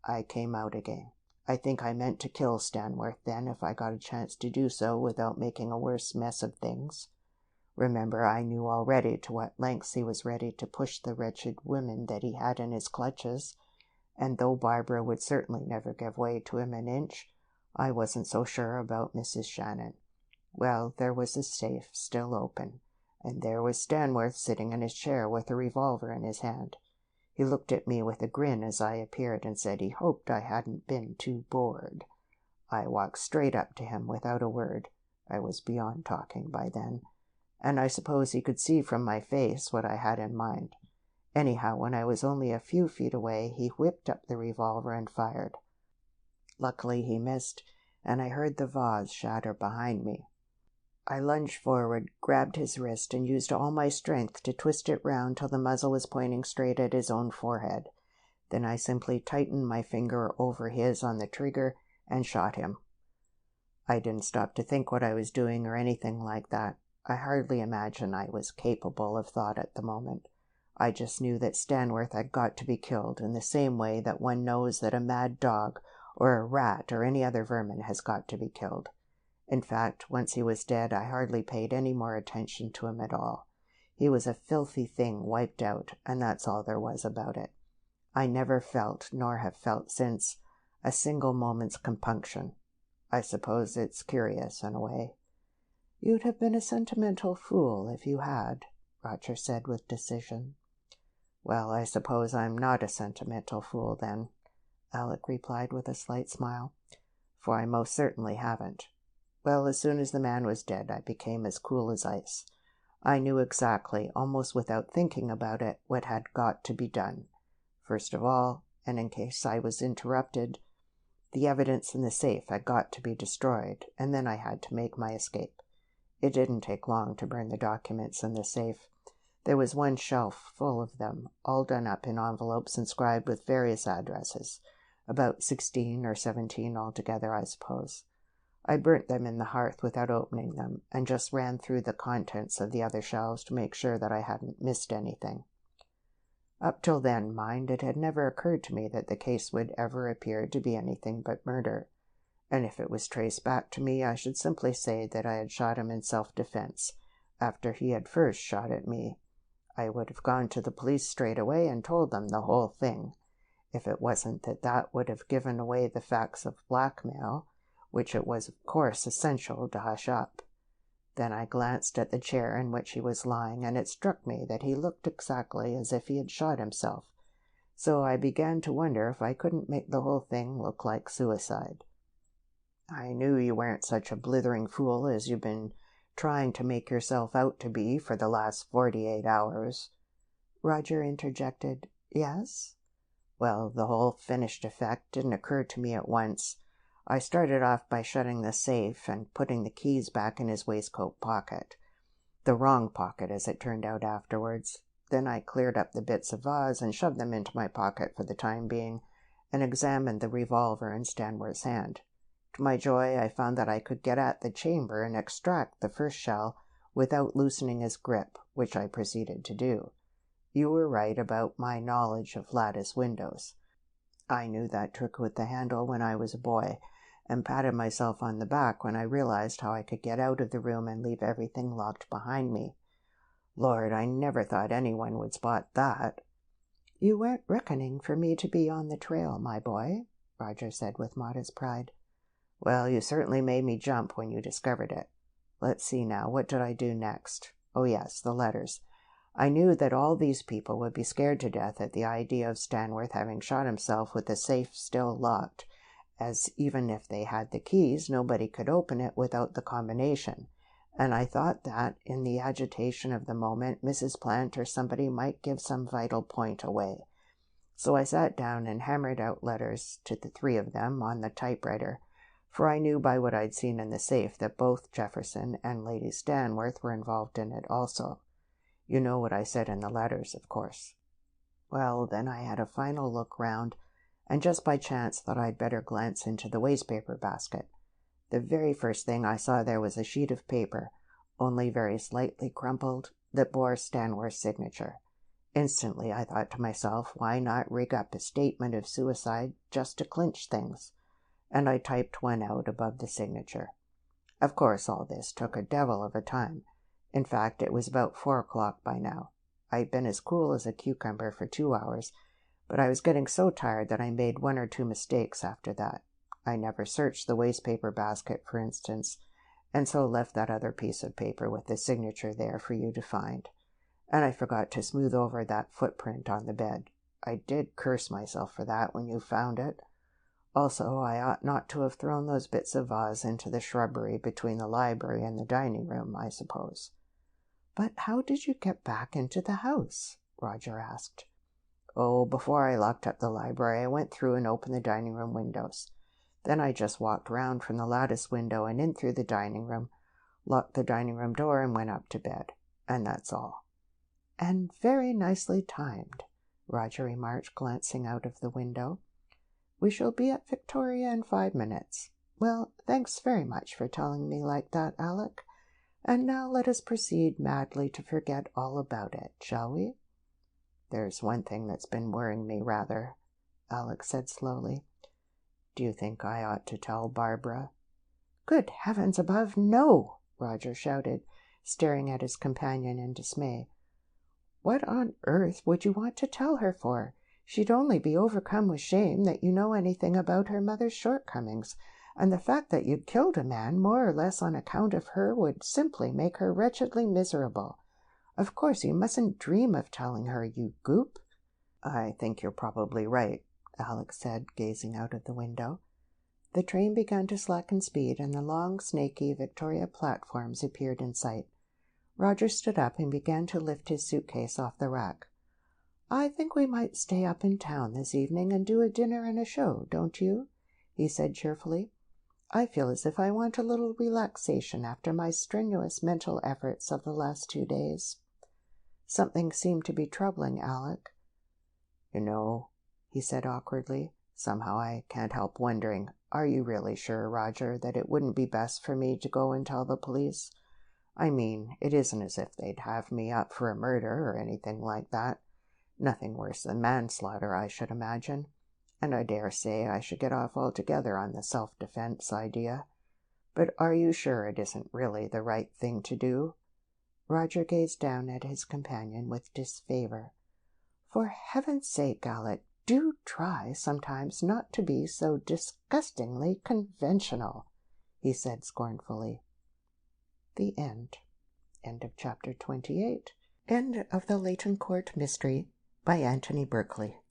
"I came out again. I think I meant to kill Stanworth then if I got a chance to do so without making a worse mess of things. Remember, I knew already to what lengths he was ready to push the wretched women that he had in his clutches, and though Barbara would certainly never give way to him an inch, I wasn't so sure about Mrs. Shannon. Well, there was the safe still open, and there was Stanworth sitting in his chair with a revolver in his hand. He looked at me with a grin as I appeared and said he hoped I hadn't been too bored. I walked straight up to him without a word. I was beyond talking by then, and I suppose he could see from my face what I had in mind. Anyhow, when I was only a few feet away, he whipped up the revolver and fired. Luckily he missed, and I heard the vase shatter behind me. I lunged forward, grabbed his wrist, and used all my strength to twist it round till the muzzle was pointing straight at his own forehead. Then I simply tightened my finger over his on the trigger and shot him. I didn't stop to think what I was doing or anything like that. I hardly imagine I was capable of thought at the moment. I just knew that Stanworth had got to be killed in the same way that one knows that a mad dog or a rat or any other vermin has got to be killed. In fact, once he was dead, I hardly paid any more attention to him at all. He was a filthy thing wiped out, and that's all there was about it. I never felt, nor have felt since, a single moment's compunction. I suppose it's curious in a way. You'd have been a sentimental fool if you had, Roger said with decision. Well, I suppose I'm not a sentimental fool, then, Alec replied with a slight smile, for I most certainly haven't. Well, as soon as the man was dead, I became as cool as ice. I knew exactly, almost without thinking about it, what had got to be done. First of all, and in case I was interrupted, the evidence in the safe had got to be destroyed, and then I had to make my escape. It didn't take long to burn the documents in the safe. There was one shelf full of them, all done up in envelopes inscribed with various addresses, about 16 or 17 altogether, I suppose. I burnt them in the hearth without opening them, and just ran through the contents of the other shelves to make sure that I hadn't missed anything. Up till then, mind, it had never occurred to me that the case would ever appear to be anything but murder, and if it was traced back to me, I should simply say that I had shot him in self-defense, after he had first shot at me. I would have gone to the police straight away and told them the whole thing, if it wasn't that that would have given away the facts of blackmail, which it was of course essential to hush up. Then I glanced at the chair in which he was lying, and it struck me that he looked exactly as if he had shot himself, so I began to wonder if I couldn't make the whole thing look like suicide. I knew you weren't such a blithering fool as you've been trying to make yourself out to be for the last 48 hours. Roger interjected. Yes? Well, the whole finished effect didn't occur to me at once. I started off by shutting the safe and putting the keys back in his waistcoat pocket. The wrong pocket, as it turned out afterwards. Then I cleared up the bits of vase and shoved them into my pocket for the time being, and examined the revolver in Stanworth's hand. To my joy, I found that I could get at the chamber and extract the first shell without loosening his grip, which I proceeded to do. You were right about my knowledge of lattice windows. I knew that trick with the handle when I was a boy, and patted myself on the back when I realized how I could get out of the room and leave everything locked behind me. Lord, I never thought anyone would spot that. You weren't reckoning for me to be on the trail, my boy, Roger said with modest pride. Well, you certainly made me jump when you discovered it. Let's see now, what did I do next? Oh yes, the letters. I knew that all these people would be scared to death at the idea of Stanworth having shot himself with the safe still locked, as even if they had the keys, nobody could open it without the combination, and I thought that, in the agitation of the moment, Mrs. Plant or somebody might give some vital point away. So I sat down and hammered out letters to the 3 of them on the typewriter, for I knew by what I'd seen in the safe that both Jefferson and Lady Stanworth were involved in it also. You know what I said in the letters, of course. Well, then I had a final look round, and just by chance thought I'd better glance into the wastepaper basket. The very first thing I saw there was a sheet of paper, only very slightly crumpled, that bore Stanworth's signature. Instantly I thought to myself, why not rig up a statement of suicide just to clinch things? And I typed one out above the signature. Of course all this took a devil of a time. In fact, it was about 4 o'clock by now. I'd been as cool as a cucumber for 2 hours, but I was getting so tired that I made 1 or 2 mistakes after that. I never searched the wastepaper basket, for instance, and so left that other piece of paper with the signature there for you to find. And I forgot to smooth over that footprint on the bed. I did curse myself for that when you found it. Also, I ought not to have thrown those bits of vase into the shrubbery between the library and the dining room, I suppose. But how did you get back into the house? Roger asked. Oh, before I locked up the library, I went through and opened the dining room windows. Then I just walked round from the lattice window and in through the dining room, locked the dining room door, and went up to bed. And that's all." "And very nicely timed," Roger remarked, glancing out of the window. "We shall be at Victoria in 5 minutes. Well, thanks very much for telling me like that, Alec. And now let us proceed madly to forget all about it, shall we?" "There's one thing that's been worrying me rather," Alec said slowly. "Do you think I ought to tell Barbara?" "Good heavens above, no!" Roger shouted, staring at his companion in dismay. "What on earth would you want to tell her for? She'd only be overcome with shame that you know anything about her mother's shortcomings, and the fact that you killed a man more or less on account of her would simply make her wretchedly miserable. Of course you mustn't dream of telling her, you goop." "I think you're probably right," Alex said, gazing out of the window. The train began to slacken speed, and the long, snaky Victoria platforms appeared in sight. Roger stood up and began to lift his suitcase off the rack. "I think we might stay up in town this evening and do a dinner and a show, don't you?" he said cheerfully. "I feel as if I want a little relaxation after my strenuous mental efforts of the last 2 days." Something seemed to be troubling Alec. "You know," he said awkwardly, "somehow I can't help wondering, are you really sure, Roger, that it wouldn't be best for me to go and tell the police? I mean, it isn't as if they'd have me up for a murder or anything like that. Nothing worse than manslaughter, I should imagine. And I dare say I should get off altogether on the self-defense idea. But are you sure it isn't really the right thing to do?" Roger gazed down at his companion with disfavor. "For heaven's sake, Alec, do try sometimes not to be so disgustingly conventional," he said scornfully. The end. End of chapter 28. End of the Layton Court mystery by Anthony Berkeley.